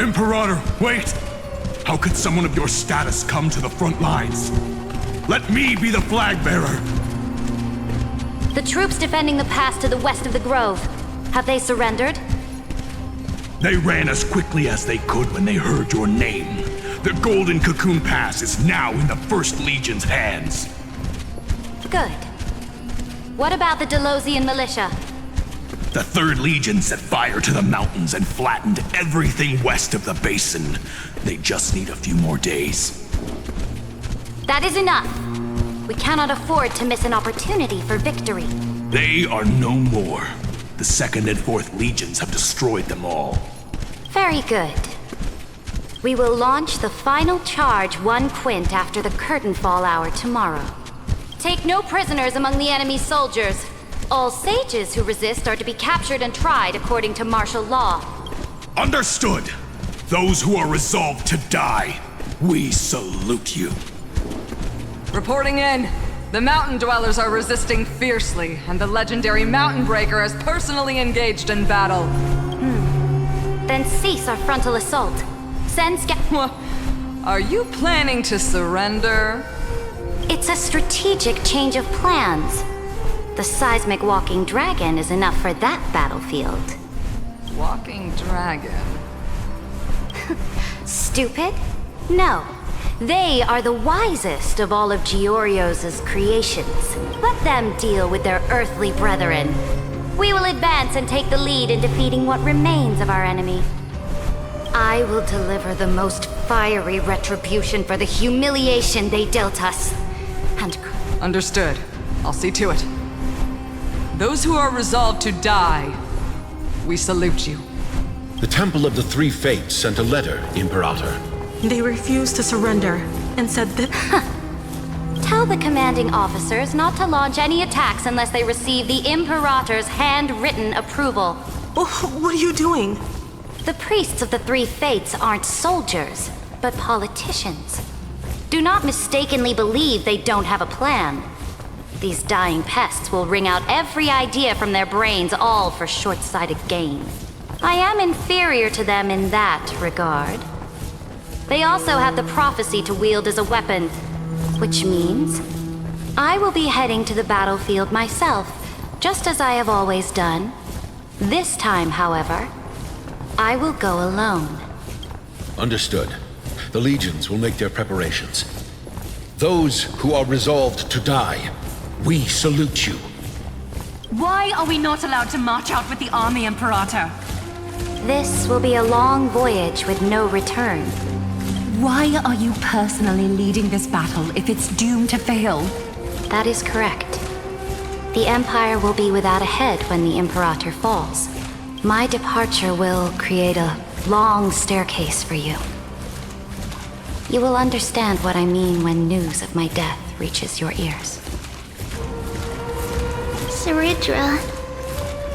Speaker 2: Imperator, wait! How could someone of your status come to the front lines? Let me be the flag bearer!
Speaker 6: The troops defending the pass to the west of the grove, have they surrendered?
Speaker 2: They ran as quickly as they could when they heard your name. The Golden Cocoon Pass is now in the First Legion's hands.
Speaker 6: Good. What about the Delosian militia?
Speaker 2: The Third Legion set fire to the mountains and flattened everything west of the basin. They just need a few more days.
Speaker 6: That is enough. We cannot afford to miss an opportunity for victory.
Speaker 2: They are no more. The Second and Fourth Legions have destroyed them all.
Speaker 6: Very good. We will launch the final charge 1 quint after the curtain fall hour tomorrow. Take no prisoners among the enemy's soldiers. All sages who resist are to be captured and tried according to martial law.
Speaker 2: Understood. Those who are resolved to die, we salute you.
Speaker 7: Reporting in. The mountain dwellers are resisting fiercely, and the legendary Mountain Breaker has personally engaged in battle.
Speaker 6: Then cease our frontal assault. Send
Speaker 7: Are you planning to surrender?
Speaker 6: It's a strategic change of plans. The seismic walking dragon is enough for that battlefield.
Speaker 7: Walking dragon?
Speaker 6: Stupid? No. They are the wisest of all of Giorio's creations. Let them deal with their earthly brethren. We will advance and take the lead in defeating what remains of our enemy. I will deliver the most fiery retribution for the humiliation they dealt us. And...
Speaker 7: Understood. I'll see to it. Those who are resolved to die, we salute you.
Speaker 19: The Temple of the Three Fates sent a letter, Imperator.
Speaker 22: They refused to surrender and said that...
Speaker 6: Tell the commanding officers not to launch any attacks unless they receive the Imperator's handwritten approval.
Speaker 22: What are you doing?
Speaker 6: The priests of the Three Fates aren't soldiers, but politicians. Do not mistakenly believe they don't have a plan. These dying pests will wring out every idea from their brains, all for short-sighted gain. I am inferior to them in that regard. They also have the prophecy to wield as a weapon, which means I will be heading to the battlefield myself, just as I have always done. This time, however, I will go alone.
Speaker 19: Understood. The legions will make their preparations. Those who are resolved to die, we salute you.
Speaker 16: Why are we not allowed to march out with the army, Imperator?
Speaker 6: This will be a long voyage with no return.
Speaker 16: Why are you personally leading this battle if it's doomed to fail?
Speaker 6: That is correct. The Empire will be without a head when the Imperator falls. My departure will create a long staircase for you. You will understand what I mean when news of my death reaches your ears.
Speaker 17: Saridra,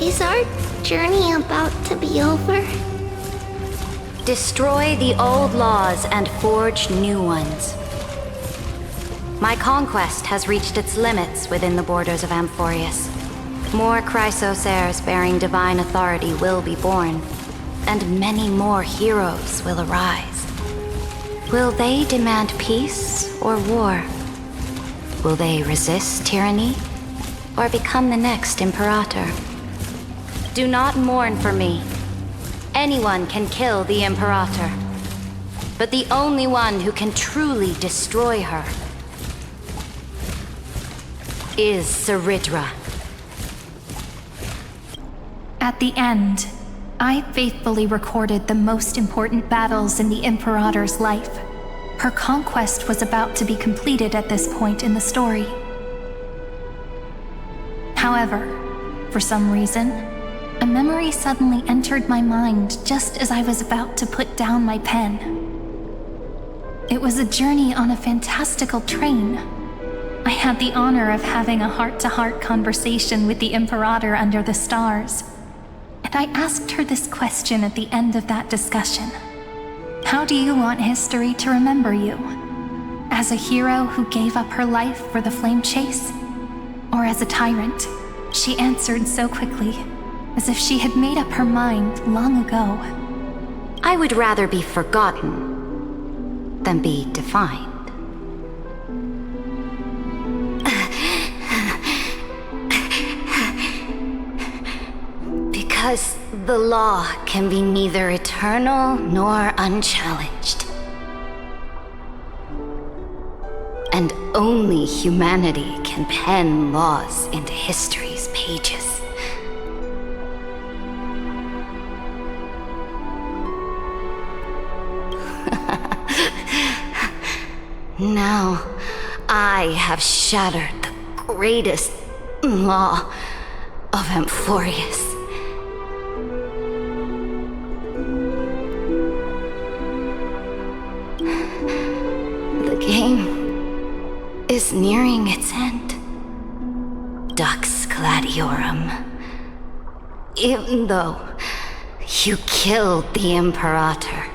Speaker 17: is our journey about to be over?
Speaker 6: Destroy the old laws and forge new ones. My conquest has reached its limits within the borders of Amphorius. More Chrysos heirs bearing divine authority will be born, and many more heroes will arise. Will they demand peace or war? Will they resist tyranny or become the next Imperator? Do not mourn for me. Anyone can kill the Imperator, but the only one who can truly destroy her is Saridra.
Speaker 4: At the end, I faithfully recorded the most important battles in the Imperator's life. Her conquest was about to be completed at this point in the story. However, for some reason, a memory suddenly entered my mind just as I was about to put down my pen. It was a journey on a fantastical train. I had the honor of having a heart-to-heart conversation with the Imperator under the stars. And I asked her this question at the end of that discussion. How do you want history to remember you? As a hero who gave up her life for the flame chase? Or as a tyrant? She answered so quickly, as if she had made up her mind long ago.
Speaker 6: I would rather be forgotten than be defined. Because the law can be neither eternal nor unchallenged. And only humanity can pen laws into history's pages. Now, I have shattered the greatest law of Amphorius. The game is nearing its end. Dux Gladiorum. Even though you killed the Imperator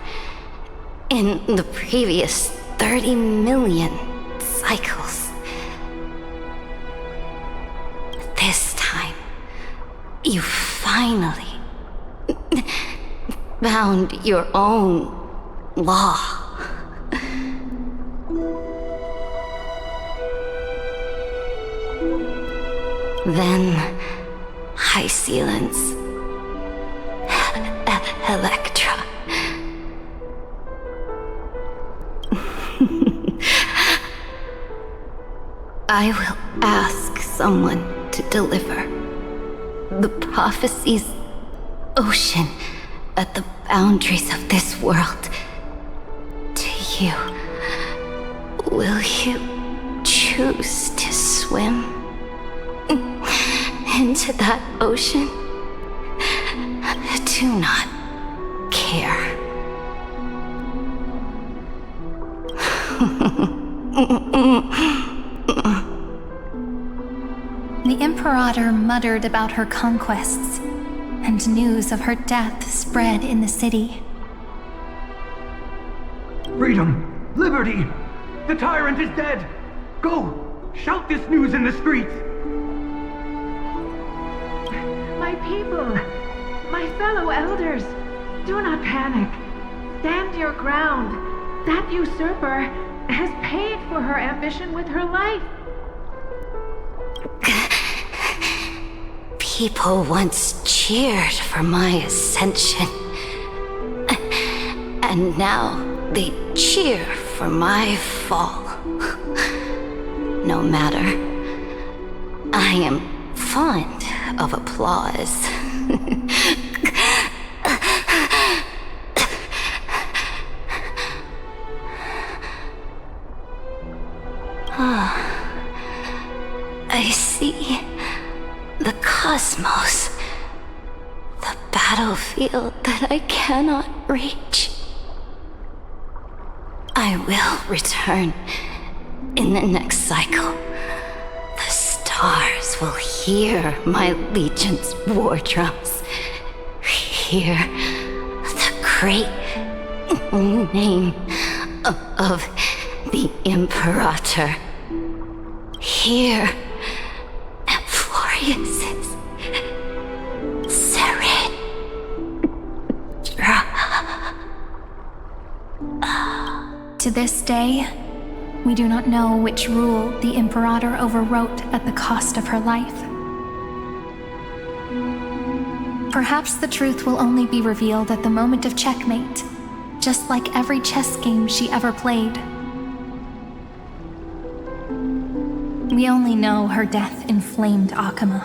Speaker 6: in the previous 30 million cycles, this time you finally found your own law. Then, High Sealants, Electra. I will ask someone to deliver the prophecy's ocean at the boundaries of this world to you. Will you choose to swim into that ocean? Do not care.
Speaker 4: The Imperator muttered about her conquests, and news of her death spread in the city.
Speaker 9: Freedom! Liberty! The tyrant is dead! Go! Shout this news in the streets!
Speaker 10: My people, my fellow elders, do not panic. Stand your ground. That usurper has paid for her ambition with her life.
Speaker 6: People once cheered for my ascension, and now they cheer for my fall. No matter. I am fond of applause. I see the cosmos, the battlefield that I cannot reach.
Speaker 12: I will return in the next cycle. The stars will hear my legion's war drums. Hear the great name of the Imperator. Hear Amphorius's
Speaker 4: To this day, we do not know which rule the Imperator overwrote at the cost of her life. Perhaps the truth will only be revealed at the moment of checkmate, just like every chess game she ever played. We only know her death inflamed Akama.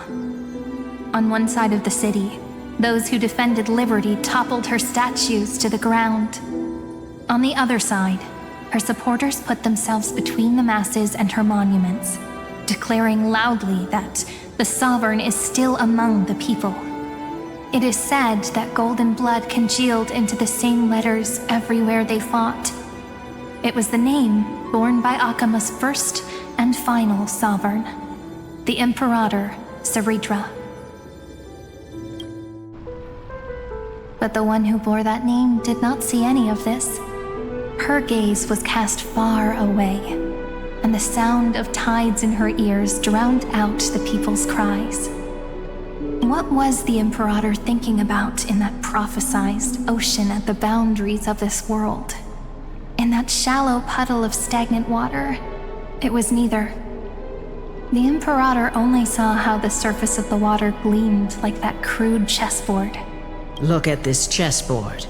Speaker 4: On one side of the city, those who defended liberty toppled her statues to the ground. On the other side, her supporters put themselves between the masses and her monuments, declaring loudly that the Sovereign is still among the people. It is said that golden blood congealed into the same letters everywhere they fought. It was the name borne by Akama's first and final Sovereign, the Imperator Saridra. But the one who bore that name did not see any of this. Her gaze was cast far away, and the sound of tides in her ears drowned out the people's cries. What was the Imperator thinking about in that prophesized ocean at the boundaries of this world? In that shallow puddle of stagnant water? It was neither. The Imperator only saw how the surface of the water gleamed like that crude chessboard.
Speaker 1: Look at this chessboard.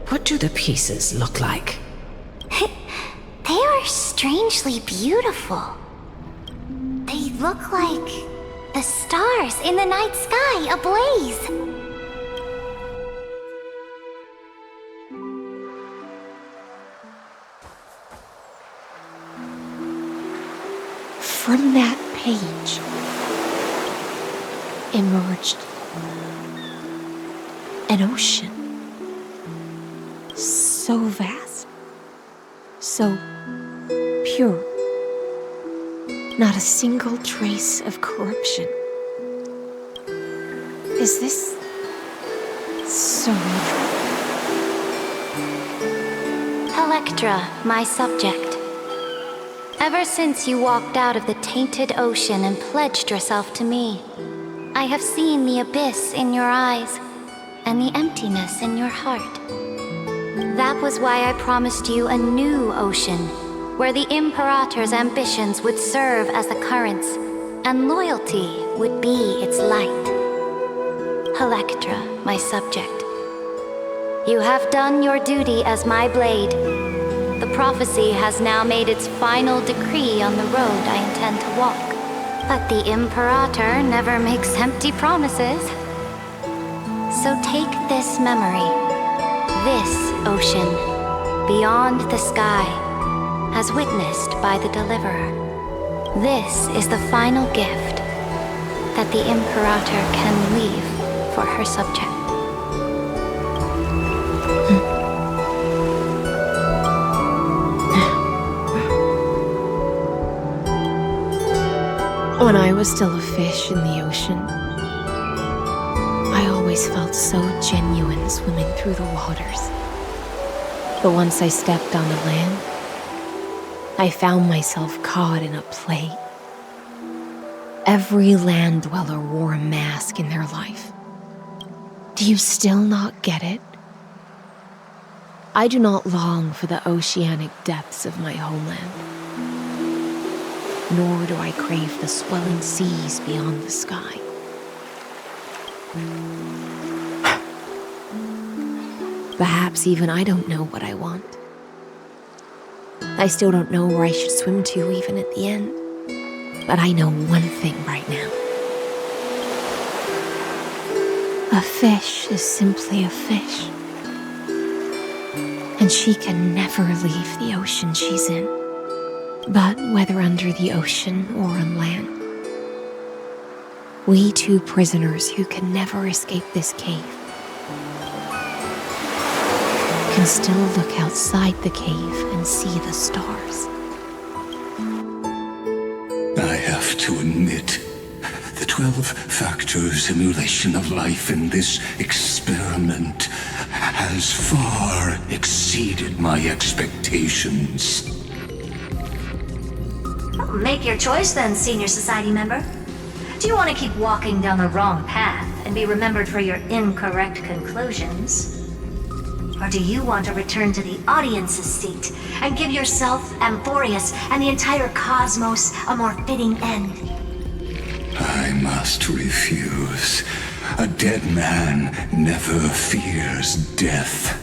Speaker 1: What do the pieces look like?
Speaker 12: They are strangely beautiful. They look like the stars in the night sky ablaze.
Speaker 11: From that page emerged an ocean. So vast, so pure, not a single trace of corruption. Is this Saridra?
Speaker 6: Electra, my subject. Ever since you walked out of the tainted ocean and pledged yourself to me, I have seen the abyss in your eyes and the emptiness in your heart. That was why I promised you a new ocean, where the Imperator's ambitions would serve as the currents, and loyalty would be its light. Electra, my subject. You have done your duty as my blade. The prophecy has now made its final decree on the road I intend to walk. But the Imperator never makes empty promises. So take this memory. This ocean, beyond the sky, as witnessed by the Deliverer. This is the final gift that the Imperator can leave for her subject.
Speaker 11: When I was still a fish in the ocean, I always felt so genuine swimming through the waters. But once I stepped on the land, I found myself caught in a play. Every land dweller wore a mask in their life. Do you still not get it? I do not long for the oceanic depths of my homeland, nor do I crave the swelling seas beyond the sky. Perhaps even I don't know what I want. I still don't know where I should swim to even at the end. But I know one thing right now. A fish is simply a fish. And she can never leave the ocean she's in. But whether under the ocean or on land, we two prisoners who can never escape this cave can still look outside the cave and see the stars.
Speaker 8: I have to admit, the 12-factor simulation of life in this experiment has far exceeded my expectations.
Speaker 14: Make your choice then, Senior Society member. Do you want to keep walking down the wrong path and be remembered for your incorrect conclusions? Or do you want to return to the audience's seat and give yourself, Amphorius, and the entire cosmos a more fitting end?
Speaker 8: I must refuse. A dead man never fears death.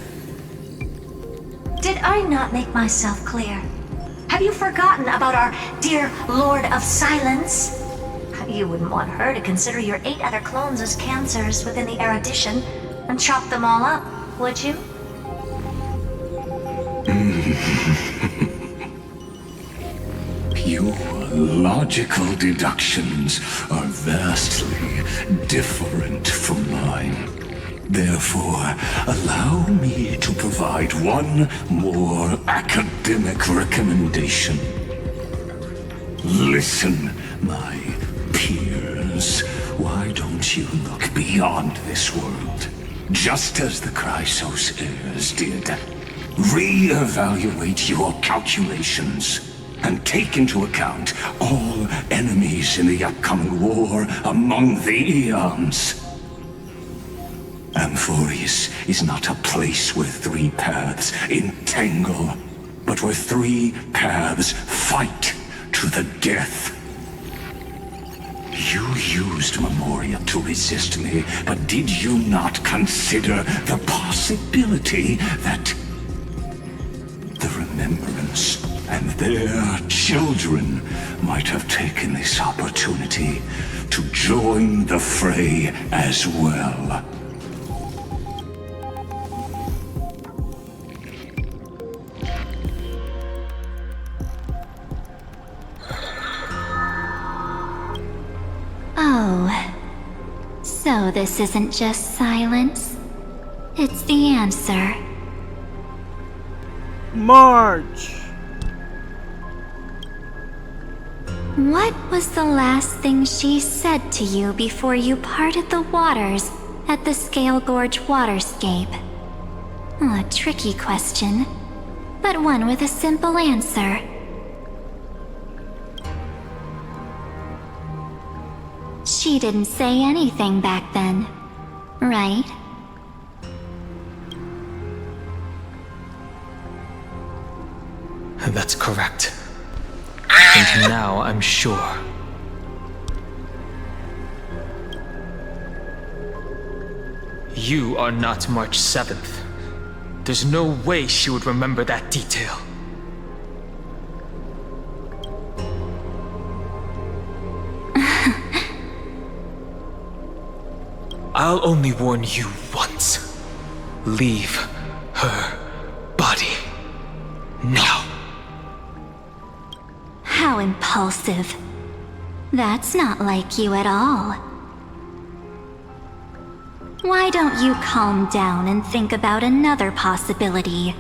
Speaker 14: Did I not make myself clear? Have you forgotten about our dear Lord of Silence? You wouldn't want her to consider your 8 other clones as cancers within the erudition and chop them all up, would you?
Speaker 8: Your logical deductions are vastly different from mine. Therefore, allow me to provide one more academic recommendation. Listen, my peers. Why don't you look beyond this world? Just as the Chrysos heirs did. Re-evaluate your calculations and take into account all enemies in the upcoming war among the eons. Amphorius is not a place where 3 paths entangle, but where 3 paths fight to the death. You used Memoria to resist me, but did you not consider the possibility that the Remembrance and their children might have taken this opportunity to join the fray as well?
Speaker 6: Oh, so this isn't just silence. It's the answer.
Speaker 5: March!
Speaker 6: What was the last thing she said to you before you parted the waters at the Scale Gorge waterscape? A tricky question, but one with a simple answer. She didn't say anything back then, right?
Speaker 15: That's correct. And now I'm sure. You are not March 7th. There's no way she would remember that detail. I'll only warn you once. Leave her body now.
Speaker 6: How impulsive. That's not like you at all. Why don't you calm down and think about another possibility?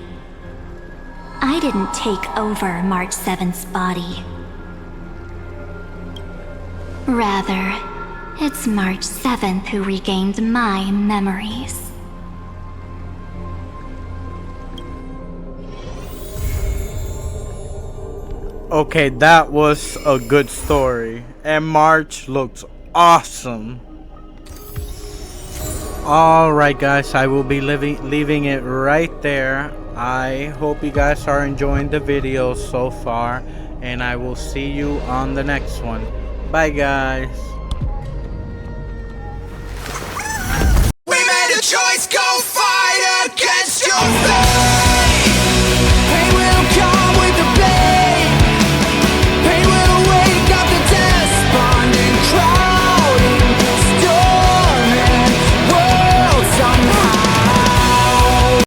Speaker 6: I didn't take over March 7th's body. Rather, it's March 7th who regained my memories.
Speaker 5: Okay, that was a good story. And March looks awesome. Alright guys, I will be leaving it right there. I hope you guys are enjoying the video so far. And I will see you on the next one. Bye guys.